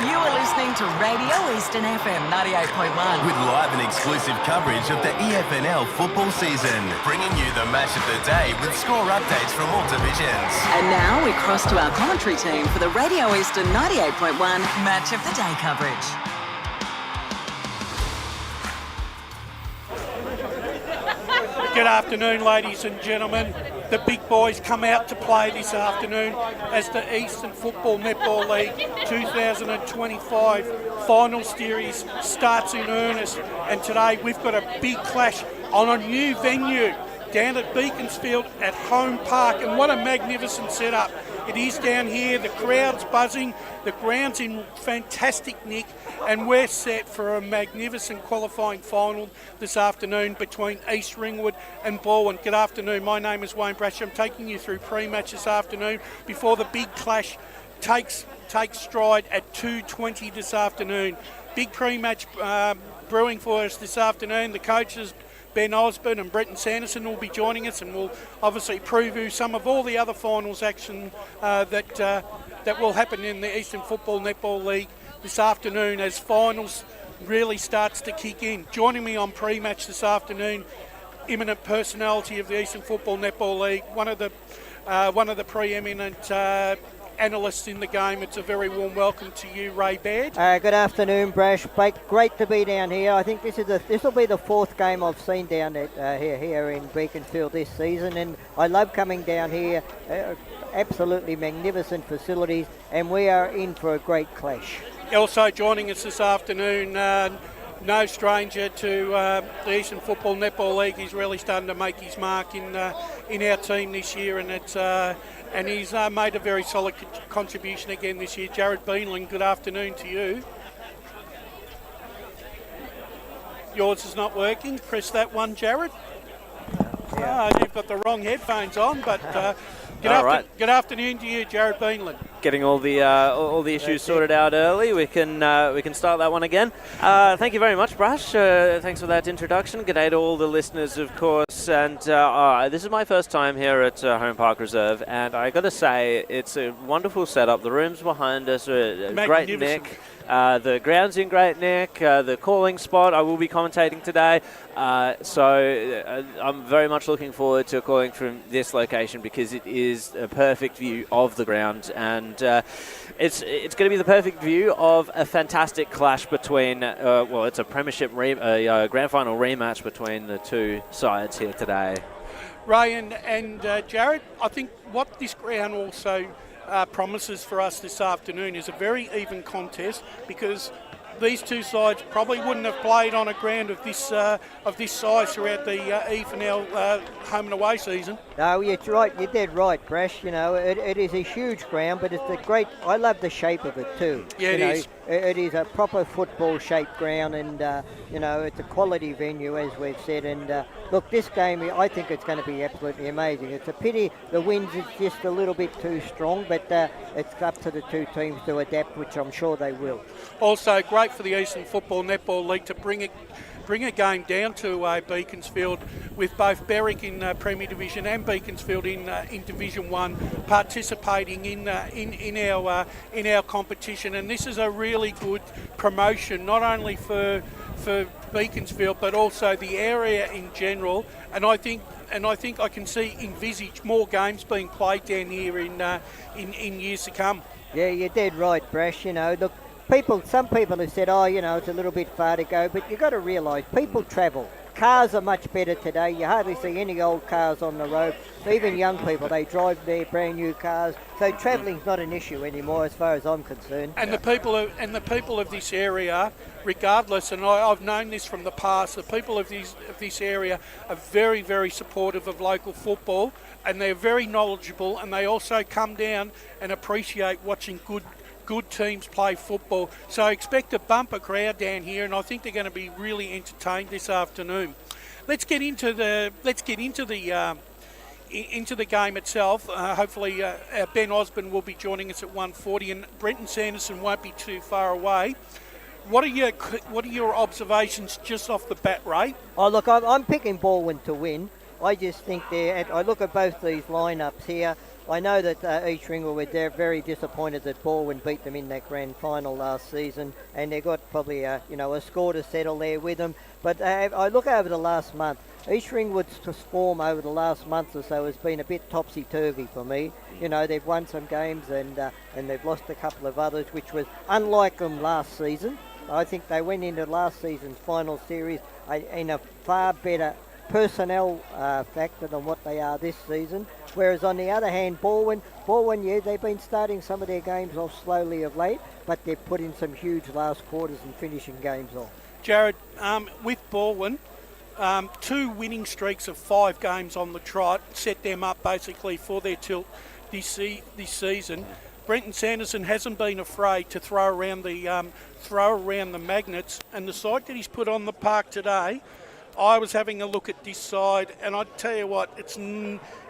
You are listening to Radio Eastern FM 98.1. With live and exclusive coverage of the EFNL football season, bringing you the match of the day with score updates from all divisions. And now we cross to our commentary team for the Radio Eastern 98.1 Match of the Day coverage. Good afternoon, ladies and gentlemen. The big boys come out to play this afternoon as the Eastern Football Netball League 2025 final series starts in earnest. And today we've got a big clash on a new venue down at Beaconsfield at Holm Park. And what a magnificent setup it is down here. The crowd's buzzing, the ground's in fantastic nick, and we're set for a magnificent qualifying final this afternoon between East Ringwood and Balwyn. Good afternoon, my name is Wayne Brash. I'm taking you through pre-match this afternoon before the big clash takes stride at 2:20 this afternoon. Big pre-match brewing for us this afternoon. The coaches Ben Osborne and Brenton Sanderson will be joining us, and we'll obviously preview some of all the other finals action that will happen in the Eastern Football Netball League this afternoon as finals really starts to kick in. Joining me on pre-match this afternoon, eminent personality of the Eastern Football Netball League, one of the preeminent analysts in the game. It's a very warm welcome to you, Ray Baird. Good afternoon, Brash. Great to be down here. I think this will be the fourth game I've seen down at here in Beaconsfield this season, and I love coming down here. Absolutely magnificent facilities, and we are in for a great clash. Also joining us this afternoon, no stranger to the Eastern Football Netball League. He's really starting to make his mark in our team this year, and he's made a very solid contribution again this year. Jared Beanland, good afternoon to you. Yours is not working. Press that one, Jared. Yeah. You've got the wrong headphones on, but good afternoon to you, Jared Beanland. Getting all the issues sorted out early. We can start that one again. Thank you very much, Brash. Thanks for that introduction. G'day to all the listeners, of course. And this is my first time here at Holm Park Reserve, and I got to say it's a wonderful setup. The rooms behind us are great nick. The ground's in great nick. The calling spot, I will be commentating today. So I'm very much looking forward to calling from this location because it is a perfect view of the ground, and it's going to be the perfect view of a fantastic clash between, it's a premiership grand final rematch between the two sides here today. Ray and Jared, I think what this ground also promises for us this afternoon is a very even contest, because these two sides probably wouldn't have played on a ground of this size throughout the EFNL home and away season. No, you're right. You're dead right, Brash. You know, it is a huge ground, but it's a great. I love the shape of it too. Yeah, it is. It is a proper football-shaped ground, and it's a quality venue, as we've said. And look, this game, I think it's going to be absolutely amazing. It's a pity the winds is just a little bit too strong, but it's up to the two teams to adapt, which I'm sure they will. Also, great for the Eastern Football Netball League to bring a game down to Beaconsfield, with both Berwick in Premier Division and Beaconsfield in Division 1 participating in our competition. And this is a really good promotion, not only for Beaconsfield but also the area in general. And I think I can envisage more games being played down here in years to come. Yeah, you're dead right, Brash. You know, look, some people have said, oh, it's a little bit far to go, but you've got to realise people travel. Cars are much better today. You hardly see any old cars on the road. Even young people, they drive their brand new cars. So travelling's not an issue anymore, as far as I'm concerned. And the people of this area, regardless, and I've known this from the past, the people of this area are very, very supportive of local football, and they're very knowledgeable, and they also come down and appreciate watching good teams play football. So I expect a bumper crowd down here, and I think they're going to be really entertained this afternoon. Let's get into the game itself. Hopefully Ben Osborne will be joining us at 1:40, and Brenton Sanderson won't be too far away. What are your observations just off the bat, Ray? Oh, look, I'm picking Balwyn to win. I just think I look at both these lineups here. I know that East Ringwood, they're very disappointed that Balwyn beat them in that grand final last season, and they've got probably a score to settle there with them. But I look over the last month. East Ringwood's form over the last month or so has been a bit topsy-turvy for me. They've won some games and they've lost a couple of others, which was unlike them last season. I think they went into last season's final series in a far better personnel factor than what they are this season. Whereas on the other hand, Balwyn, yeah, they've been starting some of their games off slowly of late, but they've put in some huge last quarters and finishing games off. Jared, with Balwyn, 2 winning streaks of 5 games on the trot set them up basically for their tilt this season. Brenton Sanderson hasn't been afraid to throw around the magnets, and the side that he's put on the park today, I was having a look at this side, and I tell you what,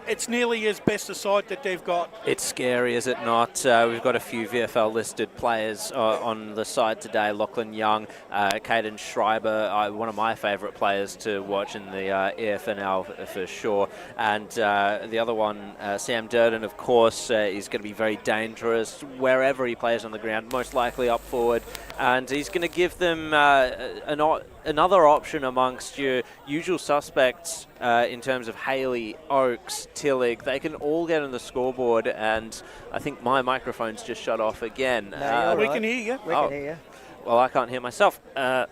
it's nearly as best a side that they've got. It's scary, is it not? We've got a few VFL-listed players on the side today. Lachlan Young, Caden Schreiber, one of my favourite players to watch in the EFNL for sure. And the other one, Sam Durden, of course, is going to be very dangerous wherever he plays on the ground, most likely up forward. And he's going to give them another option amongst your usual suspects in terms of Haley, Oakes, Tillig. They can all get on the scoreboard, and I think my microphone's just shut off again. No, we can hear you. We can hear you. Well, I can't hear myself.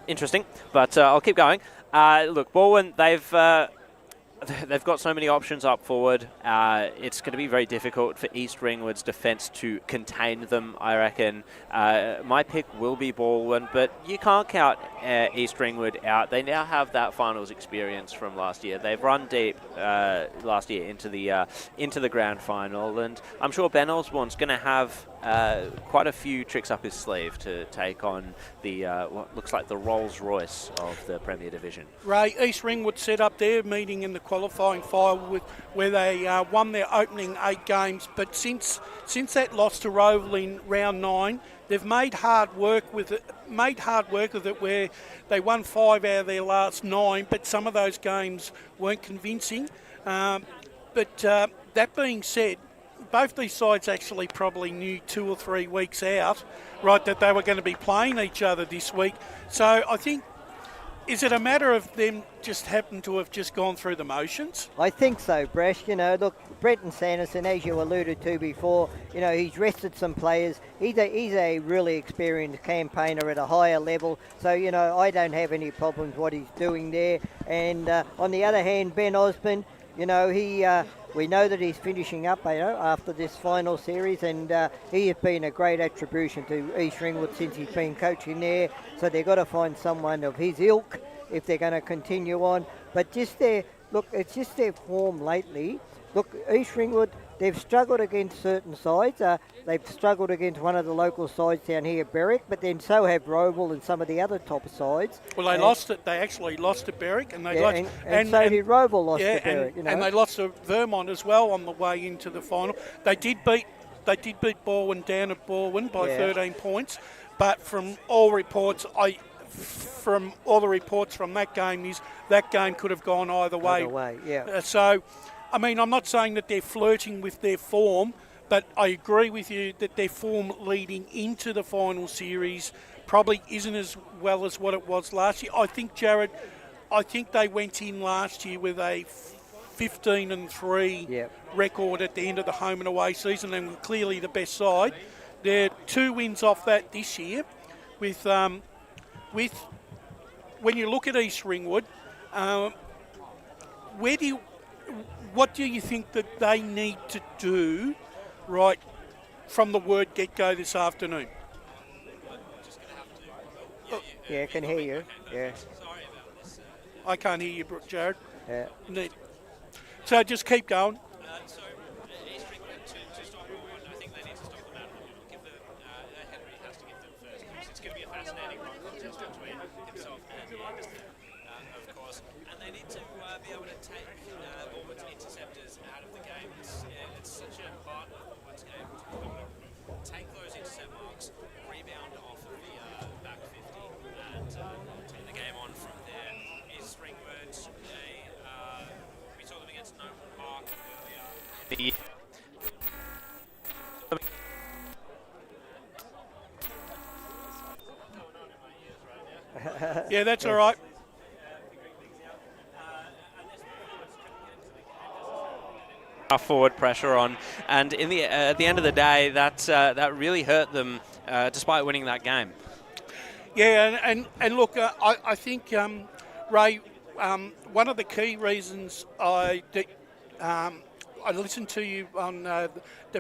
Interesting, but I'll keep going. Look, Balwyn, they've got so many options up forward. It's going to be very difficult for East Ringwood's defence to contain them, I reckon. My pick will be Balwyn, but you can't count East Ringwood out. They now have that finals experience from last year. They've run deep last year into the grand final, and I'm sure Ben Osborne's going to have quite a few tricks up his sleeve to take on the what looks like the Rolls Royce of the Premier Division. Ray, East Ringwood set up their meeting in the qualifying final where they won their opening 8 games, but since that loss to Roval in round 9, they've made hard work with it. Where they won 5 out of their last 9, but some of those games weren't convincing. But that being said, both these sides actually probably knew 2 or 3 weeks out, right, that they were going to be playing each other this week. So I think, is it a matter of them just happen to have just gone through the motions? I think so, Brash. Look, Brenton Sanderson, as you alluded to before, he's rested some players. He's a really experienced campaigner at a higher level. So, I don't have any problems what he's doing there. And on the other hand, Ben Osborne, we know that he's finishing up after this final series, and he has been a great attribution to East Ringwood since he's been coaching there. So they've got to find someone of his ilk if they're going to continue on. But it's just their form lately. Look, East Ringwood, they've struggled against certain sides. They've struggled against one of the local sides down here, Berwick, but then so have Roval and some of the other top sides. Well, they actually lost to Berwick, and they lost, and so did Roval lost to Berwick. And they lost to Vermont as well on the way into the final. They did beat Balwyn down at Balwyn by 13 points, but from all reports, from that game is that game could have gone either way. So, I mean, I'm not saying that they're flirting with their form, but I agree with you that their form leading into the final series probably isn't as well as what it was last year. I think, Jared, they went in last year with a 15-3 record at the end of the home and away season, and were clearly the best side. They're 2 wins off that this year. with when you look at East Ringwood, what do you think that they need to do right from the word get-go this afternoon? Yeah, I can hear you. Yeah. I can't hear you, Jared. Yeah. So just keep going. So East Ringwood to stop Wood, I think they need to stop the battle. Give them, Henry has to give them first. It's going to be a fascinating run contest between himself and Eastland, of course. And they need to be able to take Balwyn's interceptors out of the game. It's such a part of Balwyn's game to be able to take those intercept marks, rebound off of the back 50, and turn the game on from there. East Ringwood, we saw them against Holm Park earlier. Yeah, that's all right. Forward pressure on, and in the at the end of the day, that really hurt them, despite winning that game. Yeah, and look, I think Ray, one of the key reasons I listened to you on the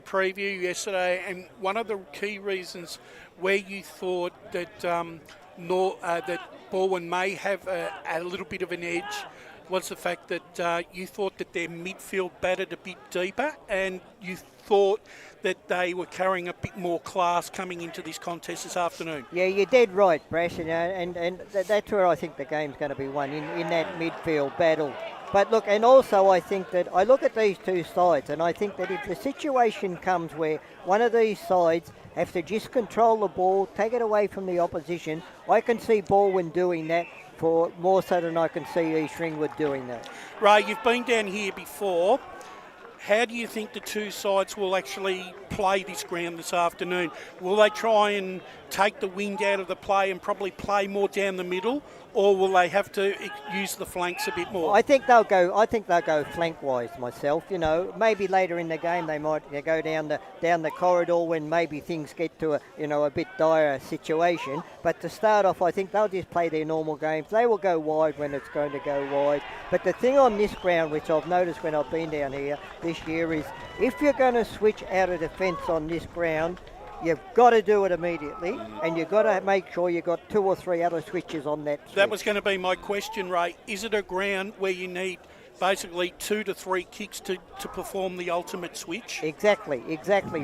preview yesterday, and one of the key reasons where you thought that that Balwyn may have a little bit of an edge was the fact that you thought that their midfield batted a bit deeper, and you thought that they were carrying a bit more class coming into this contest this afternoon. Yeah, you're dead right, Brash, and that's where I think the game's going to be won, in that midfield battle. But look, and also I think that I look at these two sides, and I think that if the situation comes where one of these sides have to just control the ball, take it away from the opposition, I can see Balwyn doing that for more so than I can see East Ringwood doing that. Ray, you've been down here before. How do you think the two sides will actually play this ground this afternoon? Will they try and take the wind out of the play and probably play more down the middle, or will they have to use the flanks a bit more? I think they'll go flank-wise myself. You know, maybe later in the game they might go down the corridor when maybe things get to a bit dire situation. But to start off, I think they'll just play their normal games. They will go wide when it's going to go wide. But the thing on this ground, which I've noticed when I've been down here this year, is if you're going to switch out of defence on this ground, you've got to do it immediately, and you've got to make sure you've got 2 or 3 other switches on that switch. That was going to be my question, Ray. Is it a ground where you need basically 2 to 3 kicks to perform the ultimate switch? Exactly,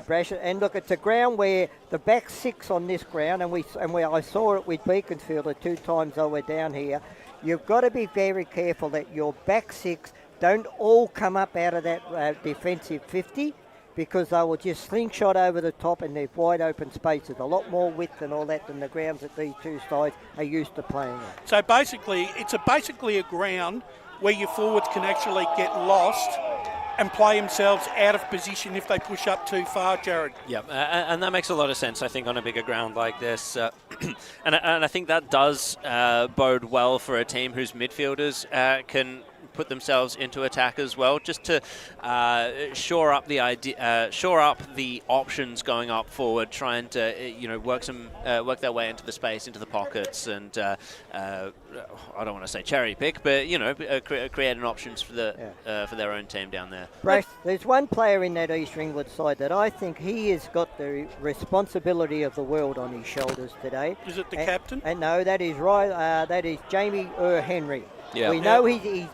Brash. And look, it's a ground where the back 6 on this ground, and where I saw it with Beaconsfield the 2 times I were down here, you've got to be very careful that your back 6 don't all come up out of that defensive 50, because they will just slingshot over the top and there's wide open spaces, a lot more width and all that than the grounds that these two sides are used to playing on. So basically, it's basically a ground where your forwards can actually get lost and play themselves out of position if they push up too far, Jared. Yeah, and that makes a lot of sense, I think, on a bigger ground like this. And I think that does bode well for a team whose midfielders can put themselves into attack as well, just to shore up the options going up forward, trying to work their way into the space, into the pockets, and I don't want to say cherry pick, but create an options for their own team down there. Brash, there's one player in that East Ringwood side that I think he has got the responsibility of the world on his shoulders today. Is it the captain? And no, that is right. That is Jamie Henry. Yeah. We know he's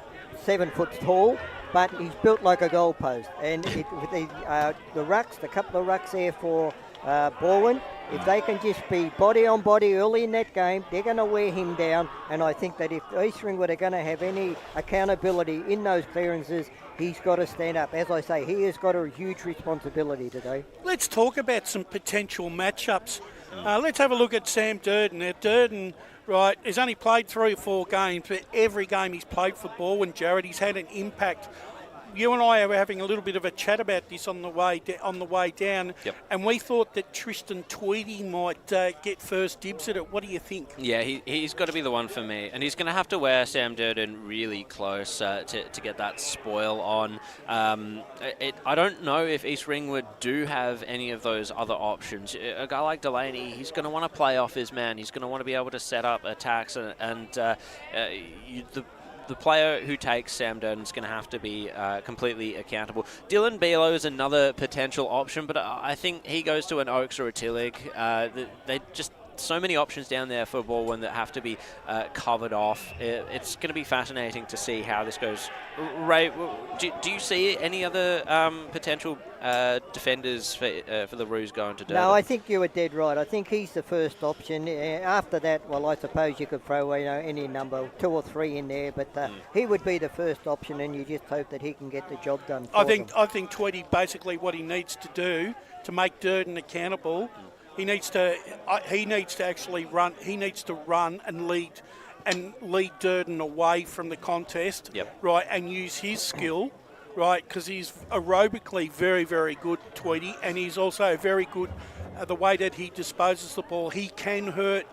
7 foot tall, but he's built like a goalpost. And with the rucks, the couple of rucks there for Balwyn, if they can just be body on body early in that game, they're going to wear him down. And I think that if East Ringwood are going to have any accountability in those clearances, he's got to stand up. As I say, he has got a huge responsibility today. Let's talk about some potential matchups. Let's have a look at Sam Durden. Now, Durden, right, has only played 3 or 4 games, but every game he's played for Balwyn, Jared, he's had an impact. you and I were having a little bit of a chat about this on the way down, and we thought that Tristan Tweedy might get first dibs at it. What do you think? Yeah, he's got to be the one for me, and he's going to have to wear Sam Durden really close to get that spoil on. I don't know if East Ringwood do have any of those other options. A guy like Delaney, he's going to want to play off his man. He's going to want to be able to set up attacks, and the player who takes Sam Durden is going to have to be completely accountable. Dylan Bealo is another potential option, but I think he goes to an Oaks or a Tillig. They just so many options down there for Balwyn that have to be covered off. It's going to be fascinating to see how this goes. Ray, do you see any other potential defenders for the Roos going to Durban? No, I think you were dead right. I think he's the first option. After that, well, I suppose you could throw any number, 2 or 3 in there, but he would be the first option, and you just hope that he can get the job done. I think Tweedy, basically what he needs to do to make Durden accountable. He needs to actually run. He needs to run and lead Durden away from the contest, right, and use his skill, right, because he's aerobically very, very good, Tweedy, and he's also very good the way that he disposes the ball. He can hurt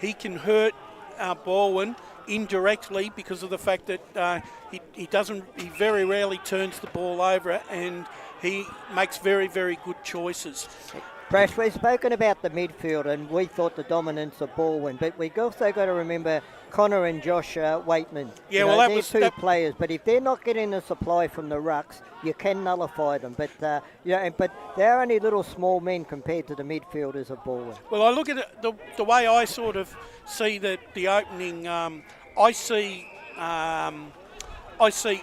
Balwyn indirectly because of the fact that he very rarely turns the ball over, and he makes very, very good choices. Brash, we've spoken about the midfield, and we thought the dominance of Balwyn, but we've also got to remember Connor and Josh Waitman. Yeah, they're two players, but if they're not getting the supply from the rucks, you can nullify them. But but they're only little small men compared to the midfielders of Balwyn. Well, I look at it, the way I sort of see the opening. I see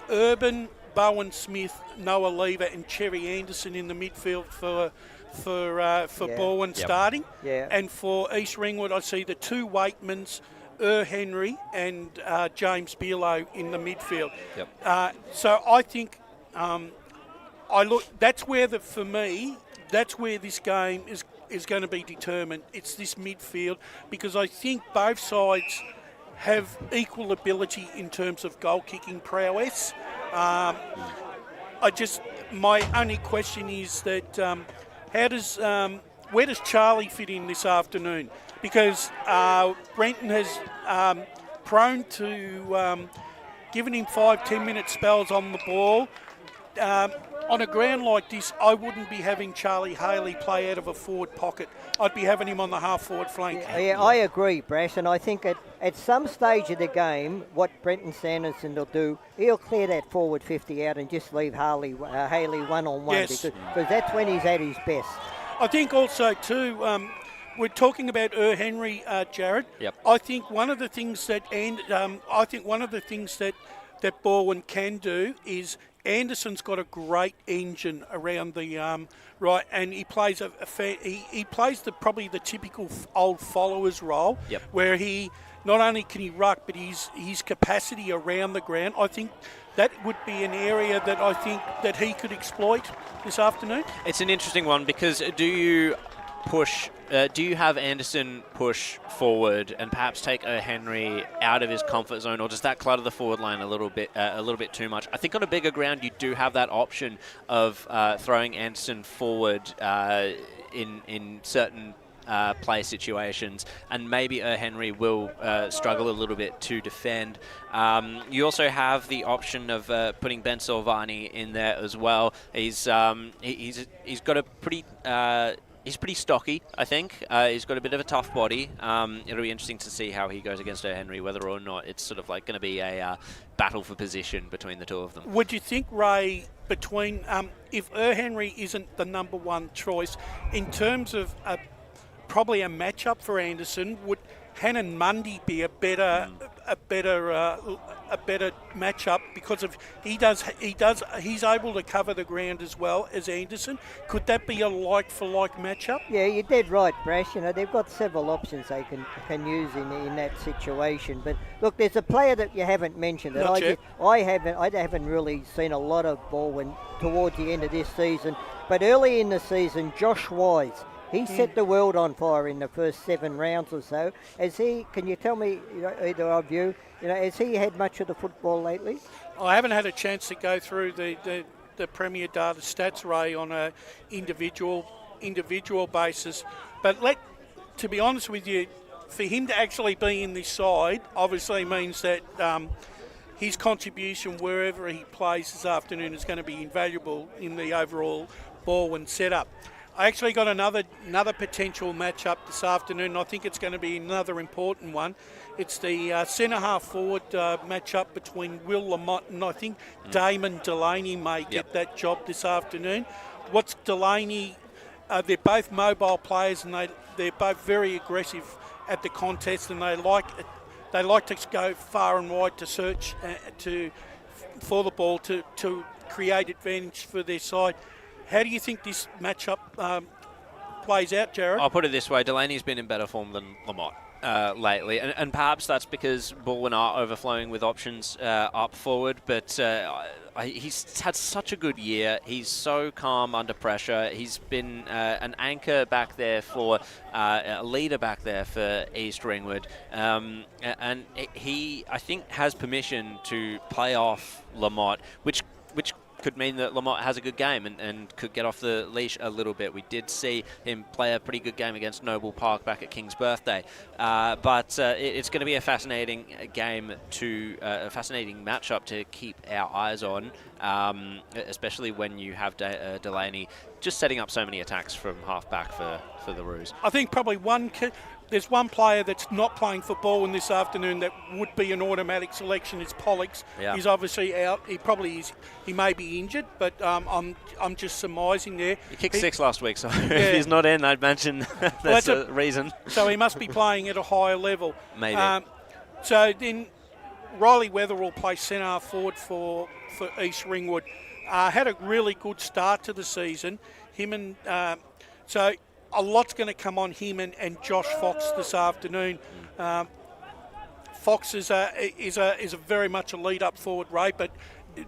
Urban, Bowen Smith, Noah Lever, and Cherry Anderson in the midfield for Balwyn starting. Yeah. And for East Ringwood, I see the 2 Waitmans, Henry and James Bealo in the midfield. Yep. So I think that's where this game is going to be determined. It's this midfield, because I think both sides have equal ability in terms of goal kicking prowess. My only question is that where does Charlie fit in this afternoon? Because Brenton has prone to giving him 5-10 minute spells on the ball. On a ground like this, I wouldn't be having Charlie Haley play out of a forward pocket. I'd be having him on the half-forward flank. Yeah, I agree, Brash, and I think at some stage of the game, what Brenton Sanderson will do, he'll clear that forward 50 out and just leave Haley one-on-one, yes, because that's when he's at his best. I think also, too, we're talking about Henry, Jared. Yep. I think one of the things that Balwyn can do is Anderson's got a great engine around the right, and he plays he plays probably the typical old followers role, where he not only can he ruck, but his capacity around the ground. I think that would be an area that I think that he could exploit this afternoon. It's an interesting one, because do you have Anderson push forward and perhaps take Henry out of his comfort zone, or does that clutter the forward line a little bit too much? I think on a bigger ground you do have that option of throwing Anderson forward in certain play situations, and maybe Henry will struggle a little bit to defend. You also have the option of putting Ben Silvani in there as well. He's got a pretty he's pretty stocky, I think. He's got a bit of a tough body. It'll be interesting to see how he goes against Henry, whether or not it's sort of like going to be a battle for position between the two of them. Would you think, Ray, between if Henry isn't the number one choice in terms of probably a matchup for Anderson, would Hannon Mundy be a better matchup, because of he's able to cover the ground as well as Anderson? Could that be a like for like matchup? Yeah, you're dead right, Brash. They've got several options they can use in that situation. But look, there's a player that you haven't mentioned that I haven't really seen a lot of Balwyn towards the end of this season. But early in the season, Josh Wise He set the world on fire in the first 7 rounds or so. Can you tell me, either of you, has he had much of the football lately? I haven't had a chance to go through the Premier Data Stats, Ray, on a individual basis. But to be honest with you, for him to actually be in this side obviously means that his contribution wherever he plays this afternoon is going to be invaluable in the overall Balwyn setup. I actually got another potential matchup this afternoon, and I think it's going to be another important one. It's the centre-half forward matchup between Will Lamont and I think Damon Delaney may get that job this afternoon. What's Delaney? They're both mobile players, and they're both very aggressive at the contest, and they like to go far and wide to search for the ball to create advantage for their side. How do you think this matchup plays out, Jared? I'll put it this way: Delaney's been in better form than Lamont lately, and perhaps that's because Balwyn are overflowing with options up forward. But he's had such a good year. He's so calm under pressure. He's been an anchor back there a leader back there for East Ringwood, and he, I think, has permission to play off Lamont, which could mean that Lamont has a good game and could get off the leash a little bit. We did see him play a pretty good game against Noble Park back at King's Birthday. But it's going to be a fascinating game, a fascinating matchup to keep our eyes on, especially when you have Delaney just setting up so many attacks from half-back for the Roos. I think probably there's one player that's not playing football in this afternoon that would be an automatic selection. Is Pollux. Yeah. He's obviously out. He probably is. He may be injured, but I'm just surmising there. He kicked 6 last week, so if he's not in, I'd mention that's a reason. So he must be playing at a higher level. Maybe. So then Riley Weather will play centre forward for East Ringwood. Had a really good start to the season. So a lot's going to come on him and Josh Fox this afternoon. Fox is a very much a lead-up forward, Ray, but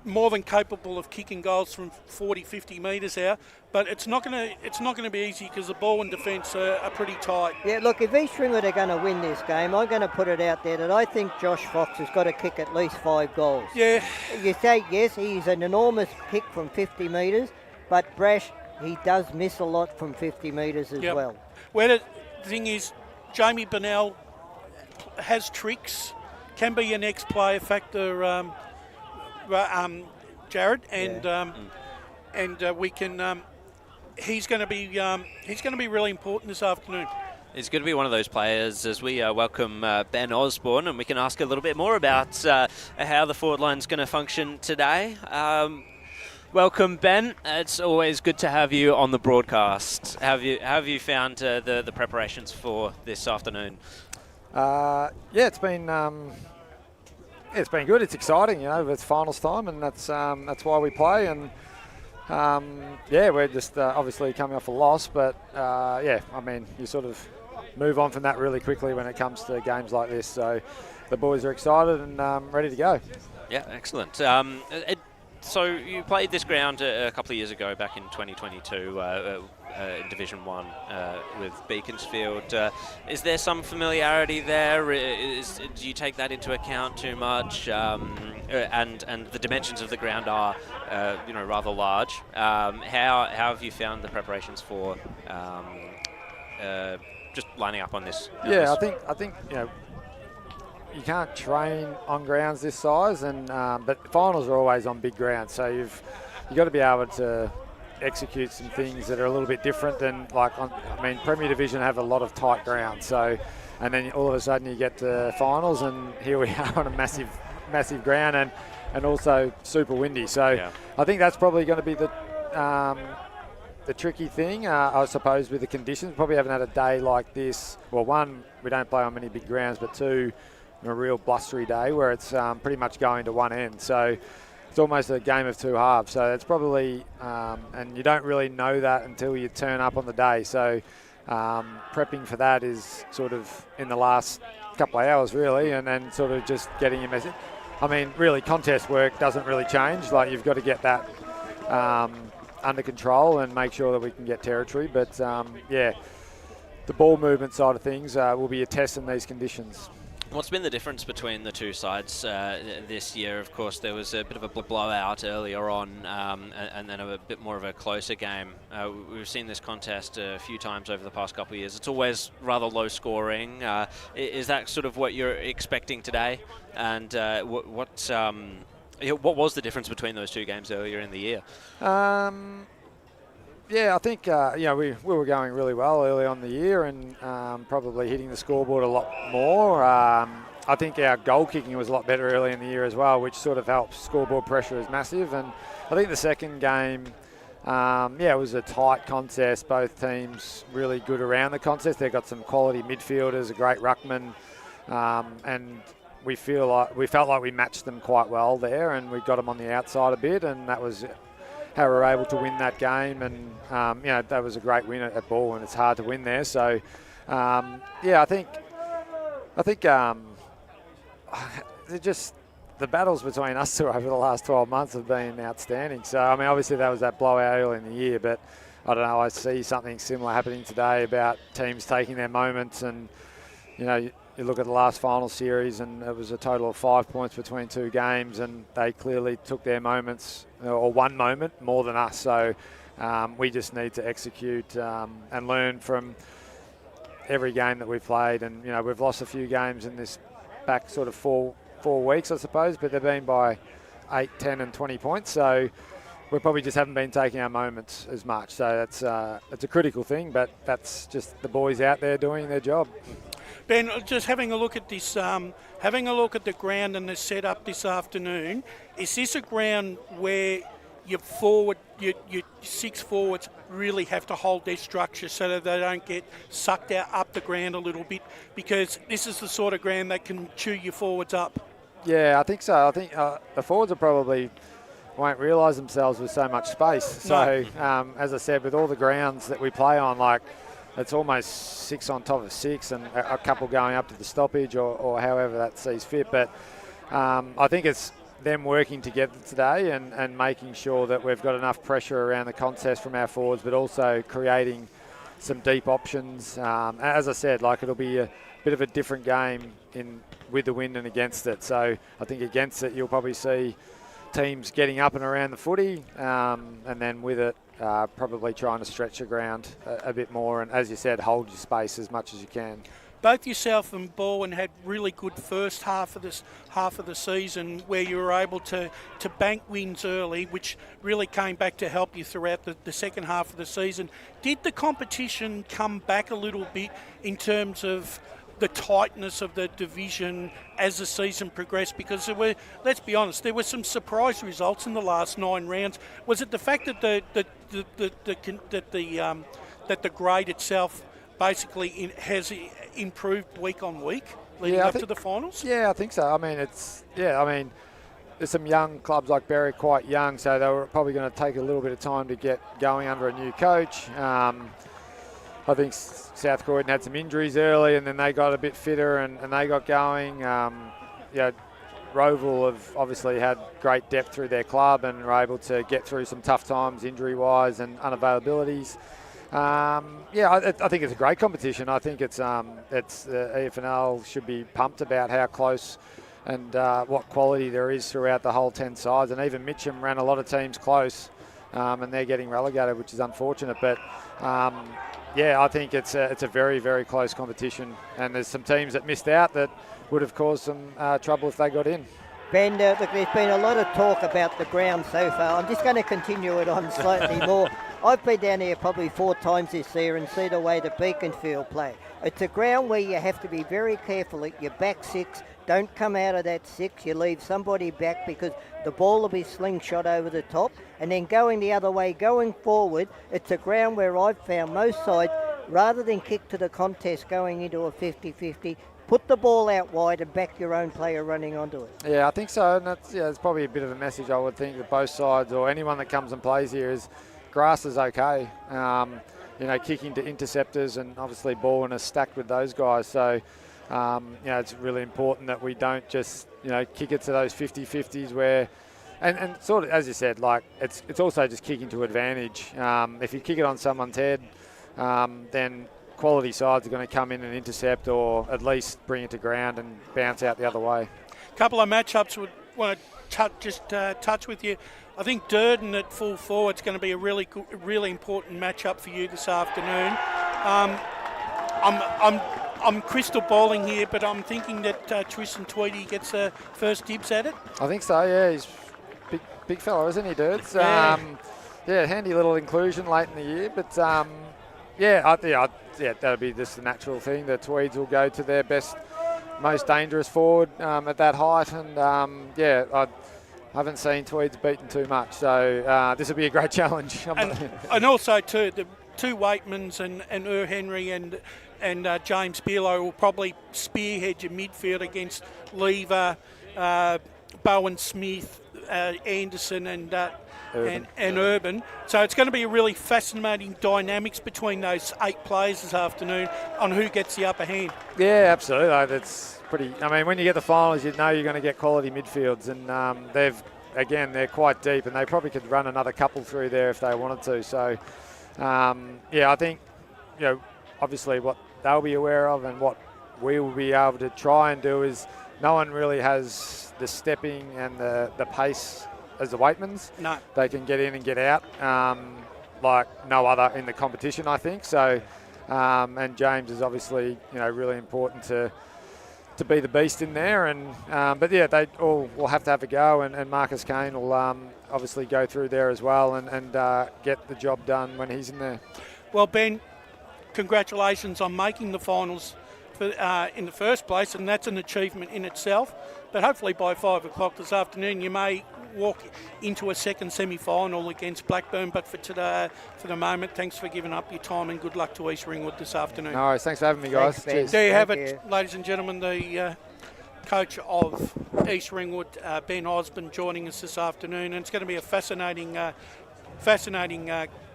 more than capable of kicking goals from 40, 50 metres out. But it's not going to be easy because the Balwyn defence are pretty tight. Yeah, look, if East Ringwood are going to win this game, I'm going to put it out there that I think Josh Fox has got to kick at least 5 goals. Yeah. You say, yes, he's an enormous kick from 50 metres, but Brash, he does miss a lot from 50 metres as well. Well, the thing is, Jamie Burnell has tricks, can be an ex-player factor, Jared, and we can. He's going to be really important this afternoon. He's going to be one of those players as we welcome Ben Osborne, and we can ask a little bit more about how the forward line's going to function today. Welcome, Ben. It's always good to have you on the broadcast. Have you found the preparations for this afternoon? It's been good. It's exciting, It's finals time, and that's why we play. And we're just obviously coming off a loss, but you sort of move on from that really quickly when it comes to games like this. So the boys are excited and ready to go. Yeah, excellent. So you played this ground a couple of years ago, back in 2022, in Division 1 with Beaconsfield. Is there some familiarity there? Do you take that into account too much? And the dimensions of the ground are, rather large. How have you found the preparations for just lining up on this? I think you can't train on grounds this size, but finals are always on big grounds, so you've got to be able to execute some things that are a little bit different than Premier Division have a lot of tight ground. So, and then all of a sudden you get to finals, and here we are on a massive ground and also super windy. So I think that's probably going to be the tricky thing, I suppose, with the conditions. Probably haven't had a day like this. Well, one, we don't play on many big grounds, but two, a real blustery day where it's pretty much going to one end. So it's almost a game of two halves. So it's probably, and you don't really know that until you turn up on the day. So prepping for that is sort of in the last couple of hours, really, and then sort of just getting your message. Really, contest work doesn't really change. You've got to get that under control and make sure that we can get territory. But, the ball movement side of things will be a test in these conditions. What's been the difference between the two sides this year? Of course, there was a bit of a blowout earlier on, and then a bit more of a closer game. We've seen this contest a few times over the past couple of years. It's always rather low scoring. Is that sort of what you're expecting today? And what was the difference between those two games earlier in the year? I think we were going really well early on in the year and probably hitting the scoreboard a lot more. I think our goal kicking was a lot better early in the year as well, which sort of helps. Scoreboard pressure is massive. And I think the second game, it was a tight contest. Both teams really good around the contest. They've got some quality midfielders, a great ruckman, and we felt like we matched them quite well there, and we got them on the outside a bit, and that was how we were able to win that game. And that was a great win at Balwyn. It's hard to win there. So I think just the battles between us two over the last 12 months have been outstanding. So I mean, obviously that was that blowout early in the year, but I don't know, I see something similar happening today about teams taking their moments. And you look at the last final series, and it was a total of 5 points between two games, and they clearly took their moments, or one moment, more than us. So we just need to execute and learn from every game that we've played. And we've lost a few games in this back sort of four weeks, I suppose, but they've been by 8, 10 and 20 points. So we probably just haven't been taking our moments as much. So that's a critical thing, but that's just the boys out there doing their job. Ben, just having a look at this, having a look at the ground and the setup this afternoon, is this a ground where your six forwards really have to hold their structure so that they don't get sucked out up the ground a little bit? Because this is the sort of ground that can chew your forwards up. Yeah, I think so. I think the forwards won't realise themselves with so much space. So, as I said, with all the grounds that we play on, like, it's almost 6 on top of 6 and a couple going up to the stoppage or however that sees fit. But I think it's them working together today and making sure that we've got enough pressure around the contest from our forwards, but also creating some deep options. As I said, like, it'll be a bit of a different game with the wind and against it. So I think against it, you'll probably see teams getting up and around the footy, and then with it, probably trying to stretch the ground a bit more, and as you said, hold your space as much as you can. Both yourself and Balwyn had really good first half of the season, where you were able to bank wins early, which really came back to help you throughout the second half of the season. Did the competition come back a little bit in terms of the tightness of the division as the season progressed? Because let's be honest, there were some surprise results in the last 9 rounds. Was it the fact that the grade itself basically has improved week on week leading up to the finals? Yeah, I think so. I mean, there's some young clubs like Berry, quite young, so they were probably going to take a little bit of time to get going under a new coach. I think South Croydon had some injuries early, and then they got a bit fitter and they got going. Roval have obviously had great depth through their club and are able to get through some tough times injury-wise and unavailabilities. I think it's a great competition. I think it's EFNL should be pumped about how close and what quality there is throughout the whole 10 sides. And even Mitcham ran a lot of teams close, and they're getting relegated, which is unfortunate. But I think it's a very, very close competition, and there's some teams that missed out that would have caused some trouble if they got in. Ben, look, there's been a lot of talk about the ground so far. I'm just going to continue it on slightly more. I've been down here probably 4 times this year and see the way the Beaconsfield play. It's a ground where you have to be very careful at your back 6. Don't come out of that 6. You leave somebody back because the ball will be slingshot over the top. And then going the other way, going forward, it's a ground where I've found most sides, rather than kick to the contest going into a 50-50, put the ball out wide and back your own player running onto it. Yeah, I think so. And that's probably a bit of a message I would think that both sides or anyone that comes and plays here is grass is okay. Kicking to interceptors, and obviously Balwyn is stacked with those guys. So, it's really important that we don't just, kick it to those 50-50s where And sort of, as you said, like it's also just kicking to advantage. If you kick it on someone's head, then quality sides are going to come in and intercept, or at least bring it to ground and bounce out the other way. A couple of matchups would want to touch with you. I think Durden at full forward is going to be a really good, really important matchup for you this afternoon. I'm crystal balling here, but I'm thinking that Tristan Tweedy gets first dibs at it. I think so. Yeah, he's big fella, isn't he, Durds? Yeah. Handy little inclusion late in the year, but that'll be just the natural thing. The Tweeds will go to their best, most dangerous forward at that height, and I haven't seen Tweeds beaten too much, so this will be a great challenge. And also too, the two Waitmans and Henry and James Bearlow will probably spearhead your midfield against Lever, Bowen Smith, Anderson and Urban. So it's going to be a really fascinating dynamics between those 8 players this afternoon on who gets the upper hand. Yeah, absolutely. That's pretty. I mean, when you get the finals, you know you're going to get quality midfields, and they're quite deep, and they probably could run another couple through there if they wanted to. So, I think, obviously what they'll be aware of and what we will be able to try and do is no one really has the stepping and the pace as the Waitmans. No. They can get in and get out like no other in the competition, I think. So, and James is obviously, really important to be the beast in there. And they all will have to have a go, and Marcus Kane will obviously go through there as well and get the job done when he's in there. Well, Ben, congratulations on making the finals in the first place, and that's an achievement in itself. But hopefully by 5 o'clock this afternoon you may walk into a second semi-final against Blackburn. But for today, for the moment, thanks for giving up your time, and good luck to East Ringwood this afternoon. No worries, thanks for having me, guys. Thanks, Ben. Cheers. There you have it, ladies and gentlemen, the coach of East Ringwood, Ben Osborne, joining us this afternoon, and it's going to be a fascinating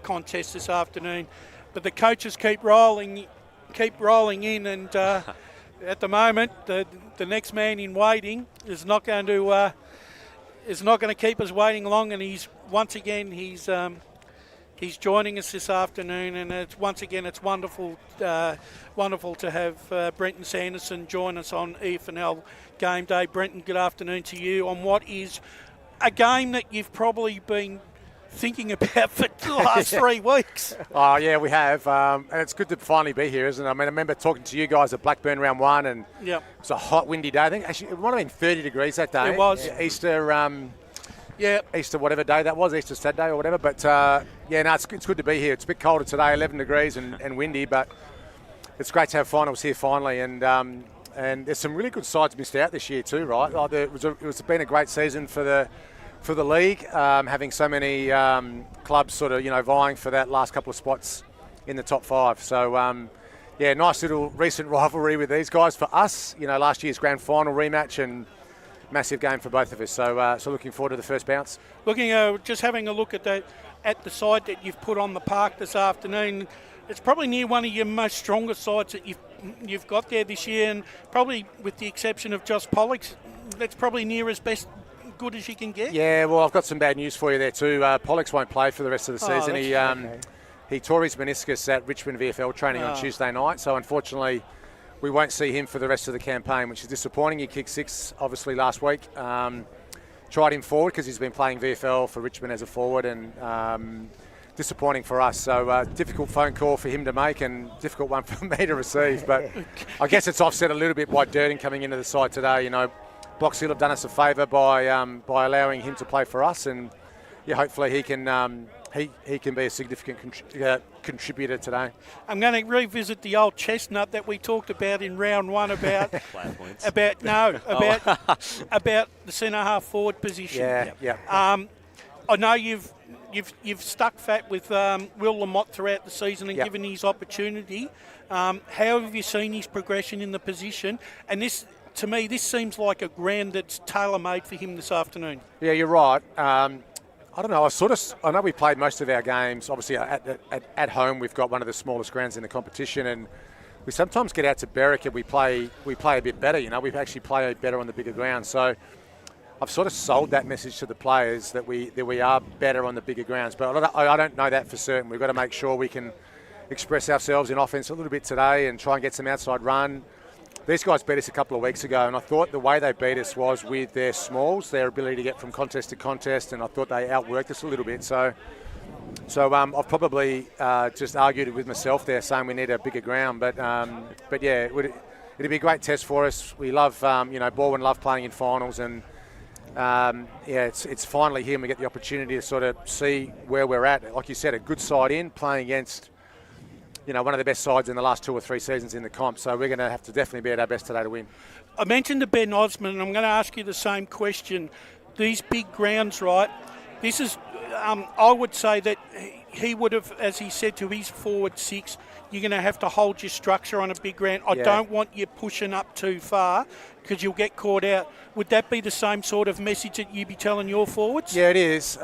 contest this afternoon. But the coaches keep rolling in, and at the moment, the next man in waiting is not going to keep us waiting long, and he's joining us this afternoon, and it's wonderful to have Brenton Sanderson join us on EFNL Game Day. Brenton, good afternoon to you on what is a game that you've probably been thinking about for the last 3 weeks. Oh, yeah, we have. And it's good to finally be here, isn't it? I mean, I remember talking to you guys at Blackburn round 1, and it was a hot, windy day. I think actually it might have been 30 degrees that day. It was. Yeah. Easter whatever day that was, Easter Saturday or whatever. But, it's good to be here. It's a bit colder today, 11 degrees and windy, but it's great to have finals here finally. And there's some really good sides missed out this year too, right? Like it's been a great season for the league, having so many clubs sort of, vying for that last couple of spots in the top 5. So, nice little recent rivalry with these guys for us. Last year's grand final rematch, and massive game for both of us. So looking forward to the first bounce. Just having a look at the side that you've put on the park this afternoon. It's probably near one of your most strongest sides that you've got there this year, and probably with the exception of Josh Pollock, that's probably near as best good as you can get. Yeah, well, I've got some bad news for you there too. Pollux won't play for the rest of the season. He tore his meniscus at Richmond VFL training on Tuesday night, so unfortunately we won't see him for the rest of the campaign, which is disappointing. He kicked 6 obviously last week. Tried him forward because he's been playing VFL for Richmond as a forward, and disappointing for us. So difficult phone call for him to make, and difficult one for me to receive. But I guess it's offset a little bit by Durden coming into the side today. Box Hill have done us a favour by allowing him to play for us, and hopefully he can be a significant contributor today. I'm going to revisit the old chestnut that we talked about in round 1 about about the centre half forward position. I know you've stuck fat with Will Lamott throughout the season and given his opportunity. How have you seen his progression in the position? And this, to me, this seems like a ground that's tailor-made for him this afternoon. Yeah, you're right. I don't know. I know we played most of our games. Obviously, at home, we've got one of the smallest grounds in the competition, and we sometimes get out to Berwick and we play a bit better. We actually play better on the bigger ground. So I've sort of sold that message to the players that we are better on the bigger grounds. But I don't know that for certain. We've got to make sure we can express ourselves in offense a little bit today and try and get some outside run. These guys beat us a couple of weeks ago, and I thought the way they beat us was with their smalls, their ability to get from contest to contest, and I thought they outworked us a little bit. So I've probably just argued it with myself there, saying we need a bigger ground. But yeah, it'd be a great test for us. We love, Balwyn love playing in finals, and it's finally here and we get the opportunity to sort of see where we're at. Like you said, a good side in, playing against one of the best sides in the last 2 or 3 seasons in the comp. So we're going to have to definitely be at our best today to win. I mentioned to Ben Osmond, and I'm going to ask you the same question. These big grounds, right? This is, I would say that he would have, as he said to his forward 6, you're going to have to hold your structure on a big ground. I don't want you pushing up too far because you'll get caught out. Would that be the same sort of message that you'd be telling your forwards? Yeah, it is.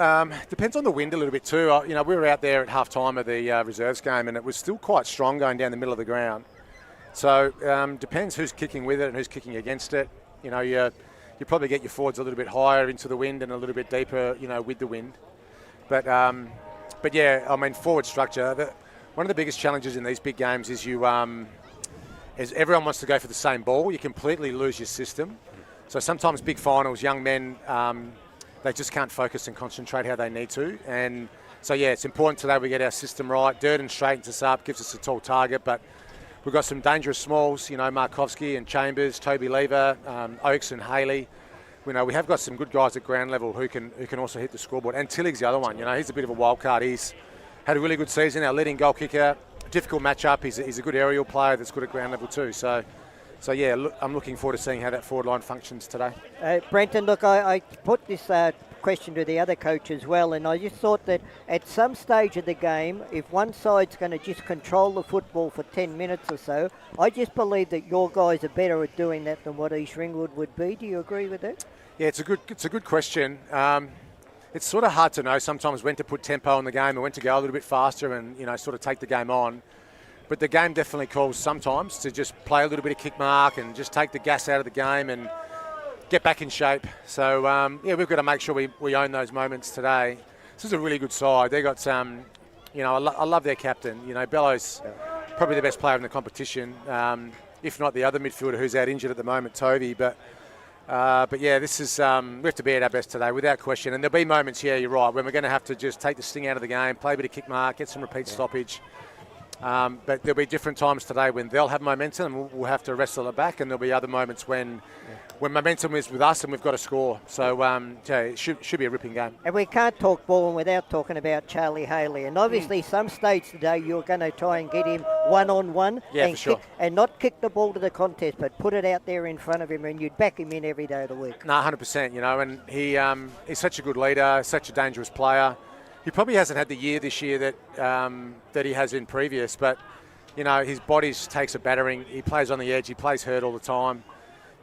Depends on the wind a little bit too. We were out there at half-time of the reserves game, and it was still quite strong going down the middle of the ground. So depends who's kicking with it and who's kicking against it. You probably get your forwards a little bit higher into the wind and a little bit deeper, with the wind. But yeah, I mean, forward structure. One of the biggest challenges in these big games is is everyone wants to go for the same ball. You completely lose your system. So sometimes big finals, young men, they just can't focus and concentrate how they need to. And so, yeah, it's important today we get our system right. Durden straightens us up, gives us a tall target, but we've got some dangerous smalls, Markovski and Chambers, Toby Lever, Oakes and Haley. We have got some good guys at ground level who can also hit the scoreboard. And Tillig's the other one. He's a bit of a wild card. He's had a really good season, our leading goal kicker. Difficult matchup. He's a good aerial player that's good at ground level too. So yeah, I'm looking forward to seeing how that forward line functions today. Brenton, look, I put this question to the other coach as well, and I just thought that at some stage of the game, if one side's going to just control the football for 10 minutes or so, I just believe that your guys are better at doing that than what East Ringwood would be. Do you agree with that? Yeah, it's a good question. It's sort of hard to know sometimes when to put tempo on the game and when to go a little bit faster and, sort of take the game on. But the game definitely calls sometimes to just play a little bit of kick mark and just take the gas out of the game and get back in shape. So, we've got to make sure we own those moments today. This is a really good side. They got some, I love their captain. Bello's probably the best player in the competition, if not the other midfielder who's out injured at the moment, Tovey. But yeah, this is we have to be at our best today, without question. And there'll be moments, yeah, you're right, when we're going to have to just take the sting out of the game, play a bit of kick mark, get some repeat stoppage. But there'll be different times today when they'll have momentum and we'll have to wrestle it back, and there'll be other moments when momentum is with us and we've got to score. So it should be a ripping game. And we can't talk Balwyn without talking about Charlie Haley. And obviously some stage today you're going to try and get him one-on-one and, for sure. And not kick the ball to the contest, but put it out there in front of him, and you'd back him in every day of the week. No, 100%, and he's such a good leader, such a dangerous player. He probably hasn't had the year this year that he has in previous, but his body takes a battering. He plays on the edge. He plays hurt all the time.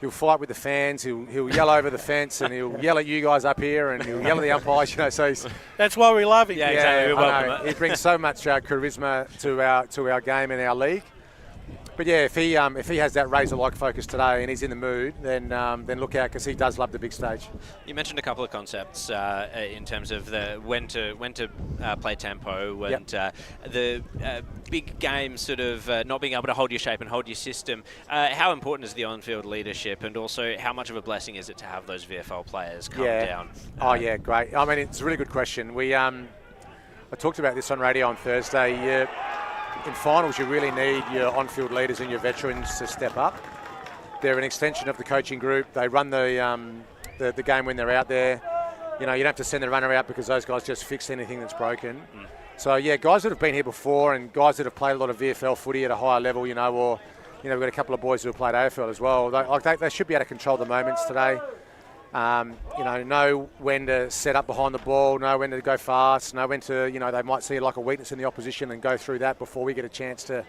He'll fight with the fans. He'll yell over the fence, and he'll yell at you guys up here, and he'll yell at the umpires. So that's why we love him. Yeah, exactly. We welcome it. He brings so much charisma to our game and our league. But yeah, if he has that razor-like focus today and he's in the mood, then look out, because he does love the big stage. You mentioned a couple of concepts in terms of when to play tempo and the big game sort of not being able to hold your shape and hold your system. How important is the on-field leadership, and also how much of a blessing is it to have those VFL players come down? Yeah, great. I mean, it's a really good question. I talked about this on radio on Thursday. In finals, you really need your on-field leaders and your veterans to step up. They're an extension of the coaching group. They run the game when they're out there. You don't have to send the runner out because those guys just fix anything that's broken. So, yeah, guys that have been here before and guys that have played a lot of VFL footy at a higher level, we've got a couple of boys who have played AFL as well. They should be able to control the moments today. Know when to set up behind the ball, know when to go fast, know when to, they might see like a weakness in the opposition and go through that before we get a chance to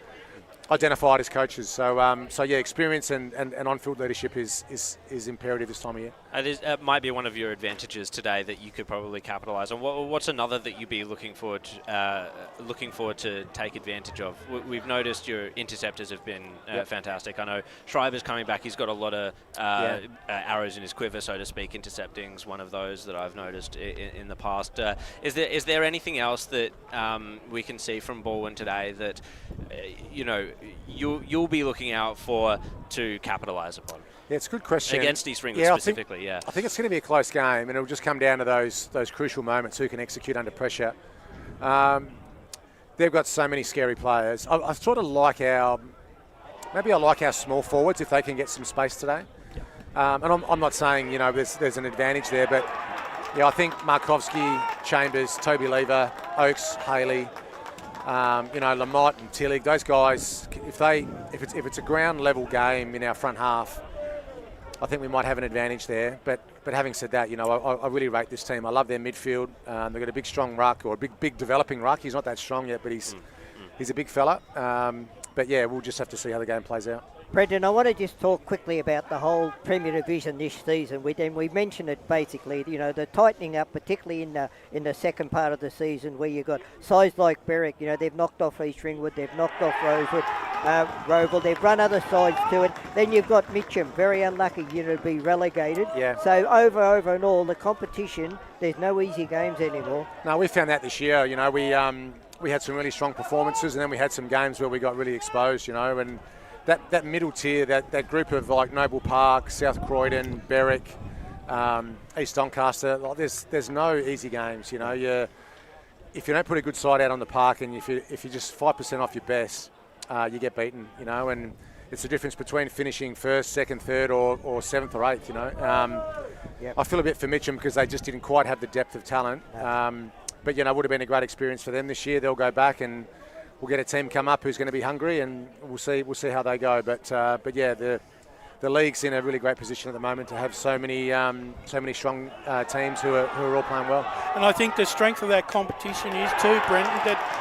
identified as coaches. So yeah, experience and on-field leadership is imperative this time of year. It might be one of your advantages today that you could probably capitalise on. What's another that you'd be looking forward to take advantage of? We've noticed your interceptors have been fantastic. I know Schreiber's coming back. He's got a lot of arrows in his quiver, so to speak. Intercepting's one of those that I've noticed in the past. Is there anything else that we can see from Balwyn today that you'll be looking out for to capitalise upon? Yeah, it's a good question. Against East Ringwood specifically, I think it's going to be a close game, and it'll just come down to those crucial moments, who can execute under pressure. They've got so many scary players. I sort of like our small forwards if they can get some space today. And I'm not saying there's an advantage there, but I think Markovski, Chambers, Toby Lever, Oakes, Haley, Lamont and Tillig, those guys, if it's a ground level game in our front half, I think we might have an advantage there. But having said that, I really rate this team. I love their midfield. They've got a big strong ruck, or a big developing ruck. He's not that strong yet, but he's a big fella. But yeah, we'll just have to see how the game plays out. Brendan, I want to just talk quickly about the whole Premier Division this season. We mentioned it basically, the tightening up, particularly in the second part of the season, where you've got sides like Berwick, they've knocked off East Ringwood, they've knocked off Roval, they've run other sides to it. Then you've got Mitcham, very unlucky, to be relegated. Yeah. So over and all, the competition, there's no easy games anymore. No, we found that this year. We had some really strong performances, and then we had some games where we got really exposed, and that middle tier, that group of like Noble Park, South Croydon, Berwick, East Doncaster, there's no easy games. If you don't put a good side out on the park, and if you're just 5% off your best, you get beaten. And it's the difference between finishing first, second, third, or 7th or 8th. Yep. I feel a bit for Mitcham because they just didn't quite have the depth of talent. But it would have been a great experience for them this year. They'll go back and we'll get a team come up who's going to be hungry, and we'll see how they go. But yeah, the league's in a really great position at the moment to have so many strong teams who are all playing well. And I think the strength of that competition is too, Brenton, that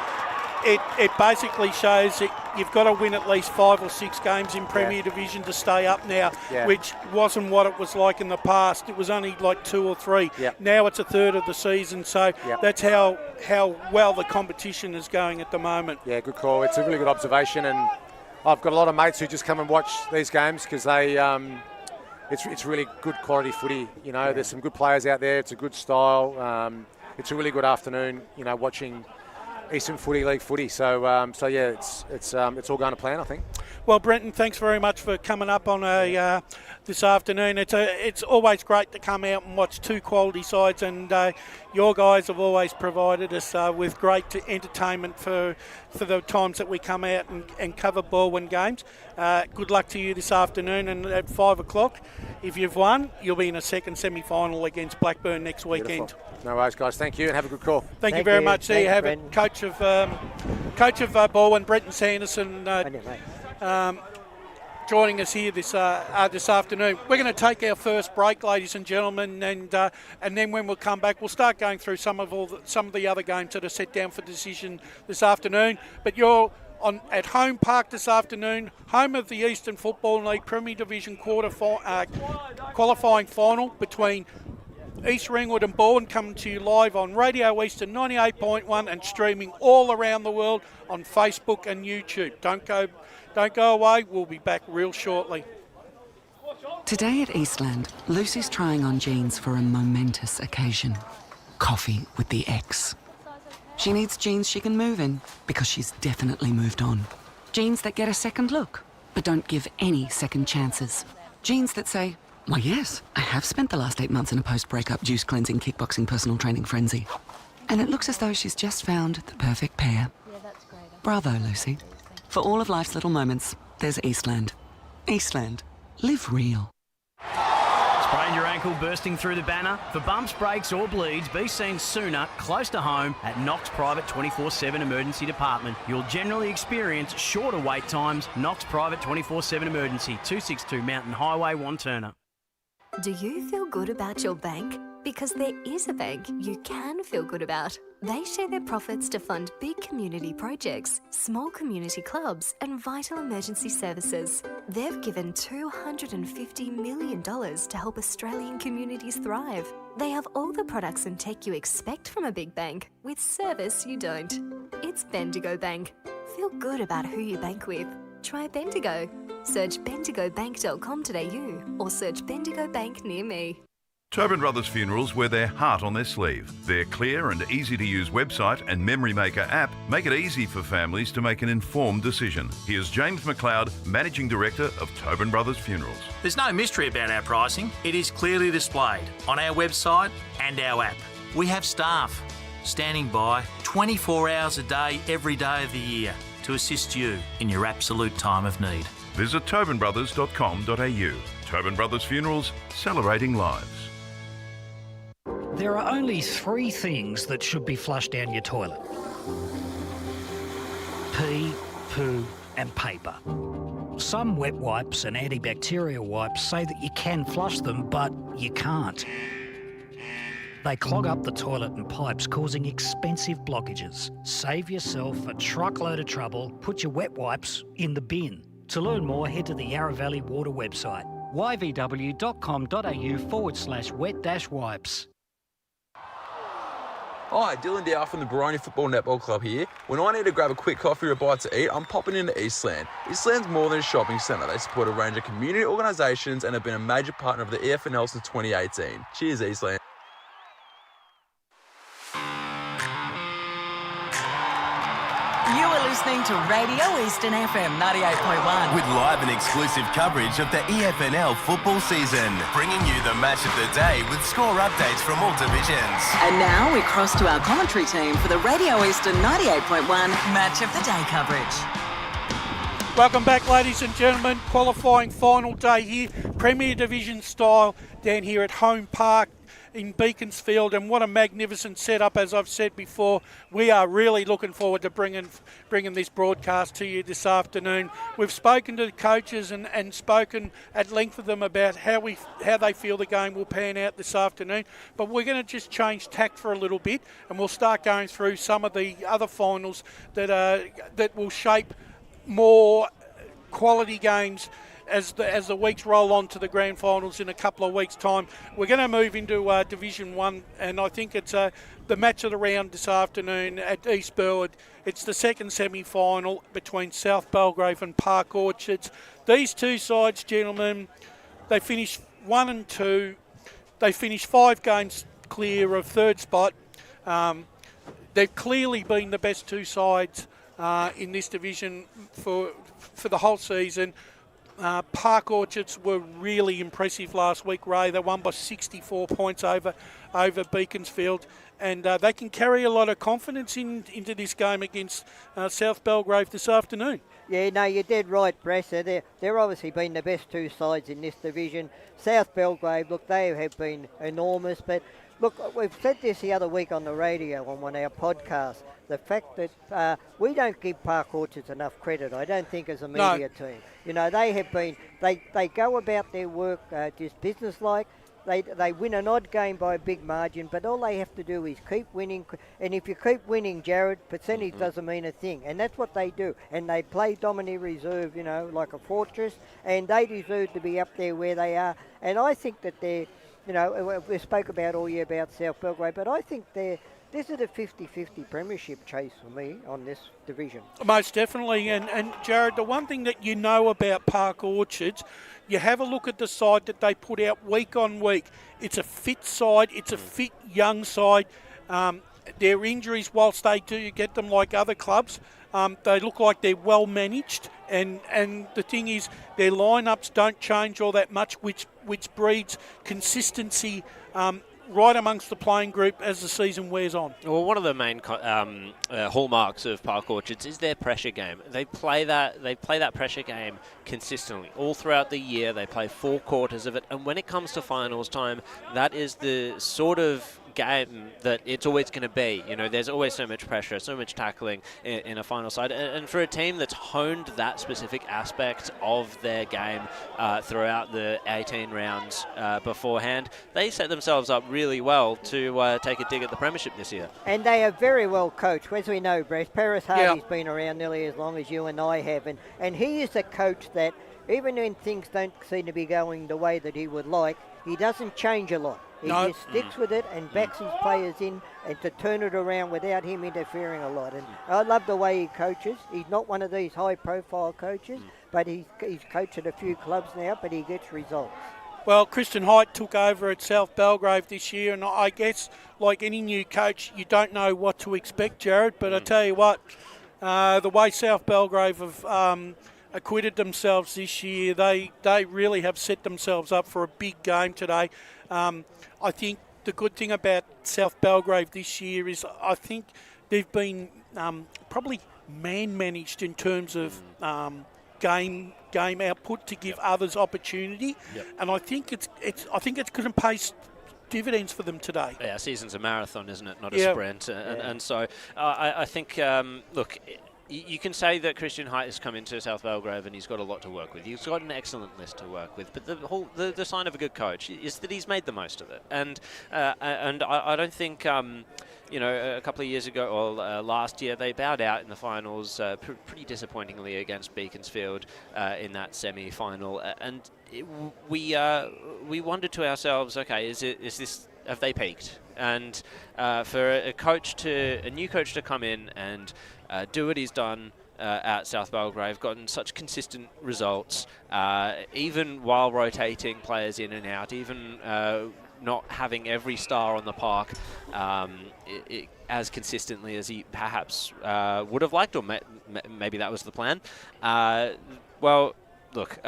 it basically shows that you've got to win at least 5 or 6 games in Premier Division to stay up now, which wasn't what it was like in the past. It was only like 2 or 3. Now it's a third of the season, so that's how well the competition is going at the moment. Yeah, good call. It's a really good observation, and I've got a lot of mates who just come and watch these games because they it's really good quality footy. There's some good players out there. It's a good style. It's a really good afternoon. Watching Eastern Footy League footy. So yeah, it's all going to plan, I think. Well, Brenton, thanks very much for coming up on this afternoon. It's always great to come out and watch 2 quality sides, and your guys have always provided us with great entertainment for the times that we come out and cover Balwyn games. Good luck to you this afternoon, and at 5 o'clock, if you've won, you'll be in a second semi-final against Blackburn next weekend. Beautiful. No worries, guys. Thank you, and have a good call. Thank you very much. There you have it. Coach of Balwyn, Brenton Sanderson, joining us here this afternoon. We're going to take our first break, ladies and gentlemen, and then when we'll come back, we'll start going through some of the other games that are set down for decision this afternoon. But you're at Holm Park this afternoon, home of the Eastern Football League Premier Division qualifying final between East Ringwood and Balwyn, coming to you live on Radio Eastern 98.1 and streaming all around the world on Facebook and YouTube. Don't go away. We'll be back real shortly. Today at Eastland, Lucy's trying on jeans for a momentous occasion. Coffee with the ex. She needs jeans she can move in because she's definitely moved on. Jeans that get a second look, but don't give any second chances. Jeans that say, why yes, I have spent the last 8 months in a post-breakup juice cleansing kickboxing personal training frenzy. And it looks as though she's just found the perfect pair. Yeah, that's great. Bravo, Lucy. For all of life's little moments, there's Eastland. Eastland. Live real. Sprained your ankle bursting through the banner? For bumps, breaks or bleeds, be seen sooner, close to home, at Knox Private 24/7 Emergency Department. You'll generally experience shorter wait times. Knox Private 24/7 Emergency, 262 Mountain Highway, Wanturna. Do you feel good about your bank? Because there is a bank you can feel good about. They share their profits to fund big community projects, small community clubs, and vital emergency services. They've given $250 million to help Australian communities thrive. They have all the products and tech you expect from a big bank, with service you don't. It's Bendigo Bank. Feel good about who you bank with. Try Bendigo. Search bendigobank.com.au or search Bendigo Bank near me. Tobin Brothers Funerals wear their heart on their sleeve. Their clear and easy-to-use website and Memory Maker app make it easy for families to make an informed decision. Here's James McLeod, Managing Director of Tobin Brothers Funerals. There's no mystery about our pricing. It is clearly displayed on our website and our app. We have staff standing by 24 hours a day, every day of the year to assist you in your absolute time of need. Visit tobinbrothers.com.au. Tobin Brothers Funerals, celebrating lives. There are only 3 things that should be flushed down your toilet. Pee, poo and paper. Some wet wipes and antibacterial wipes say that you can flush them, but you can't. They clog up the toilet and pipes, causing expensive blockages. Save yourself a truckload of trouble. Put your wet wipes in the bin. To learn more, head to the Yarra Valley Water website, yvw.com.au/wet-wipes. Hi, Dylan Dow from the Baroni Football Netball Club here. When I need to grab a quick coffee or a bite to eat, I'm popping into Eastland. Eastland's more than a shopping centre. They support a range of community organisations and have been a major partner of the EFNL since 2018. Cheers, Eastland. You are listening to Radio Eastern FM 98.1. With live and exclusive coverage of the EFNL football season, bringing you the match of the day with score updates from all divisions. And now we cross to our commentary team for the Radio Eastern 98.1 Match of the Day coverage. Welcome back, ladies and gentlemen. Qualifying final day here, Premier Division style, down here at Holm Park in Beaconsfield, and what a magnificent setup. As I've said before, we are really looking forward to bringing this broadcast to you this afternoon. We've spoken to the coaches and spoken at length with them about how they feel the game will pan out this afternoon, but we're going to just change tack for a little bit, and we'll start going through some of the other finals that will shape more quality games as the weeks roll on to the grand finals in a couple of weeks' time. We're going to move into Division 1, and I think it's the match of the round this afternoon at East Burwood. It's the second semi-final between South Belgrave and Park Orchards. These two sides, gentlemen, they finished 1 and 2. They finished 5 games clear of third spot. They've clearly been the best two sides in this division for the whole season. Park Orchards were really impressive last week, Ray. They won by 64 points over Beaconsfield, and they can carry a lot of confidence into this game against South Belgrave this afternoon. Yeah, no, you're dead right, Brasser. They're obviously been the best two sides in this division. South Belgrave, look, they have been enormous, but look, we've said this the other week on the radio on one of our podcasts, the fact that we don't give Park Orchards enough credit, I don't think, as a media team. You know, they have been, they go about their work just business-like. They win an odd game by a big margin, but all they have to do is keep winning. And if you keep winning, Jared, percentage doesn't mean a thing. And that's what they do. And they play dominant reserve, you know, like a fortress. And they deserve to be up there where they are. And I think that they're, you know, we spoke about all year about South Belgrave, but I think this is a 50-50 premiership chase for me on this division. Most definitely. And Jared, the one thing that you know about Park Orchards, you have a look at the side that they put out week on week. It's a fit side. It's a fit young side. Their injuries, whilst they do get them like other clubs, they look like they're well managed. And the thing is, their lineups don't change all that much, which breeds consistency right amongst the playing group as the season wears on. Well, one of the main hallmarks of Park Orchards is their pressure game. They play that pressure game consistently all throughout the year. They play 4 quarters of it, and when it comes to finals time, that is the sort of game that it's always going to be. You know, there's always so much pressure, so much tackling in a final side. And for a team that's honed that specific aspect of their game throughout the 18 rounds beforehand, they set themselves up really well to take a dig at the premiership this year. And they are very well coached. As we know, Brett, Paris Hardy's been around nearly as long as you and I have. And he is a coach that, even when things don't seem to be going the way that he would like, he doesn't change a lot. He just sticks with it and backs his players in and to turn it around without him interfering a lot. And I love the way he coaches. He's not one of these high-profile coaches, but he's coached at a few clubs now, but he gets results. Well, Christian Haidt took over at South Belgrave this year, and I guess, like any new coach, you don't know what to expect, Jared. But I tell you what, the way South Belgrave have acquitted themselves this year, they really have set themselves up for a big game today. I think the good thing about South Belgrave this year is I think they've been probably man-managed in terms of game output to give others opportunity, and I think it's going to pay dividends for them today. Yeah, season's a marathon, isn't it? Not a sprint, and so I think look. You can say that Christian Haidt has come into South Belgrave and he's got a lot to work with. He's got an excellent list to work with. But the sign of a good coach is that he's made the most of it. And I don't think, a couple of years ago or last year they bowed out in the finals pretty disappointingly against Beaconsfield in that semi-final. And we wondered to ourselves, okay, have they peaked? And for a new coach to come in and do what he's done at South Belgrave, gotten such consistent results, even while rotating players in and out, even not having every star on the park as consistently as he perhaps would have liked, or maybe that was the plan. Well, look,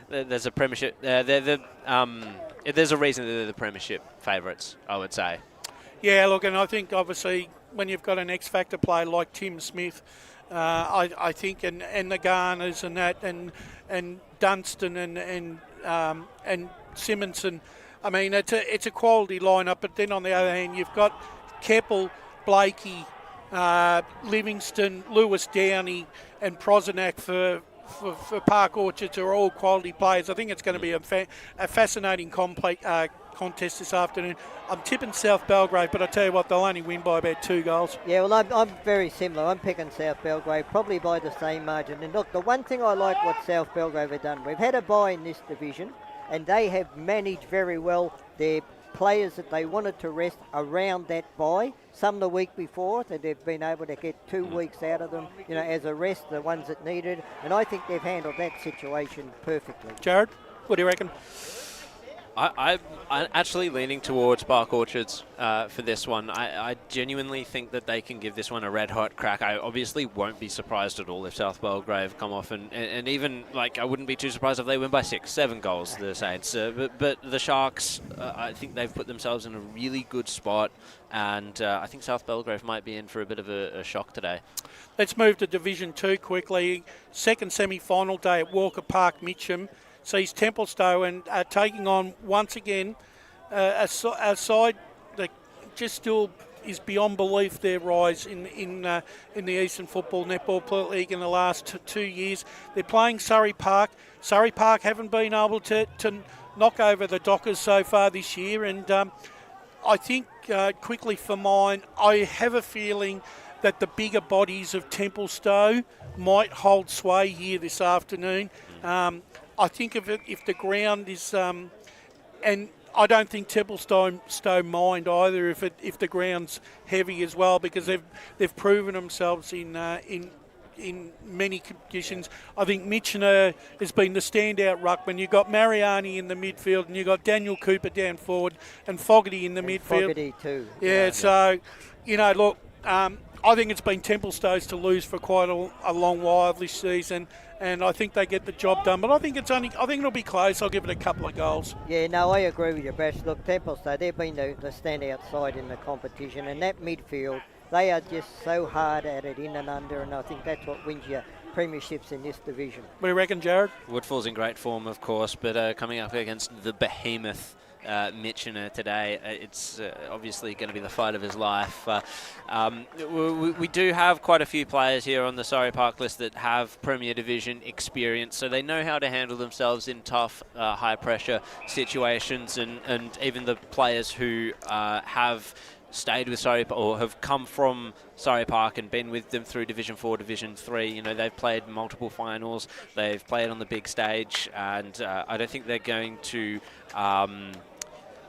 there's a premiership. There's a reason that they're the premiership favourites, I would say. Yeah, look, and I think obviously when you've got an X-factor player like Tim Smith, I think, and the Garners and that, and Dunstan and Simonson, I mean, it's a quality lineup. But then on the other hand, you've got Keppel, Blakey, Livingston, Lewis Downey, and Prozenak for Park Orchards are all quality players. I think it's going to be a fascinating contest this afternoon. I'm tipping South Belgrave, but I tell you what, they'll only win by about 2 goals. Yeah, well, I'm very similar. I'm picking South Belgrave, probably by the same margin. And look, the one thing I like what South Belgrave have done, we've had a bye in this division, and they have managed very well their players that they wanted to rest around that bye. Some the week before, that they've been able to get 2 weeks out of them, as a rest, the ones that needed. And I think they've handled that situation perfectly. Jared, what do you reckon? I'm actually leaning towards Park Orchards for this one. I genuinely think that they can give this one a red-hot crack. I obviously won't be surprised at all if South Belgrave come off, and even, I wouldn't be too surprised if they win by 6-7 goals, the Saints. But the Sharks, I think they've put themselves in a really good spot, and I think South Belgrave might be in for a bit of a shock today. Let's move to Division 2 quickly. Second semi-final day at Walker Park, Mitcham sees Templestowe and taking on once again a side that just still is beyond belief their rise in the Eastern Football Netball League in the last 2 years. They're playing Surrey Park. Surrey Park haven't been able to knock over the Dockers so far this year, and I think quickly for mine, I have a feeling that the bigger bodies of Templestowe might hold sway here this afternoon. I think if the ground is, and I don't think Templestowe mind either if the ground's heavy as well, because they've proven themselves in many conditions. I think Mitchener has been the standout ruckman. You've got Mariani in the midfield, and you've got Daniel Cooper down forward, and Fogarty in the midfield. Fogarty too. Yeah, so look, I think it's been Templestowe's to lose for quite a long while this season, and I think they get the job done. But I think it'll be close. I'll give it a couple of goals. Yeah, no, I agree with you, Bash. Look, Templestowe, they've been the standout side in the competition, and that midfield, they are just so hard at it in and under, and I think that's what wins you premierships in this division. What do you reckon, Jared? Woodfall's in great form, of course, but coming up against the behemoth Mitchener today. It's obviously going to be the fight of his life. We do have quite a few players here on the Surrey Park list that have Premier Division experience, so they know how to handle themselves in tough, high-pressure situations, and even the players who have stayed with Surrey or have come from Surrey Park and been with them through Division 4, Division 3. They've played multiple finals, they've played on the big stage, and I don't think they're going to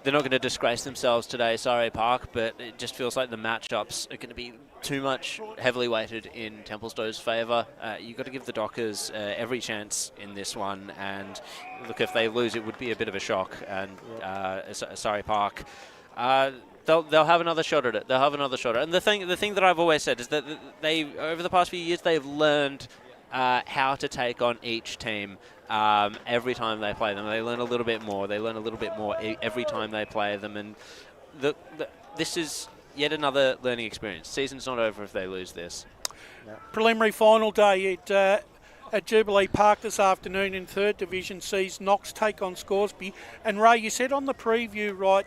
they're not going to disgrace themselves today, Surrey Park, but it just feels like the matchups are going to be too much heavily weighted in Templestowe's favour. You've got to give the Dockers every chance in this one, and look, if they lose, it would be a bit of a shock, and Surrey Park, they'll have another shot at it. They'll have another shot at it. And the thing that I've always said is that they, over the past few years, they've learned how to take on each team. Every time they play them, they learn a little bit more. They learn a little bit more every time they play them, and this is yet another learning experience. Season's not over if they lose this. No. Preliminary final day at Jubilee Park this afternoon in 3rd Division sees Knox take on Scoresby. And Ray, you said on the preview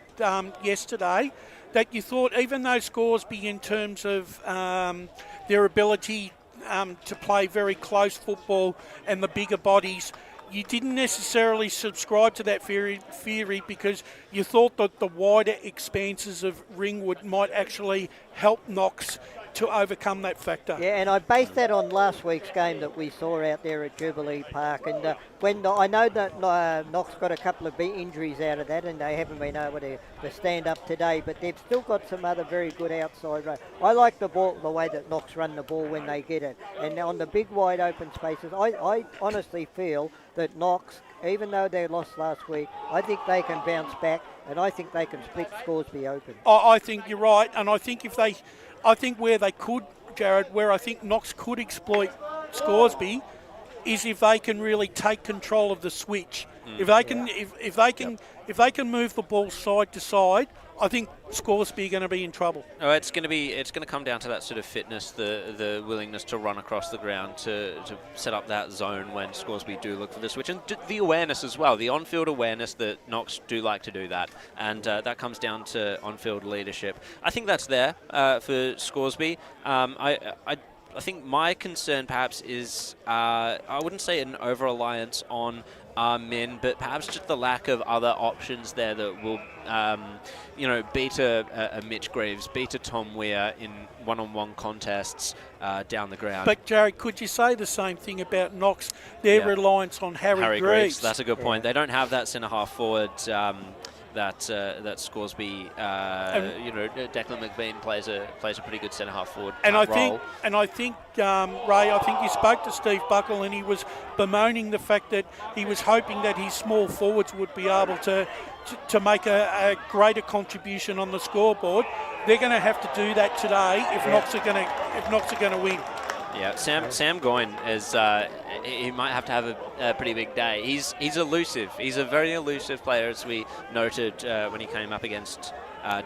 yesterday that you thought even though Scoresby, in terms of their ability to play very close football and the bigger bodies, you didn't necessarily subscribe to that theory because you thought that the wider expanses of Ringwood might actually help Knox to overcome that factor. Yeah, and I based that on last week's game that we saw out there at Jubilee Park. And I know that Knox got a couple of injuries out of that, and they haven't been able to stand up today, but they've still got some other very good outside runs. I like the way that Knox run the ball when they get it. And on the big wide open spaces, I honestly feel that Knox, even though they lost last week, I think they can bounce back, and I think they can split Scoresby open. I think you're right, and I think where they could, Jared, where I think Knox could exploit Scoresby is if they can really take control of the switch. If they can move the ball side to side, I think Scoresby are going to be in trouble. Oh, it's going to come down to that sort of fitness, the willingness to run across the ground to set up that zone when Scoresby do look for the switch, and the awareness as well, the on-field awareness that Knox do like to do that, and that comes down to on-field leadership. I think that's there for Scoresby. I think my concern perhaps is, I wouldn't say an over-reliance on men, but perhaps just the lack of other options there that will, beat a Mitch Greaves, beat a Tom Weir in one-on-one contests down the ground. But, Jared, could you say the same thing about Knox, their reliance on Harry Greaves? That's a good point. They don't have that centre-half forward that Scoresby, Declan McBean plays a pretty good centre half forward role. I think, Ray, I think you spoke to Steve Buckle and he was bemoaning the fact that he was hoping that his small forwards would be able to make a greater contribution on the scoreboard. They're going to have to do that today if Knox are going to win. Yeah, Sam Goyne is. He might have to have a pretty big day. He's elusive. He's a very elusive player, as we noted when he came up against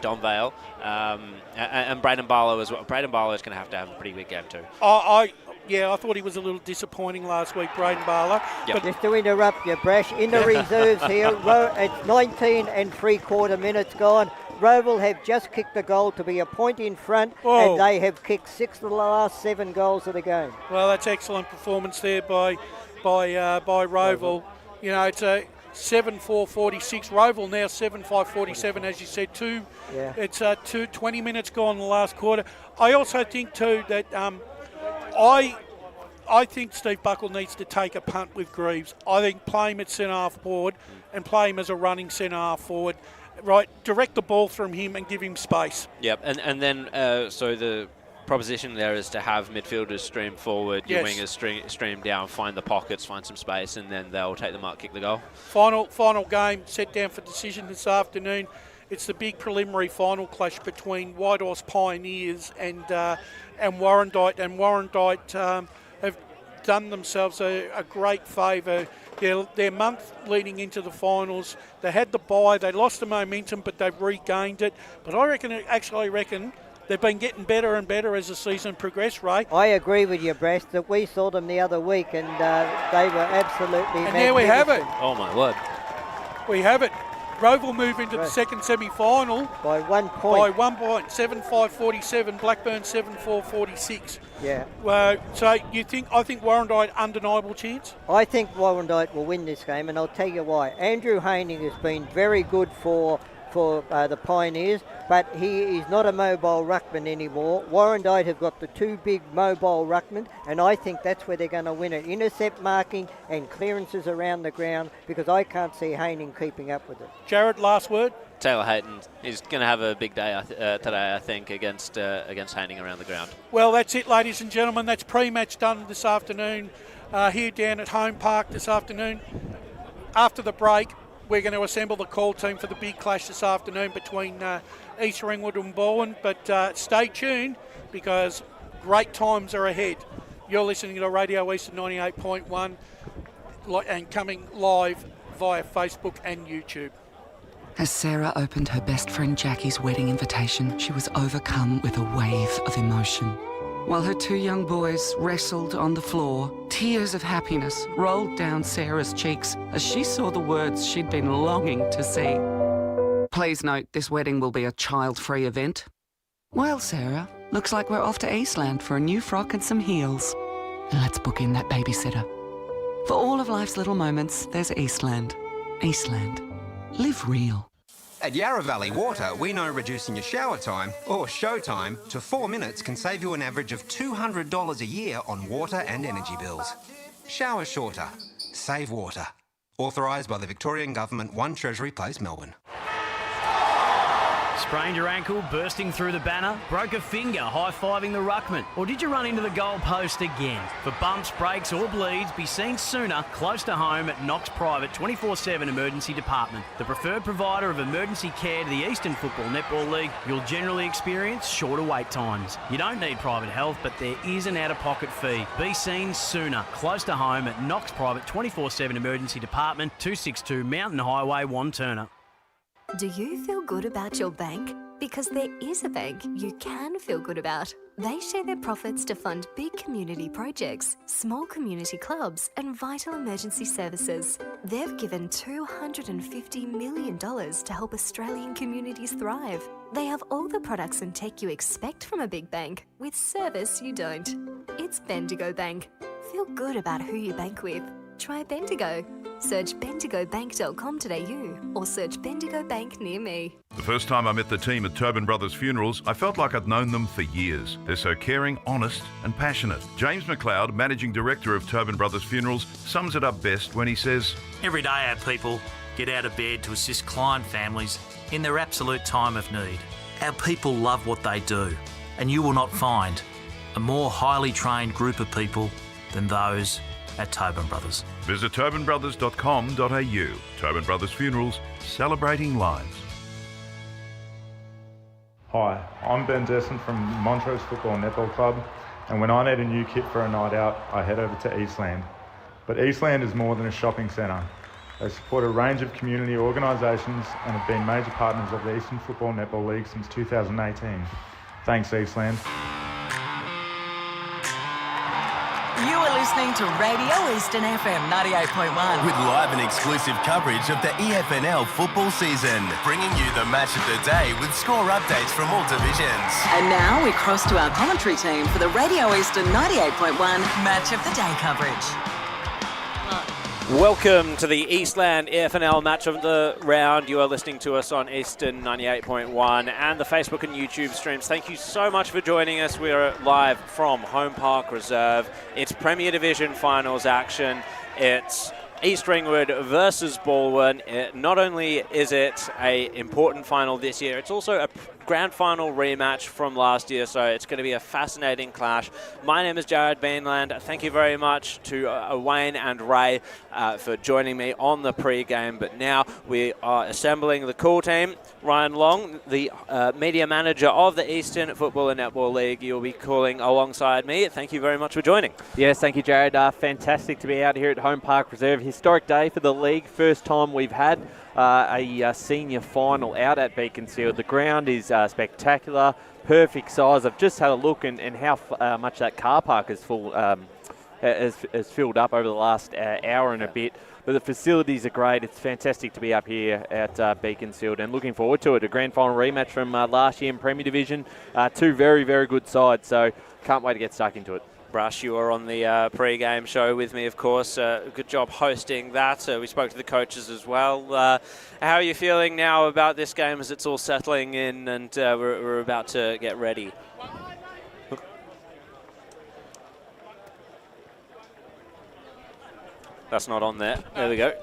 Don Vale, and Braden Barlow as well. Braden Barlow is going to have a pretty big game too. I thought he was a little disappointing last week, Braden Barlow. Yep. Just to interrupt you, Brash, in the reserves here, it's 19 3/4 minutes gone. Roval have just kicked the goal to be a point in front, and they have kicked 6 of the last 7 goals of the game. Well, that's excellent performance there by Roval. It's a 7-4-46. Roval now 7-5-47, as you said. It's 20 minutes gone in the last quarter. I also think too that I think Steve Buckle needs to take a punt with Greaves. I think play him at centre half forward and play him as a running centre half forward. Right, direct the ball from him and give him space. Yep, and then so the proposition there is to have midfielders stream forward, your wingers stream down, find the pockets, find some space, and then they'll take the mark, kick the goal. Final game set down for decision this afternoon. It's the big preliminary final clash between Whitehorse Pioneers and Warrandyte, and Warrandyte have done themselves a great favour. Their month leading into the finals, they had the bye, they lost the momentum, but they've regained it. But I reckon they've been getting better and better as the season progressed, Ray. I agree with you, Brash, that we saw them the other week and they were absolutely magnificent. And there we have it. Oh, my word. We have it. Grove will move into the second semi-final by 1 point. By 1 point, 7-5-47. Blackburn 7-4-46. Yeah. So I think Warrandyte undeniable chance. I think Warrandyte will win this game, and I'll tell you why. Andrew Haining has been very good for the Pioneers, but he is not a mobile ruckman anymore. Warrandyte have got the two big mobile ruckmen, and I think that's where they're going to win it. Intercept marking and clearances around the ground, because I can't see Haining keeping up with it. Jared, last word? Taylor Hayton is going to have a big day today, I think, against Haining around the ground. Well, that's it, ladies and gentlemen. That's pre-match done this afternoon here down at Holm Park this afternoon. After the break, we're going to assemble the call team for the big clash this afternoon between East Ringwood and Balwyn. But stay tuned, because great times are ahead. You're listening to Radio Eastern 98.1 and coming live via Facebook and YouTube. As Sarah opened her best friend Jackie's wedding invitation, she was overcome with a wave of emotion. While her two young boys wrestled on the floor, tears of happiness rolled down Sarah's cheeks as she saw the words she'd been longing to see. Please note, this wedding will be a child-free event. Well, Sarah, looks like we're off to Eastland for a new frock and some heels. And let's book in that babysitter. For all of life's little moments, there's Eastland. Eastland. Live real. At Yarra Valley Water, we know reducing your shower time, or show time, to 4 minutes can save you an average of $200 a year on water and energy bills. Shower shorter. Save water. Authorised by the Victorian Government, 1 Treasury Place, Melbourne. Sprained your ankle, bursting through the banner? Broke a finger, high-fiving the ruckman? Or did you run into the goal post again? For bumps, breaks or bleeds, be seen sooner, close to home at Knox Private 24/7 Emergency Department. The preferred provider of emergency care to the Eastern Football Netball League. You'll generally experience shorter wait times. You don't need private health, but there is an out-of-pocket fee. Be seen sooner, close to home at Knox Private 24/7 Emergency Department, 262 Mountain Highway, Wanturna. Do you feel good about your bank? Because there is a bank you can feel good about. They share their profits to fund big community projects, small community clubs and vital emergency services. They've given $250 million to help Australian communities thrive. They have all the products and tech you expect from a big bank, with service you don't. It's Bendigo Bank. Feel good about who you bank with. Try Bendigo. Search bendigobank.com.au or search Bendigo Bank near me. The first time I met the team at Tobin Brothers Funerals, I felt like I'd known them for years. They're so caring, honest and passionate. James McLeod, Managing Director of Tobin Brothers Funerals, sums it up best when he says, Every day our people get out of bed to assist client families in their absolute time of need. Our people love what they do, and you will not find a more highly trained group of people than those at Tobin Brothers. Visit tobinbrothers.com.au. Tobin Brothers Funerals, celebrating lives. Hi, I'm Ben Desson from Montrose Football Netball Club, and when I need a new kit for a night out, I head over to Eastland. But Eastland is more than a shopping centre. They support a range of community organisations and have been major partners of the Eastern Football Netball League since 2018. Thanks, Eastland. You are listening to Radio Eastern FM 98.1. With live and exclusive coverage of the EFNL football season, bringing you the match of the day with score updates from all divisions. And now we cross to our commentary team for the Radio Eastern 98.1 Match of the Day coverage. Welcome to the Eastland EFNL Match of the Round. You are listening to us on Eastern 98.1 and the Facebook and YouTube streams. Thank you so much for joining us. We are live from Holm Park Reserve. It's Premier Division finals action. It's East Ringwood versus Balwyn. Not only is it an important final this year, it's also a grand final rematch from last year, so it's going to be a fascinating clash. My name is Jared Beanland. Thank you very much to Wayne and Ray for joining me on the pre-game, but now we are assembling the call team. Ryan Long, the media manager of the Eastern Football and Netball League, you'll be calling alongside me. Thank you very much for joining. Yes, thank you, Jared. Fantastic to be out here at Holm Park Reserve. Historic day for the league. First time we've had a senior final out at Beaconsfield. The ground is spectacular, perfect size. I've just had a look and how much that car park is full, has filled up over the last hour and a bit. but the facilities are great. It's fantastic to be up here at Beaconsfield, and looking forward to it. A grand final rematch from last year in Premier Division. Two very, very good sides, so can't wait to get stuck into it. Brush, you were on the pre-game show with me, of course. Good job hosting that. We spoke to the coaches as well. How are you feeling now about this game as it's all settling in and we're about to get ready? That's not on there. There we go.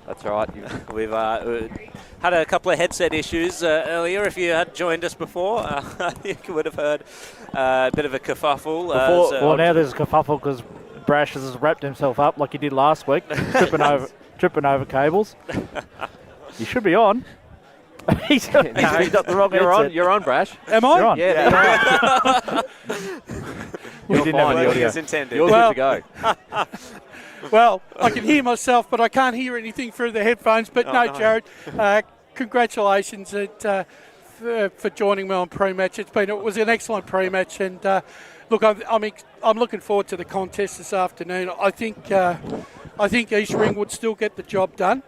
That's all right. We've had a couple of headset issues earlier. If you had joined us before, you would have heard a bit of a kerfuffle. Well, now there's a kerfuffle because Brash has wrapped himself up like he did last week, tripping over cables. You should be on. he's got the wrong headset. You're on, Brash. Am I? You're on. Yeah. We didn't have any audio. Intended. You're good to go. Well, I can hear myself, but I can't hear anything through the headphones. But no, Jared, congratulations for joining me on pre-match. It was an excellent pre-match, and look, I'm looking forward to the contest this afternoon. I think East Ringwood still get the job done,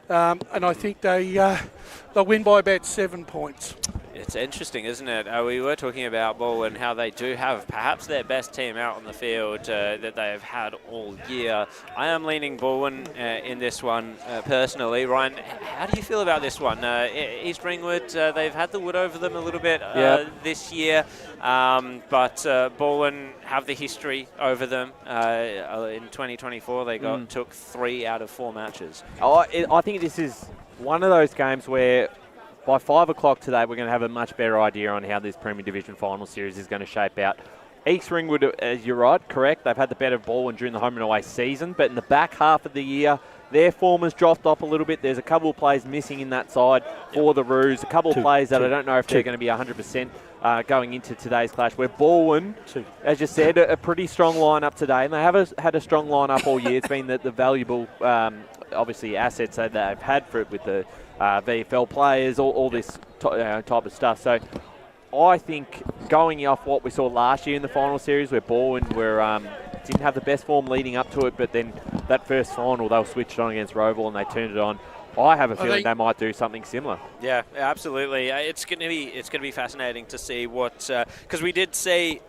and I think they'll win by about 7 points. It's interesting, isn't it? We were talking about Balwyn, how they do have perhaps their best team out on the field that they have had all year. I am leaning Balwyn in this one personally. Ryan, how do you feel about this one? East Ringwood, they've had the wood over them a little bit this year, but Balwyn have the history over them. In 2024, they took 3 out of 4 matches. I think this is one of those games where by 5 o'clock today, we're going to have a much better idea on how this Premier Division final series is going to shape out. East Ringwood, as you're right, correct, they've had the better ball during the home and away season, but in the back half of the year, their form has dropped off a little bit. There's a couple of players missing in that side for the Roos, a couple of players that I don't know if they're going to be 100% going into today's clash, where Balwyn, as you said, a pretty strong lineup today, and they have had a strong lineup all year. It's been the valuable, obviously, assets that they've had for it with the VFL players, all this type of stuff. So I think going off what we saw last year in the final series, where Balwyn didn't have the best form leading up to it, but then that first final they were switched on against Roval and they turned it on. I have a feeling they might do something similar. Yeah, absolutely. It's going to be fascinating to see what, because we did see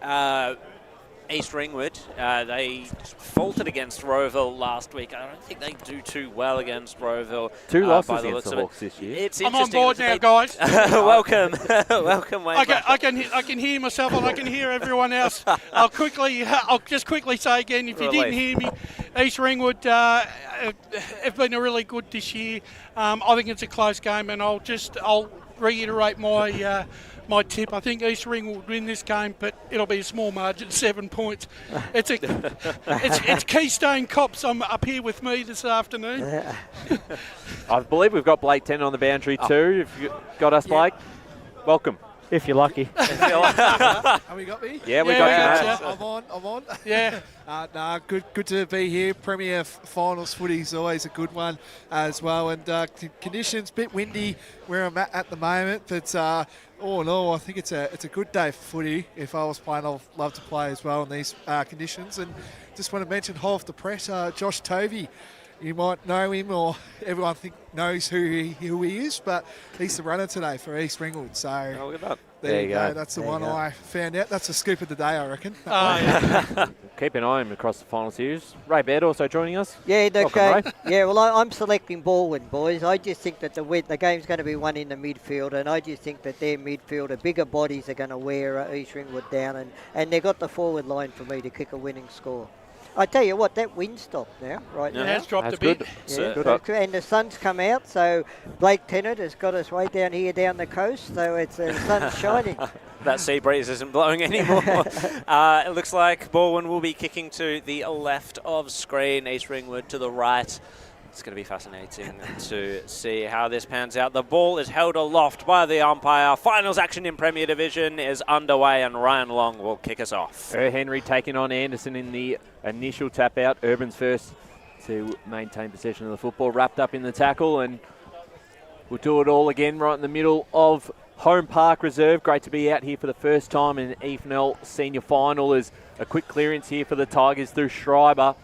East Ringwood, they faltered against Roval last week. I don't think they do too well against Roval. 2 losses against the Hawks this year. It's I'm on board now, guys. Welcome, Wayne. I can hear myself and I can hear everyone else. I'll just quickly say again, if you didn't hear me, East Ringwood have been really good this year. I think it's a close game, and I'll reiterate my tip. I think East Ringwood will win this game, but it'll be a small margin, 7 points. It's Keystone Cops. I'm up here with me this afternoon. I believe we've got Blake Tennant on the boundary too. If you got us, Blake, welcome. If you're lucky. Have we got me? Yeah, we got you, mate. I'm on. Yeah. Good to be here. Premier Finals footy is always a good one as well. And conditions, a bit windy where I'm at the moment, but all in all, I think it's a good day for footy. If I was playing, I'd love to play as well in these conditions. And just want to mention hot off the press, Josh Tovey. You might know him, or everyone knows who he is, but he's the runner today for East Ringwood. So look at that. There you go. That's the one I found out. That's a scoop of the day, I reckon. Keep an eye on him across the final series. Ray Baird also joining us. Yeah, Welcome, Ray. Yeah. Well, I'm selecting Balwyn, boys. I just think that the game's going to be won in the midfield, and I just think that their midfield, the bigger bodies, are going to wear East Ringwood down, and they've got the forward line for me to kick a winning score. I tell you what, that wind stopped now, right now. It has dropped a bit. And the sun's come out, so Blake Tennant has got us way down here down the coast, so it's the sun's shining. That sea breeze isn't blowing anymore. It looks like Balwyn will be kicking to the left of screen, East Ringwood to the right. It's going to be fascinating to see how this pans out. The ball is held aloft by the umpire. Finals action in Premier Division is underway, and Ryan Long will kick us off. Henry taking on Anderson in the initial tap out. Urban's first to maintain possession of the football, wrapped up in the tackle, and we'll do it all again right in the middle of Holm Park Reserve. Great to be out here for the first time in EFNL Senior Final. There's a quick clearance here for the Tigers through Schreiber.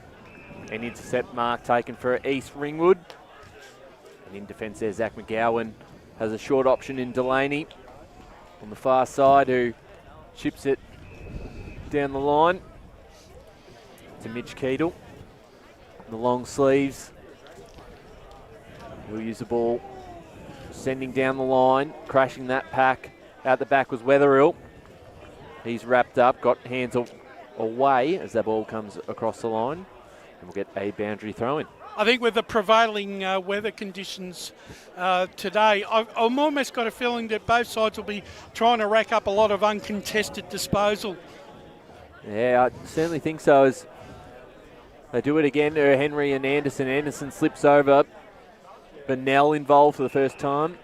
An intercept mark taken for East Ringwood. And in defence there, Zach McGowan has a short option in Delaney on the far side, who chips it down the line to Mitch Keedle. The long sleeves. He'll use the ball, sending down the line, crashing that pack. Out the back was Wetherill. He's wrapped up, got hands away as that ball comes across the line. And we'll get a boundary throw in. I think with the prevailing weather conditions today, I've almost got a feeling that both sides will be trying to rack up a lot of uncontested disposal. Yeah, I certainly think so. As they do it again, Henry and Anderson. Anderson slips over. Bennell involved for the first time.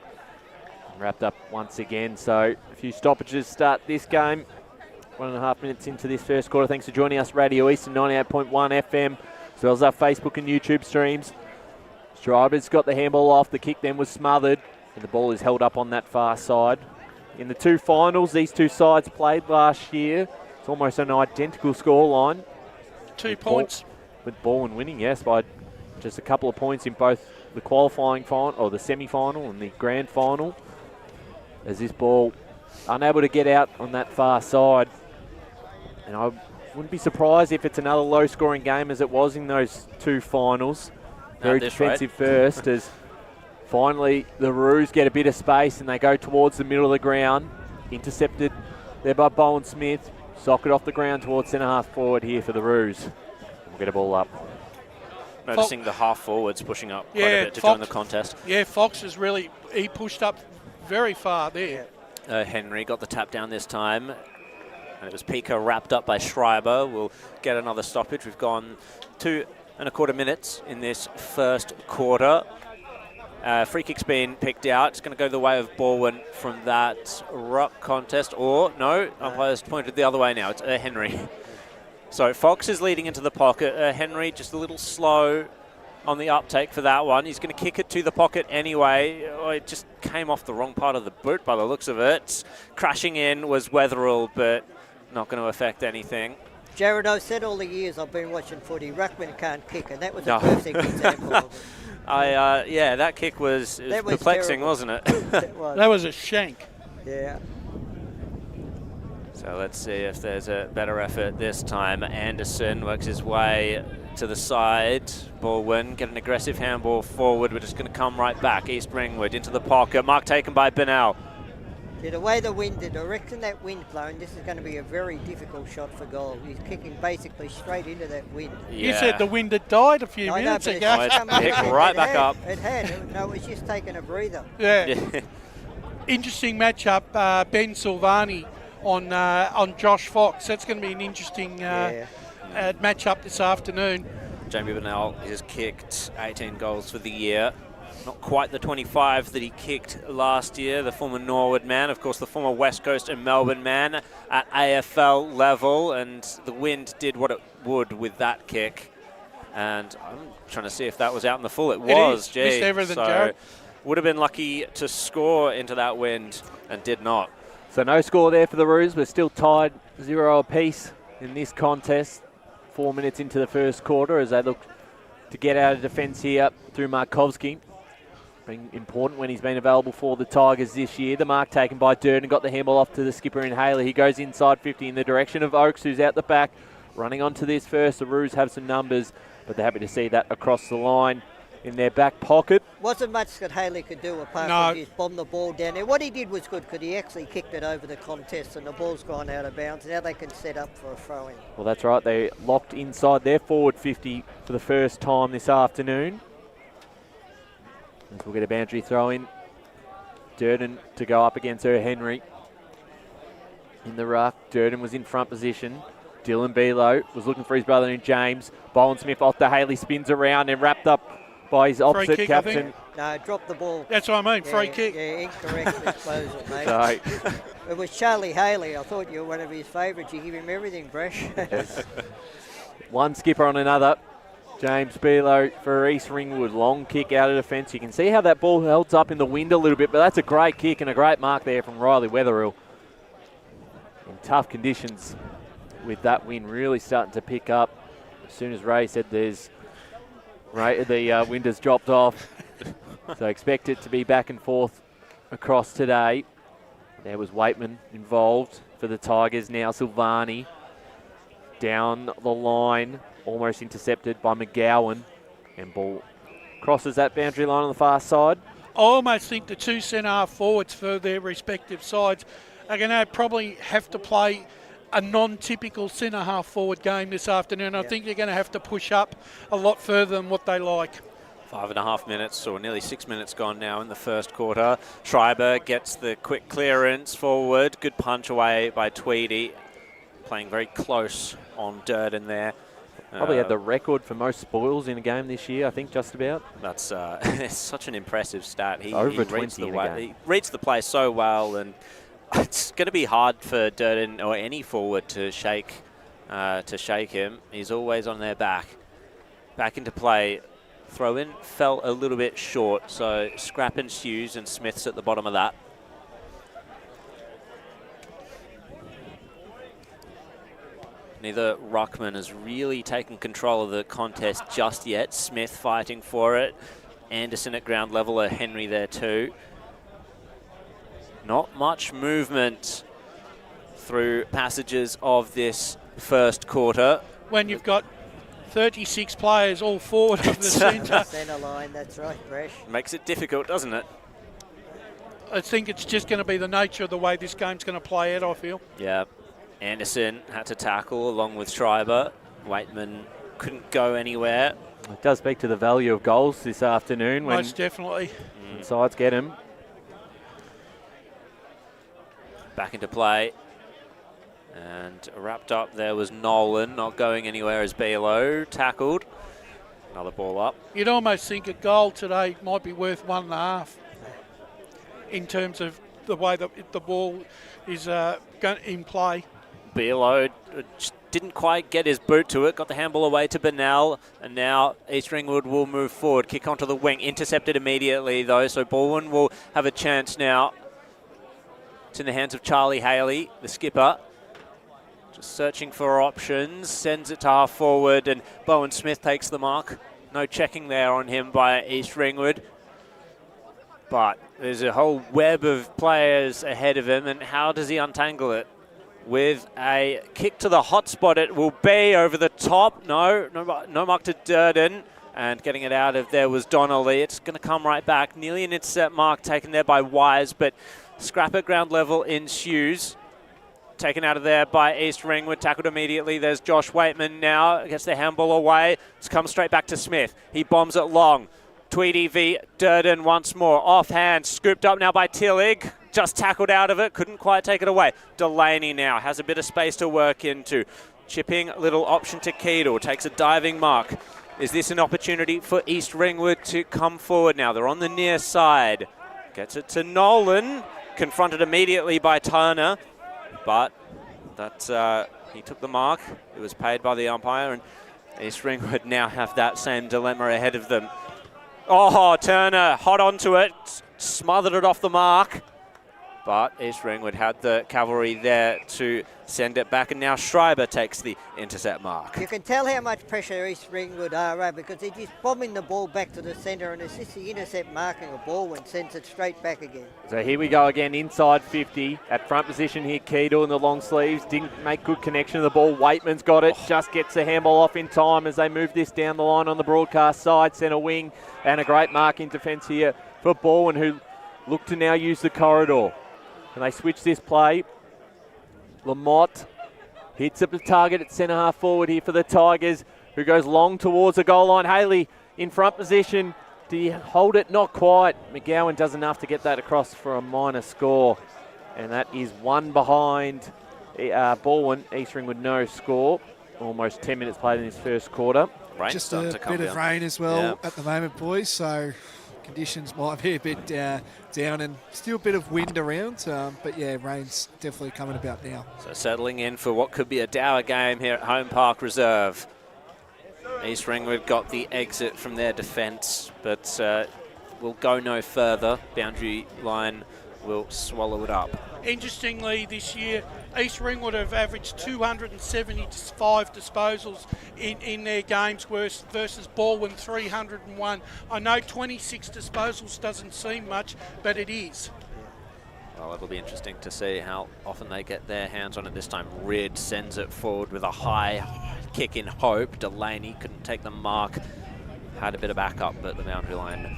Wrapped up once again, so a few stoppages start this game. 1.5 minutes into this first quarter. Thanks for joining us, Radio Eastern 98.1 FM, as well as our Facebook and YouTube streams. Schreiber's got the handball off. The kick then was smothered, and the ball is held up on that far side. In the two finals, these two sides played last year. It's almost an identical scoreline. 2 points. With Balwyn winning, yes, by just a couple of points in both the qualifying final, or the semi-final and the grand final. As this ball unable to get out on that far side. And I wouldn't be surprised if it's another low-scoring game as it was in those two finals. Very defensive first, as finally the Roos get a bit of space and they go towards the middle of the ground. Intercepted there by Bowen Smith. Socket off the ground towards centre-half forward here for the Roos. We'll get a ball up. Noticing the half forwards pushing up quite a bit to join the contest. Yeah, Fox is really, he pushed up very far there. Henry got the tap down this time. And it was Pico wrapped up by Schreiber. We'll get another stoppage. We've gone 2.25 minutes in this first quarter. Free kick's been picked out. It's going to go the way of Balwyn from that ruck contest. Or, no, umpire's pointed the other way now. It's Henry. So Fox is leading into the pocket. Henry just a little slow on the uptake for that one. He's going to kick it to the pocket anyway. Oh, it just came off the wrong part of the boot by the looks of it. Crashing in was Wetherill, but not going to affect anything. Jared, I've said all the years I've been watching footy, ruckman can't kick, and that was a perfect example of it. Yeah, that kick was perplexing, terrible. Wasn't it? That was a shank. Yeah. So let's see if there's a better effort this time. Anderson works his way to the side. Balwyn get an aggressive handball forward. We're just going to come right back. East Ringwood into the pocket. Mark taken by Bennell. Yeah, the way the wind did, I reckon that wind blowing, this is going to be a very difficult shot for goal. He's kicking basically straight into that wind. Yeah. You said the wind had died a few minutes ago. It's picked right back up. It had. No, it was just taking a breather. Yeah. Interesting matchup, Ben Silvani on Josh Fox. That's going to be an interesting matchup this afternoon. Jamie Bennell has kicked 18 goals for the year. Not quite the 25 that he kicked last year, the former Norwood man, of course the former West Coast and Melbourne man at AFL level, and the wind did what it would with that kick. And I'm trying to see if that was out in the full. It was, gee. Missed everything, so Jared. Would have been lucky to score into that wind and did not. So no score there for the Roos. We're still tied 0 apiece in this contest. 4 minutes into the first quarter as they look to get out of defence here through Markovski. Being important when he's been available for the Tigers this year. The mark taken by Durden, got the handball off to the skipper in Haley. He goes inside 50 in the direction of Oakes, who's out the back. Running onto this first. The Roos have some numbers, but they're happy to see that across the line in their back pocket. Wasn't much that Haley could do apart from just bomb the ball down there. What he did was good because he actually kicked it over the contest and the ball's gone out of bounds. Now they can set up for a throw-in. Well, that's right. They locked inside their forward 50 for the first time this afternoon. As we'll get a boundary throw-in. Durden to go up against Henry. In the ruck, Durden was in front position. Dylan Below was looking for his brother in James. Bowen Smith off the Haley, spins around and wrapped up by his opposite kick, captain. No, dropped the ball. That's what I mean, free kick. Yeah, incorrect disposal, mate. It was Charlie Haley. I thought you were one of his favourites. You give him everything, Bresh. Yes. One skipper on another. James Below for East Ringwood. Long kick out of defence. You can see how that ball holds up in the wind a little bit, but that's a great kick and a great mark there from Riley Wetherill. In tough conditions with that wind really starting to pick up. As soon as Ray said there's Right, the wind has dropped off. So expect it to be back and forth across today. There was Waitman involved for the Tigers. Now Silvani down the line, almost intercepted by McGowan. And ball crosses that boundary line on the far side. I almost think the two centre-half forwards for their respective sides are going to probably have to play a non-typical centre-half forward game this afternoon. I think they're going to have to push up a lot further than what they like. 5.5 minutes, or nearly 6 minutes gone now in the first quarter. Schreiber gets the quick clearance forward. Good punch away by Tweedy. Playing very close on Durden there. Probably had the record for most spoils in a game this year, I think, just about. That's it's such an impressive stat. He Over reads 20 the in a game. He reads the play so well, and it's going to be hard for Durden or any forward to shake him. He's always on their back. Back into play. Throw in fell a little bit short, so scrap ensues, and Smith's at the bottom of that. Neither ruckman has really taken control of the contest just yet. Smith fighting for it. Anderson at ground level, Henry there too. Not much movement through passages of this first quarter. When you've got 36 players all forward of the centre. Centre line, that's right, Fresh. Makes it difficult, doesn't it? I think it's just going to be the nature of the way this game's going to play out, I feel. Yeah. Anderson had to tackle along with Schreiber. Waitman couldn't go anywhere. It does speak to the value of goals this afternoon. Most definitely. Sides get him. Back into play. And wrapped up there was Nolan, not going anywhere as Belo tackled. Another ball up. You'd almost think a goal today might be worth 1.5 in terms of the way that the ball is in play. Belo didn't quite get his boot to it, got the handball away to Bennell, and now East Ringwood will move forward, kick onto the wing, intercepted immediately though, so Balwyn will have a chance now. It's in the hands of Charlie Haley, the skipper. Just searching for options, sends it to half forward, and Bowen Smith takes the mark. No checking there on him by East Ringwood. But there's a whole web of players ahead of him, and how does he untangle it? With a kick to the hot spot, it will be over the top. No mark to Durden. And getting it out of there was Donnelly. It's going to come right back. Nearly an intercept mark taken there by Wise, but scrap at ground level ensues. Taken out of there by East Ringwood, tackled immediately. There's Josh Waitman now, gets the handball away. It's come straight back to Smith. He bombs it long. Tweedy v. Durden once more. Offhand, scooped up now by Tillig. Just tackled out of it, couldn't quite take it away. Delaney now has a bit of space to work into. Chipping, little option to Keedle, takes a diving mark. Is this an opportunity for East Ringwood to come forward now? They're on the near side. Gets it to Nolan, confronted immediately by Turner, but he took the mark. It was paid by the umpire, and East Ringwood now have that same dilemma ahead of them. Oh, Turner hot onto it, smothered it off the mark. But East Ringwood had the cavalry there to send it back, and now Schreiber takes the intercept mark. You can tell how much pressure East Ringwood are because they're just bombing the ball back to the centre, and it's just the intercept marking of ball and sends it straight back again. So here we go again, inside 50. At front position here, Keedle in the long sleeves. Didn't make good connection to the ball. Waitman's got it. Just gets the handball off in time as they move this down the line on the broadcast side. Centre wing, and a great mark in defence here for Balwyn, who look to now use the corridor. And they switch this play. Lamotte hits up the target at centre half forward here for the Tigers, who goes long towards the goal line. Haley in front position. Do you hold it? Not quite. McGowan does enough to get that across for a minor score. And that is one behind Balwyn. East Ringwood no score. Almost 10 minutes played in this first quarter. Just a bit of rain as well at the moment, boys. So conditions might be a bit down and still a bit of wind around. But yeah, rain's definitely coming about now. So settling in for what could be a dour game here at Holm Park Reserve. East Ringwood got the exit from their defence, but will go no further. Boundary line will swallow it up. Interestingly, this year, East Ringwood have averaged 275 disposals in their games versus Balwyn 301. I know 26 disposals doesn't seem much, but it is. Well, it'll be interesting to see how often they get their hands on it this time. Rid sends it forward with a high kick in hope. Delaney couldn't take the mark. Had a bit of backup, but the boundary line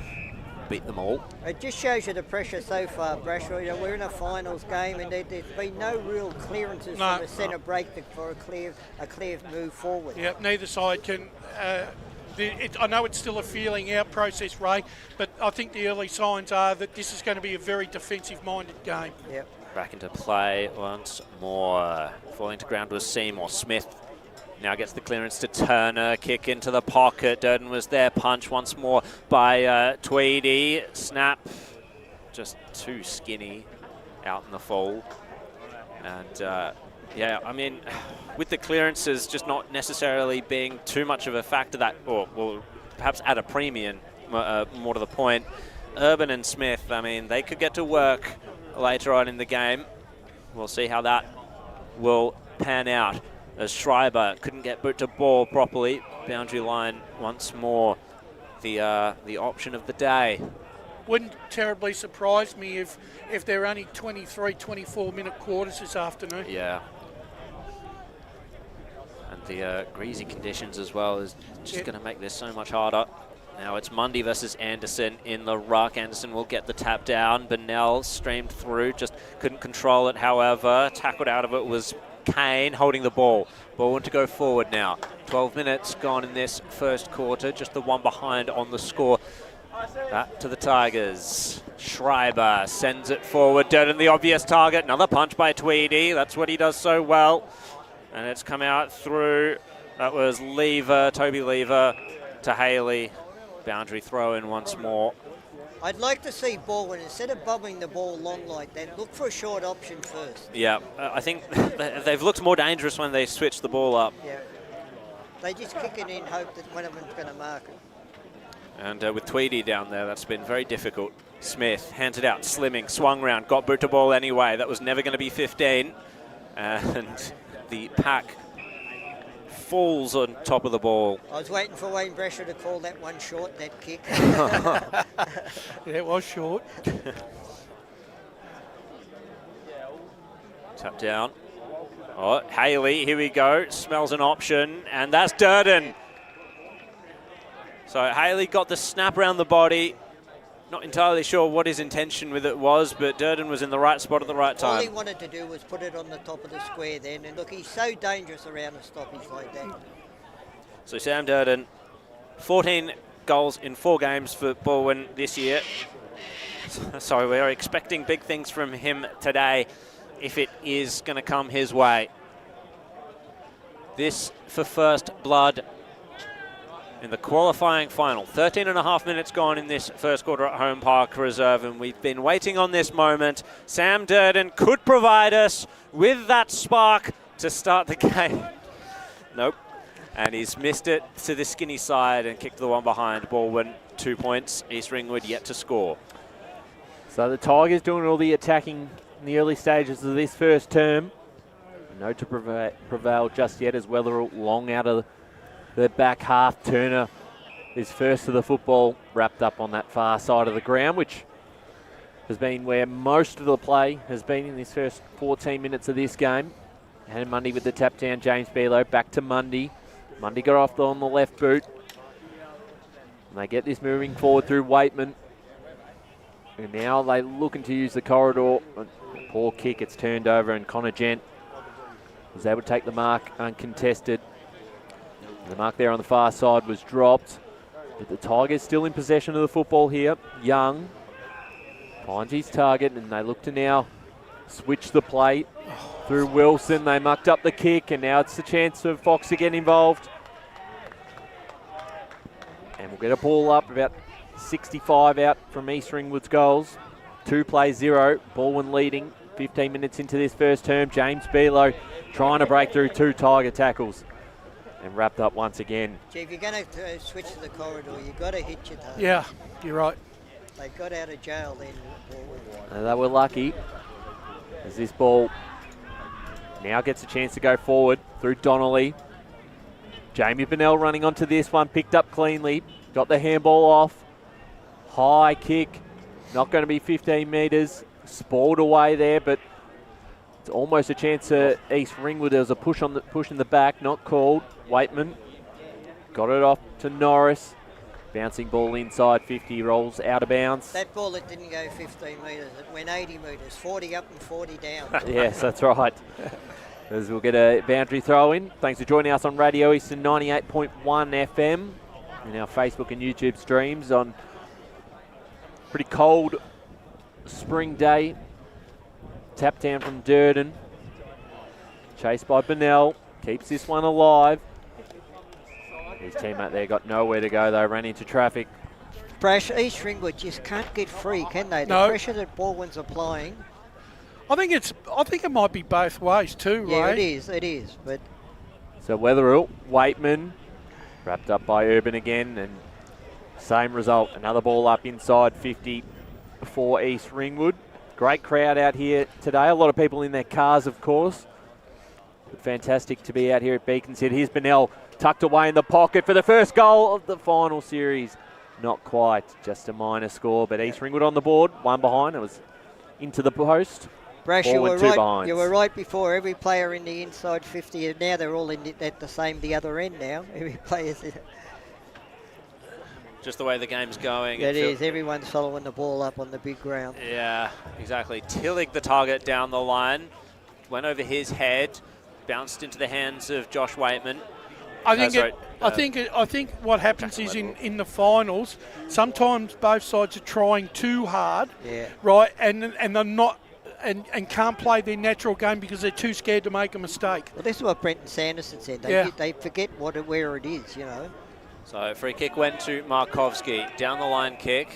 beat them all. It just shows you the pressure so far, Brasher. You know, we're in a finals game, and there's been no real clearances from the centre break for a clear move forward. Yep, neither side can. I know it's still a feeling out process, Ray, but I think the early signs are that this is going to be a very defensive-minded game. Yep. Back into play once more. Falling to ground was Seymour. Smith now gets the clearance to Turner. Kick into the pocket. Durden was there. Punch once more by Tweedy. Snap. Just too skinny out in the fall. And yeah, I mean, with the clearances just not necessarily being too much of a factor that, or perhaps at a premium, more to the point, Urban and Smith, I mean, they could get to work later on in the game. We'll see how that will pan out. As Schreiber couldn't get boot to ball properly. Boundary line once more, the option of the day. Wouldn't terribly surprise me if they're only 23, 24-minute quarters this afternoon. Yeah. And the greasy conditions as well is just going to make this so much harder. Now it's Mundy versus Anderson in the ruck. Anderson will get the tap down. Bennell streamed through, just couldn't control it. However, tackled out of it was Kane holding the ball. Balwyn to go forward now. 12 minutes gone in this first quarter, just the one behind on the score. Back to the Tigers. Schreiber sends it forward. Durden the obvious target. Another punch by Tweedy. That's what he does so well. And it's come out through. That was Lever, Toby Lever to Haley. Boundary throw in once more. I'd like to see Balwyn, instead of bobbing the ball long like that, look for a short option first. Yeah, I think they've looked more dangerous when they switch the ball up. Yeah. They just kick it in, hope that one of them's going to mark it. And with Tweedy down there, that's been very difficult. Smith hands it out, slimming, swung round, got boot to ball anyway. That was never going to be 15. And the pack falls on top of the ball. I was waiting for Wayne Brescher to call that one short, that kick. Yeah, it was short. Tap down. Oh, Haley, here we go. Smells an option, and that's Durden. So Haley got the snap around the body. Not entirely sure what his intention with it was, but Durden was in the right spot at the right time. All he wanted to do was put it on the top of the square then. And look, he's so dangerous around the stoppies like that. So Sam Durden, 14 goals in 4 games for Balwyn this year. So we're expecting big things from him today if it is going to come his way. This for first blood in the qualifying final. 13 and a half minutes gone in this first quarter at Holm Park Reserve, and we've been waiting on this moment. Sam Durden could provide us with that spark to start the game. Nope. And he's missed it to the skinny side and kicked the one behind. Balwyn, 2 points. East Ringwood yet to score. So the Tigers doing all the attacking in the early stages of this first term. No to prevail just yet as Weatherall long out of the back half. Turner is first to the football, wrapped up on that far side of the ground, which has been where most of the play has been in this first 14 minutes of this game. And Mundy with the tap down, James Below back to Mundy. Mundy got off on the left boot. And they get this moving forward through Waitman. And now they're looking to use the corridor. Poor kick, it's turned over, and Connor Gent was able to take the mark uncontested. The mark there on the far side was dropped, but the Tigers still in possession of the football here. Young finds his target, and they look to now switch the play through Wilson. They mucked up the kick, and now it's the chance of Fox to get involved. And we'll get a ball up, about 65 out from East Ringwood's goals. 2 plays 0, Balwyn leading 15 minutes into this first term. James Below trying to break through 2 Tiger tackles. And wrapped up once again. Gee, if you're going to switch to the corridor, you've got to hit your target. Yeah, you're right. They got out of jail then. They were lucky, as this ball now gets a chance to go forward through Donnelly. Jamie Bennell running onto this one, picked up cleanly, got the handball off. High kick, not going to be 15 metres, spoiled away there, but it's almost a chance to East Ringwood. There was a push in the back, not called. Waitman got it off to Norris. Bouncing ball inside 50, rolls out of bounds. That ball, it didn't go 15 metres, it went 80 metres, 40 up and 40 down. Yes, that's right. As we'll get a boundary throw in. Thanks for joining us on Radio Eastern 98.1 FM and our Facebook and YouTube streams on pretty cold spring day. Tap down from Durden. Chased by Bennell. Keeps this one alive. His teammate there got nowhere to go though, ran into traffic. Brash, East Ringwood just can't get free, can they? The pressure that Balwyn's applying. I think it might be both ways too, Yeah, Ray. it is, but... So Wetherill, Waitman, wrapped up by Urban again, and same result. Another ball up inside 50 for East Ringwood. Great crowd out here today. A lot of people in their cars, of course. But fantastic to be out here at Beaconsfield. Here's Bennell tucked away in the pocket for the first goal of the final series. Not quite, just a minor score, but East Ringwood on the board, one behind. It was into the post. Brash, you were right before. Every player in the inside 50, and now they're all at the other end now. Every player's Just the way the game's going. It is. Everyone's following the ball up on the big ground. Yeah, exactly. Tillich, the target down the line, went over his head, bounced into the hands of Josh Waitman. I think what happens is in the finals, sometimes both sides are trying too hard, right, and they're not. And can't play their natural game because they're too scared to make a mistake. Well, this is what Brenton Sanderson said. They forget where it is, you know. So free kick went to Markovsky. Down the line kick,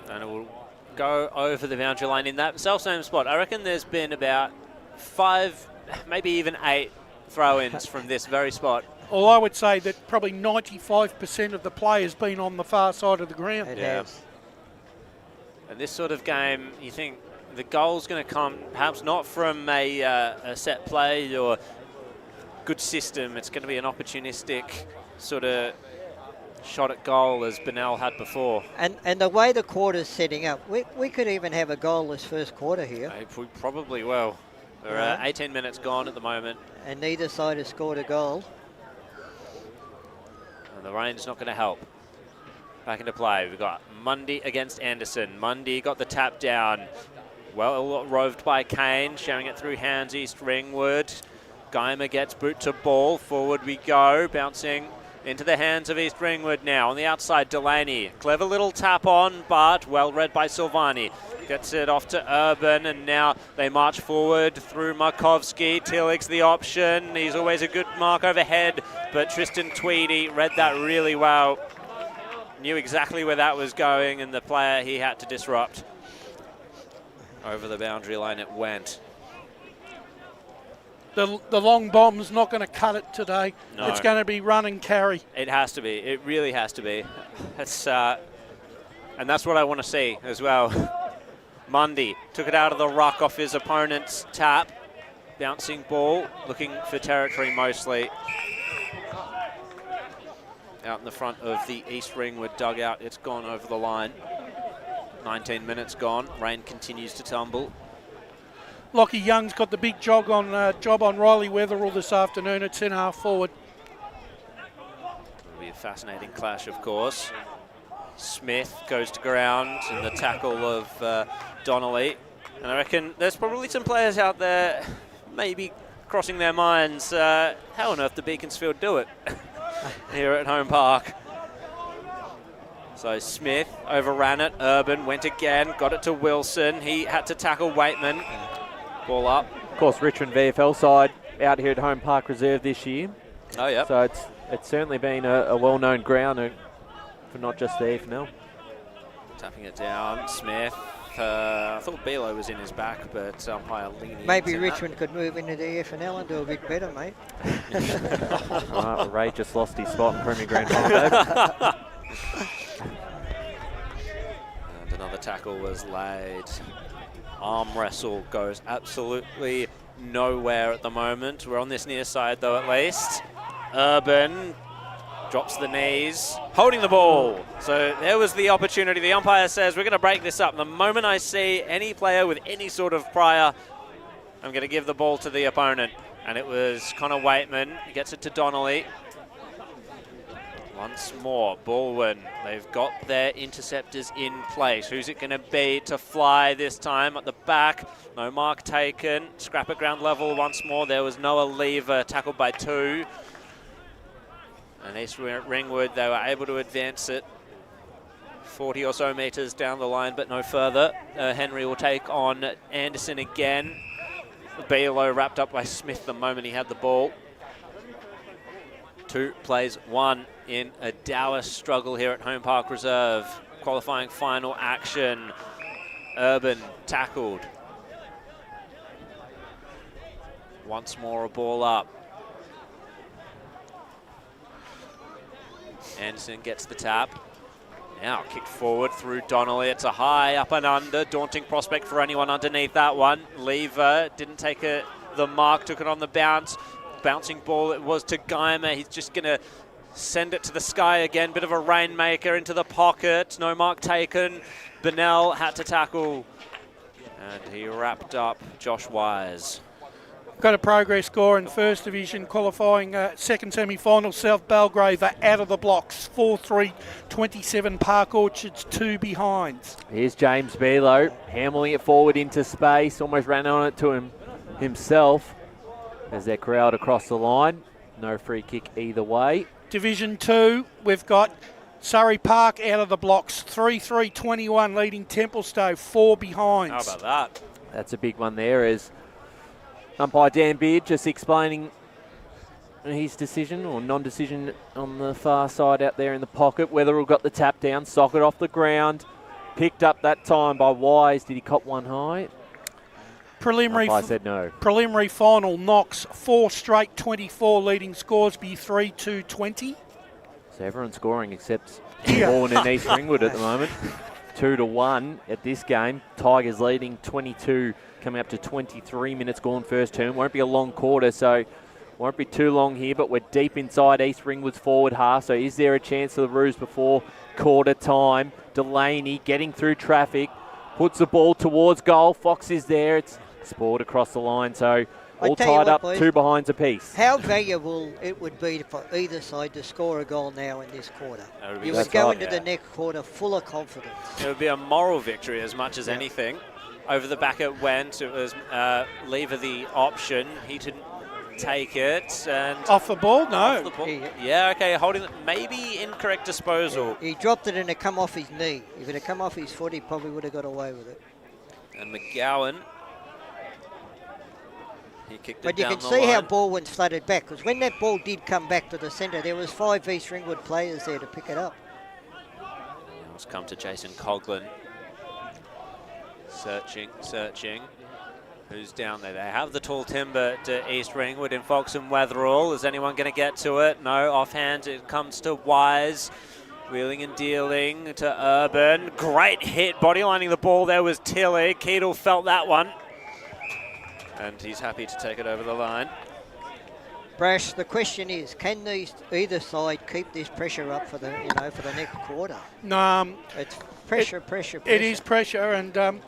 and it will go over the boundary line in that self-same spot. I reckon there's been about 5, maybe even 8 throw-ins from this very spot. Well, I would say that probably 95% of the play has been on the far side of the ground. It has. And this sort of game, you think the goal's going to come perhaps not from a set play or good system. It's going to be an opportunistic sort of shot at goal as Bennell had before. And the way the quarter's setting up, we could even have a goalless first quarter here. We probably will. There are 18 minutes gone at the moment. And neither side has scored a goal. And the rain's not going to help. Back into play. We've got Mundy against Anderson. Mundy got the tap down. Well roved by Kane, showing it through hands East Ringwood. Geimer gets boot to ball. Forward we go, bouncing into the hands of East Ringwood now. On the outside, Delaney. Clever little tap on, but well read by Silvani. Gets it off to Urban, and now they march forward through Markovsky. Tillich's the option. He's always a good mark overhead, but Tristan Tweedy read that really well. Knew exactly where that was going, and the player he had to disrupt. Over the boundary line it went. The long bomb's not going to cut it today. No. It's going to be run and carry. It has to be. It really has to be. It's, and that's what I want to see as well. Mundy took it out of the ruck off his opponent's tap. Bouncing ball, looking for territory mostly. Out in the front of the East Ringwood dugout. It's gone over the line. 19 minutes gone. Rain continues to tumble. Lockie Young's got the big job on Riley Wetherill this afternoon at centre half forward. It'll be a fascinating clash, of course. Smith goes to ground in the tackle of Donnelly. And I reckon there's probably some players out there maybe crossing their minds, how on earth did Beaconsfield do it here at Holm Park? So Smith overran it. Urban went again, got it to Wilson. He had to tackle Waitman. Ball up. Of course, Richmond VFL side out here at Holm Park Reserve this year. Oh, yeah. So it's certainly been a well-known ground for not just the EFNL. Tapping it down. Smith. I thought Belo was in his back, but umpire leaning. Maybe Richmond could move into the EFNL and do a bit better, mate. Right, Ray just lost his spot in Premier Grand Final. And another tackle was laid. Arm wrestle goes absolutely nowhere at the moment. We're on this near side though at least. Urban drops the knees, holding the ball. So there was the opportunity. The umpire says we're going to break this up. The moment I see any player with any sort of prior, I'm going to give the ball to the opponent. And it was Connor Waitman. He gets it to Donnelly. Once more, Balwyn. They've got their interceptors in place. Who's it going to be to fly this time at the back? No mark taken. Scrap at ground level once more. There was Noah Lever tackled by 2. And East Ringwood, they were able to advance it 40 or so metres down the line, but no further. Henry will take on Anderson again. Below wrapped up by Smith the moment he had the ball. 2 plays 1 in a dour struggle here at Holm Park Reserve. Qualifying final action. Urban tackled. Once more a ball up. Anderson gets the tap. Now kicked forward through Donnelly. It's a high up and under. Daunting prospect for anyone underneath that one. Lever didn't take the mark, took it on the bounce. Bouncing ball it was to Geimer. He's just going to send it to the sky again. Bit of a rainmaker into the pocket. No mark taken. Bennell had to tackle. And he wrapped up Josh Wise. Got a progress score in First Division qualifying second semi-final. South Belgrave are out of the blocks. 4-3-27 Park Orchards 2 behind. Here's James Below hammering it forward into space. Almost ran on it to himself as they crowd across the line. No free kick either way. Division 2, we've got Surrey Park out of the blocks. 3-3-21 leading Templestowe 4 behind. How about that? That's a big one there as umpire Dan Beard just explaining his decision or non-decision on the far side out there in the pocket. Weatherall got the tap down, socket off the ground. Picked up that time by Wise. Did he cop one high? I said no. Preliminary final, Knox 4 straight 24 leading Scoresby 3-2-20. So everyone's scoring except Balwyn and East Ringwood at the moment. 2-1 at this game. Tigers leading 22, coming up to 23 minutes gone first term. Won't be a long quarter, so won't be too long here, but we're deep inside East Ringwood's forward half. So is there a chance for the Roos before quarter time? Delaney getting through traffic, puts the ball towards goal. Fox is there. It's spoiled across the line, so all tied up, boys, 2 behinds apiece. How valuable it would be for either side to score a goal now in this quarter. You would go into the next quarter full of confidence. It would be a moral victory as much as anything. Over the back it went. It was Lever the option. He didn't take it. And off the ball? No. Off the ball. Yeah, okay, holding it. Maybe incorrect disposal. He dropped it and it come off his knee. If it had come off his foot, he probably would have got away with it. And McGowan. But you can see how Balwyn's flooded back, because when that ball did come back to the centre, there was 5 East Ringwood players there to pick it up. Now it's come to Jason Coughlin. Searching. Who's down there? They have the tall timber to East Ringwood in Fox and Weatherall. Is anyone going to get to it? No, offhand it comes to Wise. Wheeling and dealing to Urban. Great hit, bodylining the ball there was Tilly. Keedle felt that one. And he's happy to take it over the line. Brash, the question is, can either side keep this pressure up for the next quarter? No, it's pressure. It is pressure, and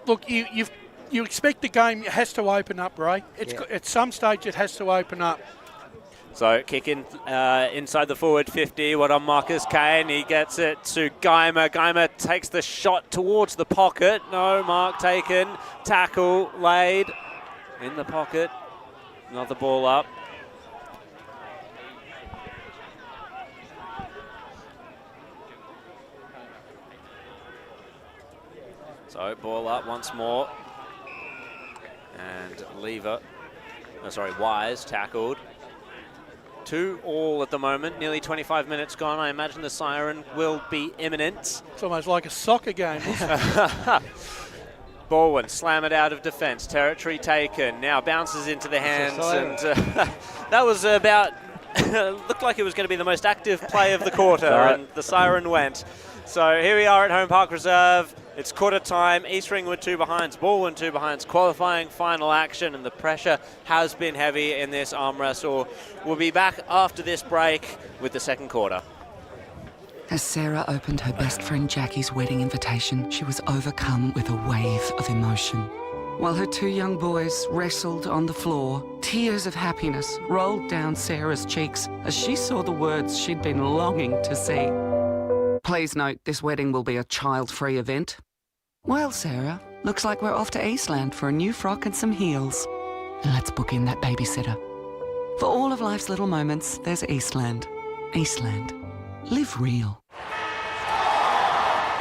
look, you expect the game has to open up, Ray. At some stage, it has to open up. So kick in inside the forward 50. What on Marcus Kane? He gets it to Geimer. Geimer takes the shot towards the pocket. No mark taken. Tackle laid in the pocket. Another ball up. So ball up once more. And Wise tackled. 2-2 at the moment, nearly 25 minutes gone. I imagine the siren will be imminent. It's almost like a soccer game. Balwyn slam it out of defence. Territory taken. Now bounces into the hands, and that was about looked like it was going to be the most active play of the quarter, and the siren went. So here we are at Holm Park Reserve. It's quarter time. East Ringwood 2 behinds, Balwyn 2 behinds. Qualifying final action, and the pressure has been heavy in this arm wrestle. We'll be back after this break with the second quarter. As Sarah opened her best friend Jackie's wedding invitation, she was overcome with a wave of emotion. While her 2 young boys wrestled on the floor, tears of happiness rolled down Sarah's cheeks as she saw the words she'd been longing to see. Please note, this wedding will be a child-free event. Well, Sarah, looks like we're off to Eastland for a new frock and some heels. And let's book in that babysitter. For all of life's little moments, there's Eastland. Eastland. Live real.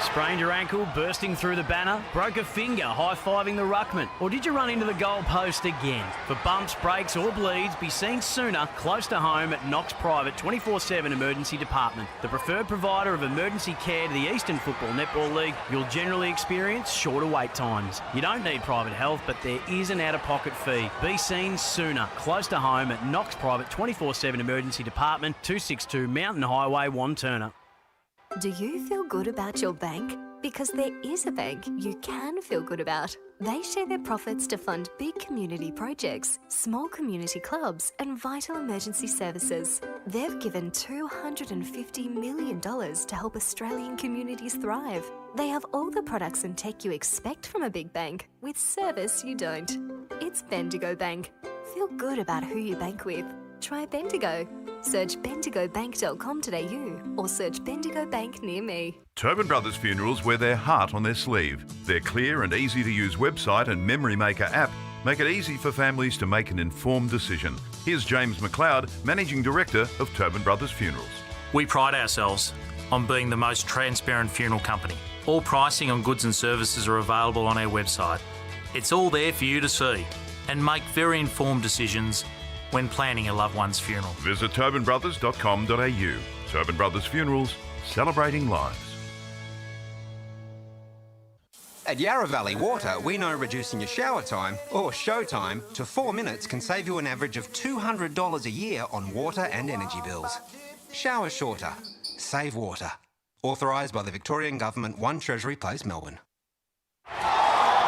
Sprained your ankle, bursting through the banner, broke a finger high-fiving the ruckman, or did you run into the goal post again? For bumps, breaks or bleeds, be seen sooner close to home at Knox Private 24/7 Emergency Department. The preferred provider of emergency care to the Eastern Football Netball League, you'll generally experience shorter wait times. You don't need private health, but there is an out-of-pocket fee. Be seen sooner close to home at Knox Private 24/7 Emergency Department, 262 Mountain Highway, Wanturna. Do you feel good about your bank? Because there is a bank you can feel good about. They share their profits to fund big community projects, small community clubs, and vital emergency services. They've given $250 million to help Australian communities thrive. They have all the products and tech you expect from a big bank, with service you don't. It's Bendigo Bank. Feel good about who you bank with. Try Bendigo. Search bendigobank.com.au or search Bendigo Bank near me. Tobin Brothers Funerals wear their heart on their sleeve. Their clear and easy-to-use website and Memory Maker app make it easy for families to make an informed decision. Here's James McLeod, Managing Director of Tobin Brothers Funerals. We pride ourselves on being the most transparent funeral company. All pricing on goods and services are available on our website. It's all there for you to see and make very informed decisions when planning a loved one's funeral. Visit tobinbrothers.com.au. Tobin Brothers Funerals, celebrating lives. At Yarra Valley Water, we know reducing your shower time, or show time, to 4 minutes can save you an average of $200 a year on water and energy bills. Shower shorter. Save water. Authorised by the Victorian Government, 1 Treasury Place, Melbourne.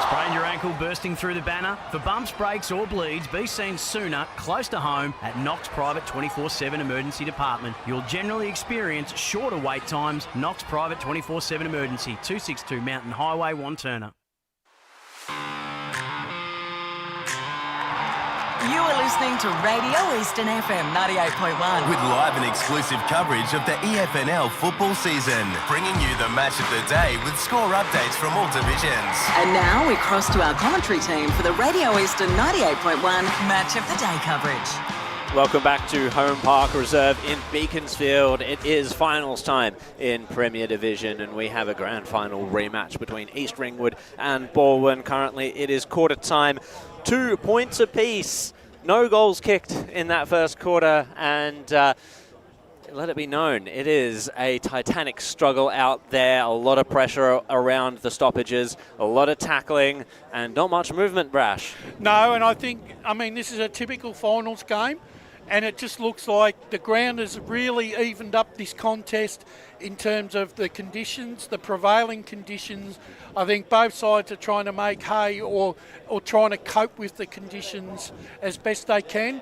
Sprained your ankle, bursting through the banner? For bumps, breaks or bleeds, be seen sooner close to home at Knox Private 24/7 Emergency Department. You'll generally experience shorter wait times. Knox Private 24/7 Emergency, 262 Mountain Highway, Wanturna. You are listening to Radio Eastern FM 98.1. With live and exclusive coverage of the EFNL football season. Bringing you the match of the day with score updates from all divisions. And now we cross to our commentary team for the Radio Eastern 98.1 Match of the Day coverage. Welcome back to Holm Park Reserve in Beaconsfield. It is finals time in Premier Division, and we have a grand final rematch between East Ringwood and Balwyn. Currently, it is quarter time. 2 points apiece. No goals kicked in that first quarter, and let it be known, it is a titanic struggle out there. A lot of pressure around the stoppages, a lot of tackling, and not much movement, Brash. No, and I mean, this is a typical finals game, and it just looks like the ground has really evened up this contest in terms of the conditions, the prevailing conditions. I think both sides are trying to make hay or trying to cope with the conditions as best they can.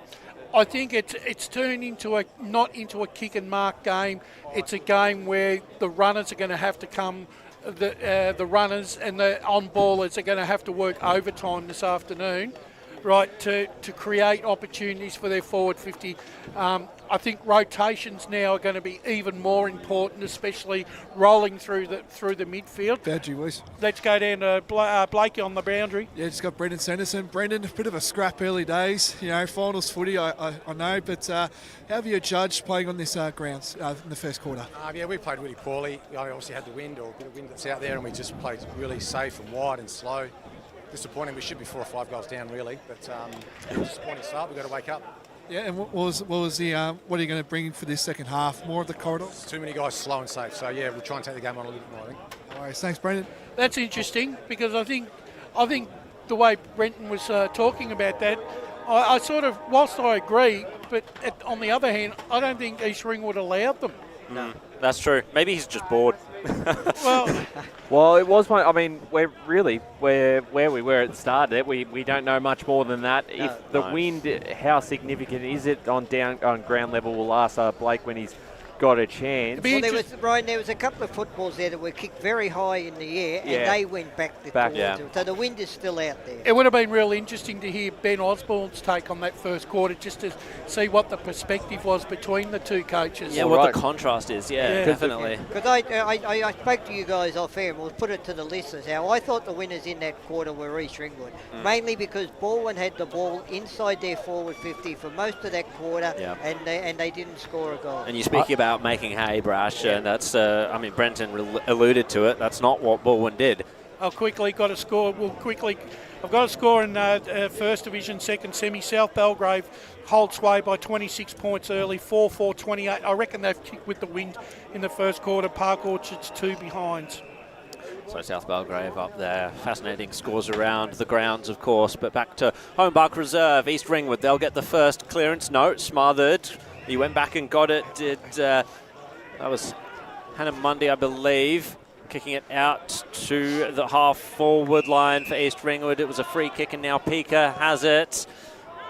I think it's turned into not into a kick and mark game. It's a game where the runners are going to have to come, the runners and the on-ballers are going to have to work overtime this afternoon, right, to create opportunities for their forward 50. I think rotations now are going to be even more important, especially rolling through the midfield. Badgie, Wes. Let's go down to Blakey on the boundary. Yeah, just got Brendan Sanderson. Brendan, a bit of a scrap early days, finals footy, I know, but how have you judged playing on this grounds in the first quarter? Yeah, we played really poorly. We obviously had the wind, or a bit of wind that's out there, and we just played really safe and wide and slow. Disappointing. We should be 4 or 5 goals down, really, but disappointing start. We've got to wake up. Yeah, and what are you going to bring for this second half? More of the corridors? Too many guys slow and safe. So yeah, we'll try and take the game on a little bit more, I think. All right, thanks, Brendan. That's interesting because I think the way Brenton was talking about that, I sort of, whilst I agree, but on the other hand, I don't think East Ringwood allowed them. No, that's true. Maybe he's just bored. Well, it was one. I mean, we're really where we were at the start. We don't know much more than that. If the wind, how significant is it on ground level? Will ask Blake when he's got a chance. Well, there was a couple of footballs there that were kicked very high in the air, and they went back towards it. So the wind is still out there. It would have been real interesting to hear Ben Osborne's take on that first quarter, just to see what the perspective was between the two coaches. Yeah, what the contrast is. Yeah, definitely. Because I spoke to you guys off air, and we'll put it to the listeners now. I thought the winners in that quarter were East Ringwood, mainly because Balwyn had the ball inside their forward 50 for most of that quarter, and they didn't score a goal. And you speak about making hay, Brash, and that's, I mean, Brenton alluded to it. That's not what Balwyn did. I've got a score in First Division, second semi. South Belgrave hold sway by 26 points early, 4-4-28. I reckon they've kicked with the wind in the first quarter. Park Orchard's 2 behinds. So South Belgrave up there. Fascinating scores around the grounds, of course. But back to Holm Park Reserve, East Ringwood. They'll get the first clearance. No, smothered. He went back and got it. That was Hannah Mundy, I believe, kicking it out to the half-forward line for East Ringwood. It was a free kick, and now Pika has it.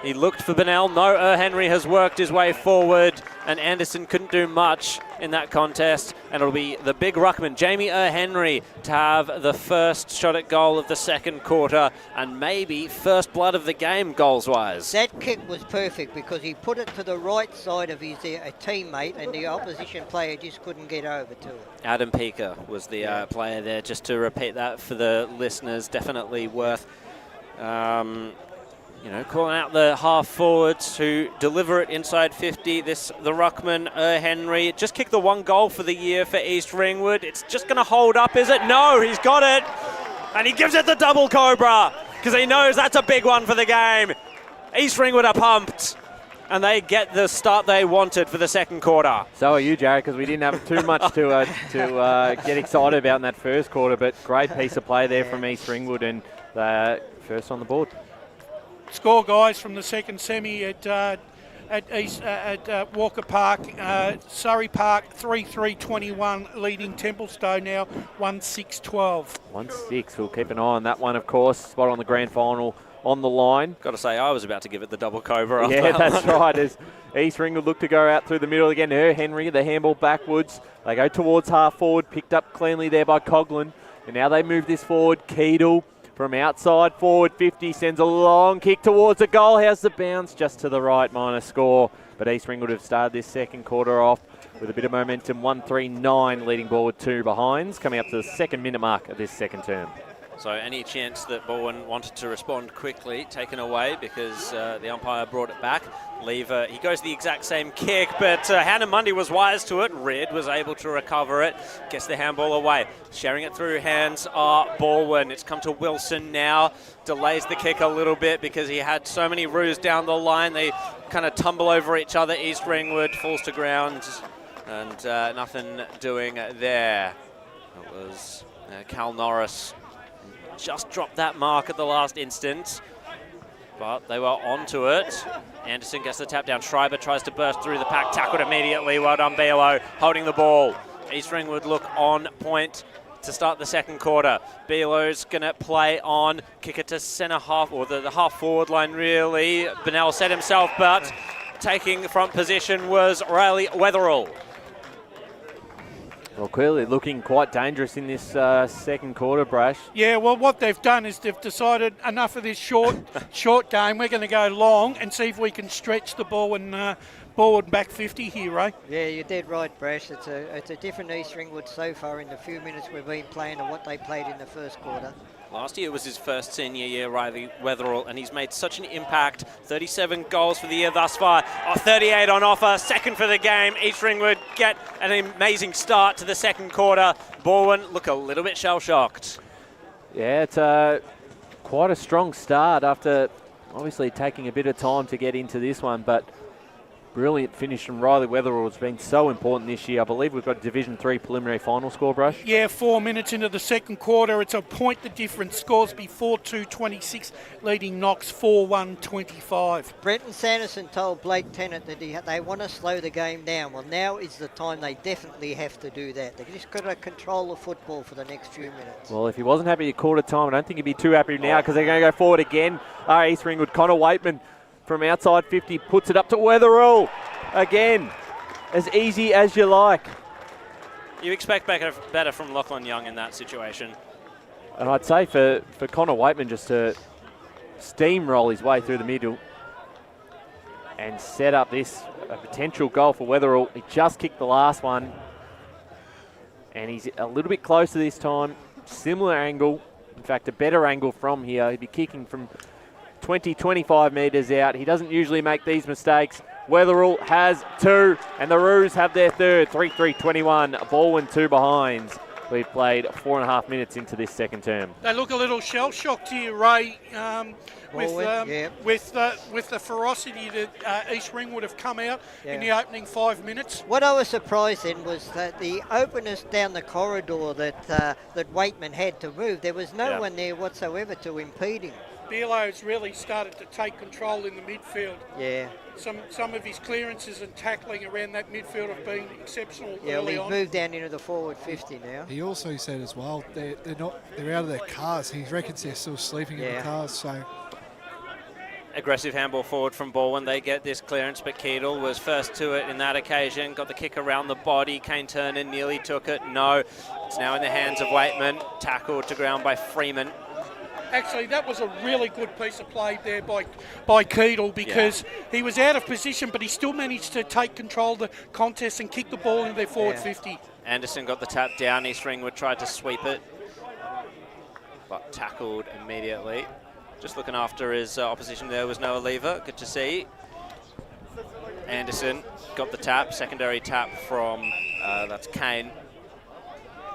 He looked for Bennell. No, Henry has worked his way forward, and Anderson couldn't do much in that contest. And it'll be the big ruckman, Jamie Henry, to have the first shot at goal of the second quarter, and maybe first blood of the game goals-wise. That kick was perfect because he put it to the right side of his teammate, and the opposition player just couldn't get over to it. Adam Pika was the player there. Just to repeat that for the listeners, definitely worth... calling out the half-forwards who deliver it inside 50. The ruckman, Henry, just kicked the one goal for the year for East Ringwood. It's just going to hold up, is it? No, he's got it. And he gives it the double cobra because he knows that's a big one for the game. East Ringwood are pumped, and they get the start they wanted for the second quarter. So are you, Jared, because we didn't have too much to get excited about in that first quarter, but great piece of play there from East Ringwood, and first on the board. Score, guys, from the second semi at Walker Park. Surrey Park 3-3-21, leading Templestowe now 1-6-12. 1-6. We'll keep an eye on that one, of course. Spot on the grand final on the line. Got to say, I was about to give it the double cobra. Yeah, that's right. As East Ringwood look to go out through the middle again. Henry, the handball backwards. They go towards half forward, picked up cleanly there by Coughlin. And now they move this forward. Keedle from outside forward 50 sends a long kick towards the goal. How's the bounce? Just to the right, minor score. But East Ringwood have started this second quarter off with a bit of momentum. 1-3-9, leading ball with 2 behinds, coming up to the 2nd minute mark of this second term. So any chance that Balwyn wanted to respond quickly, taken away because the umpire brought it back. Lever, he goes the exact same kick, but Hannah Mundy was wise to it. Red was able to recover it, gets the handball away. Sharing it through hands are Balwyn. It's come to Wilson now. Delays the kick a little bit because he had so many roos down the line. They kind of tumble over each other. East Ringwood falls to ground and nothing doing there. It was Cal Norris. Just dropped that mark at the last instant, but they were onto it. Anderson gets the tap down. Schreiber tries to burst through the pack, tackled immediately. Well done, Bielo, holding the ball. East Ringwood look on point to start the second quarter. Bielo's going to play on, kick it to centre half, or the half forward line really. Bennell set himself, but taking front position was Riley Wetherall. Well, clearly looking quite dangerous in this second quarter, Brash. Yeah, well, what they've done is they've decided enough of this short game. We're going to go long and see if we can stretch the ball and back 50 here, Ray. Yeah, you're dead right, Brash. It's a different East Ringwood so far in the few minutes we've been playing and what they played in the first quarter. Last year was his first senior year, Riley Wetherall, and he's made such an impact. 37 goals for the year thus far, 38 on offer, second for the game. East Ringwood get an amazing start to the second quarter. Balwyn look a little bit shell-shocked. Yeah, it's quite a strong start after obviously taking a bit of time to get into this one, but brilliant finish from Riley Weatherall has been so important this year. I believe we've got a Division 3 preliminary final score, Brush. Yeah, 4 minutes into the second quarter. It's a point the difference. Scores be 4-2-26, leading Knox 4-1-25. Brenton Sanderson told Blake Tennant that they want to slow the game down. Well, now is the time they definitely have to do that. They've just got to control the football for the next few minutes. Well, if he wasn't happy at quarter time, I don't think he'd be too happy now because they're going to go forward again. East Ringwood, Connor Waitman from outside 50 puts it up to Weatherall. Again, as easy as you like. You expect better from Lachlan Young in that situation. And I'd say for Connor Waitman just to steamroll his way through the middle and set up this a potential goal for Weatherall. He just kicked the last one. And he's a little bit closer this time. Similar angle. In fact, a better angle from here. He'd be kicking from 20, 25 metres out. He doesn't usually make these mistakes. Weatherall has 2, and the Roos have their third. 3-3-21. Balwyn 2 behinds. We've played 4.5 minutes into this second term. They look a little shell-shocked here, Ray, with the ferocity that East Ringwood have come out in the opening 5 minutes. What I was surprised in was that the openness down the corridor that Waitman had to move. There was no one there whatsoever to impede him. Bearlow's really started to take control in the midfield. Yeah. Some of his clearances and tackling around that midfield have been exceptional he's early on. moved down into the forward 50 now. He also said as well they're out of their cars. He reckons they're still sleeping in the cars. So aggressive handball forward from Balwyn. They get this clearance, but Keedle was first to it in that occasion. Got the kick around the body. Kane Turner nearly took it. No, it's now in the hands of Waitman. Tackled to ground by Freeman. Actually, that was a really good piece of play there by Keedle because he was out of position, but he still managed to take control of the contest and kick the ball into their forward 50. Anderson got the tap down. East Ringwood tried to sweep it, but tackled immediately. Just looking after his opposition there was Noah Lever. Good to see. Anderson got the tap. Secondary tap from, that's Kane.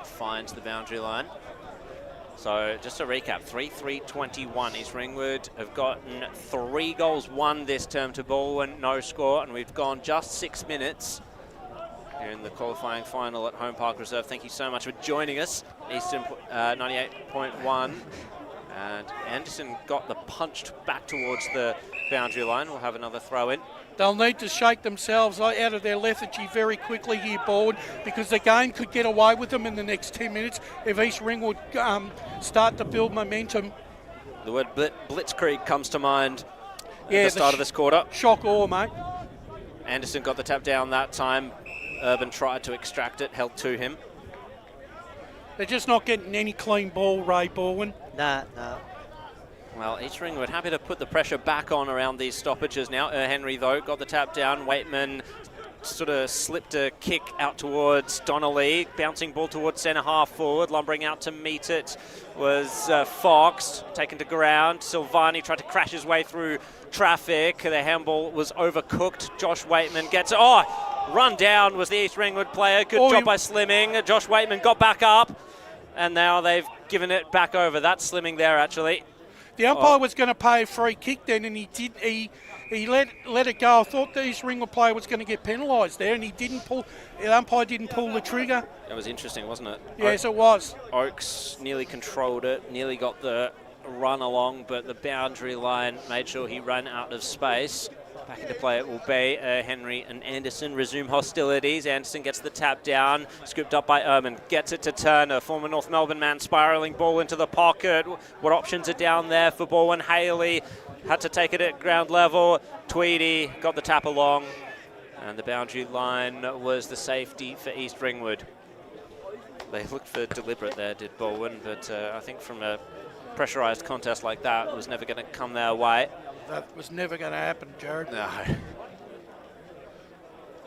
Finds the boundary line. So just to recap, 3-3-21. East Ringwood have gotten 3 goals won this term to Balwyn, no score, and we've gone just 6 minutes here in the qualifying final at Holm Park Reserve. Thank you so much for joining us. Eastern 98.1. And Anderson got the punched back towards the boundary line. We'll have another throw in. They'll need to shake themselves out of their lethargy very quickly here, Balwyn, because the game could get away with them in the next 10 minutes if East Ringwood start to build momentum. The word blitzkrieg comes to mind at the start of this quarter. Shock awe, mate. Anderson got the tap down that time. Urban tried to extract it, held to him. They're just not getting any clean ball, Ray Balwyn. No. Well, East Ringwood happy to put the pressure back on around these stoppages now. Henry, though, got the tap down. Waitman sort of slipped a kick out towards Donnelly. Bouncing ball towards centre half forward. Lumbering out to meet it was Fox. Taken to ground. Silvani tried to crash his way through traffic. The handball was overcooked. Josh Waitman gets it. Run down was the East Ringwood player. Good job by Slimming. Josh Waitman got back up. And now they've given it back over. That's Slimming there, actually. The umpire was going to pay a free kick then, and he let it go. I thought the East Ringwood player was going to get penalised there, and the umpire didn't pull the trigger. That was interesting, wasn't it? Yes, it was. Oakes nearly controlled it, nearly got the run along, but the boundary line made sure he ran out of space. Back into play it will be. Henry and Anderson resume hostilities. Anderson gets the tap down, scooped up by Urban. Gets it to Turner, former North Melbourne man, spiralling ball into the pocket. What options are down there for Balwyn? Haley had to take it at ground level. Tweedy got the tap along. And the boundary line was the safety for East Ringwood. They looked for deliberate there, did Balwyn, but I think from a pressurised contest like that, it was never going to come their way. That was never going to happen, Jared. No.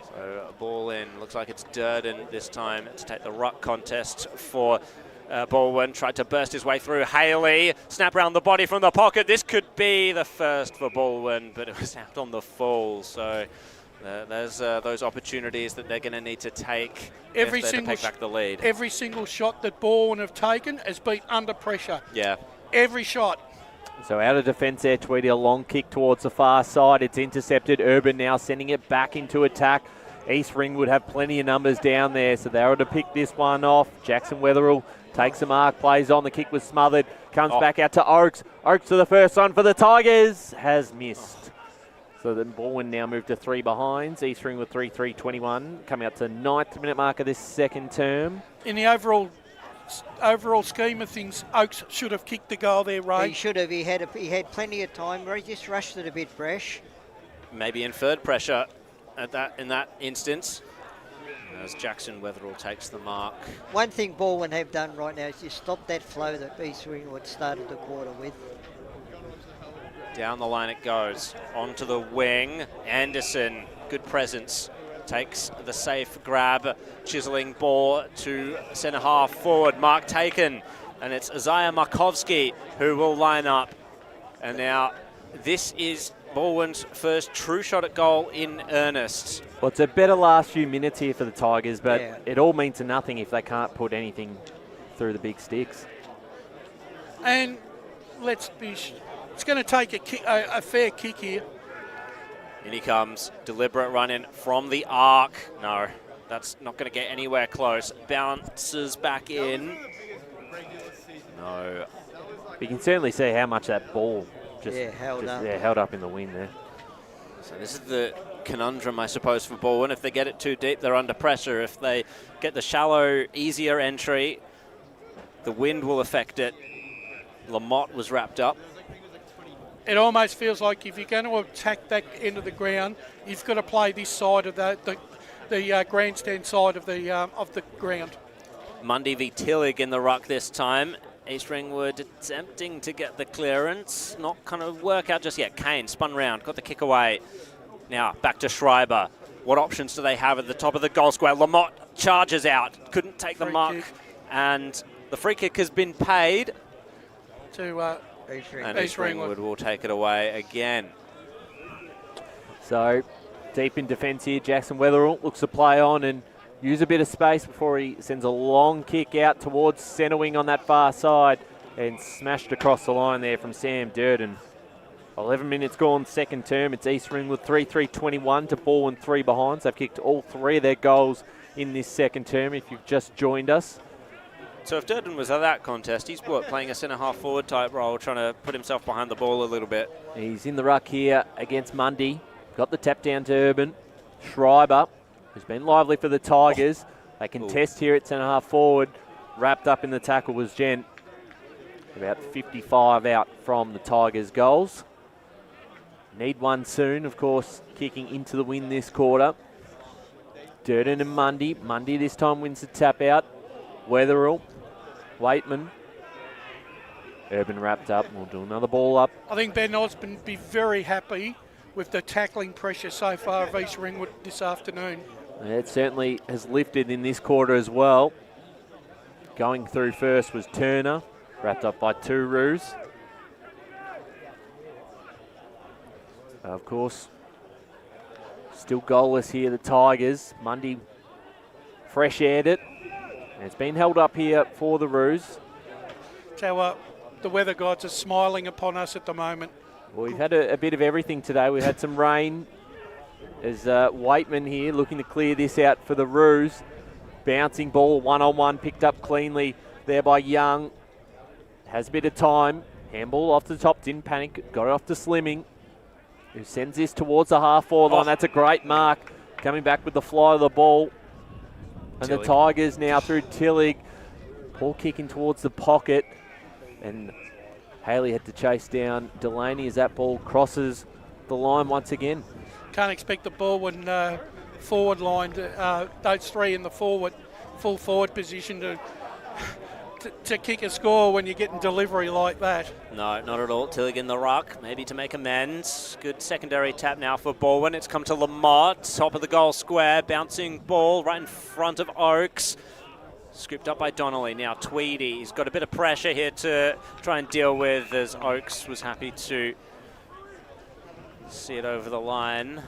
So ball in. Looks like it's Durden this time to take the ruck contest for Balwyn. Tried to burst his way through. Haley, snap around the body from the pocket. This could be the first for Balwyn, but it was out on the full. So there's those opportunities that they're going to need to take if they're to take back the lead. Every single shot that Balwyn have taken has been under pressure. Yeah. Every shot. So out of defence there, Tweedy, a long kick towards the far side. It's intercepted. Urban now sending it back into attack. East Ringwood have plenty of numbers down there, so they were to pick this one off. Jackson Wetherill takes the mark, plays on. The kick was smothered. Comes back out to Oakes. Oakes to the first one for the Tigers. Has missed. So then Balwyn now moved to 3 behinds. East Ringwood 3-3-21. Coming up to 9th minute mark of this second term. In the overall scheme of things, Oakes should have kicked the goal there, Ray. He should have. He had plenty of time. Ray just rushed it a bit fresh. Maybe inferred pressure in that instance, as Jackson Wetherill takes the mark. One thing Balwyn have done right now is just stop that flow that East Ringwood started the quarter with. Down the line it goes, onto the wing. Anderson, good presence, takes the safe grab, chiseling ball to centre half forward. Mark taken, and it's Isaiah Markovsky who will line up. And now this is Balwyn's first true shot at goal in earnest. Well, it's a better last few minutes here for the Tigers, but it all means nothing if they can't put anything through the big sticks. And it's going to take a fair kick here. In he comes, deliberate run in from the arc. No, that's not going to get anywhere close. Bounces back in. No. You can certainly see how much that ball held up in the wind there. So this is the conundrum, I suppose, for Balwyn. If they get it too deep, they're under pressure. If they get the shallow, easier entry, the wind will affect it. Lamott was wrapped up. It almost feels like if you're going to attack that end of the ground, you've got to play this side of the grandstand side of the ground. Mundy v Tillig in the ruck this time. East Ringwood attempting to get the clearance. Not kind of work out just yet. Kane spun round, got the kick away. Now back to Schreiber. What options do they have at the top of the goal square? Lamott charges out. Couldn't take the mark. And the free kick has been paid. To East Ringwood will take it away again. So deep in defence here, Jackson Wetherill looks to play on and use a bit of space before he sends a long kick out towards centre wing on that far side and smashed across the line there from Sam Durden. 11 minutes gone, second term. It's East Ringwood 3-3-21 to Balwyn 3 behinds. They've kicked all 3 of their goals in this second term if you've just joined us. So if Durden was at that contest, he's playing a centre-half forward type role, trying to put himself behind the ball a little bit. He's in the ruck here against Mundy. Got the tap down to Urban. Schreiber, who's been lively for the Tigers. They can test here at centre-half forward. Wrapped up in the tackle was Gent. About 55 out from the Tigers' goals. Need one soon, of course, kicking into the win this quarter. Durden and Mundy. Mundy this time wins the tap out. Wetherill. Waitman. Urban wrapped up. We'll do another ball up. I think Ben Osborne would be very happy with the tackling pressure so far of East Ringwood this afternoon. It certainly has lifted in this quarter as well. Going through first was Turner, wrapped up by Touroos. Of course, still goalless here, the Tigers. Mundy fresh-aired it. And it's been held up here for the Roos. So the weather gods are smiling upon us at the moment. Well, we've had a bit of everything today. We've had some rain. There's Waitman here looking to clear this out for the Roos. Bouncing ball, one-on-one, picked up cleanly there by Young. Has a bit of time. Handball off the top, didn't panic. Got it off to Slimming, who sends this towards the half-forward line. That's a great mark. Coming back with the fly of the ball. And the Tigers now through Tillig. Ball kicking towards the pocket. And Haley had to chase down Delaney as that ball crosses the line once again. Can't expect the ball when forward line, those 3 in the full forward position to kick a score when you're getting delivery like that. No, not at all. Tillig in the ruck, maybe to make amends. Good secondary tap now for Balwyn. It's come to Lamott, top of the goal square, bouncing ball right in front of Oakes. Scooped up by Donnelly. Now Tweedy. He's got a bit of pressure here to try and deal with, as Oakes was happy to see it over the line.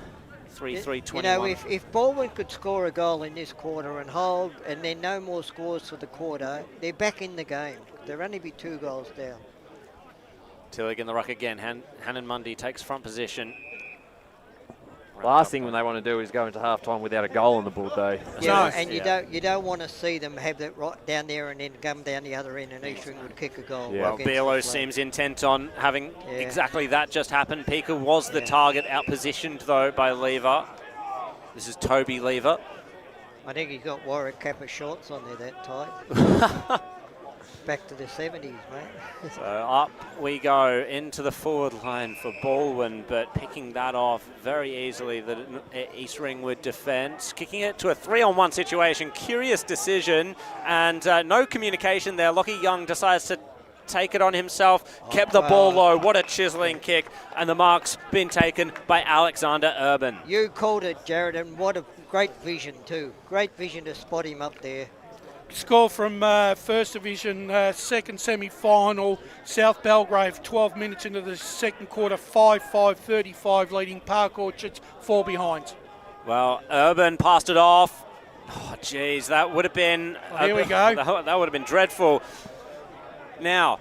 3-3-21. You know, if Balwyn could score a goal in this quarter and hold, and then no more scores for the quarter, they're back in the game. They'll only be 2 goals down. Tillich in the ruck again. Hannon Mundy takes front position. Last thing when they want to do is go into half-time without a goal on the board, though. Yeah, and you don't want to see them have that right down there and then come down the other end and Eastland would kick a goal. Yeah. Well, Bearlow seems intent on having exactly that just happen. Pika was the target, outpositioned though by Lever. This is Toby Lever. I think he's got Warwick Kappa shorts on there that tight. Back to the 70s, mate. So up we go into the forward line for Balwyn, but picking that off very easily, the East Ringwood defence. Kicking it to a 3-on-1 situation. Curious decision and no communication there. Lockie Young decides to take it on himself, kept the ball low. What a chiselling kick, and the mark's been taken by Alexander Urban. You called it, Jared, and what a great vision too. Great vision to spot him up there. Score from First Division, second semi-final, South Belgrave, 12 minutes into the second quarter, 5-5-35, leading Park Orchards 4 behind. Well, Urban passed it off. Oh, geez, that would have been... Here we go. That would have been dreadful. Now,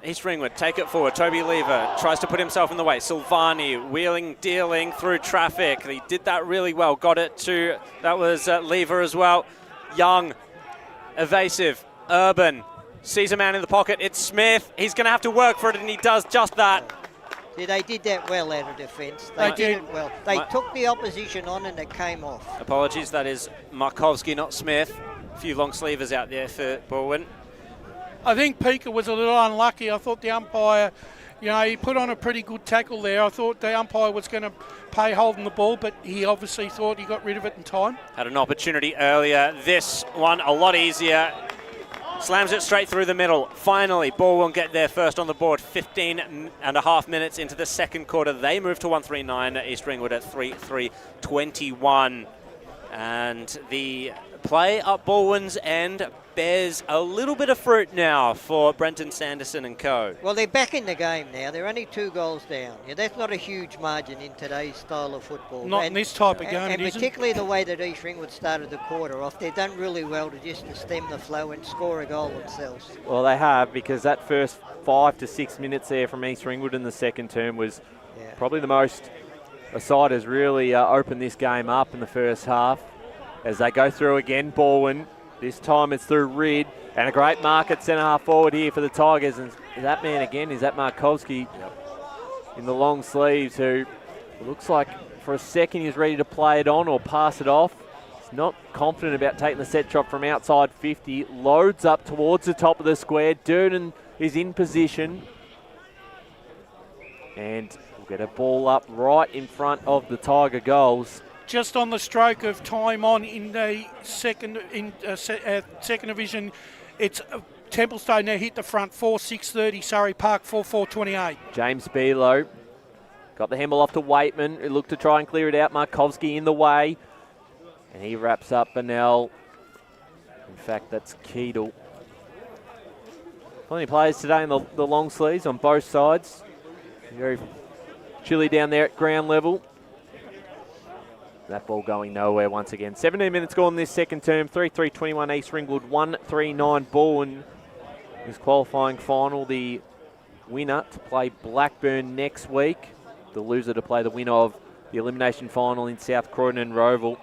East Ringwood take it forward. Toby Lever tries to put himself in the way. Silvani wheeling, dealing through traffic. He did that really well. Got it to... That was Lever as well. Young... Evasive, Urban, sees a man in the pocket, it's Smith, he's going to have to work for it, and he does just that. Yeah, they did that well out of defence. They did it well. They took the opposition on and it came off. Apologies, that is Markovski, not Smith. A few long sleevers out there for Balwyn. I think Pika was a little unlucky. I thought the umpire, he put on a pretty good tackle there. I thought the umpire was going to pay holding the ball, but he obviously thought he got rid of it in time. Had an opportunity earlier. This one a lot easier. Slams it straight through the middle. Finally, ball will get there first on the board. 15 and a half minutes into the second quarter. They move to 139. East Ringwood at 3-3-21. And the play up Balwyn's end bears a little bit of fruit now for Brenton Sanderson and co. Well, they're back in the game now. They're only 2 goals down. Yeah, that's not a huge margin in today's style of football. Not in this type of game, and it particularly the way that East Ringwood started the quarter off. They've done really well to stem the flow and score a goal themselves. Well, they have, because that first 5 to 6 minutes there from East Ringwood in the second term was probably the most a side has really opened this game up in the first half. As they go through again, Balwyn. This time it's through Reid, and a great mark at centre-half forward here for the Tigers. And that man again is that Markovski in the long sleeves, who looks like for a second he's ready to play it on or pass it off. He's not confident about taking the set shot from outside 50. Loads up towards the top of the square. Durden is in position. And we'll get a ball up right in front of the Tiger goals. Just on the stroke of time on in the second division, it's Templestone now hit the front 4-6-30, Surrey Park 4-4-28. James Below got the handball off to Waitman, who looked to try and clear it out. Markovski in the way, and he wraps up Bennell. In fact, that's Keedle. Plenty of players today in the long sleeves on both sides. Very chilly down there at ground level. That ball going nowhere once again. 17 minutes gone in this second term. 3-3-21 East Ringwood, 1-3-9 Balwyn. This qualifying final, the winner to play Blackburn next week. The loser to play the winner of the elimination final in South Croydon and Roval,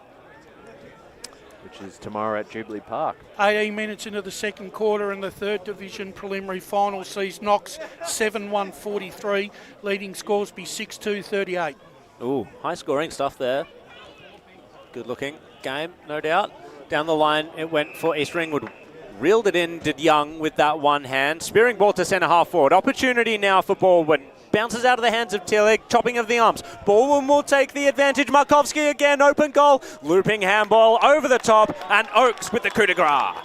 which is tomorrow at Jubilee Park. 18 minutes into the second quarter, and the third division preliminary final sees Knox 7-1-43. Leading Scoresby 6-2-38. Ooh, high scoring stuff there. Good looking game, no doubt. Down the line, it went for East Ringwood. Reeled it in, did Young with that one hand. Spearing ball to centre half forward. Opportunity now for Balwyn. Bounces out of the hands of Tillich, chopping of the arms. Balwyn will take the advantage. Markovski again, open goal. Looping handball over the top, and Oakes with the coup de grace.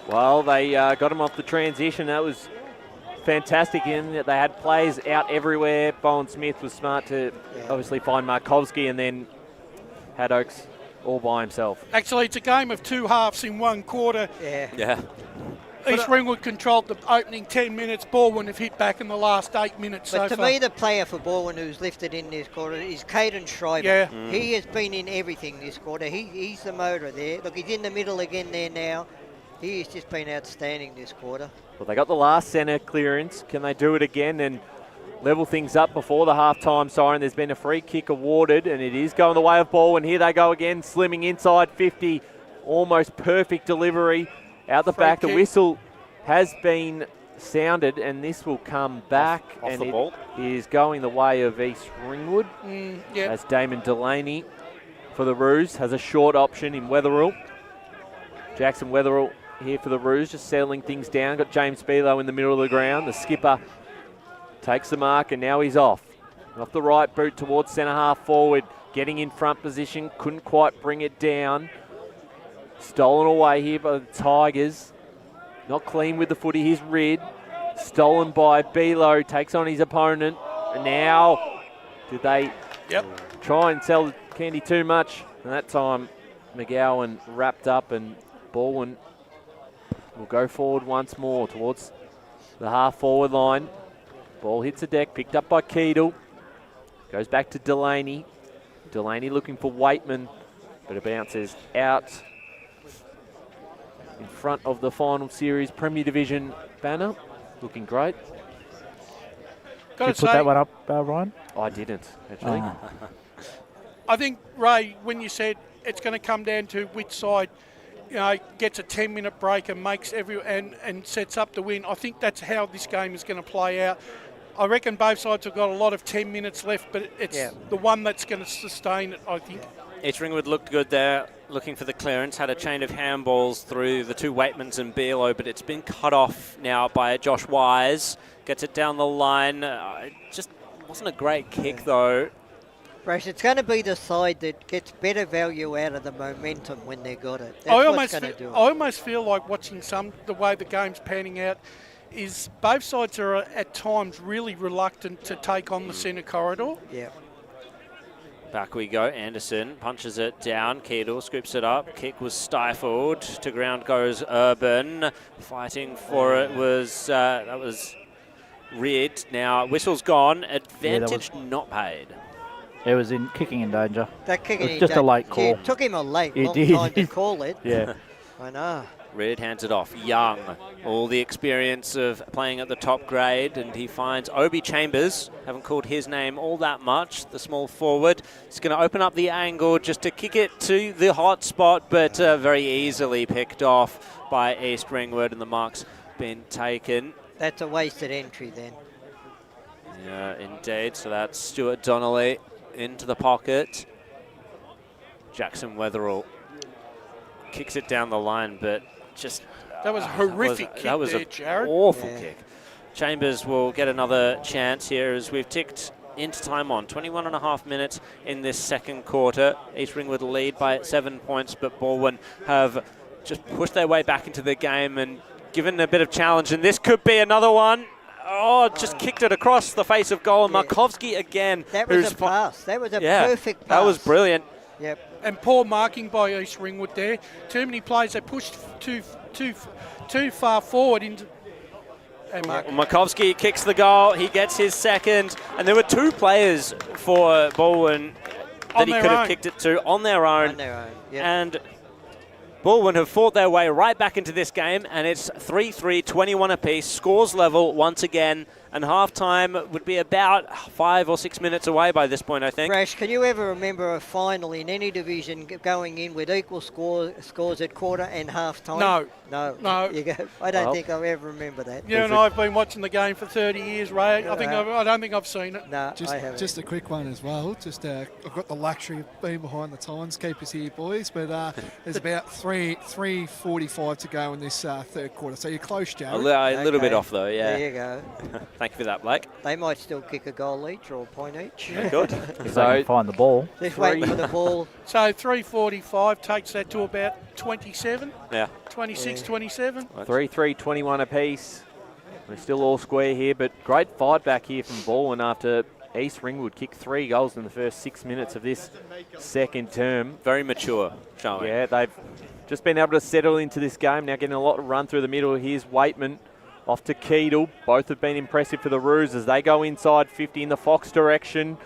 Well, they got him off the transition. That was fantastic in that they had players out everywhere. Bowen Smith was smart to obviously find Markovski, and then had Oakes all by himself. Actually, it's a game of 2 halves in 1 quarter. Yeah. East Ringwood controlled the opening 10 minutes. Balwyn have hit back in the last 8 minutes but so to far. me, the player for Balwyn who's lifted in this quarter is Caden Schreiber. Yeah. He has been in everything this quarter. He's the motor there. Look, he's in the middle again there now. He has just been outstanding this quarter. Well, they got the last centre clearance. Can they do it again and level things up before the half-time siren? There's been a free kick awarded, and it is going the way of Balwyn. Here they go again, slimming inside 50. Almost perfect delivery out the back. The whistle has been sounded, and this will come back. Off and the ball. It is going the way of East Ringwood. As Damon Delaney for the Roos has a short option in Wetherill. Jackson Wetherill here for the Roos, just settling things down. Got James Below in the middle of the ground. The skipper takes the mark, and now he's off. Off the right boot towards centre half forward. Getting in front position. Couldn't quite bring it down. Stolen away here by the Tigers. Not clean with the footy. Here's Rid. Stolen by Below. Takes on his opponent. And now, did they try and sell the candy too much? And that time, McGowan wrapped up, and Balwyn will go forward once more towards the half-forward line. Ball hits the deck, picked up by Keedle. Goes back to Delaney. Delaney looking for Waitman, but it bounces out in front of the final series Premier Division banner. Looking great. Did you put that one up, Ryan? I didn't, actually. I think, Ray, when you said it's going to come down to which side, gets a 10-minute break and makes and sets up the win, I think that's how this game is going to play out. I reckon both sides have got a lot of 10 minutes left, but it's the one that's going to sustain it, I think. East Ringwood looked good there, looking for the clearance, had a chain of handballs through the two Waitmans and Below, but it's been cut off now by Josh Wise. Gets it down the line. It just wasn't a great kick, though. Brash, it's going to be the side that gets better value out of the momentum when they got it. That's I what's going to do it. I almost feel like watching the way the game's panning out is both sides are at times really reluctant to take on the centre corridor. Yeah. Back we go. Anderson punches it down. Keedle scoops it up. Kick was stifled. To ground goes Urban. Fighting for it was that was Rid. Now whistle's gone. Advantage not paid. It was kicking in danger. That kicking it was just a late call. It took him a long time to call it. Yeah. I know. Rid hands it off. Young, all the experience of playing at the top grade, and he finds Obi Chambers. Haven't called his name all that much, the small forward. He's going to open up the angle just to kick it to the hot spot, but very easily picked off by East Ringwood, and the mark's been taken. That's a wasted entry then. Yeah, indeed. So that's Stuart Donnelly into the pocket. Jackson Wetherill kicks it down the line, but just that was a horrific kick. That was there, Jared. Awful kick. Chambers will get another chance here as we've ticked into time on. 21 and a half minutes in this second quarter. East Ringwood lead by 7 points, but Balwyn have just pushed their way back into the game and given a bit of challenge, and this could be another one. Oh, just kicked it across the face of goal, and Markovsky again. That was a pass. That was a perfect pass. That was brilliant. Yep. And poor marking by East Ringwood there. Too many players. They pushed too far forward into. Markovsky kicks the goal. He gets his second, and there were two players for Balwyn that he could have kicked it to on their own. On their own. Yep. And Balwyn have fought their way right back into this game, and it's 3-3, 21 apiece. Scores level once again, and half-time would be about 5 or 6 minutes away by this point, I think. Rash, can you ever remember a final in any division going in with equal scores at quarter and half-time? No. No. You go. I don't think I'll ever remember that. You and I have been watching the game for 30 years, Ray. I don't think I've seen it. No, I haven't. Just a quick one as well. I've got the luxury of being behind the timekeepers here, boys, but there's about 3:45 to go in this third quarter. So you're close, Jared. A little bit off, though, yeah. There you go. Thank you for that, Blake. They might still kick a goal each or a point each. Yeah, good. If they can find the ball. Just waiting for the ball. So 3:45 takes that to about 27. Yeah. 26, 27. 3-3, 21 apiece. We're still all square here, but great fight back here from Balwyn after East Ringwood kicked 3 goals in the first 6 minutes of this second term. Very mature showing. Yeah, they've just been able to settle into this game. Now getting a lot of run through the middle. Here's Waitman off to Keedle. Both have been impressive for the Roos as they go inside 50 in the Fox direction.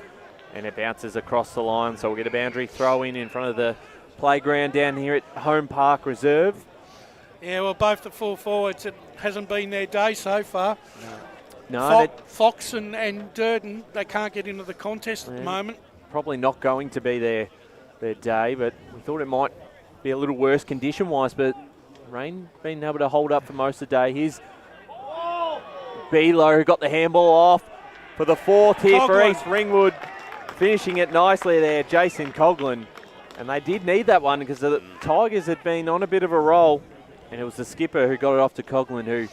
And it bounces across the line, so we'll get a boundary throw in front of the playground down here at Holm Park Reserve. Yeah, well, both the full forwards, it hasn't been their day so far. No, Fox and Durden, they can't get into the contest at the moment. Probably not going to be their day, but we thought it might be a little worse condition-wise, but rain been able to hold up for most of the day. Here's Beelo, who got the handball off for the fourth here for East Ringwood, finishing it nicely there, Jason Coughlin. And they did need that one because the Tigers had been on a bit of a roll, and it was the skipper who got it off to Coughlin, who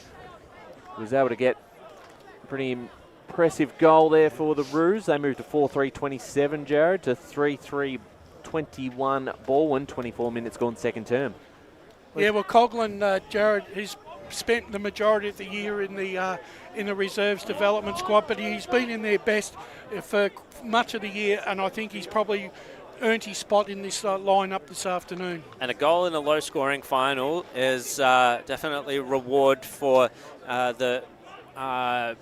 was able to get a pretty impressive goal there for the Roos. They moved to 4-3-27, Jared, to 3-3-21 Balwyn, 24 minutes gone second term. Yeah, well, Coughlin, Jared, he's spent the majority of the year in the reserves development squad, but he's been in their best for much of the year, and I think he's probably earned his spot in this lineup this afternoon. And a goal in a low-scoring final is definitely reward for the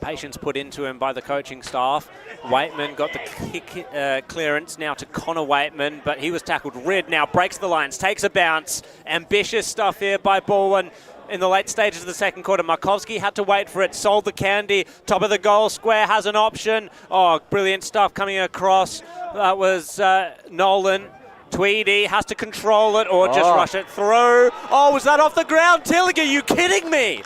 patience put into him by the coaching staff. Waitman got the kick clearance now to Connor Waitman, but he was tackled. Rid now breaks the lines, takes a bounce. Ambitious stuff here by Balwyn. In the late stages of the second quarter, Markovski had to wait for it, sold the candy, top of the goal square, has an option. Oh, brilliant stuff coming across. That was Nolan. Tweedy has to control it or just rush it through. Oh, was that off the ground? Tillig, are you kidding me?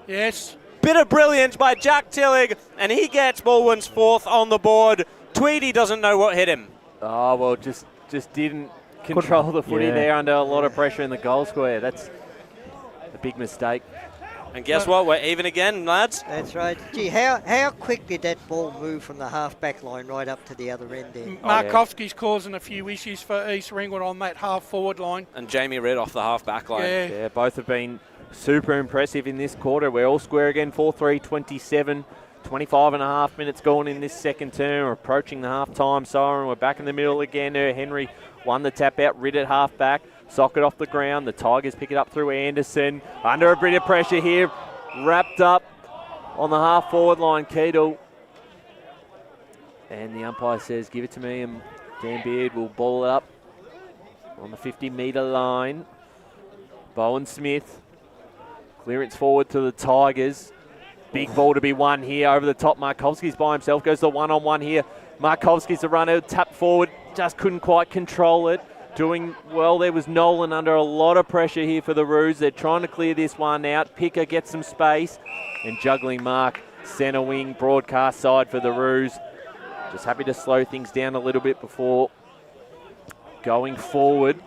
Yes. Bit of brilliance by Jack Tillig, and he gets Balwyn's fourth on the board. Tweedy doesn't know what hit him. Oh, well, just didn't control the footy there under a lot of pressure in the goal square. That's a big mistake. And guess what? We're even again, lads. That's right. Gee, how quick did that ball move from the half-back line right up to the other end there? Markovski's causing a few issues for East Ringwood on that half-forward line. And Jamie Rid off the half-back line. Yeah, both have been super impressive in this quarter. We're all square again, 4-3-27. 25 and a half minutes gone in this second term. We're approaching the half-time siren. We're back in the middle again. Henry won the tap out, Rid at half-back. Socket off the ground. The Tigers pick it up through Anderson. Under a bit of pressure here. Wrapped up on the half-forward line, Keedle. And the umpire says, give it to me, and Dan Beard will ball it up on the 50-metre line. Bowen Smith. Clearance forward to the Tigers. Big ball to be won here over the top. Markovski's by himself. Goes the one-on-one here. Markovski's the runner. Tap forward. Just couldn't quite control it. Doing well, there was Nolan under a lot of pressure here for the Roos. They're trying to clear this one out. Picker gets some space. And juggling mark, centre wing, broadcast side for the Roos. Just happy to slow things down a little bit before going forward.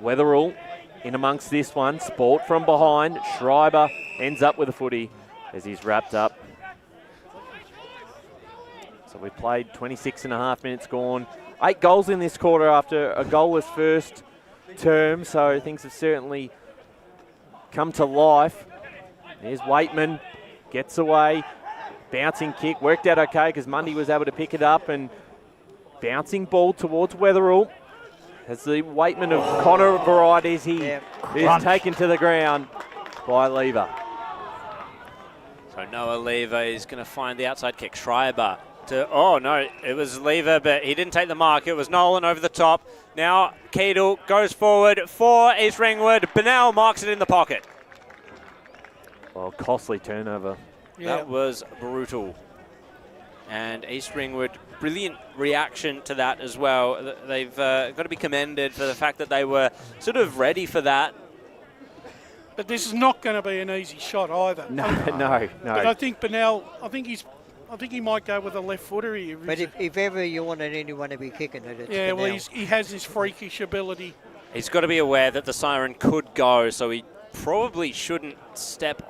Wetherall in amongst this one. Sport from behind. Schreiber ends up with a footy as he's wrapped up. So we played 26 and a half minutes gone. 8 goals in this quarter after a goalless first term, so things have certainly come to life. There's Waitman, gets away, bouncing kick, worked out okay because Mundy was able to pick it up, and bouncing ball towards Wetherall. As the Waitman of Connor varieties, he is taken to the ground by Lever. So Noah Lever is going to find the outside kick. Schreiber. Oh, no, it was Lever, but he didn't take the mark. It was Nolan over the top. Now Keedle goes forward for East Ringwood. Bennell marks it in the pocket. Well, costly turnover. Yeah. That was brutal. And East Ringwood, brilliant reaction to that as well. They've got to be commended for the fact that they were sort of ready for that. But this is not going to be an easy shot either. No. But I think Bennell, I think he might go with a left footer here. But if ever you wanted anyone to be kicking it, it's yeah, well, Bennell. he has this freakish ability. He's got to be aware that the siren could go, so he probably shouldn't step.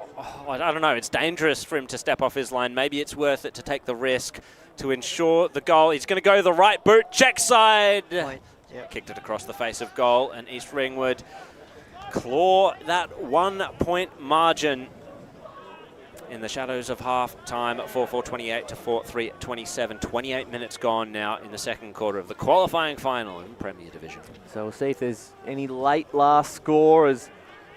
I don't know. It's dangerous for him to step off his line. Maybe it's worth it to take the risk to ensure the goal. He's going to go the right boot, check side. Yep. Kicked it across the face of goal, and East Ringwood claw that 1 point margin in the shadows of half-time, 4-4-28 to 4-3-27. 28 minutes gone now in the second quarter of the qualifying final in Premier Division. So we'll see if there's any late last score as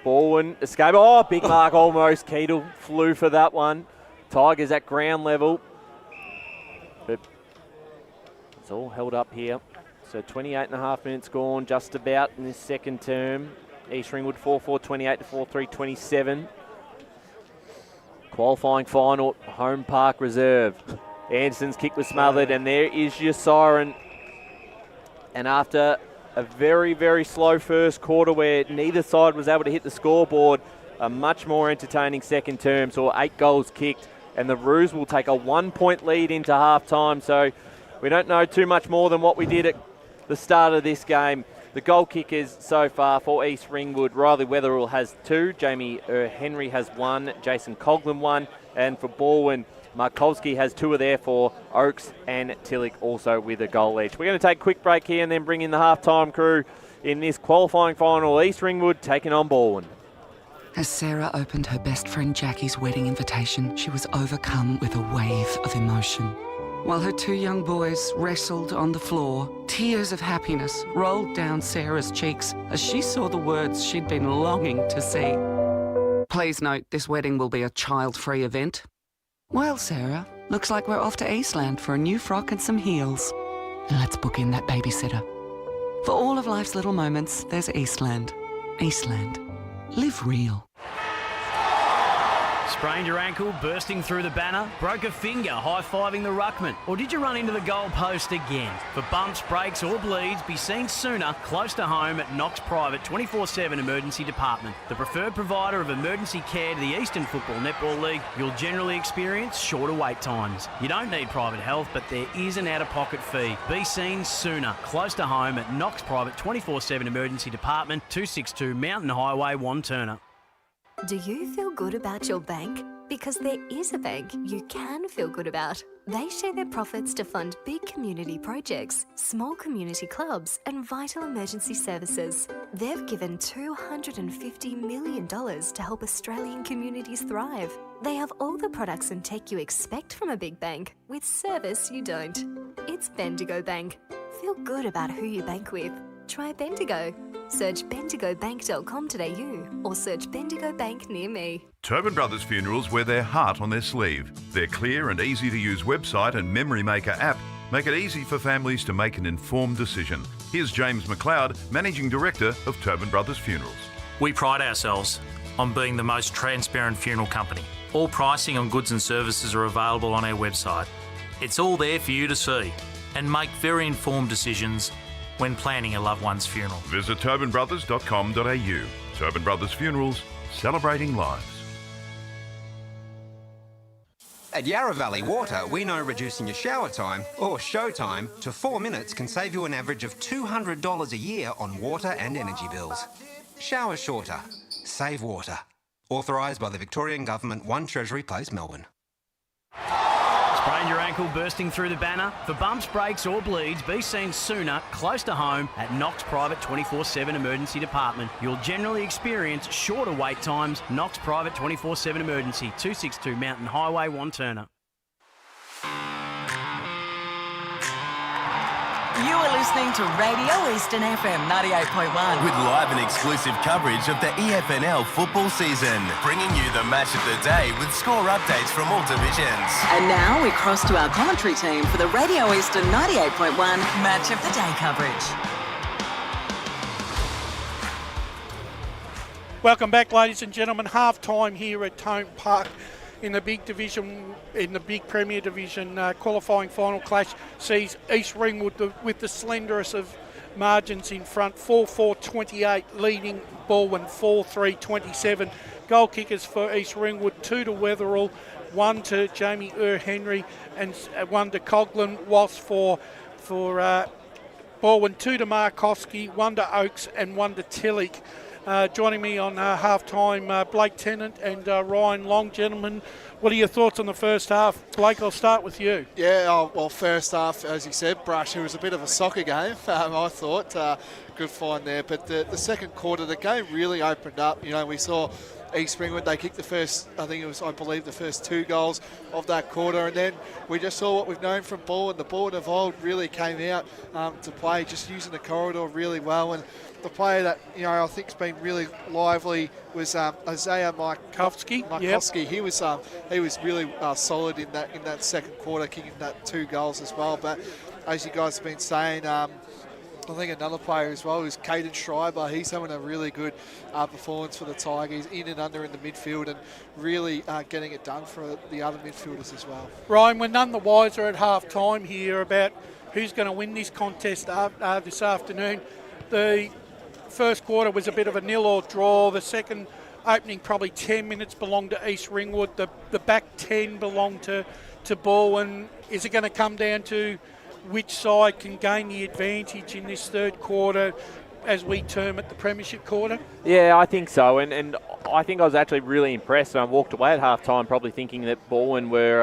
Balwyn escape. Oh, big mark almost. Keedle flew for that one. Tigers at ground level. But it's all held up here. So 28 and a half minutes gone, just about in this second term. East Ringwood 4-4, 28 to 4-3, 27. Qualifying final, Holm Park Reserve. Anderson's kick was smothered, and there is your siren. And after a very, very slow first quarter where neither side was able to hit the scoreboard, a much more entertaining second term, saw 8 goals kicked, and the Roos will take a 1-point lead into half-time. So we don't know too much more than what we did at the start of this game. The goal kickers so far for East Ringwood, Riley Wetherill has 2, Jamie Henry has 1, Jason Coughlin 1, and for Balwyn, Markowski has 2 of there for Oakes and Tillich also with a goal each. We're going to take a quick break here and then bring in the half-time crew in this qualifying final. East Ringwood taking on Balwyn. As Sarah opened her best friend Jackie's wedding invitation, she was overcome with a wave of emotion. While her 2 young boys wrestled on the floor, tears of happiness rolled down Sarah's cheeks as she saw the words she'd been longing to see. Please note, this wedding will be a child-free event. Well, Sarah, looks like we're off to Eastland for a new frock and some heels. And let's book in that babysitter. For all of life's little moments, there's Eastland. Eastland. Live real. Sprained your ankle, bursting through the banner, broke a finger, high-fiving the ruckman, or did you run into the goal post again? For bumps, breaks or bleeds, be seen sooner, close to home at Knox Private 24/7 Emergency Department. The preferred provider of emergency care to the Eastern Football Netball League, you'll generally experience shorter wait times. You don't need private health, but there is an out-of-pocket fee. Be seen sooner, close to home at Knox Private 24/7 Emergency Department, 262 Mountain Highway, Wanturna. Do you feel good about your bank? Because there is a bank you can feel good about. They share their profits to fund big community projects, small community clubs, and vital emergency services. They've given $250 million to help Australian communities thrive. They have all the products and tech you expect from a big bank, with service you don't. It's Bendigo Bank. Feel good about who you bank with. Try Bendigo. Search bendigobank.com.au or search Bendigo Bank near me. Tobin Brothers Funerals wear their heart on their sleeve. Their clear and easy-to-use website and Memory Maker app make it easy for families to make an informed decision. Here's James McLeod, Managing Director of Tobin Brothers Funerals. We pride ourselves on being the most transparent funeral company. All pricing on goods and services are available on our website. It's all there for you to see and make very informed decisions when planning a loved one's funeral. Visit tobinbrothers.com.au. Tobin Brothers Funerals, celebrating lives. At Yarra Valley Water, we know reducing your shower time, or show time, to 4 minutes can save you an average of $200 a year on water and energy bills. Shower shorter. Save water. Authorised by the Victorian Government, 1 Treasury Place, Melbourne. Sprained your ankle, bursting through the banner? For bumps, breaks or bleeds, be seen sooner, close to home at Knox Private 24/7 Emergency Department. You'll generally experience shorter wait times. Knox Private 24/7 Emergency, 262 Mountain Highway, Wanturna. You are listening to Radio Eastern FM 98.1. With live and exclusive coverage of the EFNL football season. Bringing you the match of the day with score updates from all divisions. And now we cross to our commentary team for the Radio Eastern 98.1 Match of the Day coverage. Welcome back, ladies and gentlemen. Half-time here at Holm Park in the big division, in the big Premier Division. Qualifying final clash sees East Ringwood with the slenderest of margins in front, 4-4-28, leading Balwyn 4-3-27. Goal kickers for East Ringwood, 2 to Wetherill, 1 to Jamie Henry, and 1 to Coughlin, whilst for Balwyn, 2 to Markowski, 1 to Oakes, and 1 to Tillich. Joining me on half-time, Blake Tennant and Ryan Long. Gentlemen, what are your thoughts on the first half? Blake, I'll start with you. Yeah, well, first half, as you said, Brush, it was a bit of a soccer game, I thought. Good find there. But the second quarter, the game really opened up. You know, we saw East Ringwood, they kicked the first, I believe the first 2 goals of that quarter, and then we just saw what we've known from Balwyn. The Balwyn of old really came out to play, just using the corridor really well. And the player that, you know, I think has been really lively was Isaiah Markowski. Yep. He was really solid in that second quarter, kicking that 2 goals as well. But as you guys have been saying, I think another player as well is Caden Schreiber. He's having a really good performance for the Tigers, in and under in the midfield, and really getting it done for the other midfielders as well. Ryan, we're none the wiser at half time here about who's going to win this contest this afternoon. The first quarter was a bit of a 0-0 draw. The second opening probably 10 minutes belonged to East Ringwood. The back 10 belonged to Balwyn. Is it going to come down to which side can gain the advantage in this third quarter, as we term it, the premiership quarter? Yeah, I think so, and I think I was actually really impressed. I walked away at half-time probably thinking that Balwyn were,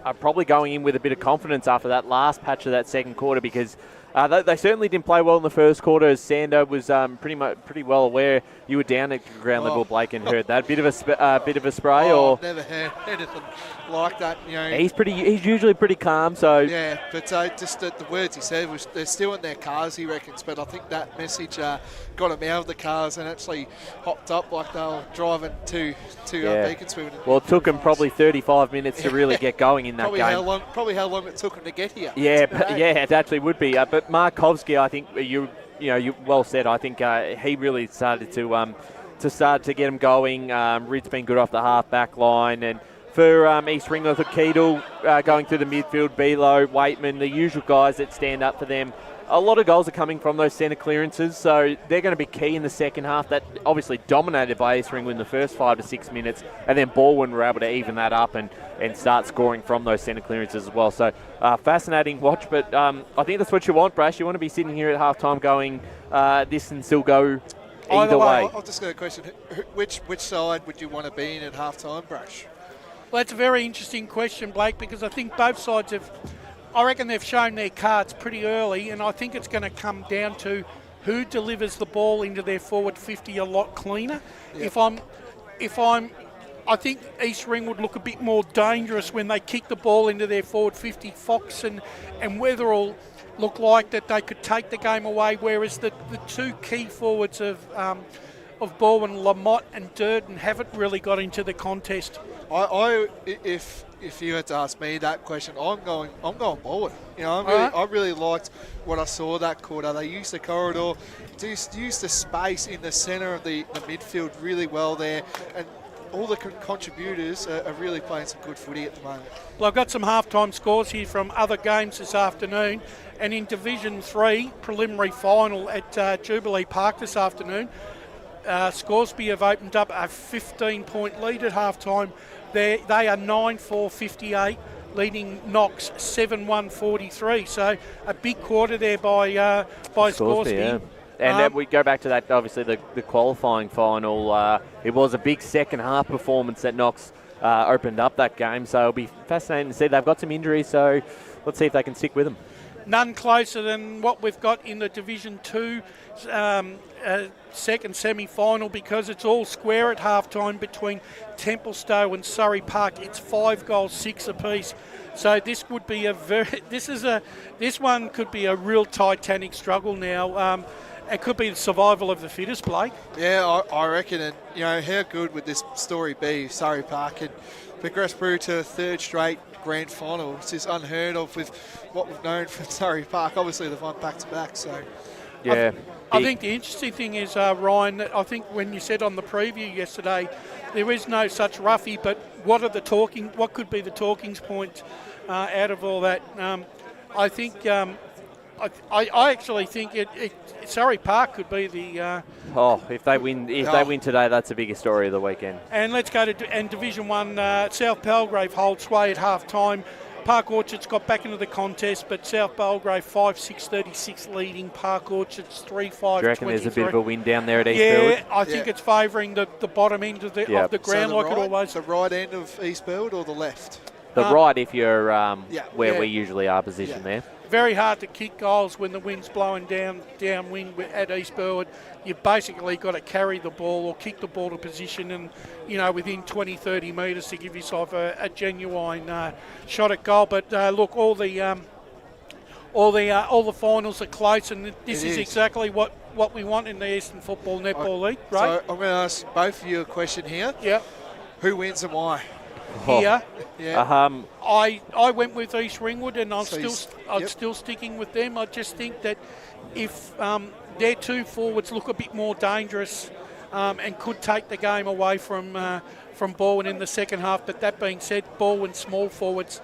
are probably going in with a bit of confidence after that last patch of that second quarter, because they certainly didn't play well in the first quarter, as Sando was pretty well aware. You were down at ground level, Blake, and heard that bit of a spray, or I've never heard anything like that. He's usually pretty calm. So yeah, but just the words he said was they're still in their cars, he reckons. But I think that message got them out of the cars and actually hopped up like they were driving to Beaconsfield. Well, it took them probably 35 minutes to really get going in that game. Probably how long it took them to get here. Yeah, it actually would be. But Markovsky, I think you well said. I think he really started to get him going. Rid's been good off the half back line, and for East Ringwood, Keedle going through the midfield, Below, Waitman, the usual guys that stand up for them. A lot of goals are coming from those centre clearances, so they're going to be key in the second half. That obviously dominated by East Ringwood in the first 5 to 6 minutes, and then Balwyn were able to even that up and start scoring from those centre clearances as well. So fascinating watch, but I think that's what you want, Brash. You want to be sitting here at half-time going, this can still go either way. I'll just get a question. Which side would you want to be in at half-time, Brash? Well, that's a very interesting question, Blake, because I think both sides I reckon they've shown their cards pretty early, and I think it's going to come down to who delivers the ball into their forward 50 a lot cleaner. Yep. I think East Ringwood look a bit more dangerous when they kick the ball into their forward 50. Fox and Weatherall look like that they could take the game away, whereas the two key forwards of Balwyn, Lamott and Durden, haven't really got into the contest. If you had to ask me that question, I'm going Balwyn. I really liked what I saw that quarter. They used the corridor, used the space in the centre of the midfield really well there, and all the contributors are really playing some good footy at the moment. Well, I've got some half-time scores here from other games this afternoon, and in Division 3, preliminary final at Jubilee Park this afternoon, Scoresby have opened up a 15-point lead at half-time. They are 9-4-58, leading Knox 7-1-43. So a big quarter there by Scoresby. Yeah. And we go back to that, obviously, the qualifying final. It was a big second half performance that Knox opened up that game. So it'll be fascinating to see. They've got some injuries, so let's see if they can stick with them. None closer than what we've got in the Division 2 second semi-final, because it's all square at half-time between Templestowe and Surrey Park. It's 5 goals, 6 apiece. So this would be this one could be a real titanic struggle now. It could be the survival of the fittest, Blake. Yeah, I reckon. And how good would this story be if Surrey Park had progressed through to a third straight grand final? It's just unheard of with what we've known from Surrey Park. Obviously, they've won back-to-back, so... Yeah. I think the interesting thing is, Ryan, that I think when you said on the preview yesterday, there is no such roughie, but what could be the talking point out of all that? I think... I actually think Surrey Park could be the... if they win today, that's the biggest story of the weekend. And let's go to Division 1. South Belgrave holds sway at half-time. Park Orchards got back into the contest, but South Belgrave 5-6-36 leading Park Orchards 3-5-23. Do you reckon there's a bit of a win down there at Eastfield? Yeah, I think it's favouring the bottom end of the ground, so it always... The right end of Eastfield or the left? The right, if you're where we usually are positioned there. Very hard to kick goals when the wind's blowing downwind at Eastfield. You've basically got to carry the ball or kick the ball to position and, within 20, 30 metres to give yourself a genuine shot at goal. But look, all the finals are close, and this is exactly what we want in the Eastern Football Netball League, right? So I'm going to ask both of you a question here. Yep. Who wins and why? here. Yeah. I went with East Ringwood, and I'm So still sticking with them. I just think that if their two forwards look a bit more dangerous and could take the game away from Balwyn in the second half. But that being said, Balwyn's small forwards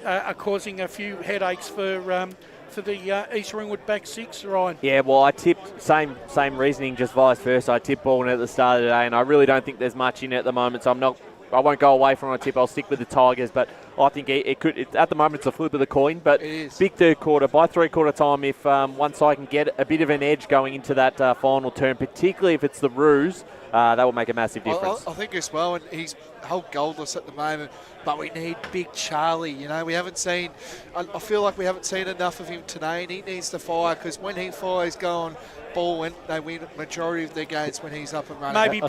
are causing a few headaches for the East Ringwood back six, Ryan. Yeah, well, I tipped same reasoning, just vice versa. I tipped Balwyn at the start of the day, and I really don't think there's much in it at the moment. So I won't go away from a tip. I'll stick with the Tigers, but I think at the moment it's a flip of the coin. But big third quarter, by three-quarter time, if one side can get a bit of an edge going into that final turn, particularly if it's the Roos, that will make a massive difference. I think as well, and he's held goalless at the moment, but we need big Charlie. You know, we haven't seen, I feel like we haven't seen enough of him today, and he needs to fire, because when he fires going Balwyn, they win a majority of their games when he's up and running.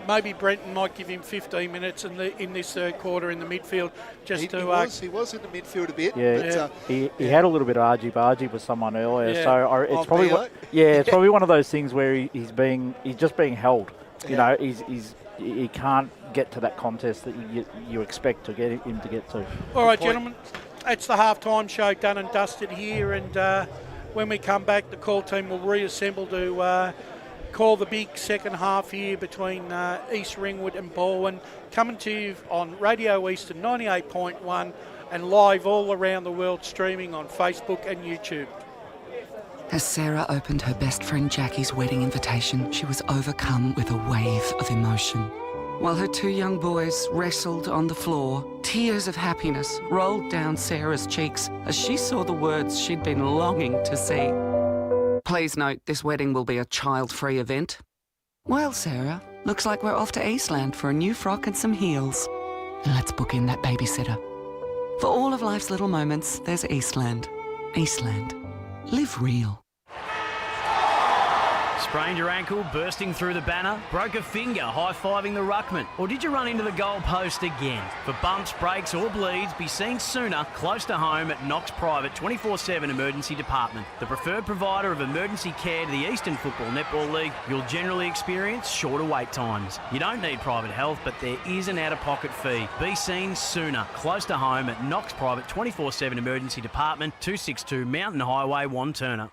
Maybe Brenton might give him 15 minutes in this third quarter in the midfield. He was in the midfield a bit. Yeah, but, he had a little bit of argy-bargy with someone earlier, Yeah. so it's probably it's probably one of those things where he's just being held. You know, he can't get to that contest that you expect to get him to get to. All right, gentlemen, it's the half-time show done and dusted here, and when we come back, the call team will reassemble to call the big second half here between East Ringwood and Balwyn, coming to you on Radio Eastern 98.1 and live all around the world, streaming on Facebook and YouTube. As Sarah opened her best friend Jackie's wedding invitation, she was overcome with a wave of emotion. While her two young boys wrestled on the floor, tears of happiness rolled down Sarah's cheeks as she saw the words she'd been longing to see. Please note, this wedding will be a child-free event. Well, Sarah, looks like we're off to Eastland for a new frock and some heels. And let's book in that babysitter. For all of life's little moments, there's Eastland. Eastland. Live real. Sprained your ankle, bursting through the banner, broke a finger, high-fiving the ruckman, or did you run into the goal post again? For bumps, breaks or bleeds, be seen sooner, close to home at Knox Private 24/7 Emergency Department. The preferred provider of emergency care to the Eastern Football Netball League, you'll generally experience shorter wait times. You don't need private health, but there is an out-of-pocket fee. Be seen sooner, close to home at Knox Private 24/7 Emergency Department, 262 Mountain Highway, Wanturna.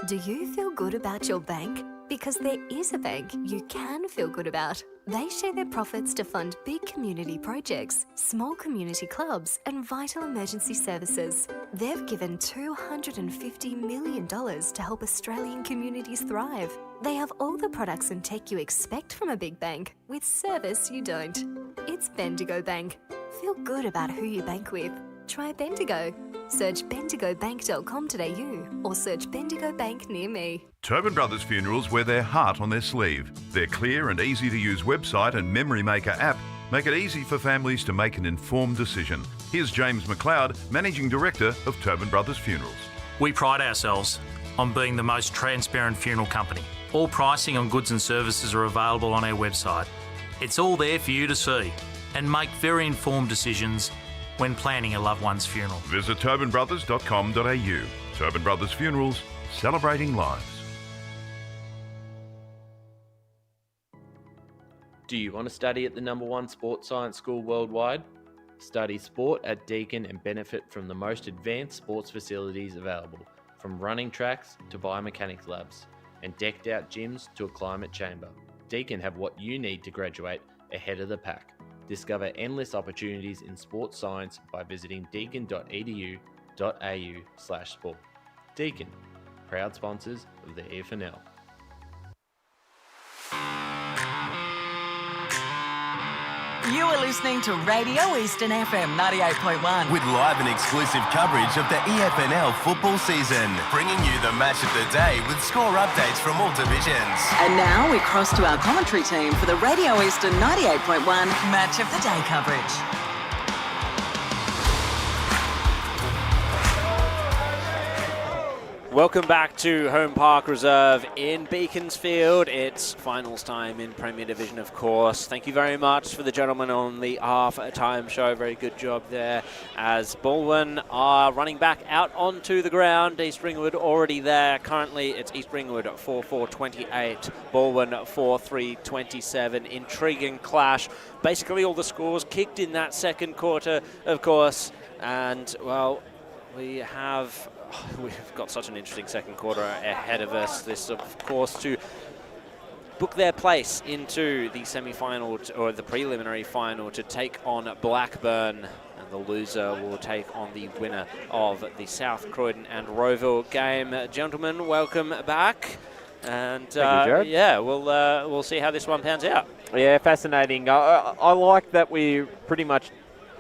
Do you feel good about your bank? Because there is a bank you can feel good about. They share their profits to fund big community projects, small community clubs, and vital emergency services. They've given $250 million to help Australian communities thrive. They have all the products and tech you expect from a big bank, with service you don't. It's Bendigo Bank. Feel good about who you bank with. Try Bendigo. Search bendigobank.com.au or search Bendigo Bank near me. Tobin Brothers Funerals wear their heart on their sleeve. Their clear and easy-to-use website and Memory Maker app make it easy for families to make an informed decision. Here's James McLeod, Managing Director of Tobin Brothers Funerals. We pride ourselves on being the most transparent funeral company. All pricing on goods and services are available on our website. It's all there for you to see and make very informed decisions when planning a loved one's funeral. Visit tobinbrothers.com.au. Tobin Brothers Funerals, celebrating lives. Do you want to study at the #1 sports science school worldwide? Study sport at Deakin and benefit from the most advanced sports facilities available, from running tracks to biomechanics labs, and decked out gyms to a climate chamber. Deakin have what you need to graduate ahead of the pack. Discover endless opportunities in sports science by visiting deakin.edu.au/sport. Deakin, proud sponsors of the EFNL. You are listening to Radio Eastern FM 98.1. With live and exclusive coverage of the EFNL football season, bringing you the match of the day with score updates from all divisions. And now we cross to our commentary team for the Radio Eastern 98.1 Match of the Day coverage. Welcome back to Holm Park Reserve in Beaconsfield. It's finals time in Premier Division, of course. Thank you very much for the gentlemen on the half-time show. Very good job there as Balwyn are running back out onto the ground. East Ringwood already there. Currently, it's East Ringwood 4-4-28, Balwyn 4-3-27. Intriguing clash. Basically, all the scores kicked in that second quarter, of course. And, well, we've got such an interesting second quarter ahead of us. This, of course, to book their place into the semi-final or the preliminary final to take on Blackburn. And the loser will take on the winner of the South Croydon and Rowville game. Gentlemen, welcome back. And Thank you, Jared. yeah, we'll see how this one pans out. Yeah, fascinating. I like that we pretty much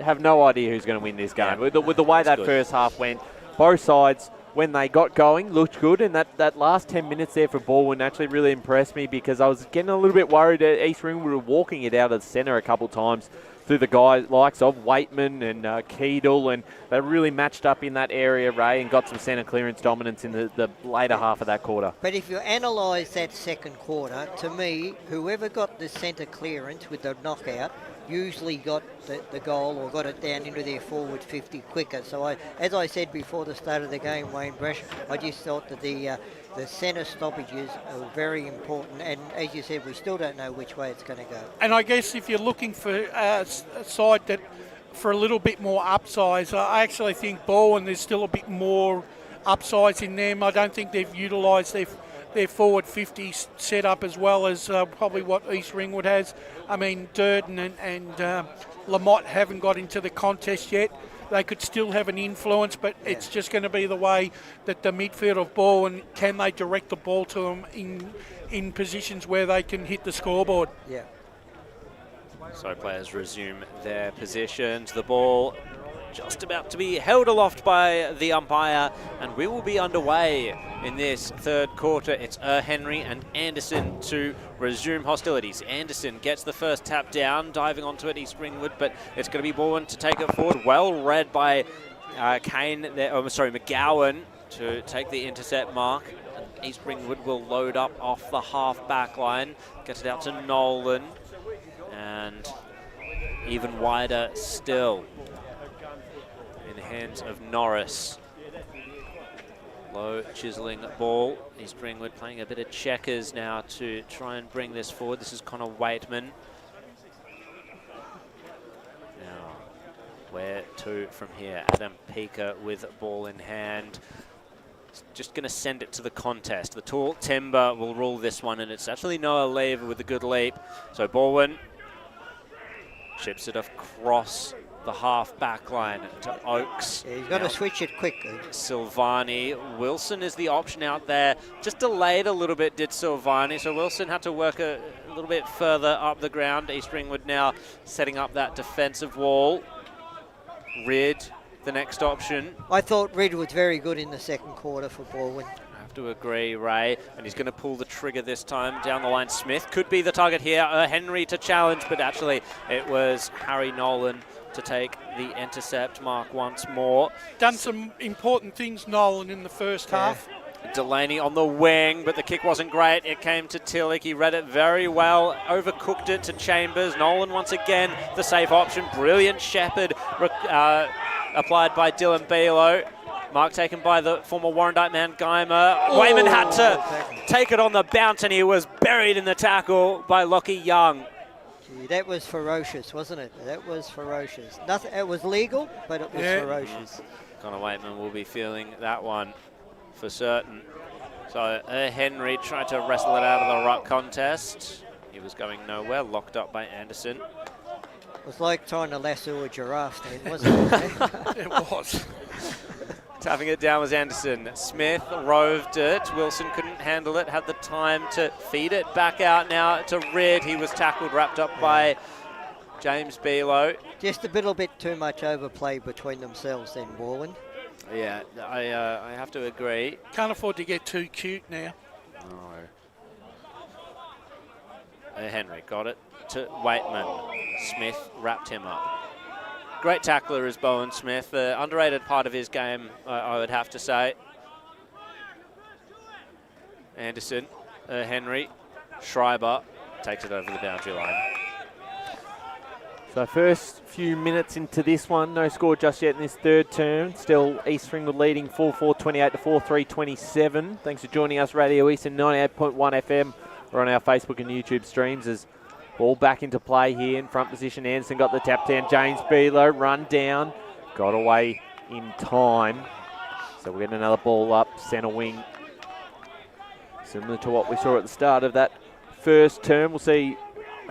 have no idea who's going to win this game. Yeah. With the way that first half went, both sides, when they got going, looked good. And that last 10 minutes there for Balwyn actually really impressed me, because I was getting a little bit worried that East Ringwood were walking it out of the centre a couple of times through the guys likes of Waitman and Keedle, and they really matched up in that area, Ray, and got some centre clearance dominance in the later half of that quarter. But if you analyse that second quarter, to me, whoever got the centre clearance with the knockout usually got the goal or got it down into their forward 50 quicker. So as I said before the start of the game, Wayne Brash, I just thought that the centre stoppages are very important, and as you said, we still don't know which way it's going to go. And I guess if you're looking for a side that for a little bit more upsize, I actually think Balwyn, there's still a bit more upsize in them. I don't think they've utilised their forward 50 setup as well as probably what East Ringwood has. I mean, Durden and Lamotte haven't got into the contest yet. They could still have an influence, but it's just going to be the way that the midfield of Balwyn, can they direct the ball to them in positions where they can hit the scoreboard. Yeah. So players resume their positions. The ball just about to be held aloft by the umpire, and we will be underway in this third quarter. It's Henry and Anderson to resume hostilities. Anderson gets the first tap down, diving onto it, East Ringwood, but it's going to be Balwyn to take it forward. Well read by McGowan to take the intercept mark. And East Ringwood will load up off the half-back line, gets it out to Nolan, and even wider still in the hands of Norris. Low chiselling ball. East Ringwood playing a bit of checkers now to try and bring this forward. This is Connor Waitman. Now, where to from here? Adam Peaker with ball in hand. Just going to send it to the contest. The tall timber will rule this one, and it's actually Noah Lever with a good leap. So Balwyn chips it across the half-back line to Oakes. Yeah, he's got to switch it quickly. Silvani. Wilson is the option out there. Just delayed a little bit, did Silvani. So Wilson had to work a little bit further up the ground. East Ringwood now setting up that defensive wall. Rid, the next option. I thought Rid was very good in the second quarter for Balwyn. I have to agree, Ray. And he's going to pull the trigger this time. Down the line, Smith could be the target here. Henry to challenge, but actually it was Harry Nolan to take the intercept mark once more. Done some important things, Nolan, in the first half. Delaney on the wing, but the kick wasn't great. It came to Tillich. He read it very well, overcooked it to Chambers. Nolan once again, the safe option. Brilliant shepherd applied by Dylan Bealo. Mark taken by the former Warrandyte man, Geimer. Wayman had to take it on the bounce, and he was buried in the tackle by Lockie Young. Gee, that was ferocious, wasn't it? That was ferocious. Nothing. It was legal, but it was ferocious. Connor Waitman will be feeling that one for certain. So Henry tried to wrestle it out of the ruck contest. He was going nowhere, locked up by Anderson. It was like trying to lasso a giraffe then, wasn't it? It was. Tapping it down was Anderson. Smith roved it. Wilson couldn't handle it, had the time to feed it back out now to Rid. He was tackled, wrapped up by James Bealo. Just a little bit too much overplay between themselves then, Balwyn. Yeah, I have to agree. Can't afford to get too cute now. No. Henry got it to Waitman. Smith wrapped him up. Great tackler is Bowen Smith. The underrated part of his game, I would have to say. Anderson, Henry, Schreiber takes it over the boundary line. So first few minutes into this one, no score just yet in this third term. Still East Ringwood leading 4-4, 28 to 4-3, 27. Thanks for joining us, Radio Eastern 98.1 FM. We're on our Facebook and YouTube streams as ball back into play here in front position. Anderson got the tap down. James Below run down, got away in time. So we're getting another ball up, centre wing. Similar to what we saw at the start of that first term. We'll see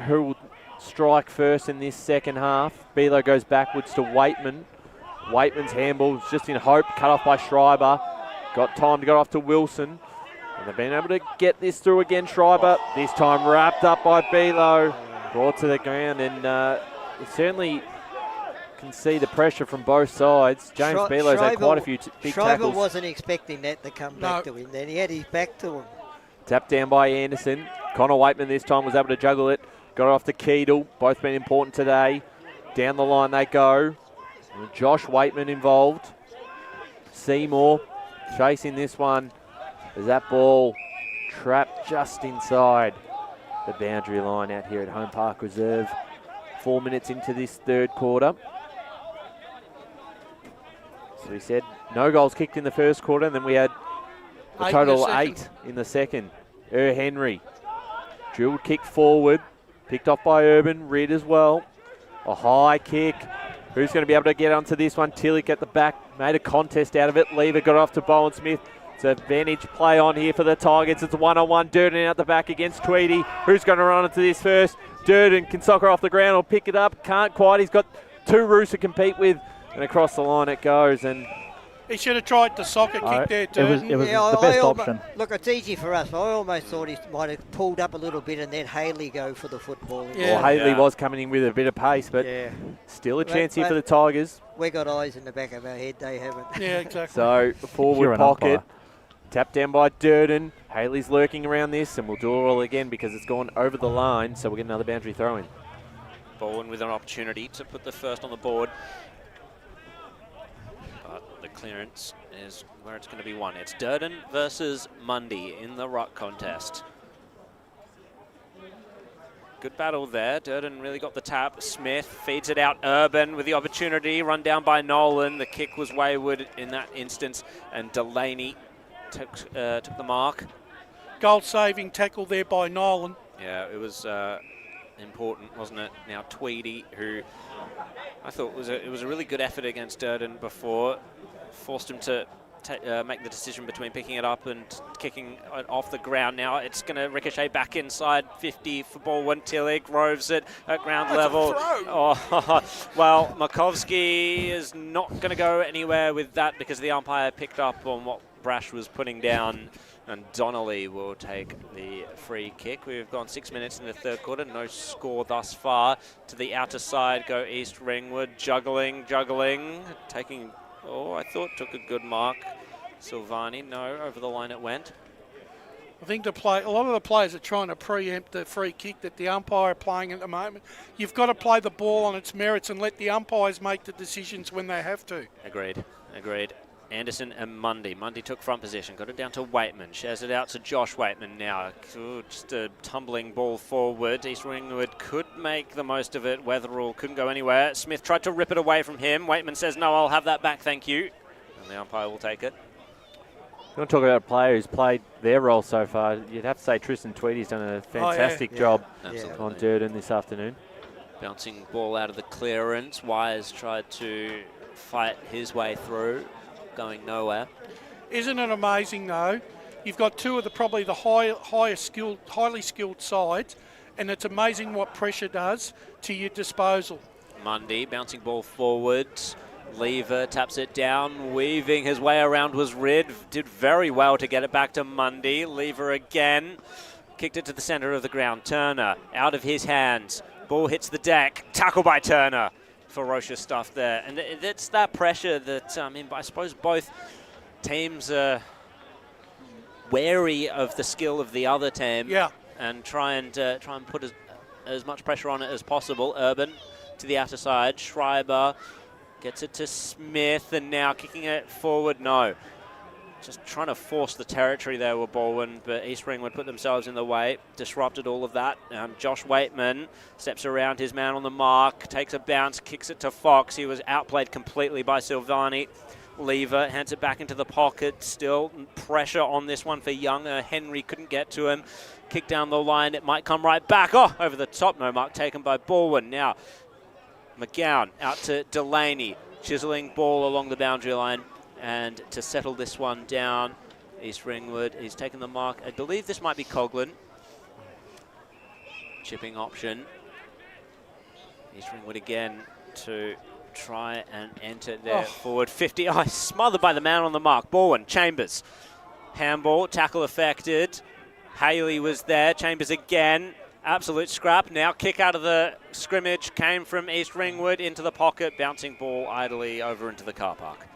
who will strike first in this second half. Below goes backwards to Waitman. Waitman's handball's just in hope, cut off by Schreiber. Got time to go off to Wilson. And they've been able to get this through again, Schreiber. This time wrapped up by Below. Brought to the ground, and you certainly can see the pressure from both sides. James Below's had quite a few big Schreiber tackles. wasn't expecting that to come back to him then. He had his back to him. Tapped down by Anderson. Connor Waitman this time was able to juggle it. Got it off to Keedle. Both been important today. Down the line they go. And Josh Waitman involved. Seymour chasing this one. As that ball trapped just inside the boundary line out here at Holm Park Reserve. 4 minutes into this third quarter. So we said no goals kicked in the first quarter, and then we had a total of 8 in the second. Henry. Drilled kick forward. Picked off by Urban. Reed as well. A high kick. Who's going to be able to get onto this one? Tillich at the back. Made a contest out of it. Lever got off to Bowen Smith. It's a advantage play on here for the Tigers. It's a one-on-one. Durden out the back against Tweedy. Who's going to run into this first? Durden can soccer off the ground or pick it up. Can't quite. He's got 2 Roos to compete with. And across the line it goes. And he should have tried the soccer kick there, Durden. It was the best option. Look, it's easy for us. I almost thought he might have pulled up a little bit and then Haley go for the football. Well, Haley was coming in with a bit of pace, but still a chance here for the Tigers. We got eyes in the back of our head. They haven't. Yeah, exactly. So forward pocket. Tapped down by Durden. Haley's lurking around this, and we'll do it all again because it's gone over the line, so we'll get another boundary throw in. Balwyn with an opportunity to put the first on the board. But the clearance is where it's going to be won. It's Durden versus Mundy in the ruck contest. Good battle there. Durden really got the tap. Smith feeds it out. Urban with the opportunity. Run down by Nolan. The kick was wayward in that instance, and Delaney took the mark. Goal-saving tackle there by Nolan. Yeah, it was important, wasn't it? Now Tweedy, who I thought it was a really good effort against Durden before, forced him to make the decision between picking it up and kicking it off the ground. Now it's going to ricochet back inside 50 for Balwyn. Tillich roves it at ground level. Oh, well, Makovsky is not going to go anywhere with that because the umpire picked up on what Brash was putting down, and Donnelly will take the free kick. We've gone 6 minutes in the third quarter, no score thus far. To the outer side go East Ringwood, juggling, taking, I thought took a good mark. Silvani, no, over the line it went. I think a lot of the players are trying to preempt the free kick that the umpire are playing at the moment. You've got to play the ball on its merits and let the umpires make the decisions when they have to. Agreed. Anderson and Mundy. Mundy took front position, got it down to Waitman, shares it out to Josh Waitman now. Just a tumbling ball forward. East Ringwood could make the most of it. Weatherall couldn't go anywhere. Smith tried to rip it away from him. Waitman says, no, I'll have that back, thank you. And the umpire will take it. You want to talk about a player who's played their role so far, you'd have to say Tristan Tweedy's done a fantastic job on Durden this afternoon. Bouncing ball out of the clearance. Wise tried to fight his way through. Going nowhere. Isn't it amazing though? You've got two of the highly skilled sides, and it's amazing what pressure does to your disposal. Mundy bouncing ball forward. Lever taps it down, weaving his way around was Rid. Did very well to get it back to Mundy. Lever again, kicked it to the centre of the ground. Turner out of his hands. Ball hits the deck. Tackle by Turner. Ferocious stuff there, and it's that pressure that I suppose both teams are wary of the skill of the other team, and try and put as much pressure on it as possible. Urban to the outer side, Schreiber gets it to Smith, and now kicking it forward. No, just trying to force the territory there with Balwyn, but East Ringwood put themselves in the way, disrupted all of that. Josh Waitman steps around his man on the mark, takes a bounce, kicks it to Fox. He was outplayed completely by Silvani. Lever hands it back into the pocket. Still pressure on this one for Young. Henry couldn't get to him. Kick down the line. It might come right back. Oh, over the top. No mark taken by Balwyn. Now, McGowan out to Delaney. Chiseling ball along the boundary line. And to settle this one down, East Ringwood, he's taken the mark. I believe this might be Coughlin. Chipping option. East Ringwood again to try and enter their forward 50. Oh, smothered by the man on the mark. Balwyn, Chambers. Handball, tackle affected. Haley was there. Chambers again. Absolute scrap. Now kick out of the scrimmage. Came from East Ringwood into the pocket. Bouncing ball idly over into the car park.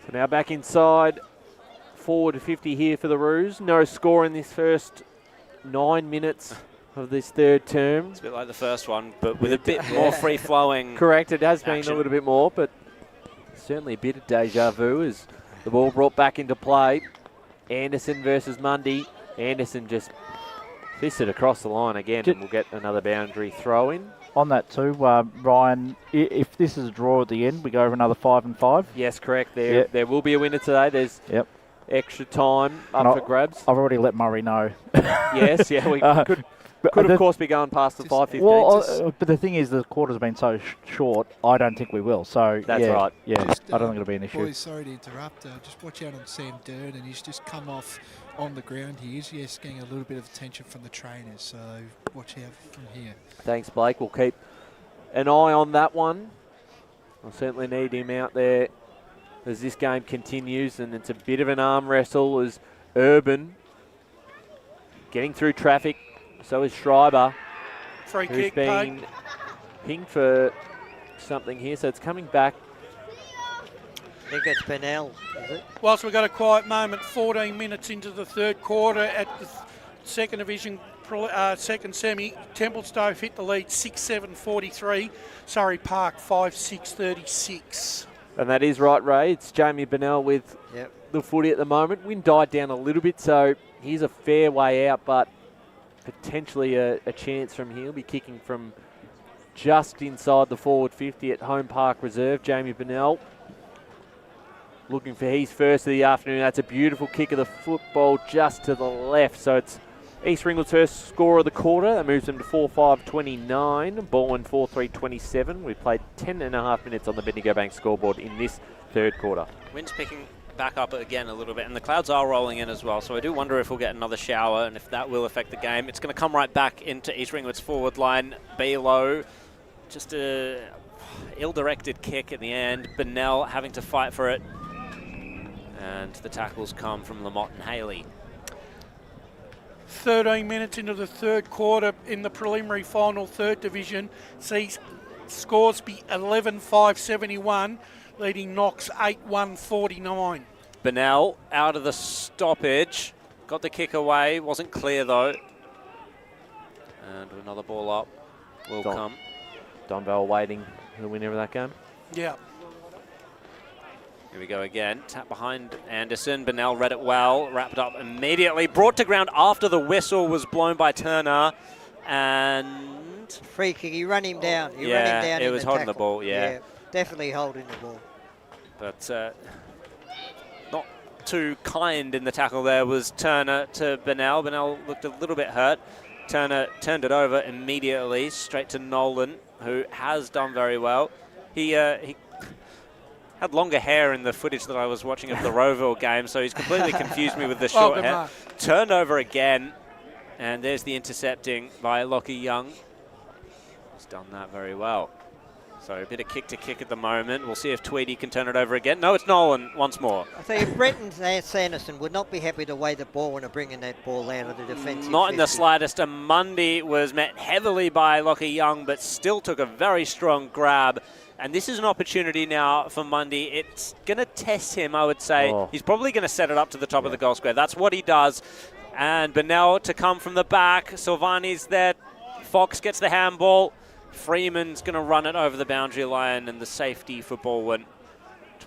So now back inside. Forward 50 here for the Roos. No score in this first 9 minutes of this third term. It's a bit like the first one, but with a bit more free-flowing. Correct, it has been action. a little bit more, but certainly a bit of deja vu as the ball brought back into play. Anderson versus Mundy. Anderson just fisted across the line again, and we'll get another boundary throw in. On that too, Ryan, if this is a draw at the end, we go over another 5 and 5. Yes, correct. There will be a winner today. There's extra time up for grabs. I've already let Murray know. Yes, yeah, we could of course be going past the 5:15. Well, but the thing is, the quarter's been so short, I don't think we will. So that's right. Yeah, I don't think it'll be an issue. Boys, sorry to interrupt. Just watch out on Sam Durden. He's just come off on the ground. He is getting a little bit of attention from the trainers. So watch out from here. Thanks, Blake. We'll keep an eye on that one. I'll certainly need him out there as this game continues, and it's a bit of an arm wrestle as Urban getting through traffic. So is Schreiber, Free who's kick, been pinged for something here. So it's coming back. I think it's Bennell, is it? Whilst we've got a quiet moment, 14 minutes into the third quarter at the second division, second semi, Templestowe hit the lead 6-7-43. Surrey Park 5-6-36. And that is right, Ray. It's Jamie Bennell with the footy at the moment. Wind died down a little bit, so he's a fair way out, but potentially a chance from here. He'll be kicking from just inside the forward 50 at Holm Park Reserve. Jamie Bennell looking for his first of the afternoon. That's a beautiful kick of the football just to the left. So it's East Ringwood's first score of the quarter. That moves them to 4-5-29. Balwyn 4-3-27. We've played 10.5 minutes on the Bendigo Bank scoreboard in this third quarter. Wind's picking back up again a little bit, and the clouds are rolling in as well, so I do wonder if we'll get another shower and if that will affect the game. It's going to come right back into East Ringwood's forward line. Below, just a ill-directed kick at the end. Bennell having to fight for it, and the tackles come from Lamont and Haley. 13 minutes into the third quarter in the preliminary final third division sees scores be 11-5-71, leading Knox 8-1-49. Bennell out of the stoppage, got the kick away, wasn't clear though. And another ball up will come. Donvale waiting for the winner of that game. Yeah. Here we go again. Tap behind Anderson. Bennell read it well. Wrapped up immediately. Brought to ground after the whistle was blown by Turner. And free kick. He ran him down. He ran him down. It was holding the ball. Yeah, definitely holding the ball. But not too kind in the tackle there was Turner to Bennell. Bennell looked a little bit hurt. Turner turned it over immediately, straight to Nolan, who has done very well. He had longer hair in the footage that I was watching of the Rowville game, so he's completely confused me with the short hair. Turned over again, and there's the intercepting by Lockie Young. He's done that very well. So a bit of kick to kick at the moment. We'll see if Tweedy can turn it over again. No, it's Nolan once more. I think if Brenton Sanderson would not be happy the way the ball when bringing that ball out of the defensive. Not in the slightest. Mundy was met heavily by Lockie Young, but still took a very strong grab. And this is an opportunity now for Mundy. It's going to test him, I would say. He's probably going to set it up to the top of the goal square. That's what he does. And Bennell to come from the back. Silvani's there. Fox gets the handball. Freeman's going to run it over the boundary line, and the safety for Balwyn.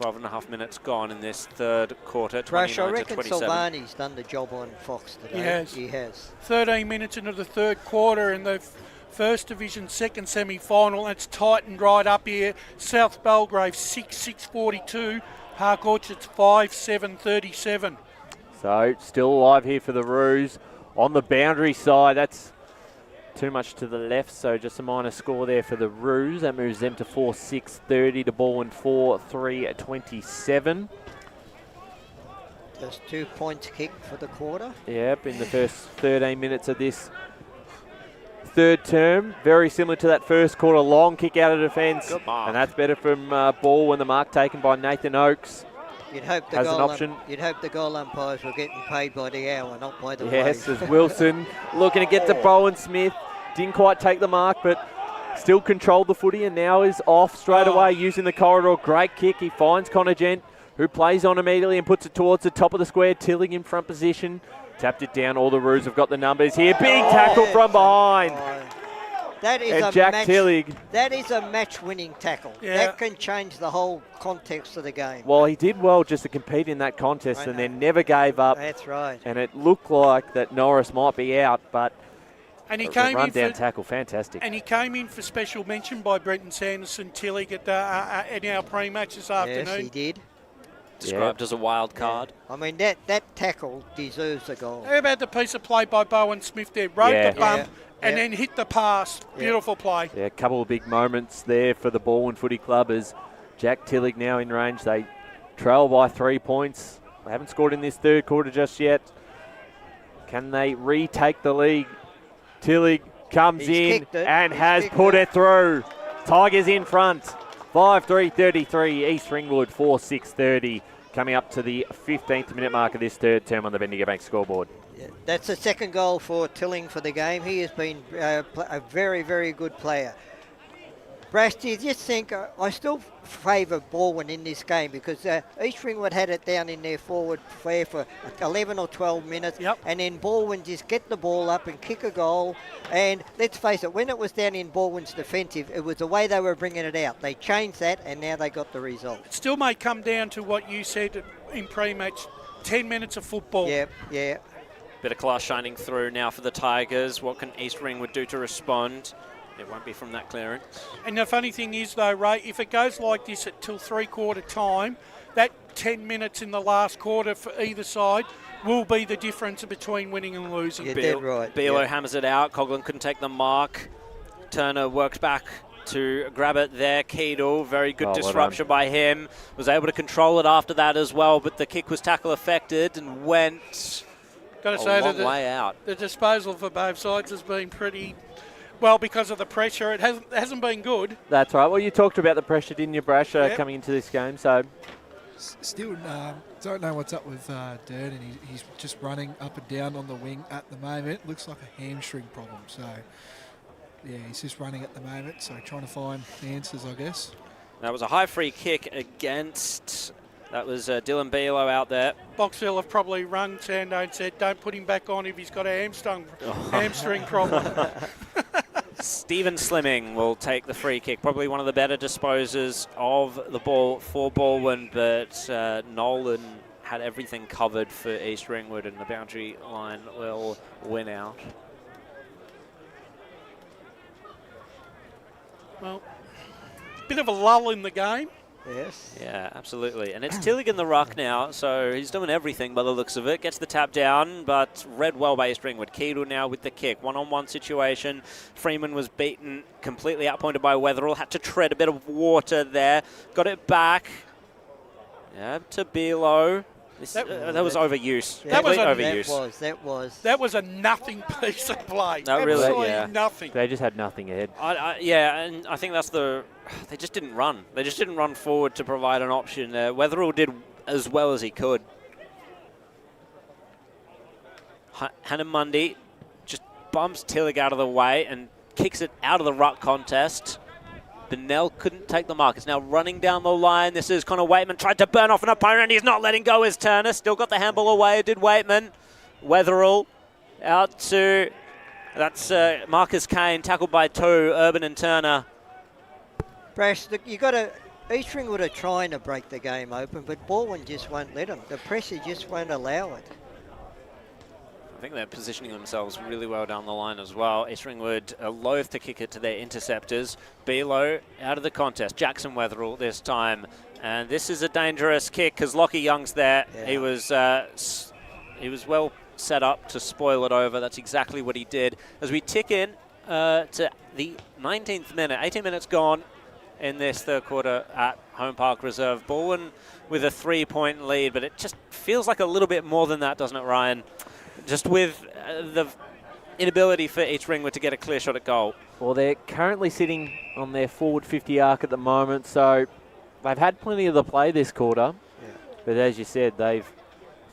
12 and a half minutes gone in this third quarter, Brush, I 29 to reckon 27. Silvani's done the job on Fox today. He has. 13 minutes into the third quarter in the First Division second semi-final. It's tightened right up here. South Belgrave 6-6-42. Park Orchards 5-7-37. So still alive here for the Roos. On the boundary side, that's too much to the left, so just a minor score there for the Roos. That moves them to 4-6-30 to Balwyn 4-3-27. Just 2 points kicked for the quarter. Yep, in the first 13 minutes of this third term. Very similar to that first quarter, long kick out of defence. And that's better from Balwyn, the mark taken by Nathan Oakes. You'd hope the as an option. You'd hope the goal umpires were getting paid by the hour, not by the Yes, wave. as Wilson looking to get to Bowen Smith. Didn't quite take the mark, but still controlled the footy and now is off straight away using the corridor. Great kick. He finds Connor Gent, who plays on immediately and puts it towards the top of the square. Tilling in front position. Tapped it down. All the Roos have got the numbers here. Big tackle from behind. That is And a Jack match, Tillig. That is a match-winning tackle. Yeah. That can change the whole context of the game. Well, he did well just to compete in that contest and then never gave up. That's right. And it looked like that Norris might be out, but And he it was a came in run-down for, tackle, fantastic. And he came in for special mention by Brenton Sanderson Tillig at in our pre-match this afternoon. Yes, he did. Described as a wild card. I mean, that tackle deserves a goal. How about the piece of play by Bowen Smith there? Rode the bump and Yeah. then hit the pass. Beautiful play. Yeah, a couple of big moments there for the Balwyn Footy Club as Jack Tillig now in range. They trail by 3 points. They haven't scored in this third quarter just yet. Can they retake the lead? Tillig comes in and has put it through. Tigers in front. 5-3-33. East Ringwood 4-6-30. Coming up to the 15th minute mark of this third term on the Bendigo Bank scoreboard. That's the second goal for Tilling for the game. He has been a very, very good player. Brash, do you just think, I still favour Balwyn in this game because East Ringwood had it down in their forward fair for 11 or 12 minutes and then Balwyn just get the ball up and kick a goal. And let's face it, when it was down in Balwyn's defensive, it was the way they were bringing it out. They changed that and now they got the result. It still may come down to what you said in pre-match, 10 minutes of football. Yeah. Bit of class shining through now for the Tigers. What can East Ringwood do to respond? It won't be from that clearance. And the funny thing is, though, Ray, if it goes like this till three-quarter time, that 10 minutes in the last quarter for either side will be the difference between winning and losing. You're dead right. Bealo hammers it out. Coughlin couldn't take the mark. Turner works back to grab it there. Keedle, very good disruption by him. Was able to control it after that as well, but the kick was tackle affected and went Got to say long that way out. The disposal for both sides has been pretty... Well, because of the pressure, it hasn't been good. That's right. Well, you talked about the pressure, didn't you, Brash, coming into this game? So, Still don't know what's up with Durden. He's just running up and down on the wing at the moment. Looks like a hamstring problem. So, yeah, he's just running at the moment. So, trying to find answers, I guess. That was a high free kick against... That was Dylan Bealo out there. Boxville have probably rung Sando and said, don't put him back on if he's got a hamstring problem. Stephen Slimming will take the free kick. Probably one of the better disposers of the ball for Balwyn, but Nolan had everything covered for East Ringwood, and the boundary line will win out. Well, bit of a lull in the game. Yes. Yeah, absolutely. And it's Tillig in the ruck now, so he's doing everything by the looks of it. Gets the tap down, but read well by East Ringwood. Keedle now with the kick. One-on-one situation. Freeman was beaten, completely outpointed by Wetherill. Had to tread a bit of water there. Got it back. Yeah, to Bealo. That was overuse. That was overuse. That was a nothing piece of play. No, really, Absolutely nothing. They just had nothing ahead. Yeah, and I think that's they just didn't run. They just didn't run forward to provide an option there. Wetherill did as well as he could. Hannah Mundy just bumps Tillig out of the way and kicks it out of the ruck contest. Benell couldn't take the mark. It's now running down the line. This is Connor Waitman. Tried to burn off an opponent. He's not letting go his Turner. Still got the handball away. Did Waitman. Wetherill out to... That's Marcus Kane. Tackled by two. Urban and Turner. Brash, look, you got to East Ringwood are trying to break the game open, but Balwyn just won't let them. The pressure just won't allow it. I think they're positioning themselves really well down the line as well. East Ringwood are loath to kick it to their interceptors. Below out of the contest. Jackson Wetherill this time. And this is a dangerous kick because Lockie Young's there. Yeah. He was well set up to spoil it over. That's exactly what he did. As we tick in to the 19th minute, 18 minutes gone in this third quarter at Holm Park Reserve. Balwyn with a 3-point lead, but it just feels like a little bit more than that, doesn't it, Ryan? Just with the inability for East Ringwood to get a clear shot at goal. Well, they're currently sitting on their forward 50 arc at the moment, so they've had plenty of the play this quarter. Yeah. But as you said, they've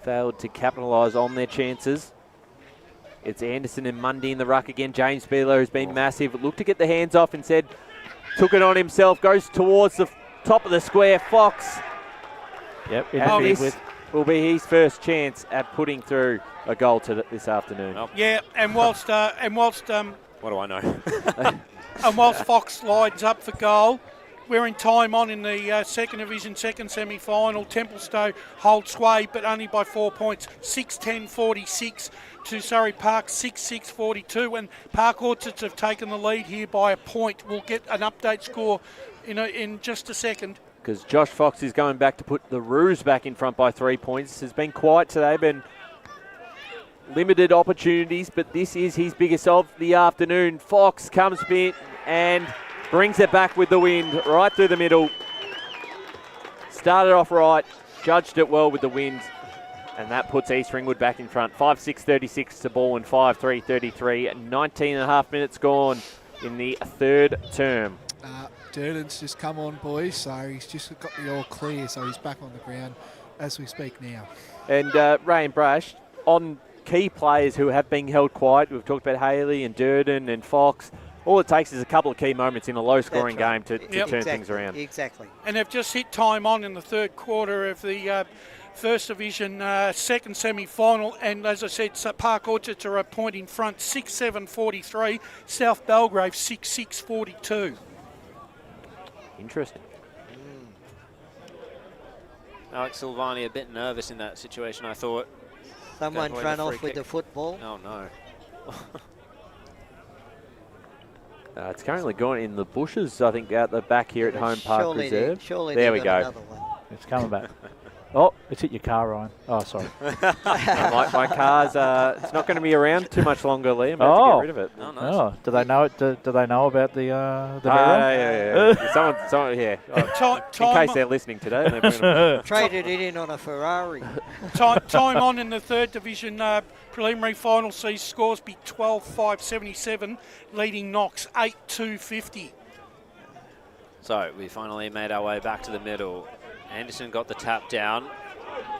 failed to capitalise on their chances. It's Anderson and Mundy in the ruck again. James Beeler has been massive. Looked to get the hands off and said, took it on himself, goes towards the top of the square. Fox. Yep, this will be his first chance at putting through a goal this afternoon. Oh. Yeah, and whilst what do I know? and whilst Fox lines up for goal, we're in time on in the second division, second semi-final. Templestowe holds sway, but only by 4 points. 6-10-46 to Surrey Park, 6-6-42. And Park Orchards have taken the lead here by a point. We'll get an update score in just a second. Because Josh Fox is going back to put the Roos back in front by 3 points. Has been quiet today, been limited opportunities, but this is his biggest of the afternoon. Fox comes in and brings it back with the wind right through the middle. Started off right, judged it well with the wind, and that puts East Ringwood back in front. 5-6-36 to Balwyn, 5-3-33. 19 and a half minutes gone in the third term. Durden's just come on, boys, so he's just got the all clear, so he's back on the ground as we speak now. And Ray and Brash, on key players who have been held quiet, we've talked about Haley and Durden and Fox. All it takes is a couple of key moments in a low-scoring game to turn things around. Exactly. And they've just hit time on in the third quarter of the First Division second semi-final. And as I said, Park Orchards are a point in front, 6-7-43. South Belgrave, 6-6-42. Interesting. Alex Silvani a bit nervous in that situation, I thought. Someone's run off with the football. Oh, no. It's currently gone in the bushes, I think, out the back here at Holm Park Reserve. There we go. It's coming back. Oh, it's hit your car, Ryan. Oh, sorry. My car's it's not going to be around too much longer, Liam. I'm about to get rid of it. Oh, nice. Oh, do they know it? Do they know about the yeah. Someone, yeah. In case they're listening today. Traded it in on a Ferrari. Time on in the third division preliminary final sees scores be 12-5-77, leading Knox 8-2-50. So we finally made our way back to the middle. Anderson got the tap down.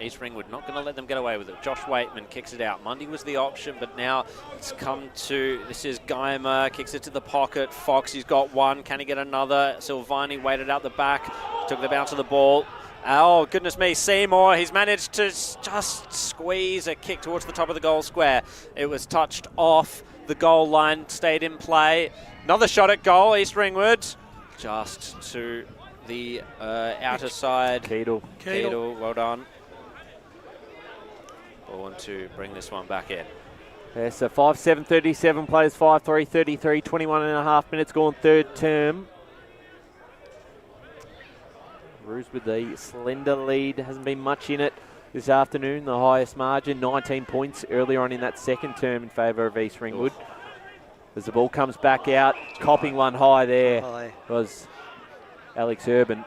East Ringwood not going to let them get away with it. Josh Waitman kicks it out. Mundy was the option, but now it's come to, this is Geimer, kicks it to the pocket. Fox, he's got one. Can he get another? Silvani waited out the back, took the bounce of the ball. Oh, goodness me, Seymour, he's managed to just squeeze a kick towards the top of the goal square. It was touched off the goal line, stayed in play. Another shot at goal, East Ringwood. Just to the outer side. Keedle, well done. We'll want to bring this one back in. Yeah, so 5-7-37 plays, 5-3-33, 21 and a half minutes gone third term. Roos with the slender lead, hasn't been much in it this afternoon. The highest margin, 19 points earlier on in that second term in favour of East Ringwood. As the ball comes back out, copping one high there was Alex Urban,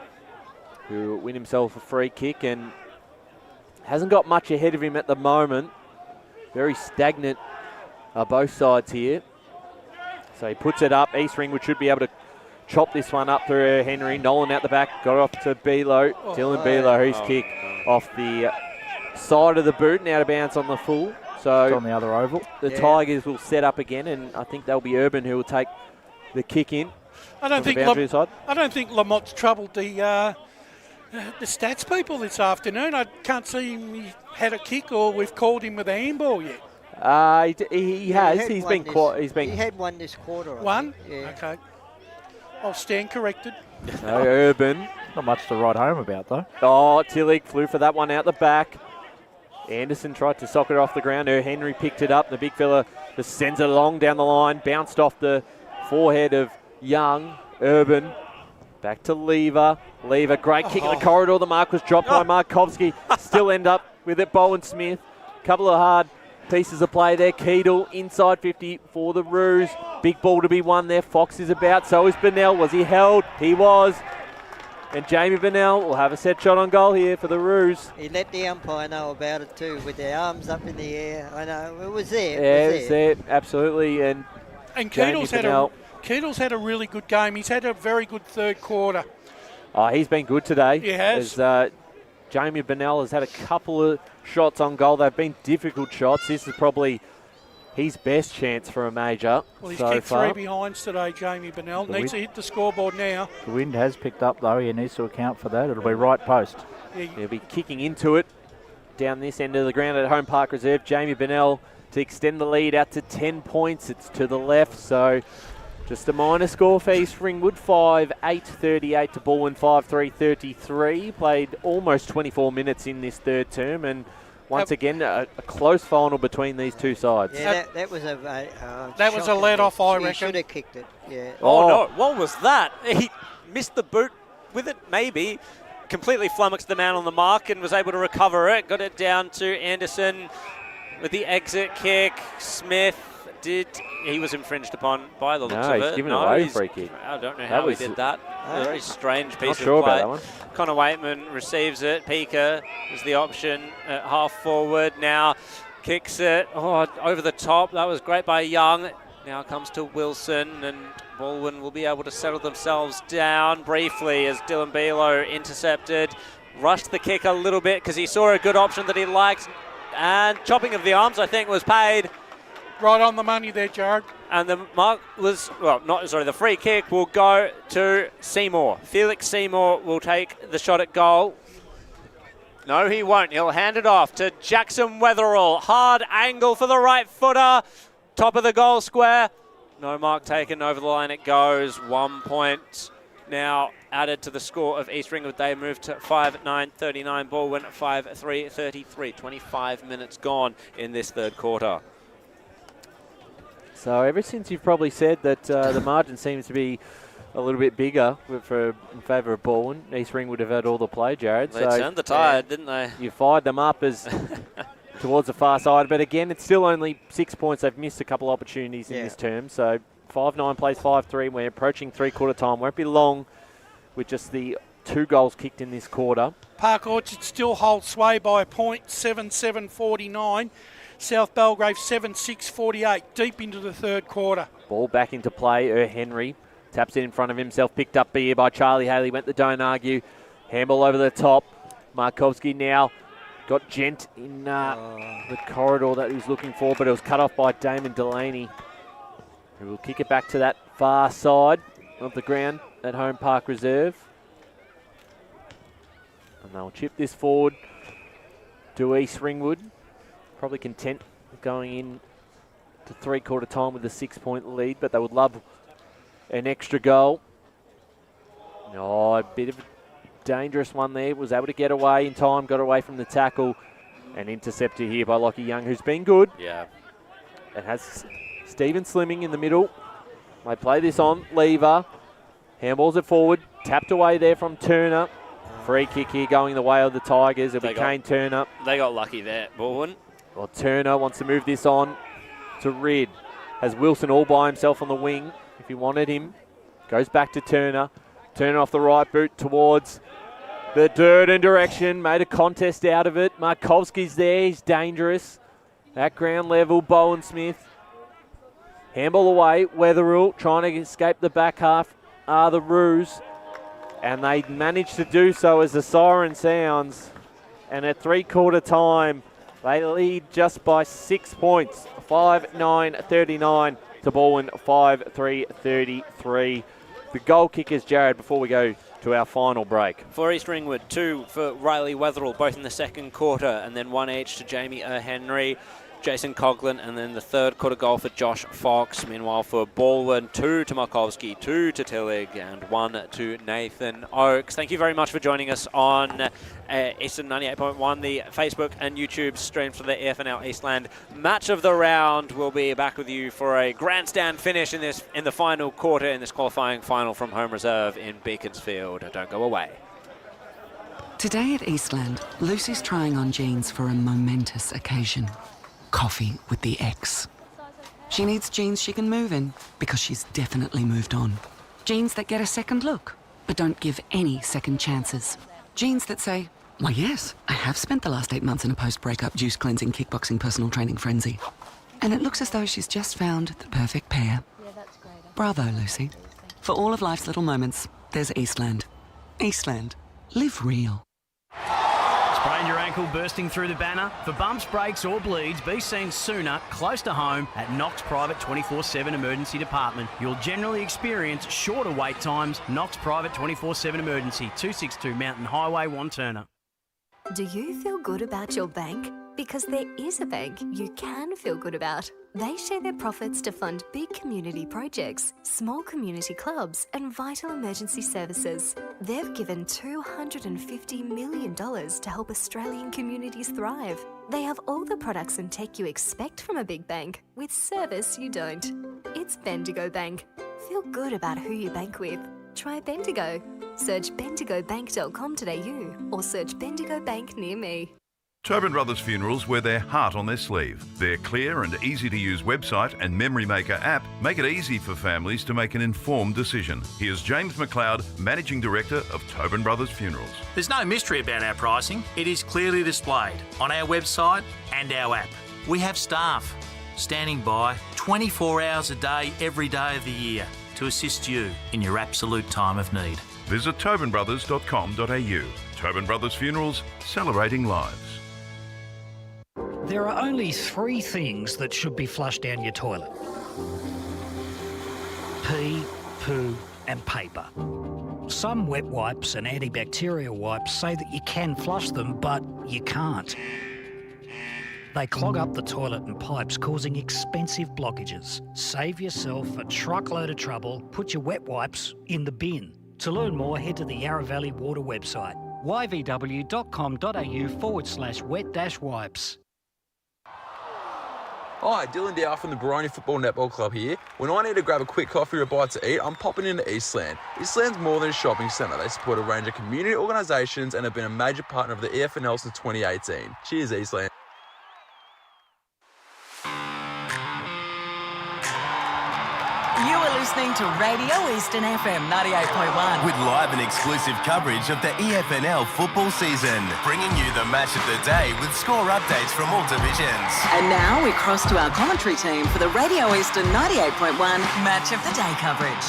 who win himself a free kick and hasn't got much ahead of him at the moment. Very stagnant both sides here. So he puts it up. East Ringwood should be able to chop this one up through Henry. Nolan out the back, got off to Below. Dylan Below, whose kick off the side of the boot and out of bounds on the full. So it's on the other oval. The Tigers will set up again, and I think they'll be Urban who will take the kick in. I don't think Lamont's troubled the stats people this afternoon. I can't see him had a kick or we've called him with a handball yet. He has. He's been quite. He had one this quarter. One? Yeah. Okay. I'll stand corrected. So Urban Not much to write home about, though. Oh, Tillich flew for that one out the back. Anderson tried to sock it off the ground. Henry picked it up. The big fella just sends it along down the line. Bounced off the forehead of Young. Urban. Back to Lever. Lever, great kick in the corridor. The mark was dropped by Markovski. Still end up with it. Bowen Smith. Couple of hard pieces of play there. Keedle inside 50 for the Roos. Big ball to be won there. Fox is about. So is Bennell. Was he held? He was. And Jamie Bennell will have a set shot on goal here for the Roos. He let the umpire know about it too, with their arms up in the air. I know, it was there. Yeah, it was there, absolutely. And Keedle's had a really good game. He's had a very good third quarter. Oh, he's been good today. He has. As, Jamie Bennell has had a couple of shots on goal. They've been difficult shots. This is probably his best chance for a major Well, he's so kicked far. 3 behinds today, Jamie Bennell. Needs to hit the scoreboard now. The wind has picked up, though. He needs to account for that. It'll be right post. He'll be kicking into it down this end of the ground at Holm Park Reserve. Jamie Bennell to extend the lead out to 10 points. It's to the left, so just a minor score for East Ringwood. 5-8-38 to Balwyn 5-3-33. Played almost 24 minutes in this third term, and once again, a close final between these two sides. Yeah, that was a let-off, I reckon. He should have kicked it, yeah. Oh, no, what was that? He missed the boot with it, maybe. Completely flummoxed the man on the mark and was able to recover it. Got it down to Anderson with the exit kick. Smith he was infringed upon by the looks of it. He's given away a free kick. I don't know how he did that. A very strange piece of sure play. about that one. Connor Waitman receives it. Pika is the option at half forward. Now kicks it over the top. That was great by Young. Now comes to Wilson, and Balwyn will be able to settle themselves down briefly as Dylan Below intercepted. Rushed the kick a little bit because he saw a good option that he liked. And chopping of the arms, I think, was paid. Right on the money there, Jared. And the mark was, the free kick will go to Seymour. Felix Seymour will take the shot at goal. No, he won't. He'll hand it off to Jackson Wetherall. Hard angle for the right footer. Top of the goal square. No mark taken. Over the line it goes. 1 point now added to the score of East Ringwood. They move to 5-9-39. Balwyn 5-3-33. 25 minutes gone in this third quarter. So ever since you've probably said that the margin seems to be a little bit bigger in favour of Balwyn, East Ring would have had all the play, Jared. They turned the tide, didn't they? You fired them up as towards the far side, but again, it's still only 6 points. They've missed a couple opportunities in this term. So 5-9 plays 5-3. We're approaching three-quarter time. Won't be long with just the 2 goals kicked in this quarter. Park Orchard still holds sway by a point, 7-7-49. South Belgrave 7-6-48, deep into the third quarter. Ball back into play. Henry taps it in front of himself. Picked up here by Charlie Haley. Went the don't argue. Handball over the top. Markovski now got Gent in the corridor that he was looking for, but it was cut off by Damon Delaney, who will kick it back to that far side of the ground at Holm Park Reserve. And they'll chip this forward to East Ringwood. Probably content going in to three-quarter time with a 6-point lead, but they would love an extra goal. A bit of a dangerous one there. Was able to get away in time, got away from the tackle, and intercepted here by Lockie Young, who's been good. Yeah. It has Stephen Slimming in the middle. They play this on. Lever. Handballs it forward. Tapped away there from Turner. Free kick here going the way of the Tigers. It'll be Kane Turner. They got lucky there, Balwyn. Well, Turner wants to move this on to Rid. Has Wilson all by himself on the wing if he wanted him. Goes back to Turner. Turner off the right boot towards the Durden direction. Made a contest out of it. Markovski's there. He's dangerous. At ground level, Bowen Smith. Handball away. Wetherall trying to escape the back half are the Roos. And they managed to do so as the siren sounds. And at three-quarter time, they lead just by 6 points. 5-9-39 to Balwyn 5-3-33. The goal kickers, Jared, before we go to our final break. For East Ringwood, 2 for Riley Wetherall, both in the second quarter, and then 1 each to Jamie Henry. Jason Coughlin, and then the third quarter goal for Josh Fox. Meanwhile, for Balwyn, 2 to Markovski, 2 to Tillig, and 1 to Nathan Oakes. Thank you very much for joining us on Eastern 98.1, the Facebook and YouTube streams for the EFNL Eastland Match of the Round. We'll be back with you for a grandstand finish in the final quarter in this qualifying final from Home Reserve in Beaconsfield. Don't go away. Today at Eastland, Lucy's trying on jeans for a momentous occasion. Coffee with the ex. She needs jeans she can move in because she's definitely moved on. Jeans that get a second look, but don't give any second chances. Jeans that say, why yes, I have spent the last 8 months in a post-breakup juice cleansing, kickboxing, personal training frenzy. And it looks as though she's just found the perfect pair. Bravo, Lucy. For all of life's little moments, there's Eastland. Eastland. Live real. Sprained your ankle bursting through the banner? For bumps, breaks or bleeds, be seen sooner, close to home, at Knox Private 24/7 Emergency Department. You'll generally experience shorter wait times. Knox Private 24/7 Emergency, 262 Mountain Highway, Wanturna. Do you feel good about your bank? Because there is a bank you can feel good about. They share their profits to fund big community projects, small community clubs, and vital emergency services. They've given $250 million to help Australian communities thrive. They have all the products and tech you expect from a big bank, with service you don't. It's Bendigo Bank. Feel good about who you bank with. Try Bendigo. Search bendigobank.com.au or search Bendigo Bank near me. Tobin Brothers Funerals wear their heart on their sleeve. Their clear and easy-to-use website and Memory Maker app make it easy for families to make an informed decision. Here's James McLeod, Managing Director of Tobin Brothers Funerals. There's no mystery about our pricing. It is clearly displayed on our website and our app. We have staff standing by 24 hours a day, every day of the year to assist you in your absolute time of need. Visit tobinbrothers.com.au. Tobin Brothers Funerals, celebrating lives. There are only 3 things that should be flushed down your toilet. Pee, poo and paper. Some wet wipes and antibacterial wipes say that you can flush them, but you can't. They clog up the toilet and pipes, causing expensive blockages. Save yourself a truckload of trouble. Put your wet wipes in the bin. To learn more, head to the Yarra Valley Water website, yvw.com.au/wet-wipes. Hi, Dylan Dow from the Baroni Football Netball Club here. When I need to grab a quick coffee or a bite to eat, I'm popping into Eastland. Eastland's more than a shopping centre. They support a range of community organisations and have been a major partner of the EFNL since 2018. Cheers, Eastland. You are listening to Radio Eastern FM 98.1. With live and exclusive coverage of the EFNL football season. Bringing you the match of the day with score updates from all divisions. And now we cross to our commentary team for the Radio Eastern 98.1 Match of the Day coverage.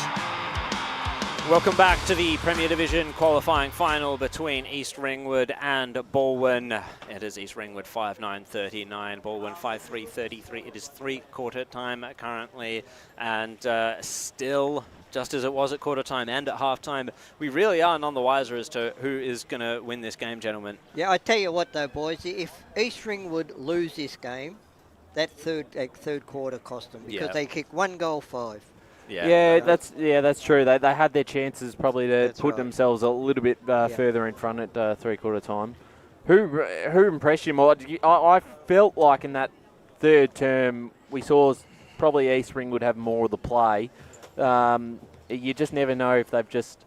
Welcome back to the Premier Division qualifying final between East Ringwood and Balwyn. It is East Ringwood 5-9-39, Balwyn 5-3-33. It is 3-quarter time currently, and still, just as it was at quarter time and at half time, we really are none the wiser as to who is going to win this game, gentlemen. Yeah, I tell you what though, boys, if East Ringwood lose this game, that third quarter cost them because they kick 1 goal 5. That's true. They had their chances probably to put themselves a little bit further in front at 3-quarter time. Who impressed you more? I felt like in that third term we saw probably East Ringwood have more of the play. You just never know if they've just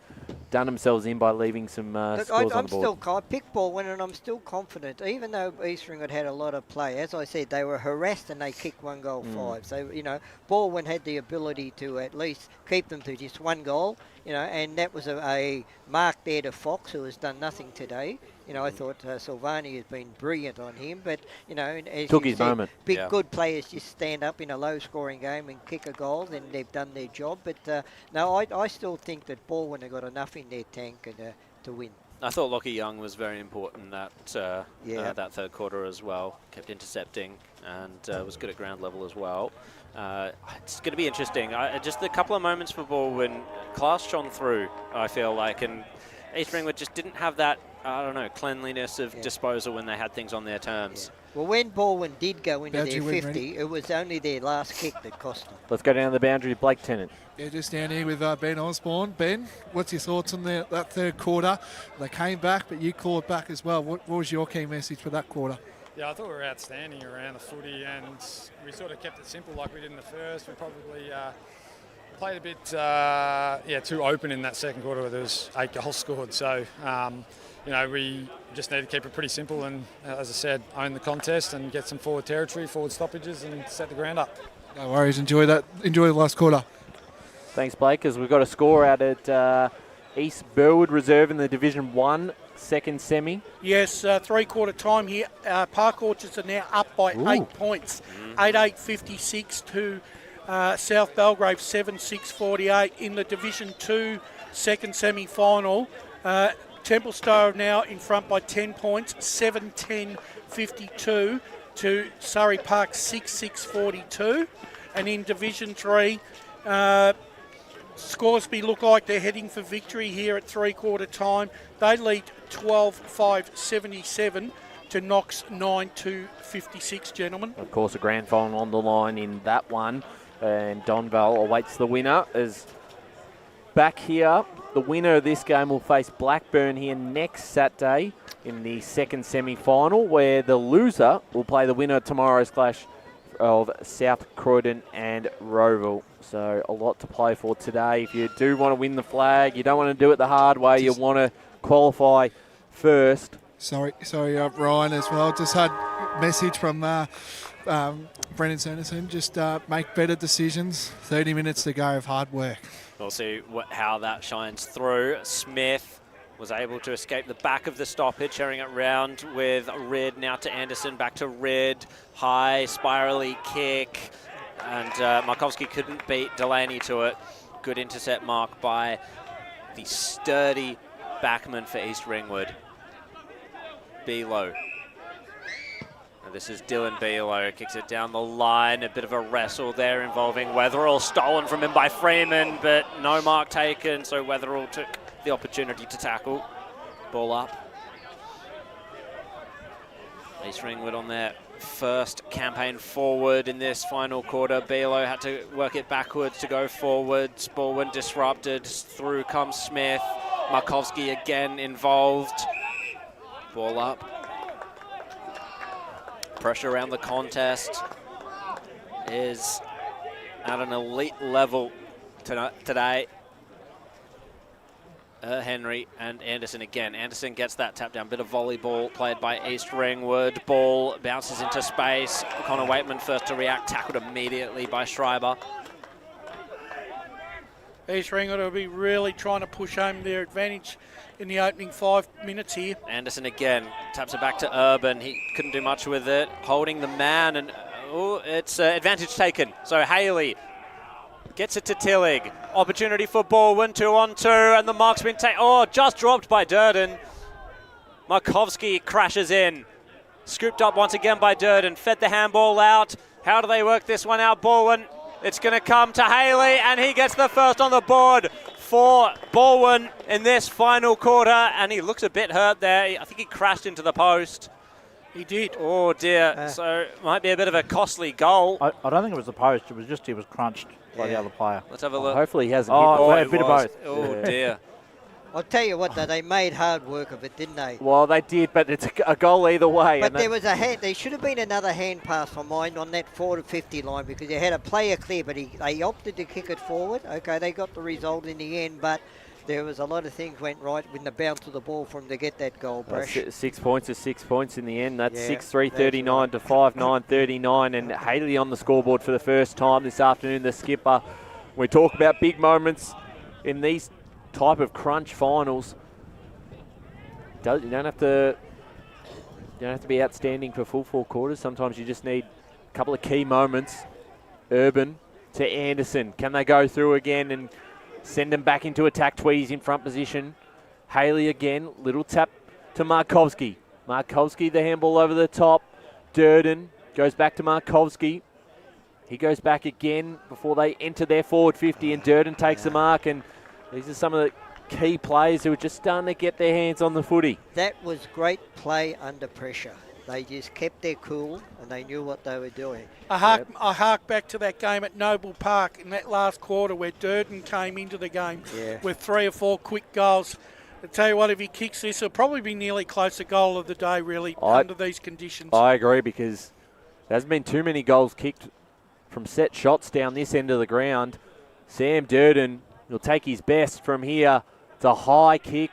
done themselves in by leaving some scores on the board. I picked Balwyn and I'm still confident, even though East Ringwood had a lot of play. As I said, they were harassed and they kicked 1 goal 5. So, Balwyn had the ability to at least keep them to just 1 goal, and that was a mark there to Fox, who has done nothing today. I thought Silvani has been brilliant on him, but, as took you his said, moment. Good players just stand up in a low-scoring game and kick a goal, then they've done their job. But, no, I still think that Balwyn have got enough in their tank to win. I thought Lockie Young was very important that third quarter as well. Kept intercepting and was good at ground level as well. It's going to be interesting. Just a couple of moments for Balwyn. Class shone through, I feel like, and East Ringwood just didn't have that I don't know, cleanliness of disposal when they had things on their terms. Well, when Balwyn did go into Boundary their win, 50, ready? it was only their last kick that cost them. Let's go down the boundary, Blake Tennant. Yeah, just down here with Ben Osborne. Ben, what's your thoughts on that third quarter? They came back, but you clawed back as well. What was your key message for that quarter? Yeah, I thought we were outstanding around the footy, and we sort of kept it simple like we did in the first. We probably played a bit too open in that second quarter where there was 8 goals scored. So, we just need to keep it pretty simple and, as I said, own the contest and get some forward territory, forward stoppages and set the ground up. No worries. Enjoy that. Enjoy the last quarter. Thanks, Blake, as we've got a score out at East Burwood Reserve in the Division 1 second semi. Yes, three-quarter time here. Park Orchards are now up by 8 points. 8-8-56 to South Belgrave 7-6-48 in the Division 2 second semi-final. Templestowe are now in front by 10 points, 7-10-52 to Surrey Park 6-6-42. And in Division 3, Scoresby look like they're heading for victory here at three-quarter time. They lead 12-5-77 to Knox 9-2-56, gentlemen. Of course, a grand final on the line in that one. And Donvale awaits the winner. As back here, the winner of this game will face Blackburn here next Saturday in the second semi-final, where the loser will play the winner of tomorrow's clash of South Croydon and Roeville. So a lot to play for today. If you do want to win the flag, you don't want to do it the hard way, you want to qualify first. Sorry, Ryan as well. Just had a message from Brendan Sanderson. Just make better decisions. 30 minutes to go of hard work. We'll see how that shines through. Smith was able to escape the back of the stoppage, sharing it round with Rid. Now to Anderson, back to Rid. High, spirally kick. And Markovski couldn't beat Delaney to it. Good intercept mark by the sturdy backman for East Ringwood. Below. Now this is Dylan Below, kicks it down the line. A bit of a wrestle there involving Weatherall. Stolen from him by Freeman, but no mark taken, so Weatherall took the opportunity to tackle. Ball up. East Ringwood on their first campaign forward in this final quarter. Below had to work it backwards to go forwards. Balwyn disrupted. Through comes Smith. Markovski again involved. Ball up. Pressure around the contest is at an elite level today. Henry and Anderson again. Anderson gets that tap down. Bit of volleyball played by East Ringwood. Ball bounces into space. Connor Waitman first to react. Tackled immediately by Schreiber. East Ringwood will be really trying to push home their advantage in the opening 5 minutes here. Anderson again taps it back to Urban. He couldn't do much with it. Holding the man, and it's advantage taken. So Haley gets it to Tillig. Opportunity for Balwyn, 2-on-2, and the mark's been taken. Oh, just dropped by Durden. Markovski crashes in. Scooped up once again by Durden. Fed the handball out. How do they work this one out? Balwyn. It's going to come to Haley, and he gets the first on the board for Balwyn in this final quarter, and he looks a bit hurt there. I think he crashed into the post. He did. Oh, dear. So might be a bit of a costly goal. I don't think it was the post. It was just he was crunched by the other player. Let's have a look. Hopefully he hasn't hit hit a bit of both. Oh, dear. I'll tell you what, though, they made hard work of it, didn't they? Well, they did, but it's a goal either way. But there was there should have been another hand pass on mine on that 4-50 line, because you had a player clear, but they opted to kick it forward. Okay, they got the result in the end, but there was a lot of things went right with the bounce of the ball for them to get that goal, Brash. 6 points is 6 points in the end. That's 6-3-39 to 5-9-39, and Haley on the scoreboard for the first time this afternoon, the skipper. We talk about big moments in these type of crunch finals. You don't have to be outstanding for full 4 quarters. Sometimes you just need a couple of key moments. Urban to Anderson. Can they go through again and send them back into attack? Tweez in front position. Haley again. Little tap to Markovski. Markovski, the handball over the top. Durden goes back to Markovski. He goes back again before they enter their forward 50, and Durden takes the mark. And these are some of the key players who are just starting to get their hands on the footy. That was great play under pressure. They just kept their cool and they knew what they were doing. I hark back to that game at Noble Park in that last quarter where Durden came into the game with 3 or 4 quick goals. I tell you what, if he kicks this, it'll probably be nearly close to goal of the day, really, under these conditions. I agree, because there hasn't been too many goals kicked from set shots down this end of the ground. Sam Durden will take his best from here. It's a high kick.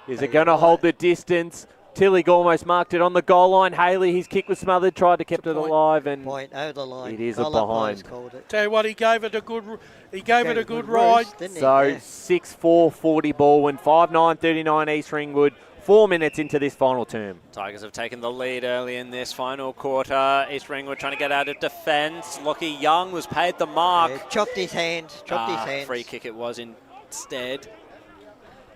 Is it going to hold the distance? Tillich almost marked it on the goal line. Haley, his kick was smothered, tried to keep it alive, and point over the line. It is a behind. Tell you what, he gave it a good ride. So 6-4-40 Balwyn, 5-9-39 East Ringwood. 4 minutes into this final term. Tigers have taken the lead early in this final quarter. East Ringwood trying to get out of defence. Lockie Young was paid the mark. Yeah, chopped his hand. Free kick it was instead.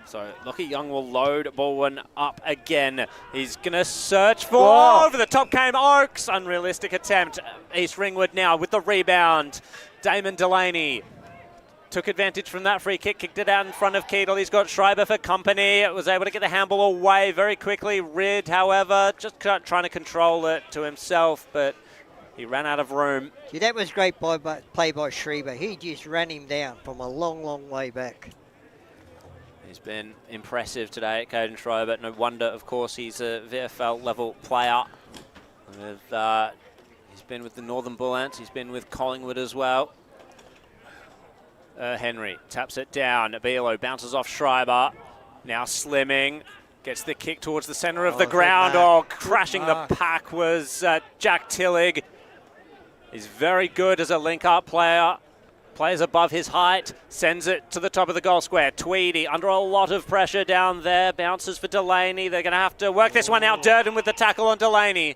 So Lockie Young will load Balwyn up again. He's going to search for... Over the top came Oakes. Unrealistic attempt. East Ringwood now with the rebound. Damon Delaney took advantage from that free kick, kicked it out in front of Keedle. He's got Schreiber for company. Was able to get the handball away very quickly. Rid, however, just trying to control it to himself, but he ran out of room. See, that was great play by Schreiber. He just ran him down from a long, long way back. He's been impressive today at Caden Schreiber. No wonder, of course, he's a VFL level player. He's been with the Northern Bull Ants. He's been with Collingwood as well. Henry taps it down. Abilo bounces off Schreiber. Now slimming. Gets the kick towards the centre of the ground. Crashing the pack was Jack Tillich. He's very good as a link-up player. Plays above his height, sends it to the top of the goal square. Tweedy under a lot of pressure down there. Bounces for Delaney. They're going to have to work this one out. Durden with the tackle on Delaney.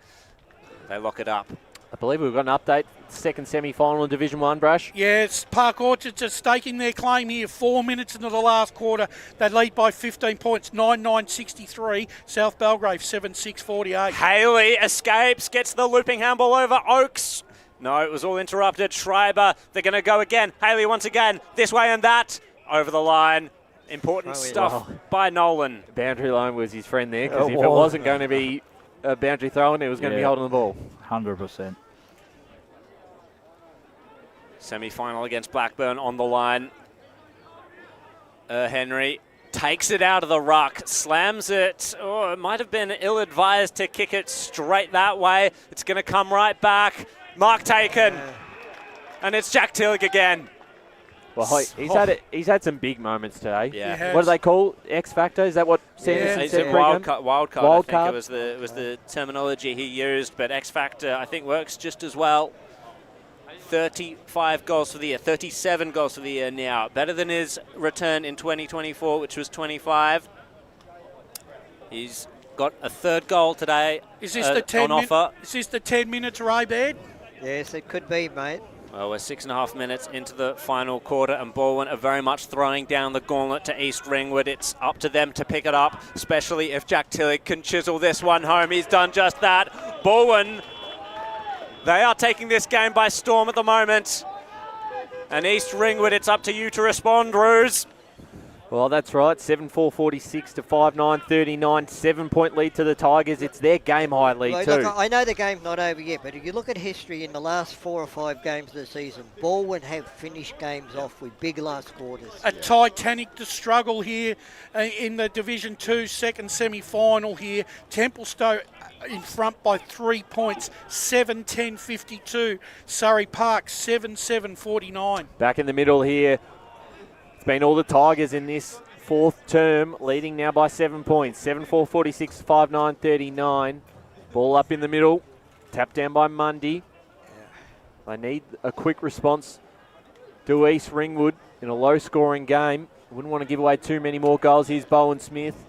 They lock it up. I believe we've got an update. Second semi-final in Division 1, Brash. Yes, Park Orchards are staking their claim here. 4 minutes into the last quarter. They lead by 15 points, 9-9-63. South Belgrave, 7-6-48. Haley escapes, gets the looping handball over Oakes. No, it was all interrupted. Schreiber, they're going to go again. Haley once again, this way and that. Over the line. Important stuff by Nolan. Boundary line was his friend there, because if it wasn't going to be a boundary throw, it was going to be holding the ball. 100%. Semi-final against Blackburn on the line. Henry takes it out of the ruck, slams it. Oh, it might have been ill-advised to kick it straight that way. It's going to come right back. Mark taken. And it's Jack Tillich again. Well, he's had some big moments today. Yeah. What do they call X Factor? Is that what Sanderson said? Wild card. I think it was the terminology he used, but X Factor I think works just as well. 35 goals for the year, 37 goals for the year now. Better than his return in 2024, which was 25. He's got a third goal today. Is this the 10 offer? Is this the 10 minutes, Ray Baird? Yes, it could be, mate. Well, we're 6.5 minutes into the final quarter, and Balwyn are very much throwing down the gauntlet to East Ringwood. It's up to them to pick it up, especially if Jack Tillich can chisel this one home. He's done just that. Balwyn, they are taking this game by storm at the moment. And East Ringwood, it's up to you to respond, Ruse. Well, that's right. 7-4-46 to 5-9-39. 7-point lead to the Tigers. It's their game high lead too. Look, I know the game's not over yet, but if you look at history in the last 4 or 5 games of the season, Balwyn have finished games off with big last quarters. A titanic to struggle here in the Division 2 second semi-final here. Templestowe in front by 3 points, 7-10-52. Surrey Park, 7-7-49. Back in the middle here. It's been all the Tigers in this fourth term, leading now by 7 points. 7-4-46 to 5-9-39. Ball up in the middle. Tapped down by Mundy. They need a quick response to East Ringwood in a low-scoring game. Wouldn't want to give away too many more goals. Here's Bowen Smith.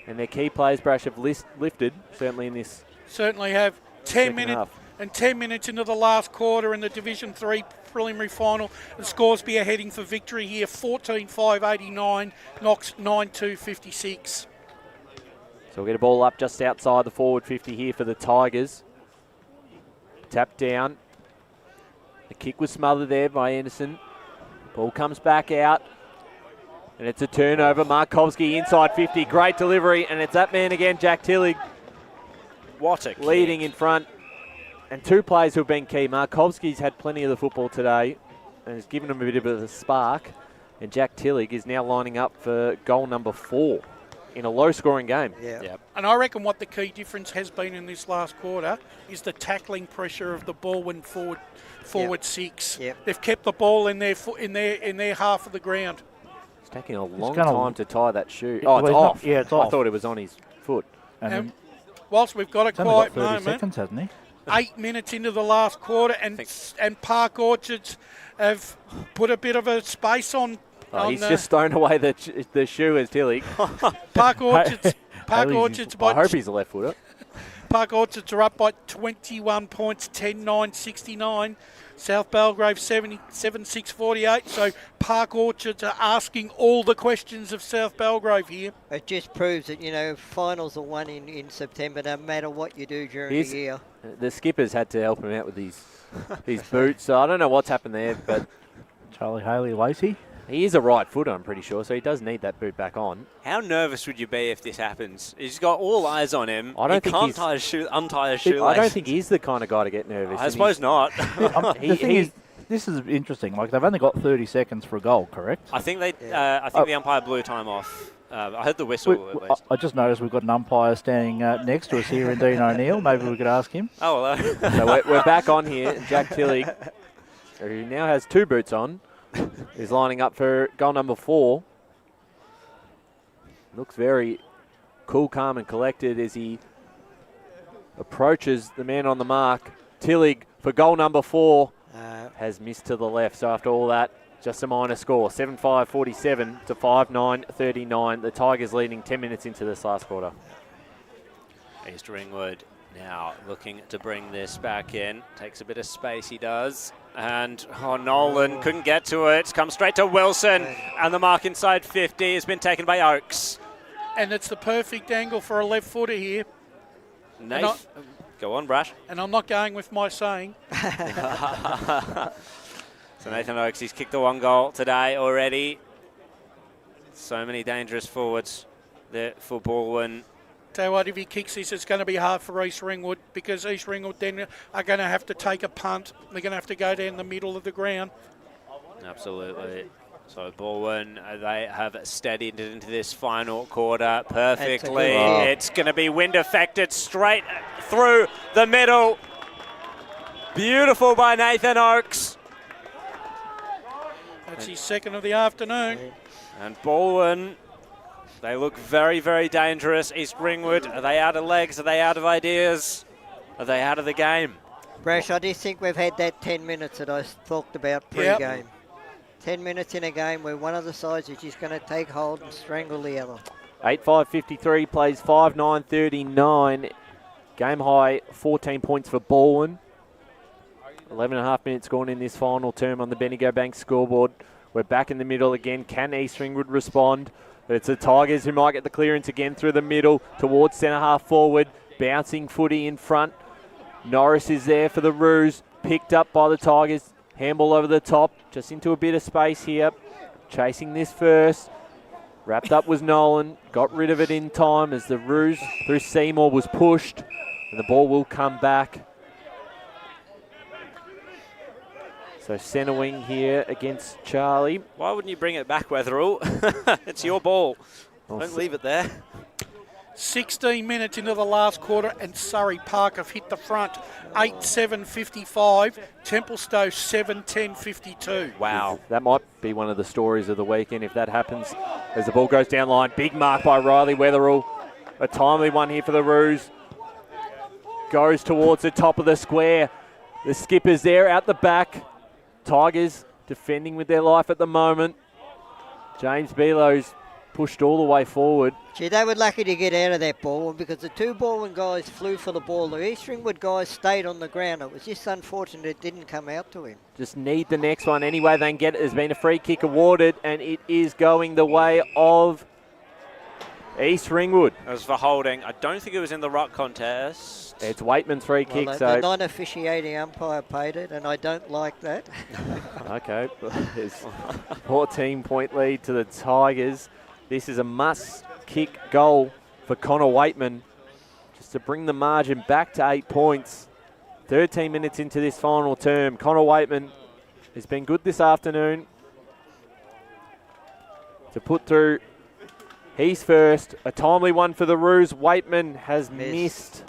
And their key players, Brash, have lifted, certainly in this. Certainly have. 10 minutes. And 10 minutes into the last quarter in the Division 3 preliminary final. The Scoresby are heading for victory here. 14-5-89, Knox 9-2-56. So we'll get a ball up just outside the forward 50 here for the Tigers. Tap down. The kick was smothered there by Anderson. Ball comes back out. And it's a turnover. Markovski inside 50. Great delivery. And it's that man again, Jack Tillig. What a kick. Leading in front. And two players who have been key. Markovski's had plenty of the football today and has given him a bit of a spark. And Jack Tillig is now lining up for goal number 4 in a low-scoring game. Yeah. And I reckon what the key difference has been in this last quarter is the tackling pressure of the Balwyn forward six. Yep. They've kept the ball in their half of the ground. It's taking a long time to tie that shoe. Oh, it's Well, off. it's I off. thought it was on his foot. And Whilst we've got a he's only got quiet 30 moment, seconds, hasn't he? 8 minutes into the last quarter, and Park Orchards have put a bit of a space on. He's just thrown away the shoe as Tilly. Park Orchards. I hope he's a left footer. Park Orchards are up by 21 points, 10-9-69. South Belgrave 77-6-48. So Park Orchards are asking all the questions of South Belgrave here. It just proves that, finals are won in September no matter what you do during the year. The skipper's had to help him out with his boots, so I don't know what's happened there, but Charlie Haley Lacey. He is a right footer, I'm pretty sure, so he does need that boot back on. How nervous would you be if this happens? He's got all eyes on him. I don't think can't he's untie his shoelace. I don't think he's the kind of guy to get nervous. I suppose not. The thing is, this is interesting. Like, they've only got 30 seconds for a goal, correct? I think the umpire blew time off. I heard the whistle at least. I just noticed we've got an umpire standing next to us here in Dean O'Neill. Maybe we could ask him. Oh, hello. So we're back on here. Jack Tillig, who now has 2 boots on, is lining up for goal number 4. Looks very cool, calm and collected as he approaches the man on the mark. Tillig for goal number 4 has missed to the left. So after all that, just a minor score. 7-5-47 to 5-9-39. The Tigers leading 10 minutes into this last quarter. East Ringwood now looking to bring this back in. Takes a bit of space, he does. And Nolan couldn't get to it. Comes straight to Wilson. And the mark inside 50 has been taken by Oakes. And it's the perfect angle for a left footer here. Nath, go on, Brash. And I'm not going with my saying. So Nathan Oakes, he's kicked the 1 goal today already. So many dangerous forwards there for Balwyn. Tell you what, if he kicks this, it's going to be hard for East Ringwood because East Ringwood then are going to have to take a punt. They're going to have to go down the middle of the ground. Absolutely. So Balwyn, they have steadied into this final quarter perfectly. It's going to be wind affected straight through the middle. Beautiful by Nathan Oakes. That's his second of the afternoon. And Balwyn, they look very, very dangerous. East Ringwood, are they out of legs? Are they out of ideas? Are they out of the game? Brash, I just think we've had that 10 minutes that I talked about pre-game. Yep. 10 minutes in a game where one of the sides is just going to take hold and strangle the other. 8-5-53 plays 5-9-39. Game high, 14 points for Balwyn. 11.5 minutes gone in this final term on the Bendigo Bank scoreboard. We're back in the middle again. Can East Ringwood respond? It's the Tigers who might get the clearance again through the middle towards centre half forward. Bouncing footy in front. Norris is there for the Roos. Picked up by the Tigers. Handball over the top. Just into a bit of space here. Chasing this first. Wrapped up was Nolan. Got rid of it in time as the Roos through Seymour was pushed. And the ball will come back. So centre wing here against Charlie. Why wouldn't you bring it back, Wetherell? It's your ball. Don't leave it there. 16 minutes into the last quarter and Surrey Park have hit the front. 8-7-55. Templestowe 7-10-52. Wow. That might be one of the stories of the weekend if that happens as the ball goes down line. Big mark by Riley Wetherell. A timely one here for the Roos. Goes towards the top of the square. The skipper's there out the back. Tigers defending with their life at the moment. James Belo's pushed all the way forward. Gee, they were lucky to get out of that ball because the 2 Balwyn guys flew for the ball. The East Ringwood guys stayed on the ground. It was just unfortunate it didn't come out to him. Just need the next one anyway they can get it. There's been a free kick awarded and it is going the way of East Ringwood. It was for holding. I don't think it was in the ruck contest. It's Waitman's free kick. The non-officiating umpire paid it, and I don't like that. Okay, there's 14-point lead to the Tigers. This is a must-kick goal for Connor Waitman, just to bring the margin back to 8 points. 13 minutes into this final term. Connor Waitman has been good this afternoon to put through. He's first. A timely one for the Roos. Waitman has missed.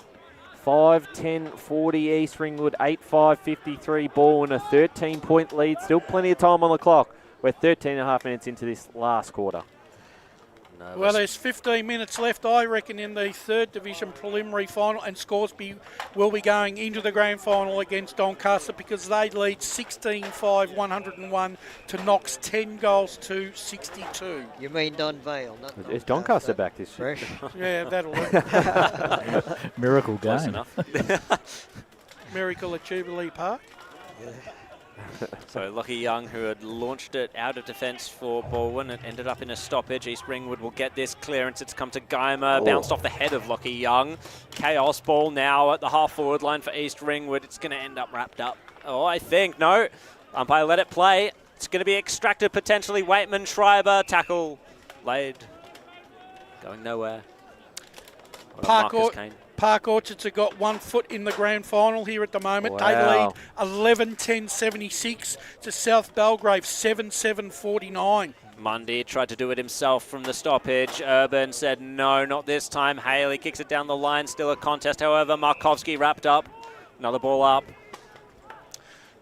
5-10-40 East Ringwood, 8-5-53 Balwyn, a 13-point lead. Still plenty of time on the clock. We're 13 and a half minutes into this last quarter. Well, there's 15 minutes left, I reckon, in the third division preliminary final, and Scoresby will be going into the grand final against Doncaster because they lead 16-5, 101 to Knox, 10 goals to 62. You mean Don Vale, not Is Doncaster back this year? Yeah, that'll work. Miracle Close game. enough. Miracle at Jubilee Park. Yeah. So Lockie Young, who had launched it out of defence for Balwyn, it ended up in a stoppage. East Ringwood will get this clearance. It's come to Geimer, bounced off the head of Lockie Young. Chaos ball now at the half-forward line for East Ringwood. It's going to end up wrapped up. Oh, I think. No. Umpire let it play. It's going to be extracted potentially. Waitman, Schreiber, tackle laid. Going nowhere. Park Orchards have got 1 foot in the grand final here at the moment. Wow. They lead 11-10-76 to South Belgrave, 7-7-49. Mundy tried to do it himself from the stoppage. Urban said no, not this time. Haley kicks it down the line. Still a contest. However, Markovski wrapped up. Another ball up.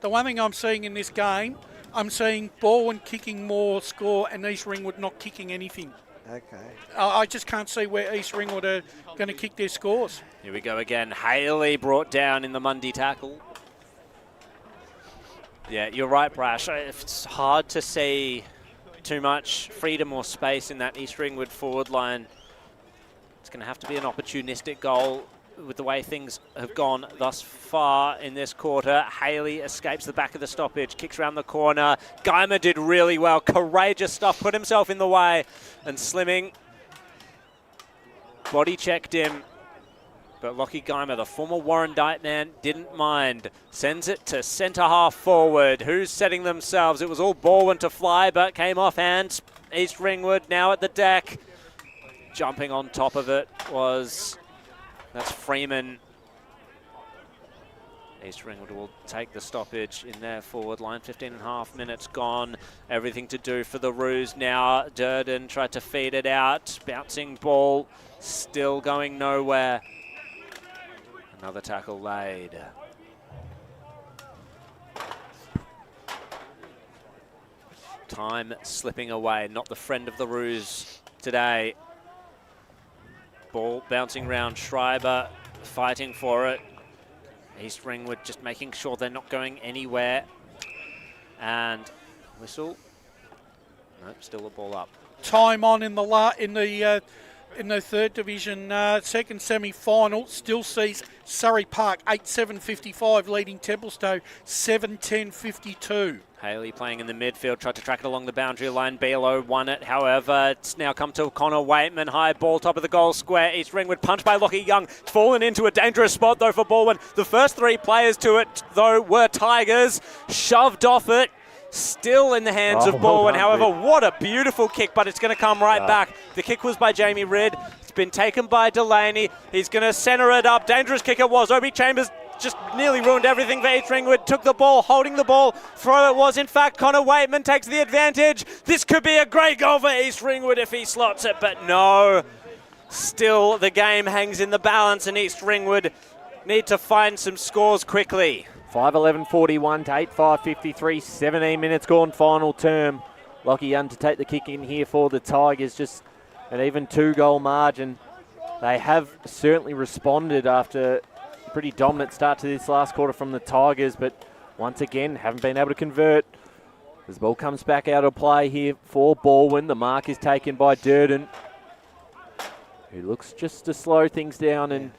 The one thing I'm seeing in this game, I'm seeing Balwyn kicking more score and East Ringwood not kicking anything. Okay. I just can't see where East Ringwood are going to kick their scores. Here we go again. Haley brought down in the Mundy tackle. Yeah, you're right, Brash. It's hard to see too much freedom or space in that East Ringwood forward line. It's going to have to be an opportunistic goal with the way things have gone thus far in this quarter. Haley escapes the back of the stoppage, kicks around the corner. Geimer did really well. Courageous stuff, put himself in the way. And Slimming body checked him. But Lockie Geimer, the former Warrandyte man, didn't mind. Sends it to centre half forward. Who's setting themselves? It was all Balwyn to fly, but came off hands. East Ringwood now at the deck. Jumping on top of it was... That's Freeman. East Ringwood will take the stoppage in their forward line. 15 and a half minutes gone. Everything to do for the Roos now. Durden tried to feed it out. Bouncing ball. Still going nowhere. Another tackle laid. Time slipping away. Not the friend of the Roos today. Ball bouncing round. Schreiber fighting for it. East Ringwood just making sure they're not going anywhere. And whistle. Nope, still a ball up. Time on in the third division second semi-final. Still sees Surrey Park 8-7-55 leading Templestowe 7-10-52. Haley playing in the midfield, tried to track it along the boundary line. Belo won it, however. It's now come to Connor Waitman. High ball, top of the goal square. East Ringwood punched by Lockie Young. It's fallen into a dangerous spot, though, for Balwyn. The first 3 players to it, though, were Tigers. Shoved off it. Still in the hands of Balwyn. However, what a beautiful kick, but it's going to come right back. The kick was by Jamie Ridd. It's been taken by Delaney. He's going to centre it up. Dangerous kick it was. Obi Chambers just nearly ruined everything for East Ringwood. Took the ball, holding the ball. Throw it was, in fact, Connor Waitman takes the advantage. This could be a great goal for East Ringwood if he slots it, but no. Still, the game hangs in the balance, and East Ringwood need to find some scores quickly. 5-11-41 to 8-5-53. 17 minutes gone, final term. Lockie Young to take the kick in here for the Tigers. Just an even 2-goal margin. They have certainly responded after a pretty dominant start to this last quarter from the Tigers, but once again, haven't been able to convert. As the ball comes back out of play here for Balwyn. The mark is taken by Durden, who looks just to slow things down and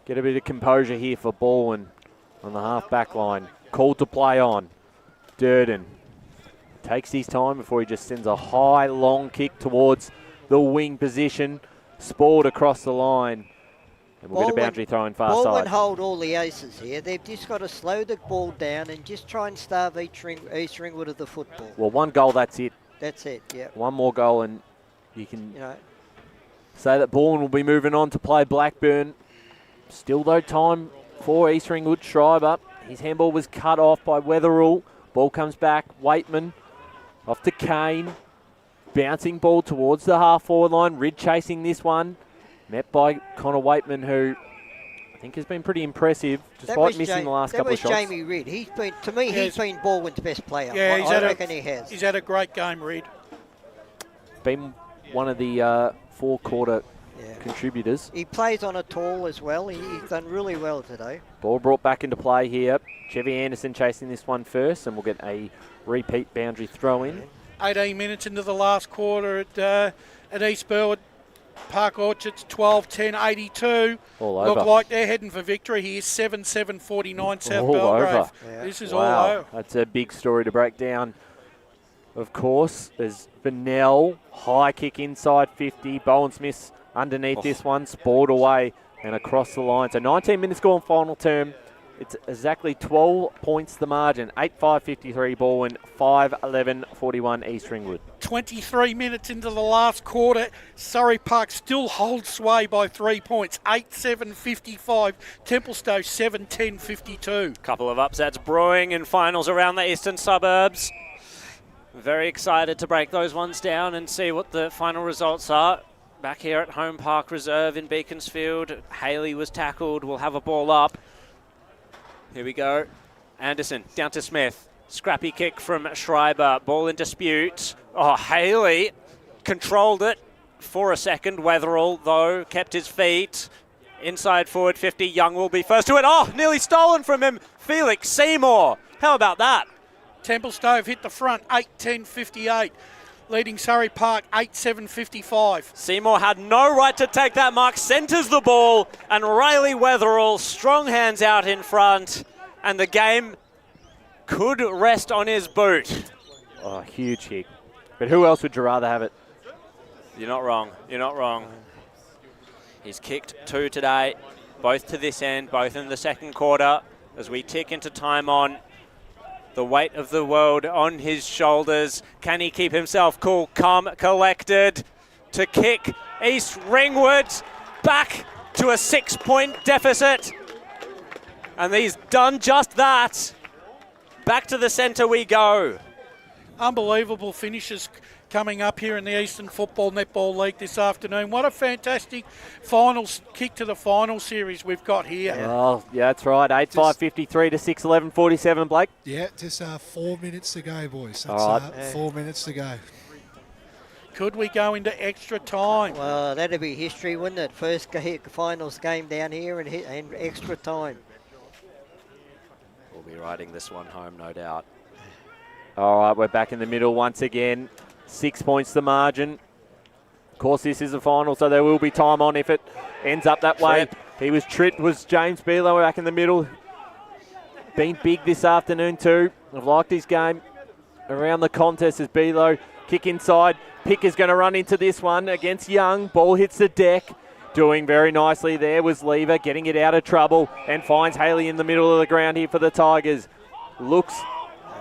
get a bit of composure here for Balwyn on the half-back line. Called to play on. Durden takes his time before he just sends a high, long kick towards the wing position. Spalled across the line. And we'll get a boundary throw in far Balwyn side. hold all the aces here. They've just got to slow the ball down and just try and starve East Ringwood of the football. Well, one goal, that's it. That's it, yeah. One more goal and you can say that Balwyn will be moving on to play Blackburn. Still, though, time for East Ringwood. Schreiber, his handball was cut off by Weatherall. Ball comes back. Waitman off to Kane. Bouncing ball towards the half-forward line. Rid chasing this one. Met by Connor Waitman, who I think has been pretty impressive, despite missing the last couple of shots. That was Jamie Rid. He's been Balwyn's best player. Yeah, I reckon he has. He's had a great game, Rid. Been one of the four-quarter contributors. He plays on a tall as well. He's done really well today. Ball brought back into play here. Chevy Anderson chasing this one first, and we'll get a repeat boundary throw in. 18 minutes into the last quarter at East Burwood. Park Orchards 12-10-82. All over. Look like they're heading for victory here. 7-7-49 South all Belgrave. Over. Yeah. This is wow. all over. That's a big story to break down. Of course, there's Vanell, high kick inside 50. Bowen Smith underneath this one, spoiled away and across the line. So 19 minutes gone final term. It's exactly 12 points the margin. 8-5-53 Balwyn, 5-11-41 East Ringwood. 23 minutes into the last quarter. Surrey Park still holds sway by 3 points. 8-7-55. Templestowe 7-10-52. Couple of upsets brewing in finals around the eastern suburbs. Very excited to break those ones down and see what the final results are. Back here at Holm Park Reserve in Beaconsfield. Haley was tackled. We'll have a ball up. Here we go. Anderson down to Smith. Scrappy kick from Schreiber. Ball in dispute. Oh, Haley controlled it for a second. Weatherall, though, kept his feet. Inside forward 50. Young will be first to it. Oh, nearly stolen from him. Felix Seymour. How about that? Templestowe hit the front. 8-10-58. Leading Surrey Park 8-7-55. Seymour had no right to take that mark, centres the ball, and Rayleigh Weatherall, strong hands out in front, and the game could rest on his boot. Oh, huge kick. But who else would you rather have it? You're not wrong. You're not wrong. He's kicked 2 today, both to this end, both in the second quarter, as we tick into time on. The weight of the world on his shoulders. Can he keep himself cool, calm, collected to kick East Ringwood back to a 6-point deficit? And he's done just that. Back to the centre we go. Unbelievable finishes coming up here in the Eastern Football Netball League this afternoon. What a fantastic finals kick to the final series we've got here. Oh, yeah, that's right. 8-5-53 to 6-11-47, Blake. Yeah, just 4 minutes to go, boys. That's all right. 4 minutes to go. Could we go into extra time? Well, that'd be history, wouldn't it? First finals game down here and extra time. We'll be riding this one home, no doubt. All right, we're back in the middle once again. 6 points the margin. Of course, this is the final, so there will be time on if it ends up that way. He was tripped, was James Beelow back in the middle. Been big this afternoon too. I've liked his game around the contest as Beelow kick inside. Picker's going to run into this one against Young. Ball hits the deck. Doing very nicely there was Lever, getting it out of trouble and finds Haley in the middle of the ground here for the Tigers. Looks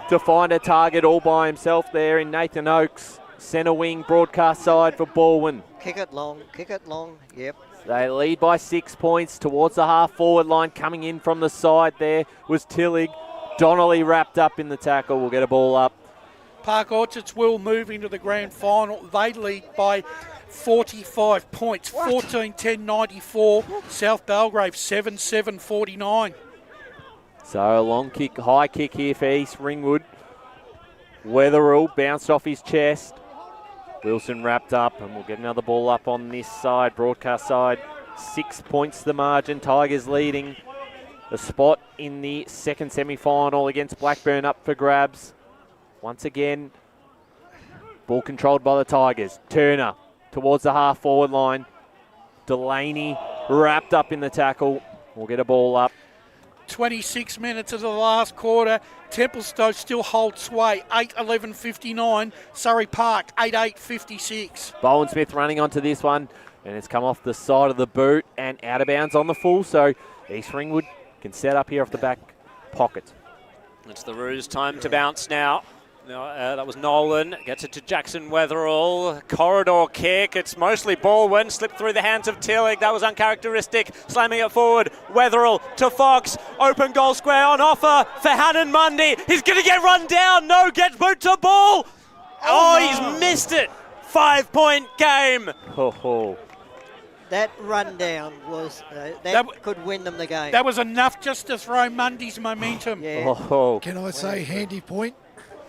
to find a target all by himself there in Nathan Oakes. Centre wing broadcast side for Balwyn. Kick it long, yep. They lead by 6 points towards the half-forward line. Coming in from the side there was Tillig. Donnelly wrapped up in the tackle. We'll get a ball up. Park Orchards will move into the grand final. They lead by 45 points. 14-10-94. South Belgrave 7-7-49. So a long kick, high kick here for East Ringwood. Weatherall bounced off his chest. Wilson wrapped up, and we'll get another ball up on this side, broadcast side. 6 points the margin. Tigers leading the spot in the second semi-final against Blackburn up for grabs. Once again, ball controlled by the Tigers. Turner towards the half-forward line. Delaney wrapped up in the tackle. We'll get a ball up. 26 minutes of the last quarter. Templestowe still holds sway. 8-11-59. Surrey Park 8-8-56. Bowen Smith running onto this one. And it's come off the side of the boot and out of bounds on the full. So East Ringwood can set up here off the back pocket. It's the Roos time to bounce now. That was Nolan. Gets it to Jackson Wetherall. Corridor kick. It's mostly Balwyn. Slipped through the hands of Tillich. That was uncharacteristic. Slamming it forward. Wetherall to Fox. Open goal square on offer for Hannon Mundy. He's going to get run down. No, gets boot to ball. Oh, he's missed it. 5-point game. That rundown was that could win them the game. That was enough just to throw Mundy's momentum. Yeah. Can I say handy point?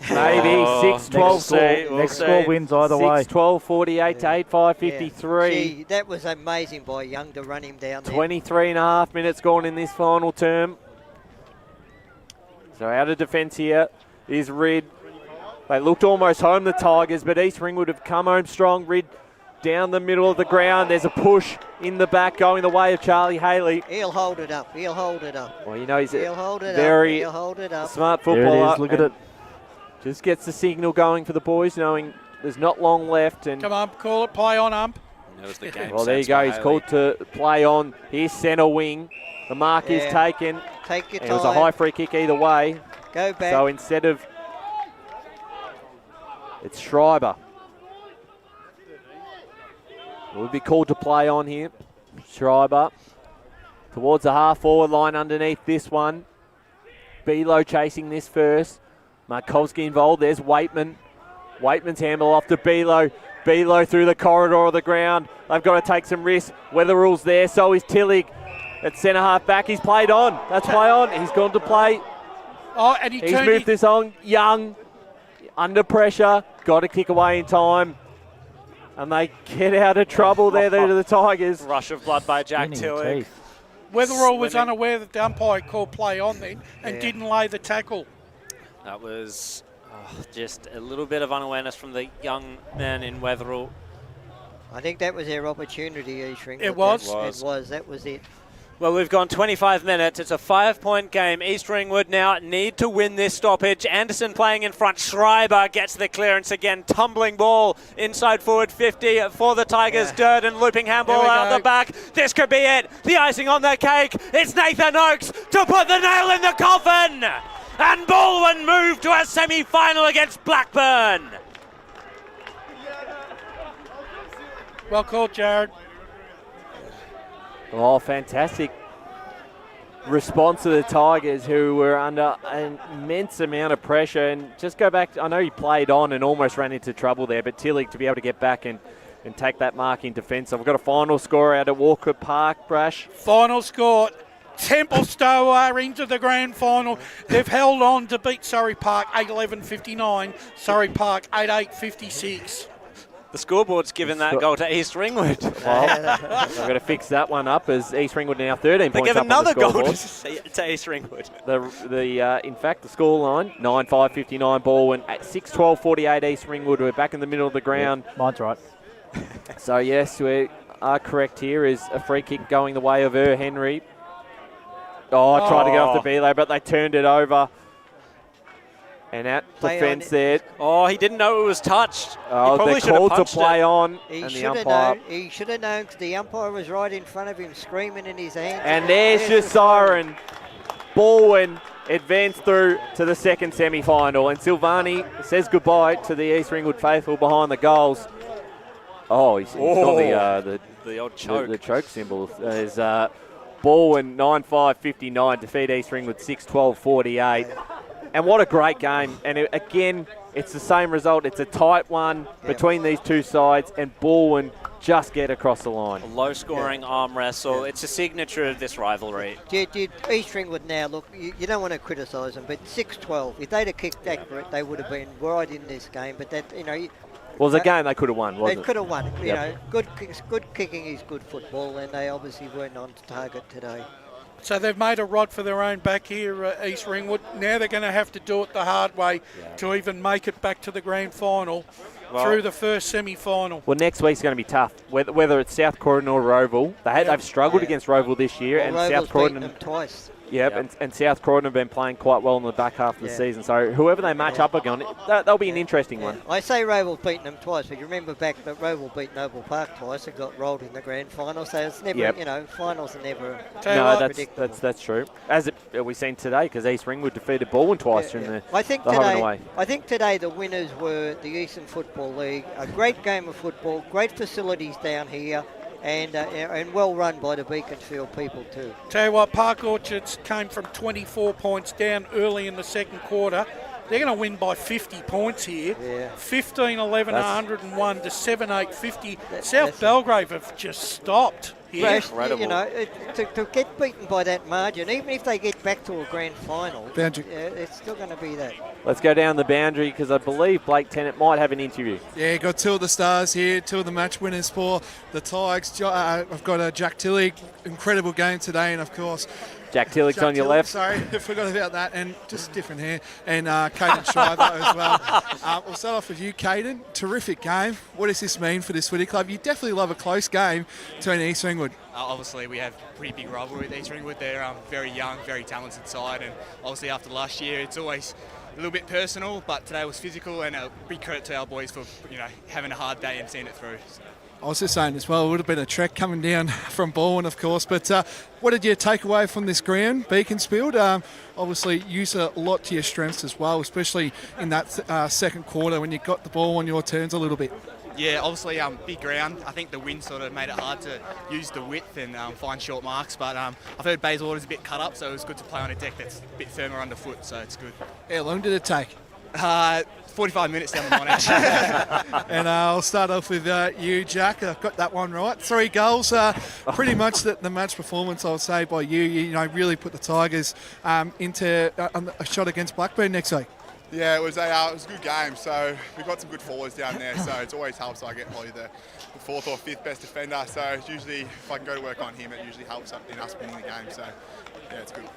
Maybe 6-12. Next score wins either way. 6-12, 48 to 8-5, 53. Gee, that was amazing by Young to run him down there. 23 and a half minutes gone in this final term. So out of defence here is Rid. They looked almost home, the Tigers, but East Ringwood have come home strong. Rid down the middle of the ground. There's a push in the back going the way of Charlie Haley. He'll hold it up. He'll hold it up. Well, you know, he's He'll hold it very up. He'll hold it up. smart There footballer. it is. Look at it. Just gets the signal going for the boys, knowing there's not long left. And Come on, call it, play on, ump. That was the game. well, there you go. He's called to play on. Here's centre wing. The mark is taken. Take your It time. was a high free kick either way. Go back. So instead of... It's Schreiber. Will be called to play on here. Schreiber towards the half-forward line underneath this one. Below chasing this first. Markovsky involved. There's Waitman. Waitman's handle off to Below. Below through the corridor of the ground. They've got to take some risks. Wetherall's there. So is Tillich. At centre half back. He's played on. That's play on. He's gone to play. Oh, and He's moved this on. Young. Under pressure. Got to kick away in time. And they get out of trouble there to the Tigers. Rush of blood by Jack Tillich. Wetherall was unaware that the umpire called play on then and didn't lay the tackle. That was just a little bit of unawareness from the young man in Wetherall. I think that was their opportunity, East Ringwood. It was. It was. That was it. Well, we've gone 25 minutes. It's a 5-point game. East Ringwood now need to win this stoppage. Anderson playing in front. Schreiber gets the clearance again. Tumbling ball inside forward 50 for the Tigers. Durden looping handball out the back. This could be it. The icing on the cake. It's Nathan Oakes to put the nail in the coffin. And Balwyn moved to a semi-final against Blackburn. Well called, Jared. Oh, fantastic response to the Tigers, who were under an immense amount of pressure. And just go back, I know he played on and almost ran into trouble there, but Tillich to be able to get back and take that mark in defence. I've got a final score out at Walker Park, Brash. Final score. Templestowe are into the grand final. They've held on to beat Surrey Park 8-11-59, Surrey Park 8-8-56. The scoreboard's given that goal to East Ringwood. Well, I've got to fix that one up as East Ringwood are now 13 They points give up another on the goal scoreboard. to East Ringwood. In fact, the scoreline 9-5-59 Balwyn at 6-12-48 East Ringwood. We're back in the middle of the ground. Yeah, mine's right. So yes, we are correct. Here is a free kick going the way of Henry. I tried to get off the belay, but they turned it over. And at defence there. Oh, he didn't know it was touched. Oh, they're called to play on. He and should the have umpire. known. He should have known because the umpire was right in front of him, screaming in his hands. And there's your siren. Balwyn advanced through to the second semi-final. And Silvani says goodbye to the East Ringwood faithful behind the goals. Oh, he's got the odd choke. The choke symbol. There's Balwyn 9-5-59 defeat East Ringwood 6-12-48. And what a great game. And again, it's the same result. It's a tight one between these two sides, and Balwyn just get across the line. A low-scoring arm wrestle. It's a signature of this rivalry. East Ringwood now, look, you don't want to criticise them, but 6-12, if they'd have kicked accurate, they would have been right in this game. But that, you know... Well, it was a game they could have won, wasn't it? They could have won. You know, good kicking is good football, and they obviously weren't on target today. So they've made a rod for their own back here, East Ringwood. Now they're going to have to do it the hard way to even make it back to the grand final through the first semi-final. Well, next week's going to be tough, whether it's South Croydon or Roval. They've struggled against Roval this year, and Roval's South Croydon beaten them twice. Yep. And South Croydon have been playing quite well in the back half of the season. So whoever they match up against, that'll be an interesting one. I say Roval beaten them twice, but you remember back that Roval beat Noble Park twice and got rolled in the grand final. So it's never, finals are never. That's true. As we've seen today, because East Ringwood defeated Balwyn twice during the home and away. I think today the winners were the Eastern Football League. A great game of football, great facilities down here. And well run by the Beaconsfield people too. Tell you what, Park Orchards came from 24 points down early in the second quarter. They're going to win by 50 points here. 15-11, 101 to 7-8, 50. South Belgrave have just stopped here. You know, to get beaten by that margin, even if they get back to a grand final, it's still going to be that. Let's go down the boundary because I believe Blake Tennant might have an interview. Yeah, got two of the stars here, two of the match winners for the Tigers. I've got Jack Tillich, incredible game today, and of course, Jack Tillich's on your left. Sorry, I forgot about that. And just different hair. And Caden Shriver as well. We'll start off with you, Caden. Terrific game. What does this mean for this footy club? You definitely love a close game between East Ringwood. Obviously, we have a pretty big rivalry with East Ringwood. They're very young, very talented side. And obviously, after last year, it's always a little bit personal. But today was physical. And a big credit to our boys for having a hard day and seeing it through. I was just saying as well, it would have been a trek coming down from Balwyn, of course. But what did you take away from this ground, Beaconsfield? Obviously, use a lot to your strengths as well, especially in that second quarter when you got the ball on your turns a little bit. Yeah, obviously, big ground. I think the wind sort of made it hard to use the width and find short marks. But I've heard Bayswater's a bit cut up, so it was good to play on a deck that's a bit firmer underfoot, so it's good. How long did it take? 45 minutes down the line, actually. And I'll start off with you, Jack. I've got that one right. 3 goals. Pretty much the match performance, I would say, by you. You really put the Tigers into a shot against Blackburn next week. Yeah, it was a good game. So we've got some good forwards down there. So it always helps. I get probably the 4th or 5th best defender. So usually, if I can go to work on him, it usually helps in us winning the game. So yeah, it's good.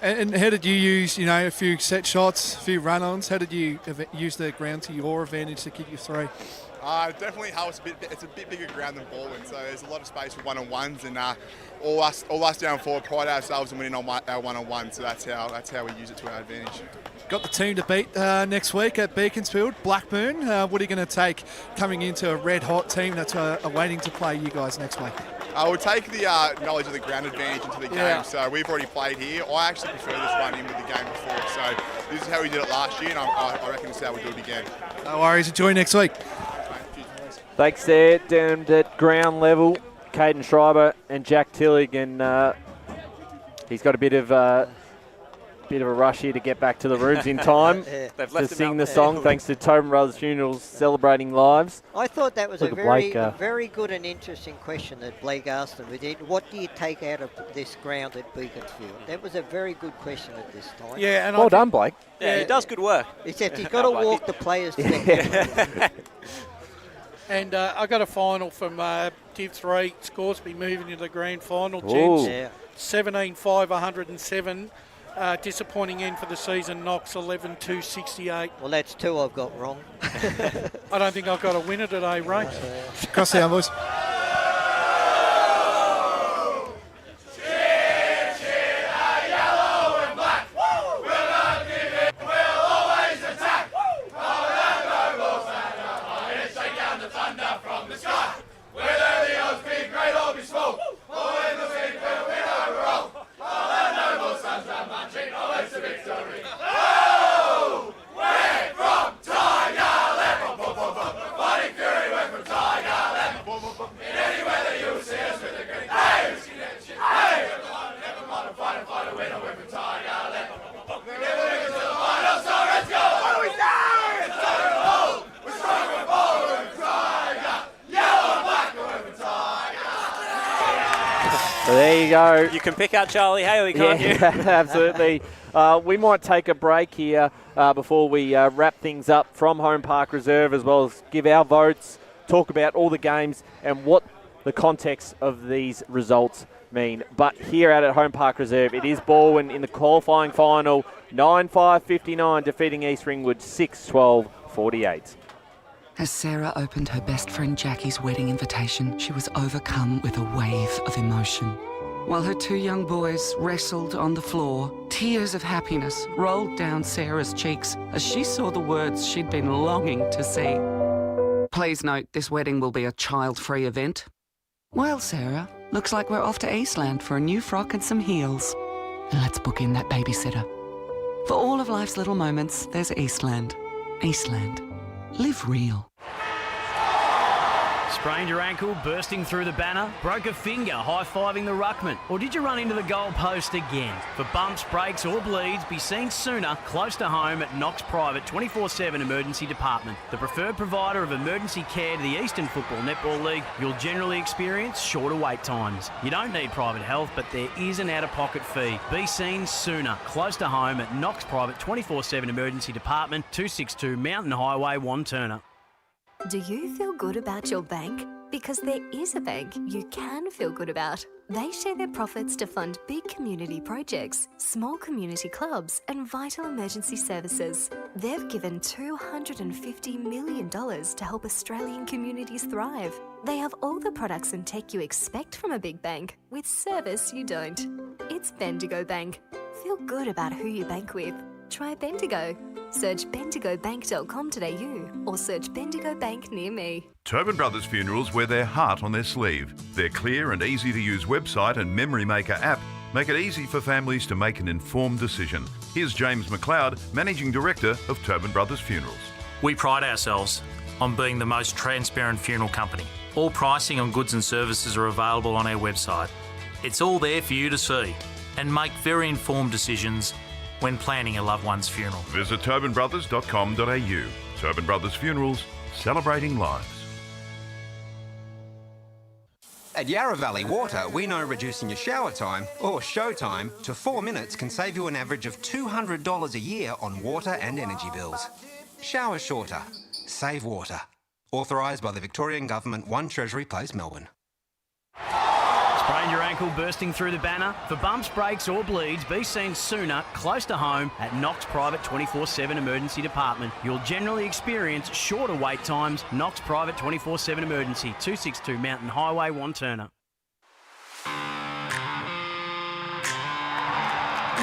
And how did you use, a few set shots, a few run-ons? How did you use the ground to your advantage to kick your 3? It definitely helps a bit. It's a bit bigger ground than Balwyn, so there's a lot of space for one-on-ones, and all us down forward pride ourselves in winning on our one-on-ones. So that's how we use it to our advantage. Got the team to beat next week at Beaconsfield, Blackburn. What are you going to take coming into a red-hot team that's waiting to play you guys next week? I would take the knowledge of the ground advantage into the game. So we've already played here. I actually prefer this run in with the game before. So this is how we did it last year, and I reckon this is how we do it again. No worries. Enjoy next week. Thanks there, down at ground level, Caden Schreiber and Jack Tillich, and he's got a bit of a rush here to get back to the rooms in time to sing the song, thanks to Tobin Brothers Funerals celebrating lives. I thought that was a very good and interesting question that Blake asked them. What do you take out of this ground at Beaconsfield? That was a very good question at this time. Yeah, and well done, Blake. Yeah, he does good work. Except he's got to walk the players to the And I got a final from Div 3. Scoresby moving into the grand final, gents. 17-5, 107. Disappointing end for the season. Knox 11-2, 68. Well, that's 2 I've got wrong. I don't think I've got a winner today, Ray. Cross the boys. There you go. You can pick out Charlie Haley, can't you? Absolutely. We might take a break here before we wrap things up from Holm Park Reserve, as well as give our votes, talk about all the games and what the context of these results mean. But here out at Holm Park Reserve, it is Balwyn in the qualifying final, 9-5-59, defeating East Ringwood 6-12-48. As Sarah opened her best friend Jackie's wedding invitation, she was overcome with a wave of emotion. while her two young boys wrestled on the floor. Tears of happiness rolled down Sarah's cheeks as she saw the words she'd been longing to see. Please note, this wedding will be a child-free event. Well, Sarah, looks like we're off to Eastland for a new frock and some heels. Let's book in that babysitter. For all of life's little moments, there's Eastland. Eastland. Live real. Sprained your ankle, bursting through the banner, broke a finger, high-fiving the ruckman, or did you run into the goal post again? For bumps, breaks or bleeds, be seen sooner, close to home at Knox Private 24/7 Emergency Department. The preferred provider of emergency care to the Eastern Football Netball League, you'll generally experience shorter wait times. You don't need private health, but there is an out-of-pocket fee. Be seen sooner, close to home at Knox Private 24/7 Emergency Department, 262 Mountain Highway, Wantirna. Do you feel good about your bank? Because there is a bank you can feel good about. They share their profits to fund big community projects, small community clubs and vital emergency services. They've given $250 million to help Australian communities thrive. They have all the products and tech you expect from a big bank, with service you don't. It's Bendigo Bank. Feel good about who you bank with. Try Bendigo. Search bendigobank.com.au or search Bendigo Bank near me. Tobin Brothers Funerals wear their heart on their sleeve. Their clear and easy to use website and Memory Maker app make it easy for families to make an informed decision. Here's James McLeod, Managing Director of Tobin Brothers Funerals. We pride ourselves on being the most transparent funeral company. All pricing on goods and services are available on our website. It's all there for you to see and make very informed decisions when planning a loved one's funeral. Visit tobinbrothers.com.au. Tobin Brothers Funerals, celebrating lives. At Yarra Valley Water, we know reducing your shower time, or show time, to 4 minutes can save you an average of $200 a year on water and energy bills. Shower shorter. Save water. Authorised by the Victorian Government, 1 Treasury Place, Melbourne. Sprained your ankle, bursting through the banner? For bumps, breaks or bleeds, be seen sooner, close to home at Knox Private 24/7 Emergency Department. You'll generally experience shorter wait times. Knox Private 24/7 Emergency, 262 Mountain Highway, Wantirna.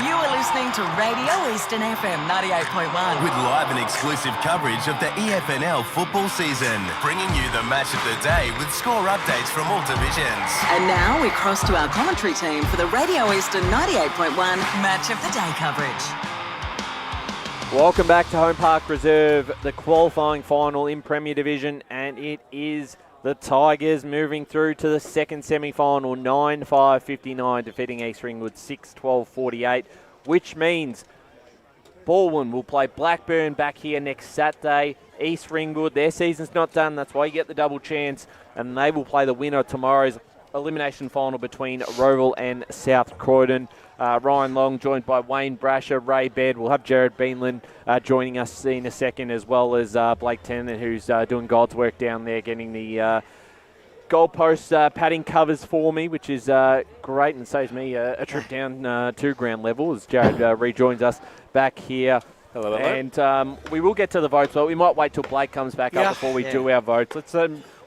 You are listening to Radio Eastern FM 98.1. With live and exclusive coverage of the EFNL football season, bringing you the match of the day with score updates from all divisions. And now we cross to our commentary team for the Radio Eastern 98.1 Match of the Day coverage. Welcome back to Holm Park Reserve, the qualifying final in Premier Division, and it is the Tigers moving through to the second semi-final, 9-5-59, defeating East Ringwood 6-12-48, which means Balwyn will play Blackburn back here next Saturday. East Ringwood, their season's not done, that's why you get the double chance, and they will play the winner of tomorrow's elimination final between Roval and South Croydon. Ryan Long joined by Wayne Brasher, Ray Baird. We'll have Jared Beanland joining us in a second, as well as Blake Tennant, who's doing God's work down there, getting the goalpost padding covers for me, which is great and saves me a trip down to ground level as Jared rejoins us back here. Hello. And we will get to the votes, but we might wait till Blake comes back up before we do our votes. Let's.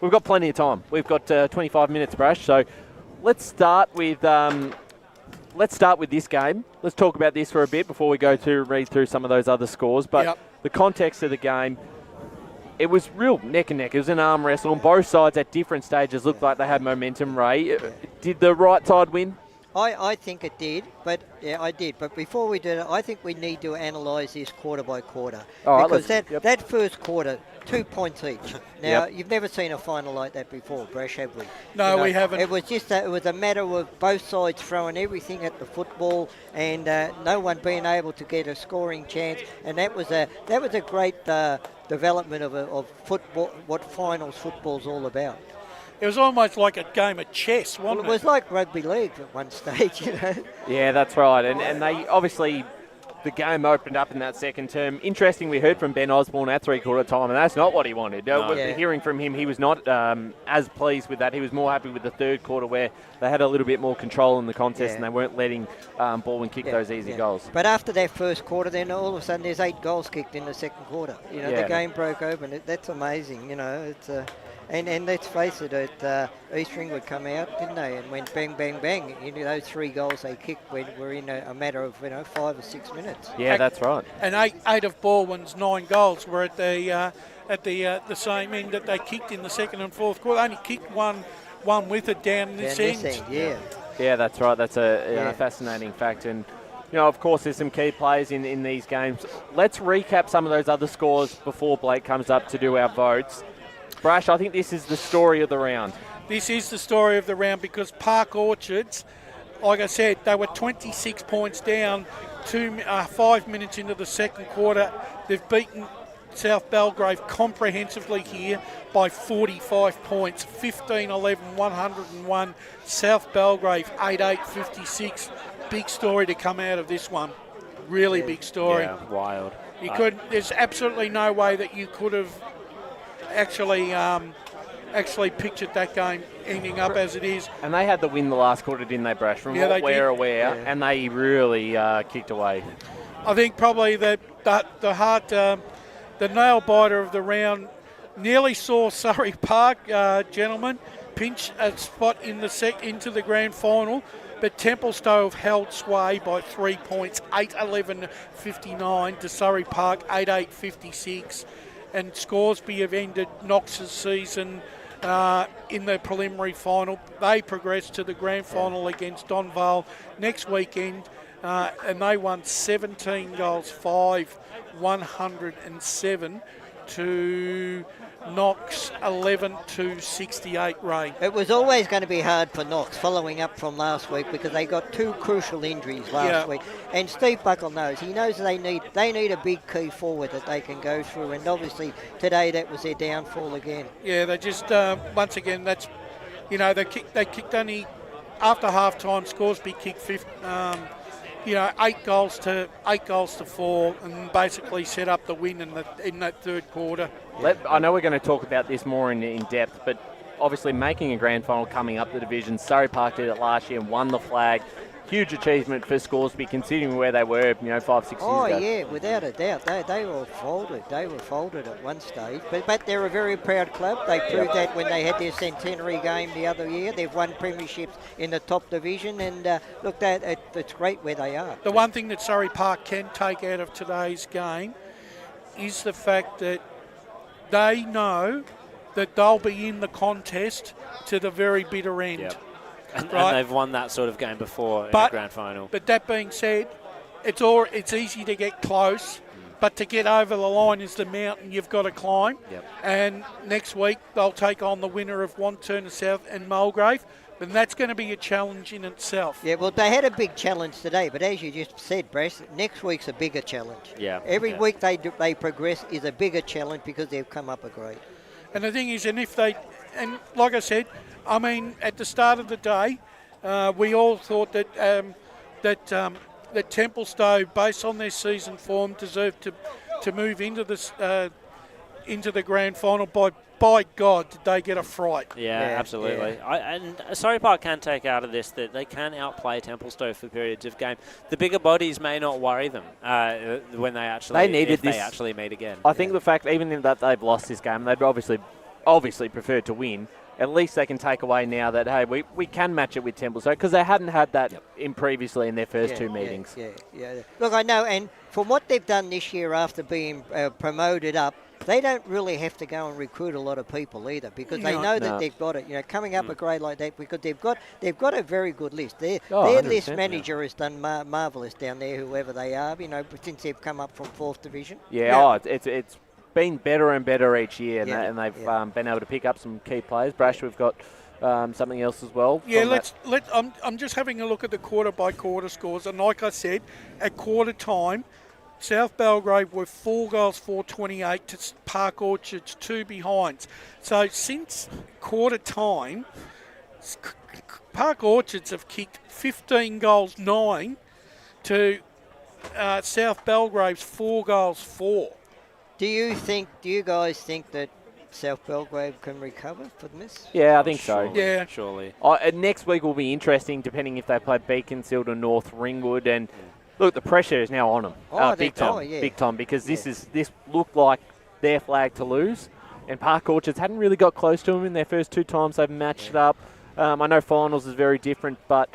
We've got plenty of time. We've got 25 minutes, Brash. So let's start with this game. Let's talk about this for a bit before we go to read through some of those other scores. But the context of the game, it was real neck and neck. It was an arm wrestle on both sides at different stages. Looked like they had momentum. Ray, did the right side win? I think it did, but I did. But before we do it, I think we need to analyse this quarter by quarter. Because that first quarter, 2 points each. Now, you've never seen a final like that before, Brash, have we? No, we haven't. It was just it was a matter of both sides throwing everything at the football and no one being able to get a scoring chance. And that was a great development of football, what finals football's all about. It was almost like a game of chess, wasn't it? It was like rugby league at one stage, you know. Yeah, that's right. And they obviously, the game opened up in that second term. Interesting, we heard from Ben Osborne at three-quarter time, and that's not what he wanted. Hearing from him, he was not as pleased with that. He was more happy with the third quarter where they had a little bit more control in the contest and they weren't letting Balwyn kick those easy goals. But after that first quarter, then all of a sudden there's 8 goals kicked in the second quarter. You know, the game broke open. That's amazing, you know. It's And let's face it, East Ringwood come out, didn't they, and went bang, bang, bang. Those 3 goals they kicked were in a matter of 5 or 6 minutes. Yeah, that's right. And eight of Balwyn's 9 goals were at the same end that they kicked in the second and fourth quarter. Only kicked one with it down this end. Yeah, that's right. That's a fascinating fact. And, of course, there's some key players in these games. Let's recap some of those other scores before Blake comes up to do our votes. Brash, I think this is the story of the round. This is the story of the round because Park Orchards, like I said, they were 26 points down 5 minutes into the second quarter. They've beaten South Belgrave comprehensively here by 45 points, 15-11, 101. South Belgrave 8-8-56. Big story to come out of this one. Really big story. Yeah, wild. There's absolutely no way that you could have actually pictured that game ending up as it is. And they had the win the last quarter, didn't they, Brash? From what we're aware, and they really kicked away. I think probably the nail biter of the round nearly saw Surrey Park, gentlemen, pinch a spot into the grand final, but Templestowe held sway by 3 points, 8-11-59 to Surrey Park, 8-8-56. And Scoresby have ended Knox's season in the preliminary final. They progressed to the grand final against Donvale next weekend, and they won 17 goals, 107 to Knox 11-68, Ray. It was always going to be hard for Knox following up from last week because they got 2 crucial injuries last week. And Steve Buckle knows. He knows they need a big key forward that they can go through. And obviously today that was their downfall again. Yeah, they just, once again, that's, they kicked only, after half-time, Scoresby kicked 8 goals to 4 and basically set up the win in that third quarter. I know we're going to talk about this more in depth, but obviously making a grand final coming up the division. Surrey Park did it last year and won the flag. Huge achievement for Scoresby considering where they were, 5-6 years ago. Oh yeah, without a doubt. They were folded. They were folded at one stage. But they're a very proud club. They proved that when they had their centenary game the other year. They've won premierships in the top division, and look, it's great where they are. The one thing that Surrey Park can take out of today's game is the fact that they know that they'll be in the contest to the very bitter end. Yep. And they've won that sort of game before in the grand final. But that being said, it's easy to get close, but to get over the line is the mountain you've got to climb. Yep. And next week they'll take on the winner of Wantirna South and Mulgrave, and that's going to be a challenge in itself. Yeah, well, they had a big challenge today, but as you just said, Brass, next week's a bigger challenge. Yeah. Every week they progress is a bigger challenge because they've come up a grade. And the thing is, and like I said, I mean, at the start of the day, we all thought that Templestowe, based on their season form, deserved to move into the grand final. By God, did they get a fright? Yeah, absolutely. Yeah. And Surrey Park can take out of this that they can outplay Templestowe for periods of game. The bigger bodies may not worry them when they actually meet again. I think the fact, even that they've lost this game, they'd obviously preferred to win. At least they can take away now that, hey, we can match it with Templestowe because they hadn't had that previously in their first 2 meetings. Yeah. Look, I know, and from what they've done this year after being promoted up, they don't really have to go and recruit a lot of people either because they know that they've got it. Coming up a grade like that because they've got a very good list. Their list manager has done marvellous down there, whoever they are. Since they've come up from 4th division. It's been better and better each year, and they've been able to pick up some key players. Brash, we've got something else as well. Yeah, I'm just having a look at the quarter by quarter scores, and like I said, at quarter time, South Belgrave were 4 goals, 4-28 to Park Orchards 2 behinds. So since quarter time, Park Orchards have kicked 15 goals, 9 to South Belgrave's 4 goals, 4. Do you guys think that South Belgrave can recover from this? Yeah, I think so. Yeah, surely. Next week will be interesting, depending if they play Beaconsfield or North Ringwood. And look, the pressure is now on them, big time, because this looked like their flag to lose. and Park Orchards hadn't really got close to them in their first 2 times they've matched up. I know finals is very different, but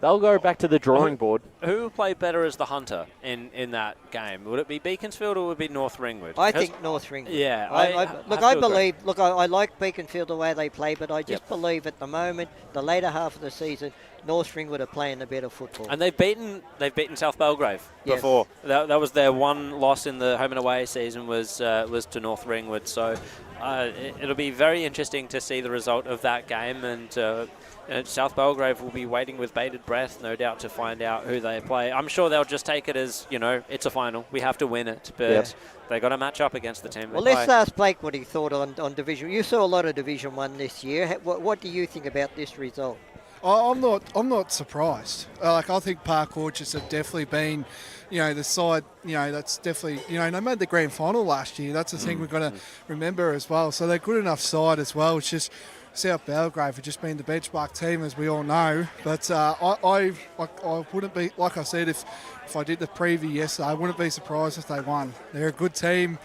they'll go back to the drawing board. Who will play better as the hunter in that game? Would it be Beaconsfield or would it be North Ringwood? I think North Ringwood. Yeah. I like Beaconsfield the way they play, but I just believe at the moment, the later half of the season, North Ringwood are playing a better football. And they've beaten South Belgrave before. That was their one loss in the home and away season was to North Ringwood. So it'll be very interesting to see the result of that game, and South Belgrave will be waiting with bated breath, no doubt, to find out who they play. I'm sure they'll just take it as, it's a final. We have to win it, but they got to match up against the team. Well, let's ask Blake what he thought on Division. You saw a lot of Division 1 this year. What do you think about this result? I'm not surprised. I think Park Orchards have definitely been, the side, that's definitely, they made the grand final last year. That's the thing we've got to remember as well. So they're a good enough side as well. It's just South Belgrave have just been the benchmark team, as we all know. But I wouldn't be, like I said, if I did the preview yesterday, I wouldn't be surprised if they won. They're a good team,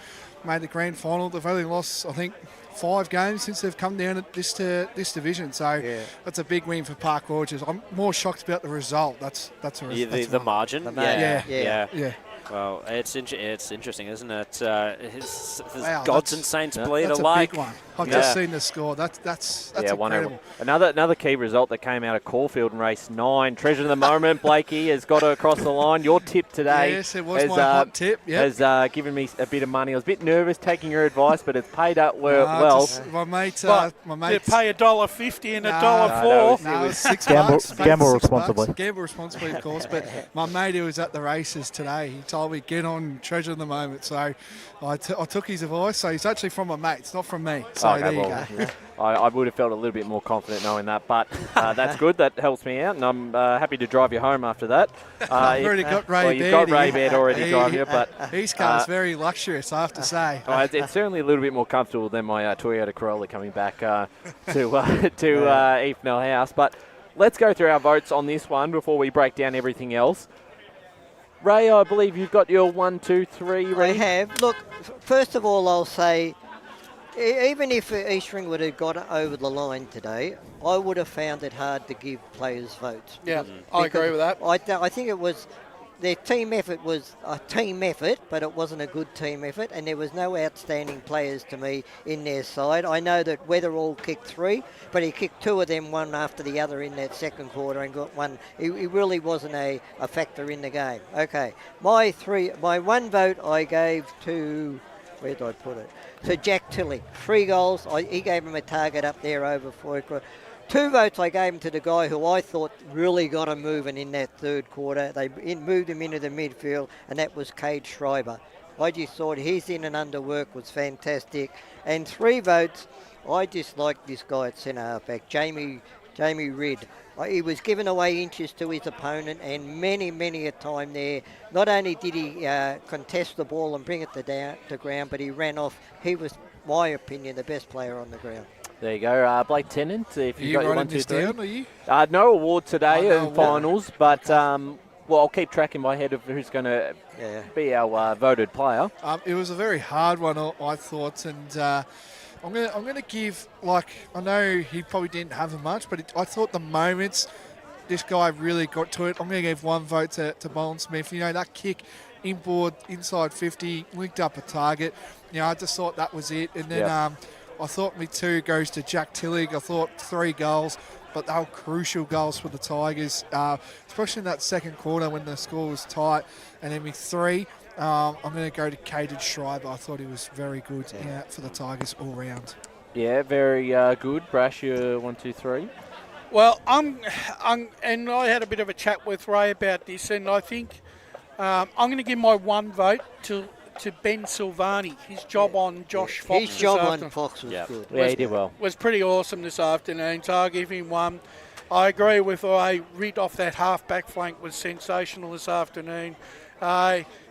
made the grand final. They've only lost, I think, 5 games since they've come down at this division. So that's a big win for Park Orchards. I'm more shocked about the result. That's the margin. Yeah. Well, it's interesting, isn't it? Wow, gods and saints bleed that's alike. A big one. I've just seen the score. That's incredible. Another key result that came out of Caulfield in race 9. Treasure of the moment, Blakey has got her across the line. Your tip today, yes, it was my hot tip. Yep. has given me a bit of money. I was a bit nervous taking your advice, but it's paid up well. My mate, you pay $1.50 and $1.04. No, it was $6. Gamble responsibly. Gamble responsibly, of course. But my mate who was at the races today, he told me get on Treasure of the moment. So I took his advice. So he's actually from my mates, not from me. So there you go. I would have felt a little bit more confident knowing that, but that's good. That helps me out, and I'm happy to drive you home after that. I've already got Ray Baird. You've got Ray Baird already driving you, but his car's very luxurious, I have to say. It's certainly a little bit more comfortable than my Toyota Corolla coming back to Evenell House. But let's go through our votes on this one before we break down everything else. Ray, I believe you've got your 1, 2, 3 ready. I have. Look, first of all, I'll say, even if East Ringwood had got over the line today, I would have found it hard to give players votes. Yeah, I agree with that. I think it was, their team effort was a team effort, but it wasn't a good team effort, and there was no outstanding players to me in their side. I know that Weatherall kicked 3, but he kicked 2 of them, one after the other in that second quarter, and got one. He really wasn't a factor in the game. Okay, my 1 vote I gave to, where did I put it? To Jack Tilley. 3 goals. He gave him a target up there over 4 quarter. 2 votes I gave him to the guy who I thought really got him moving in that third quarter. They moved him into the midfield, and that was Cade Schreiber. I just thought his in and under work was fantastic. And 3 votes, I just liked this guy at centre halfback, Jamie Ridd. He was giving away inches to his opponent, and many a time there, not only did he contest the ball and bring it to ground, but he ran off. He was, my opinion, the best player on the ground. There you go, Blake Tennant. If you've got your 1, 2, 3. Down, are you? No award today in finals, but I'll keep track in my head of who's going to be our voted player. It was a very hard one, I thought, and I'm gonna give, I know he probably didn't have much, but I thought the moments this guy really got to it. I'm gonna give 1 vote to Balwyn Smith. That kick inboard inside 50, linked up a target. I just thought that was it, and then. I thought me 2 goes to Jack Tillig. I thought 3 goals, but they were crucial goals for the Tigers, especially in that second quarter when the score was tight. And then me 3, I'm going to go to Cade Schreiber. I thought he was very good for the Tigers all round. Yeah, very good. Brash, your 1, 2, 3. Well, and I had a bit of a chat with Ray about this, and I think I'm going to give my 1 vote to Ben Silvani. His job on Josh Fox. His job on Fox was good. Yeah, he did well. Was pretty awesome this afternoon, so I'll give him 1. I agree with Ray. Ridd off that half-back flank was sensational this afternoon.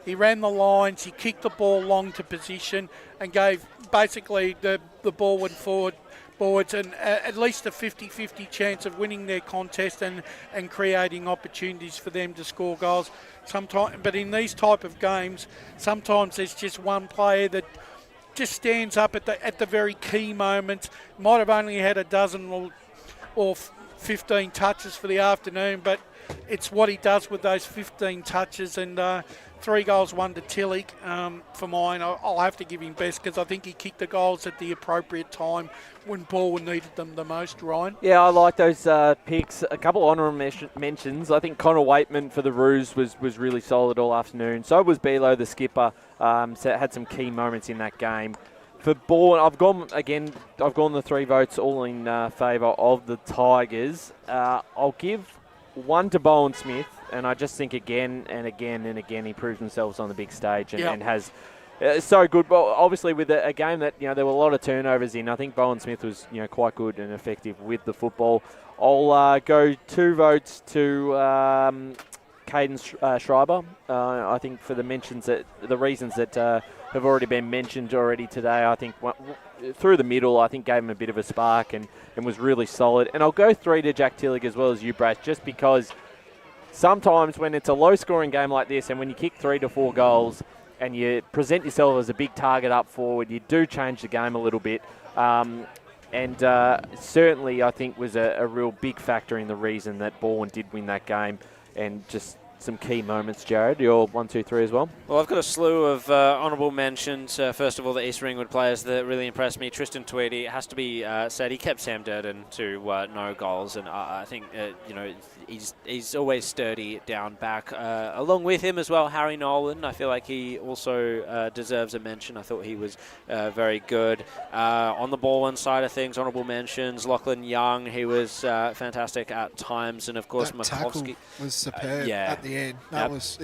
He ran the lines, he kicked the ball long to position and gave basically the ball went forwards and at least a 50-50 chance of winning their contest and creating opportunities for them to score goals. But in these type of games, sometimes there's just one player that just stands up at the very key moments. Might have only had a dozen or 15 touches for the afternoon, but it's what he does with those 15 touches, and 3 goals, 1 to Tillich. For mine, I'll have to give him best because I think he kicked the goals at the appropriate time when Balwyn needed them the most, Ryan. Yeah, I like those picks. A couple of honourable mentions. I think Connor Waitman for the Roos was really solid all afternoon. So was Bilo, the skipper. Had some key moments in that game. For Balwyn, I've gone the 3 votes all in favour of the Tigers. I'll give 1 to Bowen Smith, and I just think again and again and again he proves himself on the big stage and has so good. Well, obviously with a game that there were a lot of turnovers in, I think Bowen Smith was quite good and effective with the football. I'll go 2 votes to Caden Schreiber. I think for the reasons that have already been mentioned already today. I think through the middle, I think gave him a bit of a spark and was really solid. And I'll go 3 to Jack Tillich as well as you, Brash, just because sometimes when it's a low-scoring game like this and when you kick 3 to 4 goals and you present yourself as a big target up forward, you do change the game a little bit. And certainly I think was a real big factor in the reason that Balwyn did win that game, and just some key moments. Jared, you're 1, 2, 3 as well? Well, I've got a slew of honourable mentions. First of all, the East Ringwood players that really impressed me. Tristan Tweedy, it has to be said, he kept Sam Durden to no goals, and I think he's always sturdy down back. Along with him as well, Harry Nolan. I feel like he also deserves a mention. I thought he was very good. On the Balwyn side of things, honourable mentions. Lachlan Young, he was fantastic at times, and of course Makovsky was superb at the end. That was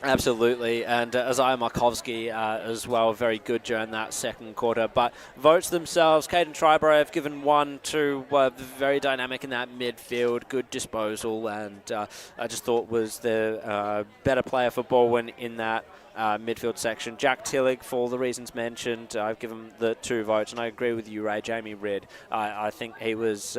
Absolutely, and Isaiah Markovsky as well, very good during that second quarter. But votes themselves, Caden Schreiber, I've given 1 to very dynamic in that midfield, good disposal, and I just thought was the better player for Balwyn in that midfield section. Jack Tillich, for all the reasons mentioned, I've given the 2 votes, and I agree with you, Ray. Jamie Red, I think he was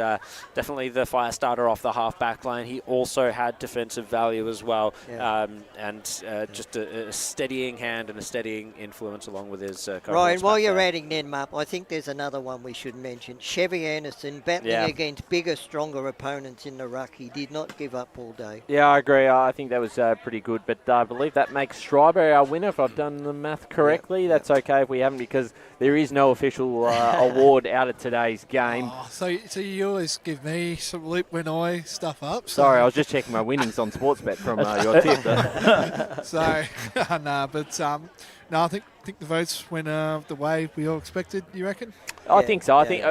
definitely the fire starter off the half-back line. He also had defensive value as well, and just a steadying hand and a steadying influence along with his Ryan, while you're adding them up, I think there's another one we should mention. Chevy Anderson, battling against bigger, stronger opponents in the ruck. He did not give up all day. Yeah, I agree. I think that was pretty good, but I believe that makes Schreiber our winner, if I've done the math correctly. That's okay if we haven't, because there is no official award out of today's game. Oh, so you always give me some lip when I stuff up. So. Sorry, I was just checking my winnings on Sportsbet from your tip. No, I think the votes went the way we all expected. You reckon? I think so. I think.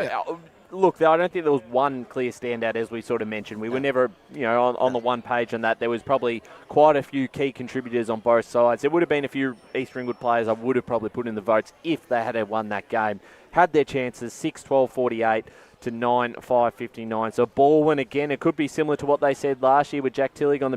Look, I don't think there was one clear standout, as we sort of mentioned. We were never, on the one page on that. There was probably quite a few key contributors on both sides. There would have been a few East Ringwood players I would have probably put in the votes if they had won that game. Had their chances, 6-12-48 to 9-5-59. So Balwyn, again, it could be similar to what they said last year with Jack Tillich on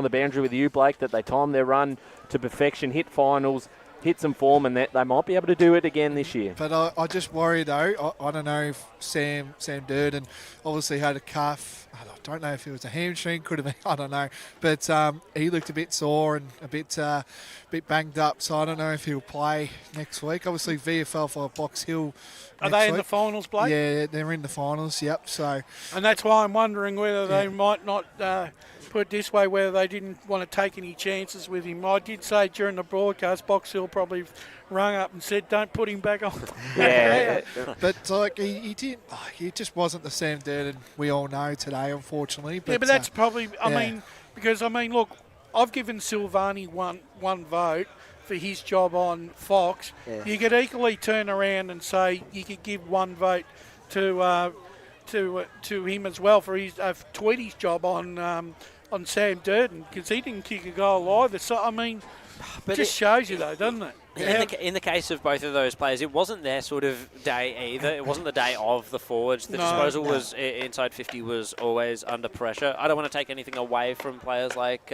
the boundary with you, Blake, that they timed their run to perfection, hit finals, hit some form, and that they might be able to do it again this year. But I just worry, though. I don't know if Sam Durden obviously had a calf. I don't know if it was a hamstring. Could have been. I don't know. But he looked a bit sore and a bit banged up. So I don't know if he'll play next week. Obviously, VFL for Box Hill. Are they in the finals, Blake? Yeah, they're in the finals. Yep. So. And that's why I'm wondering whether they might not. Put it this way, whether they didn't want to take any chances with him. I did say during the broadcast, Box Hill probably rung up and said, "Don't put him back on." But he didn't. He just wasn't the Sam Durden we all know today, unfortunately. But, but that's probably. I mean, look, I've given Silvani one vote for his job on Fox. Yeah. You could equally turn around and say you could give 1 vote to him as well for his Tweedy's job on Sam Durden, because he didn't kick a goal either. So, I mean, it just shows you, though, doesn't it? In the case of both of those players, it wasn't their sort of day either. It wasn't the day of the forwards. The disposal was inside 50 was always under pressure. I don't want to take anything away from players like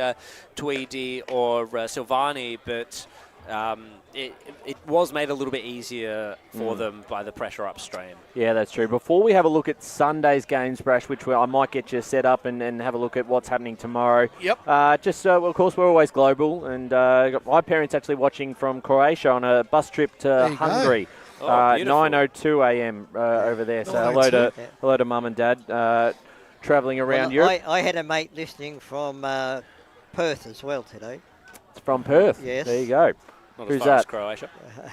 Tweedy or Silvani, but it was made a little bit easier for them by the pressure upstream. Yeah, that's true. Before we have a look at Sunday's games, Brash, which I might get you set up and have a look at what's happening tomorrow. Yep. Of course, we're always global, and got my parents actually watching from Croatia on a bus trip to Hungary. 9:02 a.m. Over there. So hello to Mum and Dad travelling around Europe. I had a mate listening from Perth as well today. It's from Perth. Yes. There you go. Not Who's as far as that? Croatia.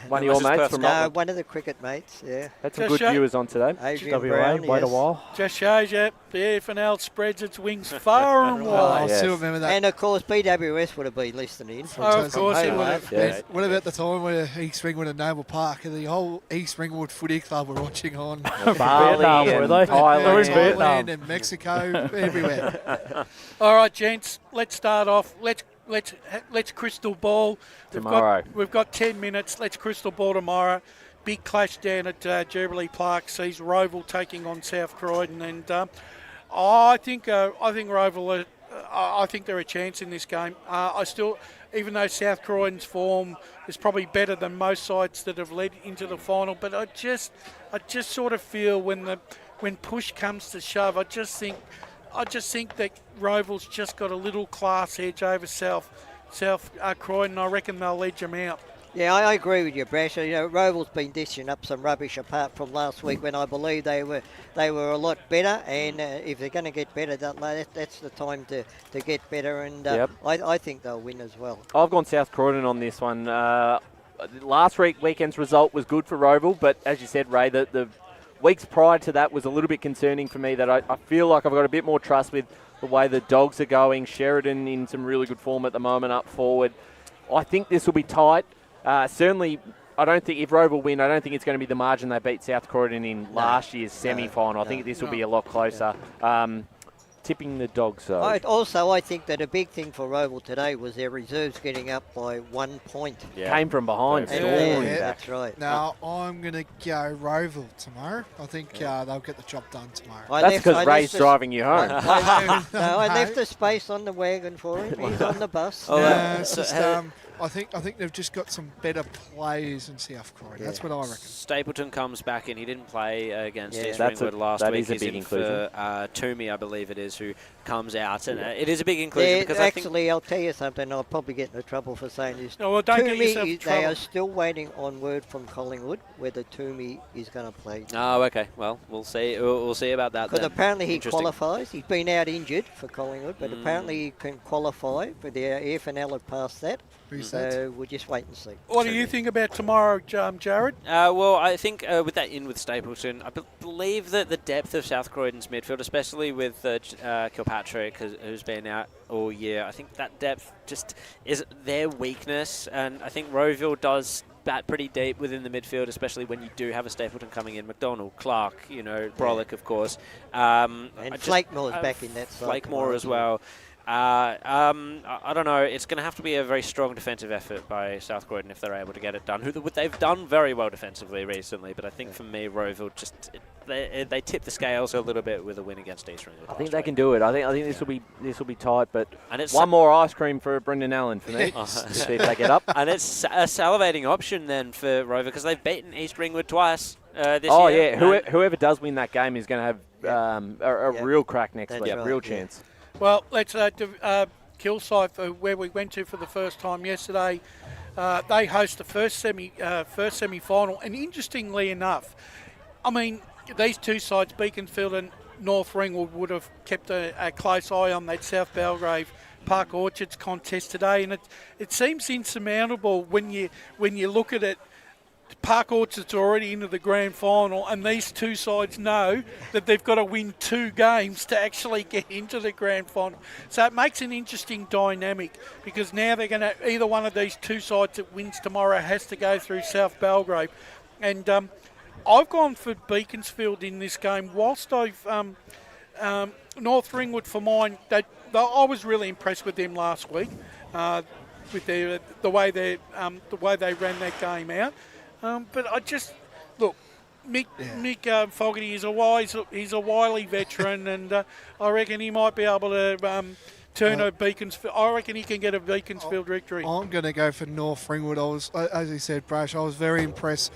One of your mates from Scotland? No, one of the cricket mates, yeah. Had some good viewers on today. Adrian Brown, wait a while. Just shows you the EFNL spreads its wings far and wide. I still remember that. And of course, BWS would have been listening. Of course it would have. Yeah. What about the time where East Ringwood and Noble Park and the whole East Ringwood Footy Club were watching on Bali and Thailand and Mexico, everywhere. All right, gents, let's start off. Let's crystal ball. Tomorrow. We've got 10 minutes. Let's crystal ball tomorrow. Big clash down at Jubilee Park sees Roval taking on South Croydon, and I think Roval. I think they're a chance in this game. I still, even though South Croydon's form is probably better than most sides that have led into the final, but I just sort of feel when push comes to shove, I just think that Roval's just got a little class edge over South Croydon. I reckon they'll edge them out. Yeah, I agree with you, Brash. You know, Roval's been dishing up some rubbish apart from last week when I believe they were a lot better. And if they're going to get better, that's the time to get better. And I think they'll win as well. I've gone South Croydon on this one. Last weekend's result was good for Roval, but as you said, Ray, the weeks prior to that was a little bit concerning for me. That I feel like I've got a bit more trust with the way the Dogs are going. Sheridan in some really good form at the moment up forward. I think this will be tight. Certainly, I don't think if Roval win, I don't think it's going to be the margin they beat South Croydon in last year's semi-final. I think this will be a lot closer. Tipping the Dogs, though. I think that a big thing for Roval today was their reserves getting up by 1 point. Yeah. Came from behind. That's right. Now, I'm going to go Roval tomorrow. I think they'll get the job done tomorrow. That's because Ray's driving you home. I left the space on the wagon for him. He's on the bus. It's just, I think they've just got some better players in South Croydon. Yeah. That's what I reckon. Stapleton comes back in. He didn't play against East Ringwood last week. That is a big inclusion. For Toomey, I believe it is, who comes out. And it is a big inclusion. Because I'll tell you something. I'll probably get into trouble for saying this. No, well, don't get yourself in trouble. They are still waiting on word from Collingwood whether Toomey is going to play. Oh, okay. Well, we'll see. We'll see about that. Because apparently he qualifies. He's been out injured for Collingwood, but apparently he can qualify. But the EFNL have passed that. So we'll just wait and see. What do you think about tomorrow, Jared? Well, I think with that in with Stapleton, I believe that the depth of South Croydon's midfield, especially with Kilpatrick, who's been out all year, I think that depth just is their weakness. And I think Roval does bat pretty deep within the midfield, especially when you do have a Stapleton coming in. McDonald, Clark, Brolick, of course. And Flakemore's back in that side. Flakemore as well. I don't know. It's going to have to be a very strong defensive effort by South Croydon if they're able to get it done. They've done very well defensively recently, but I think for me, Roval they tip the scales a little bit with a win against East Ringwood. I think they can do it. I think this will be tight, but it's one more ice cream for Brendan Allen for me. See if they get up. And it's a salivating option then for Roval because they've beaten East Ringwood twice this year. Oh yeah, whoever does win that game is going to have a real crack next week, real chance. Well, let's Kilsyth, where we went to for the first time yesterday. They host the first semi-final, and interestingly enough, I mean, these two sides, Beaconsfield and North Ringwood, would have kept a close eye on that South Belgrave Park Orchards contest today, and it seems insurmountable when you look at it. Park Orchard's already into the grand final, and these two sides know that they've got to win 2 games to actually get into the grand final. So it makes an interesting dynamic because now they're going to, either one of these two sides that wins tomorrow has to go through South Belgrave. And I've gone for Beaconsfield in this game. Whilst I've North Ringwood for mine, I was really impressed with them last week with the way they ran that game out. But I just look, Mick Fogarty is he's a wily veteran, and I reckon he might be able to Turner, Beaconsfield. I reckon he can get a Beaconsfield victory. I'm going to go for North Ringwood. As you said, Brash, I was very impressed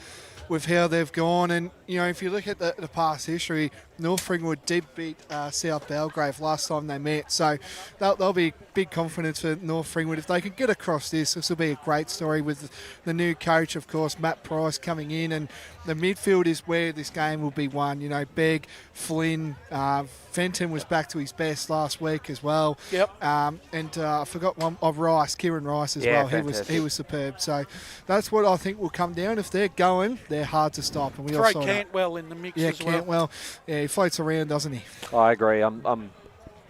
with how they've gone. And, if you look at the past history, North Ringwood did beat South Belgrave last time they met. So that'll be big confidence for North Ringwood. If they can get across this will be a great story with the new coach, of course, Matt Price coming in. And the midfield is where this game will be won. Begg, Flynn, Fenton was back to his best last week as well. Yep. And I forgot one of Rice, Kieran Rice as well. Fantastic. He was superb. So that's what I think will come down. If they're going, they're hard to stop. And we Throw all Cantwell in the mix as well. Cantwell. Yeah, he floats around, doesn't he? I agree. I'm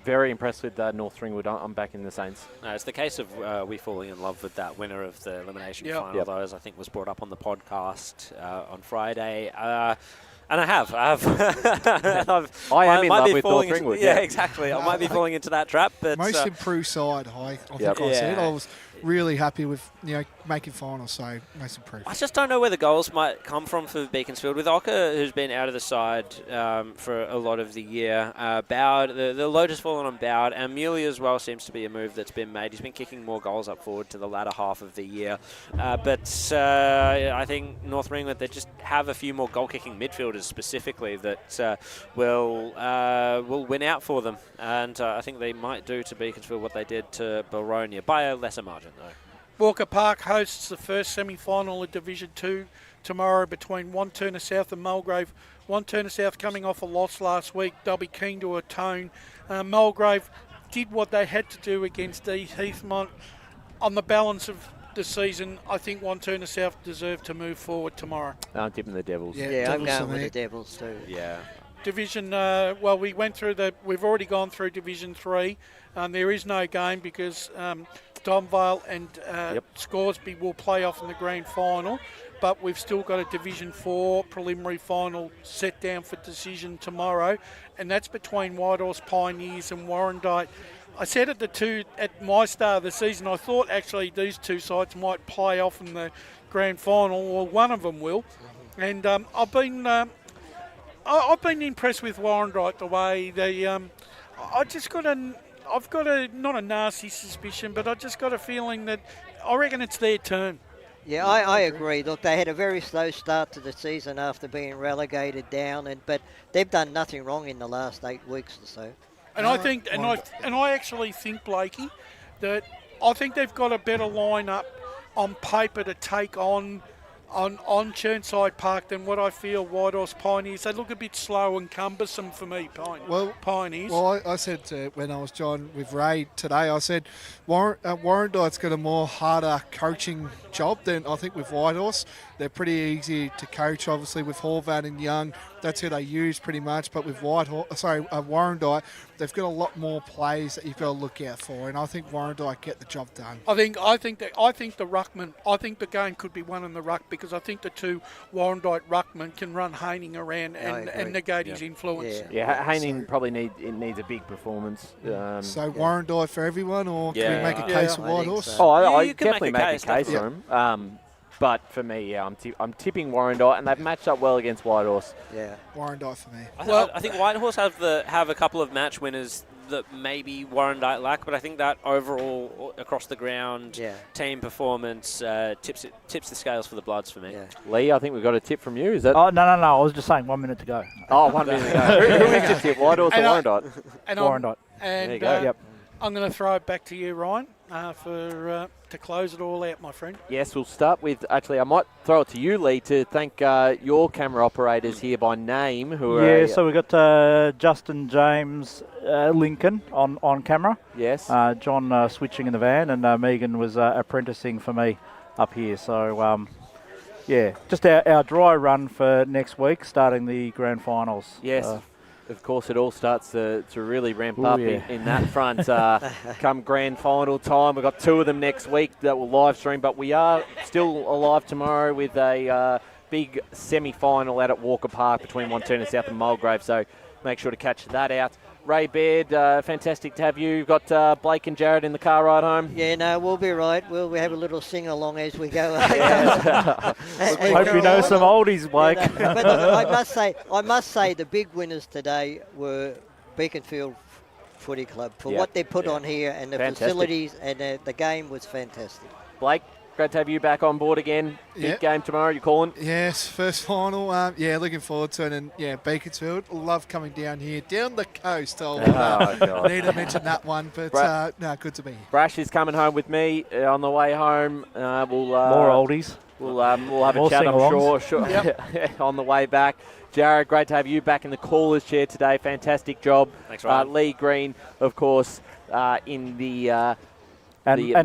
very impressed with North Ringwood. I'm back in the Saints. No, it's the case of we falling in love with that winner of the elimination final, though, as I think was brought up on the podcast on Friday. And I have. I am in love with North Ringwood. Yeah, exactly. I might be falling into that trap. But most improved side, I think I said. I was really happy with making finals, so most improved. I just don't know where the goals might come from for Beaconsfield. With Ocker, who's been out of the side for a lot of the year, Bowd, the load has fallen on Bowd, and Muley as well seems to be a move that's been made. He's been kicking more goals up forward to the latter half of the year. But I think North Ringwood, they just have a few more goal-kicking midfielders specifically that will win out for them. And I think they might do to Beaconsfield what they did to Boronia by a lesser margin, though. Walker Park hosts the first semi-final of Division 2 tomorrow between Wanturna South and Mulgrave. Wanturna South coming off a loss last week. They'll be keen to atone. Mulgrave did what they had to do against East Heathmont. On the balance of the season, I think Wanturna South deserve to move forward tomorrow. I'm tipping the Devils. Yeah, I'm going with the Devils too. Yeah. Division, we've already gone through Division 3. There is no game because Domvale and Scoresby will play off in the grand final, but we've still got a Division 4 preliminary final set down for decision tomorrow, and that's between Whitehorse Pioneers and Warrandyte. I said at my start of the season, I thought actually these two sides might play off in the grand final, or one of them will, and I've been impressed with Warrandyte, the way they. I've got not a nasty suspicion, but I just got a feeling that I reckon it's their turn. Yeah, I agree. Look, they had a very slow start to the season after being relegated down, but they've done nothing wrong in the last 8 weeks or so. And I actually think, Blakey, that I think they've got a better lineup on paper to take on Churnside Park than what I feel Whitehorse Pioneers. They look a bit slow and cumbersome for me, Pioneers. Well, I said when I was John with Ray today, I said Warrandyte's got a more harder coaching job than I think with Whitehorse. They're pretty easy to coach, obviously, with Horvath and Young. That's who they use pretty much. But with Warrandyte, they've got a lot more plays that you've got to look out for, and I think Warrandyte get the job done. I think the ruckman. I think the game could be won in the ruck because I think the two Warrandyte ruckmen can run Haining around and negate his influence. Yeah, Haining probably needs a big performance. So Warrandyte for everyone, or can we make a case for Whitehorse? So. I definitely make a case for him. But for me, I'm tipping Warrandyte, and they've matched up well against Whitehorse. Yeah, Warrandyte for me. I think Whitehorse have a couple of match winners that maybe Warrandyte lack, but I think that overall across the ground team performance tips the scales for the Bloods for me. Yeah. Lee, I think we've got a tip from you. Is that? Oh no! I was just saying 1 minute to go. Oh, 1 minute to go. Who is your tip, Whitehorse or Warrandyte? Warrandyte. And there you go. I'm going to throw it back to you, Ryan, to close it all out, my friend. Yes, we'll start with, actually, I might throw it to you, Lee, to thank your camera operators here by name. So we've got Justin James Lincoln on camera. Yes. John switching in the van, and Megan was apprenticing for me up here. So, just our dry run for next week, starting the grand finals. Yes. Of course, it all starts to really ramp up in that front. Come grand final time, we've got 2 of them next week that will live stream, but we are still alive tomorrow with a big semi-final out at Walker Park between Wanturna South and Mulgrave, so make sure to catch that out. Ray Baird, fantastic to have you. You've got Blake and Jared in the car ride home. Yeah, no, we'll be right. We'll have a little sing-along as we go. Hope you know some oldies, Blake. But I must say the big winners today were Beaconsfield Footy Club for Yeah. what they put on here, and the Fantastic. facilities, and the game was fantastic. Blake, great to have you back on board again. Big Yeah. game tomorrow, you calling? Yes, first final. Looking forward to it. And Beaconsfield, love coming down here, down the coast. I'll God. need to mention that one, but good to be here. Brash is coming home with me on the way home. We'll More oldies. We'll have a More chat, I'm sing-alongs. sure, on the way back. Jared, great to have you back in the caller's chair today. Fantastic job. Thanks, Ryan. Lee Green, of course, in the And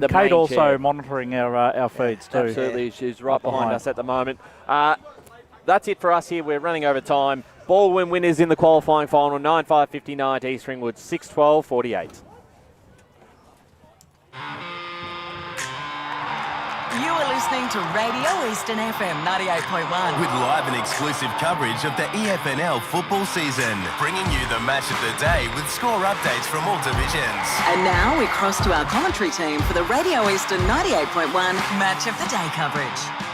the Kate main also chair. monitoring our feeds too. Absolutely, she's right Up behind behind. us at the moment. That's it for us here. We're running over time. Balwyn winners in the qualifying final, 9-5-59 to East Ringwood, 6-12-48. You are listening to Radio Eastern FM 98.1. With live and exclusive coverage of the EFNL football season, bringing you the match of the day with score updates from all divisions. And now we cross to our commentary team for the Radio Eastern 98.1 Match of the Day coverage.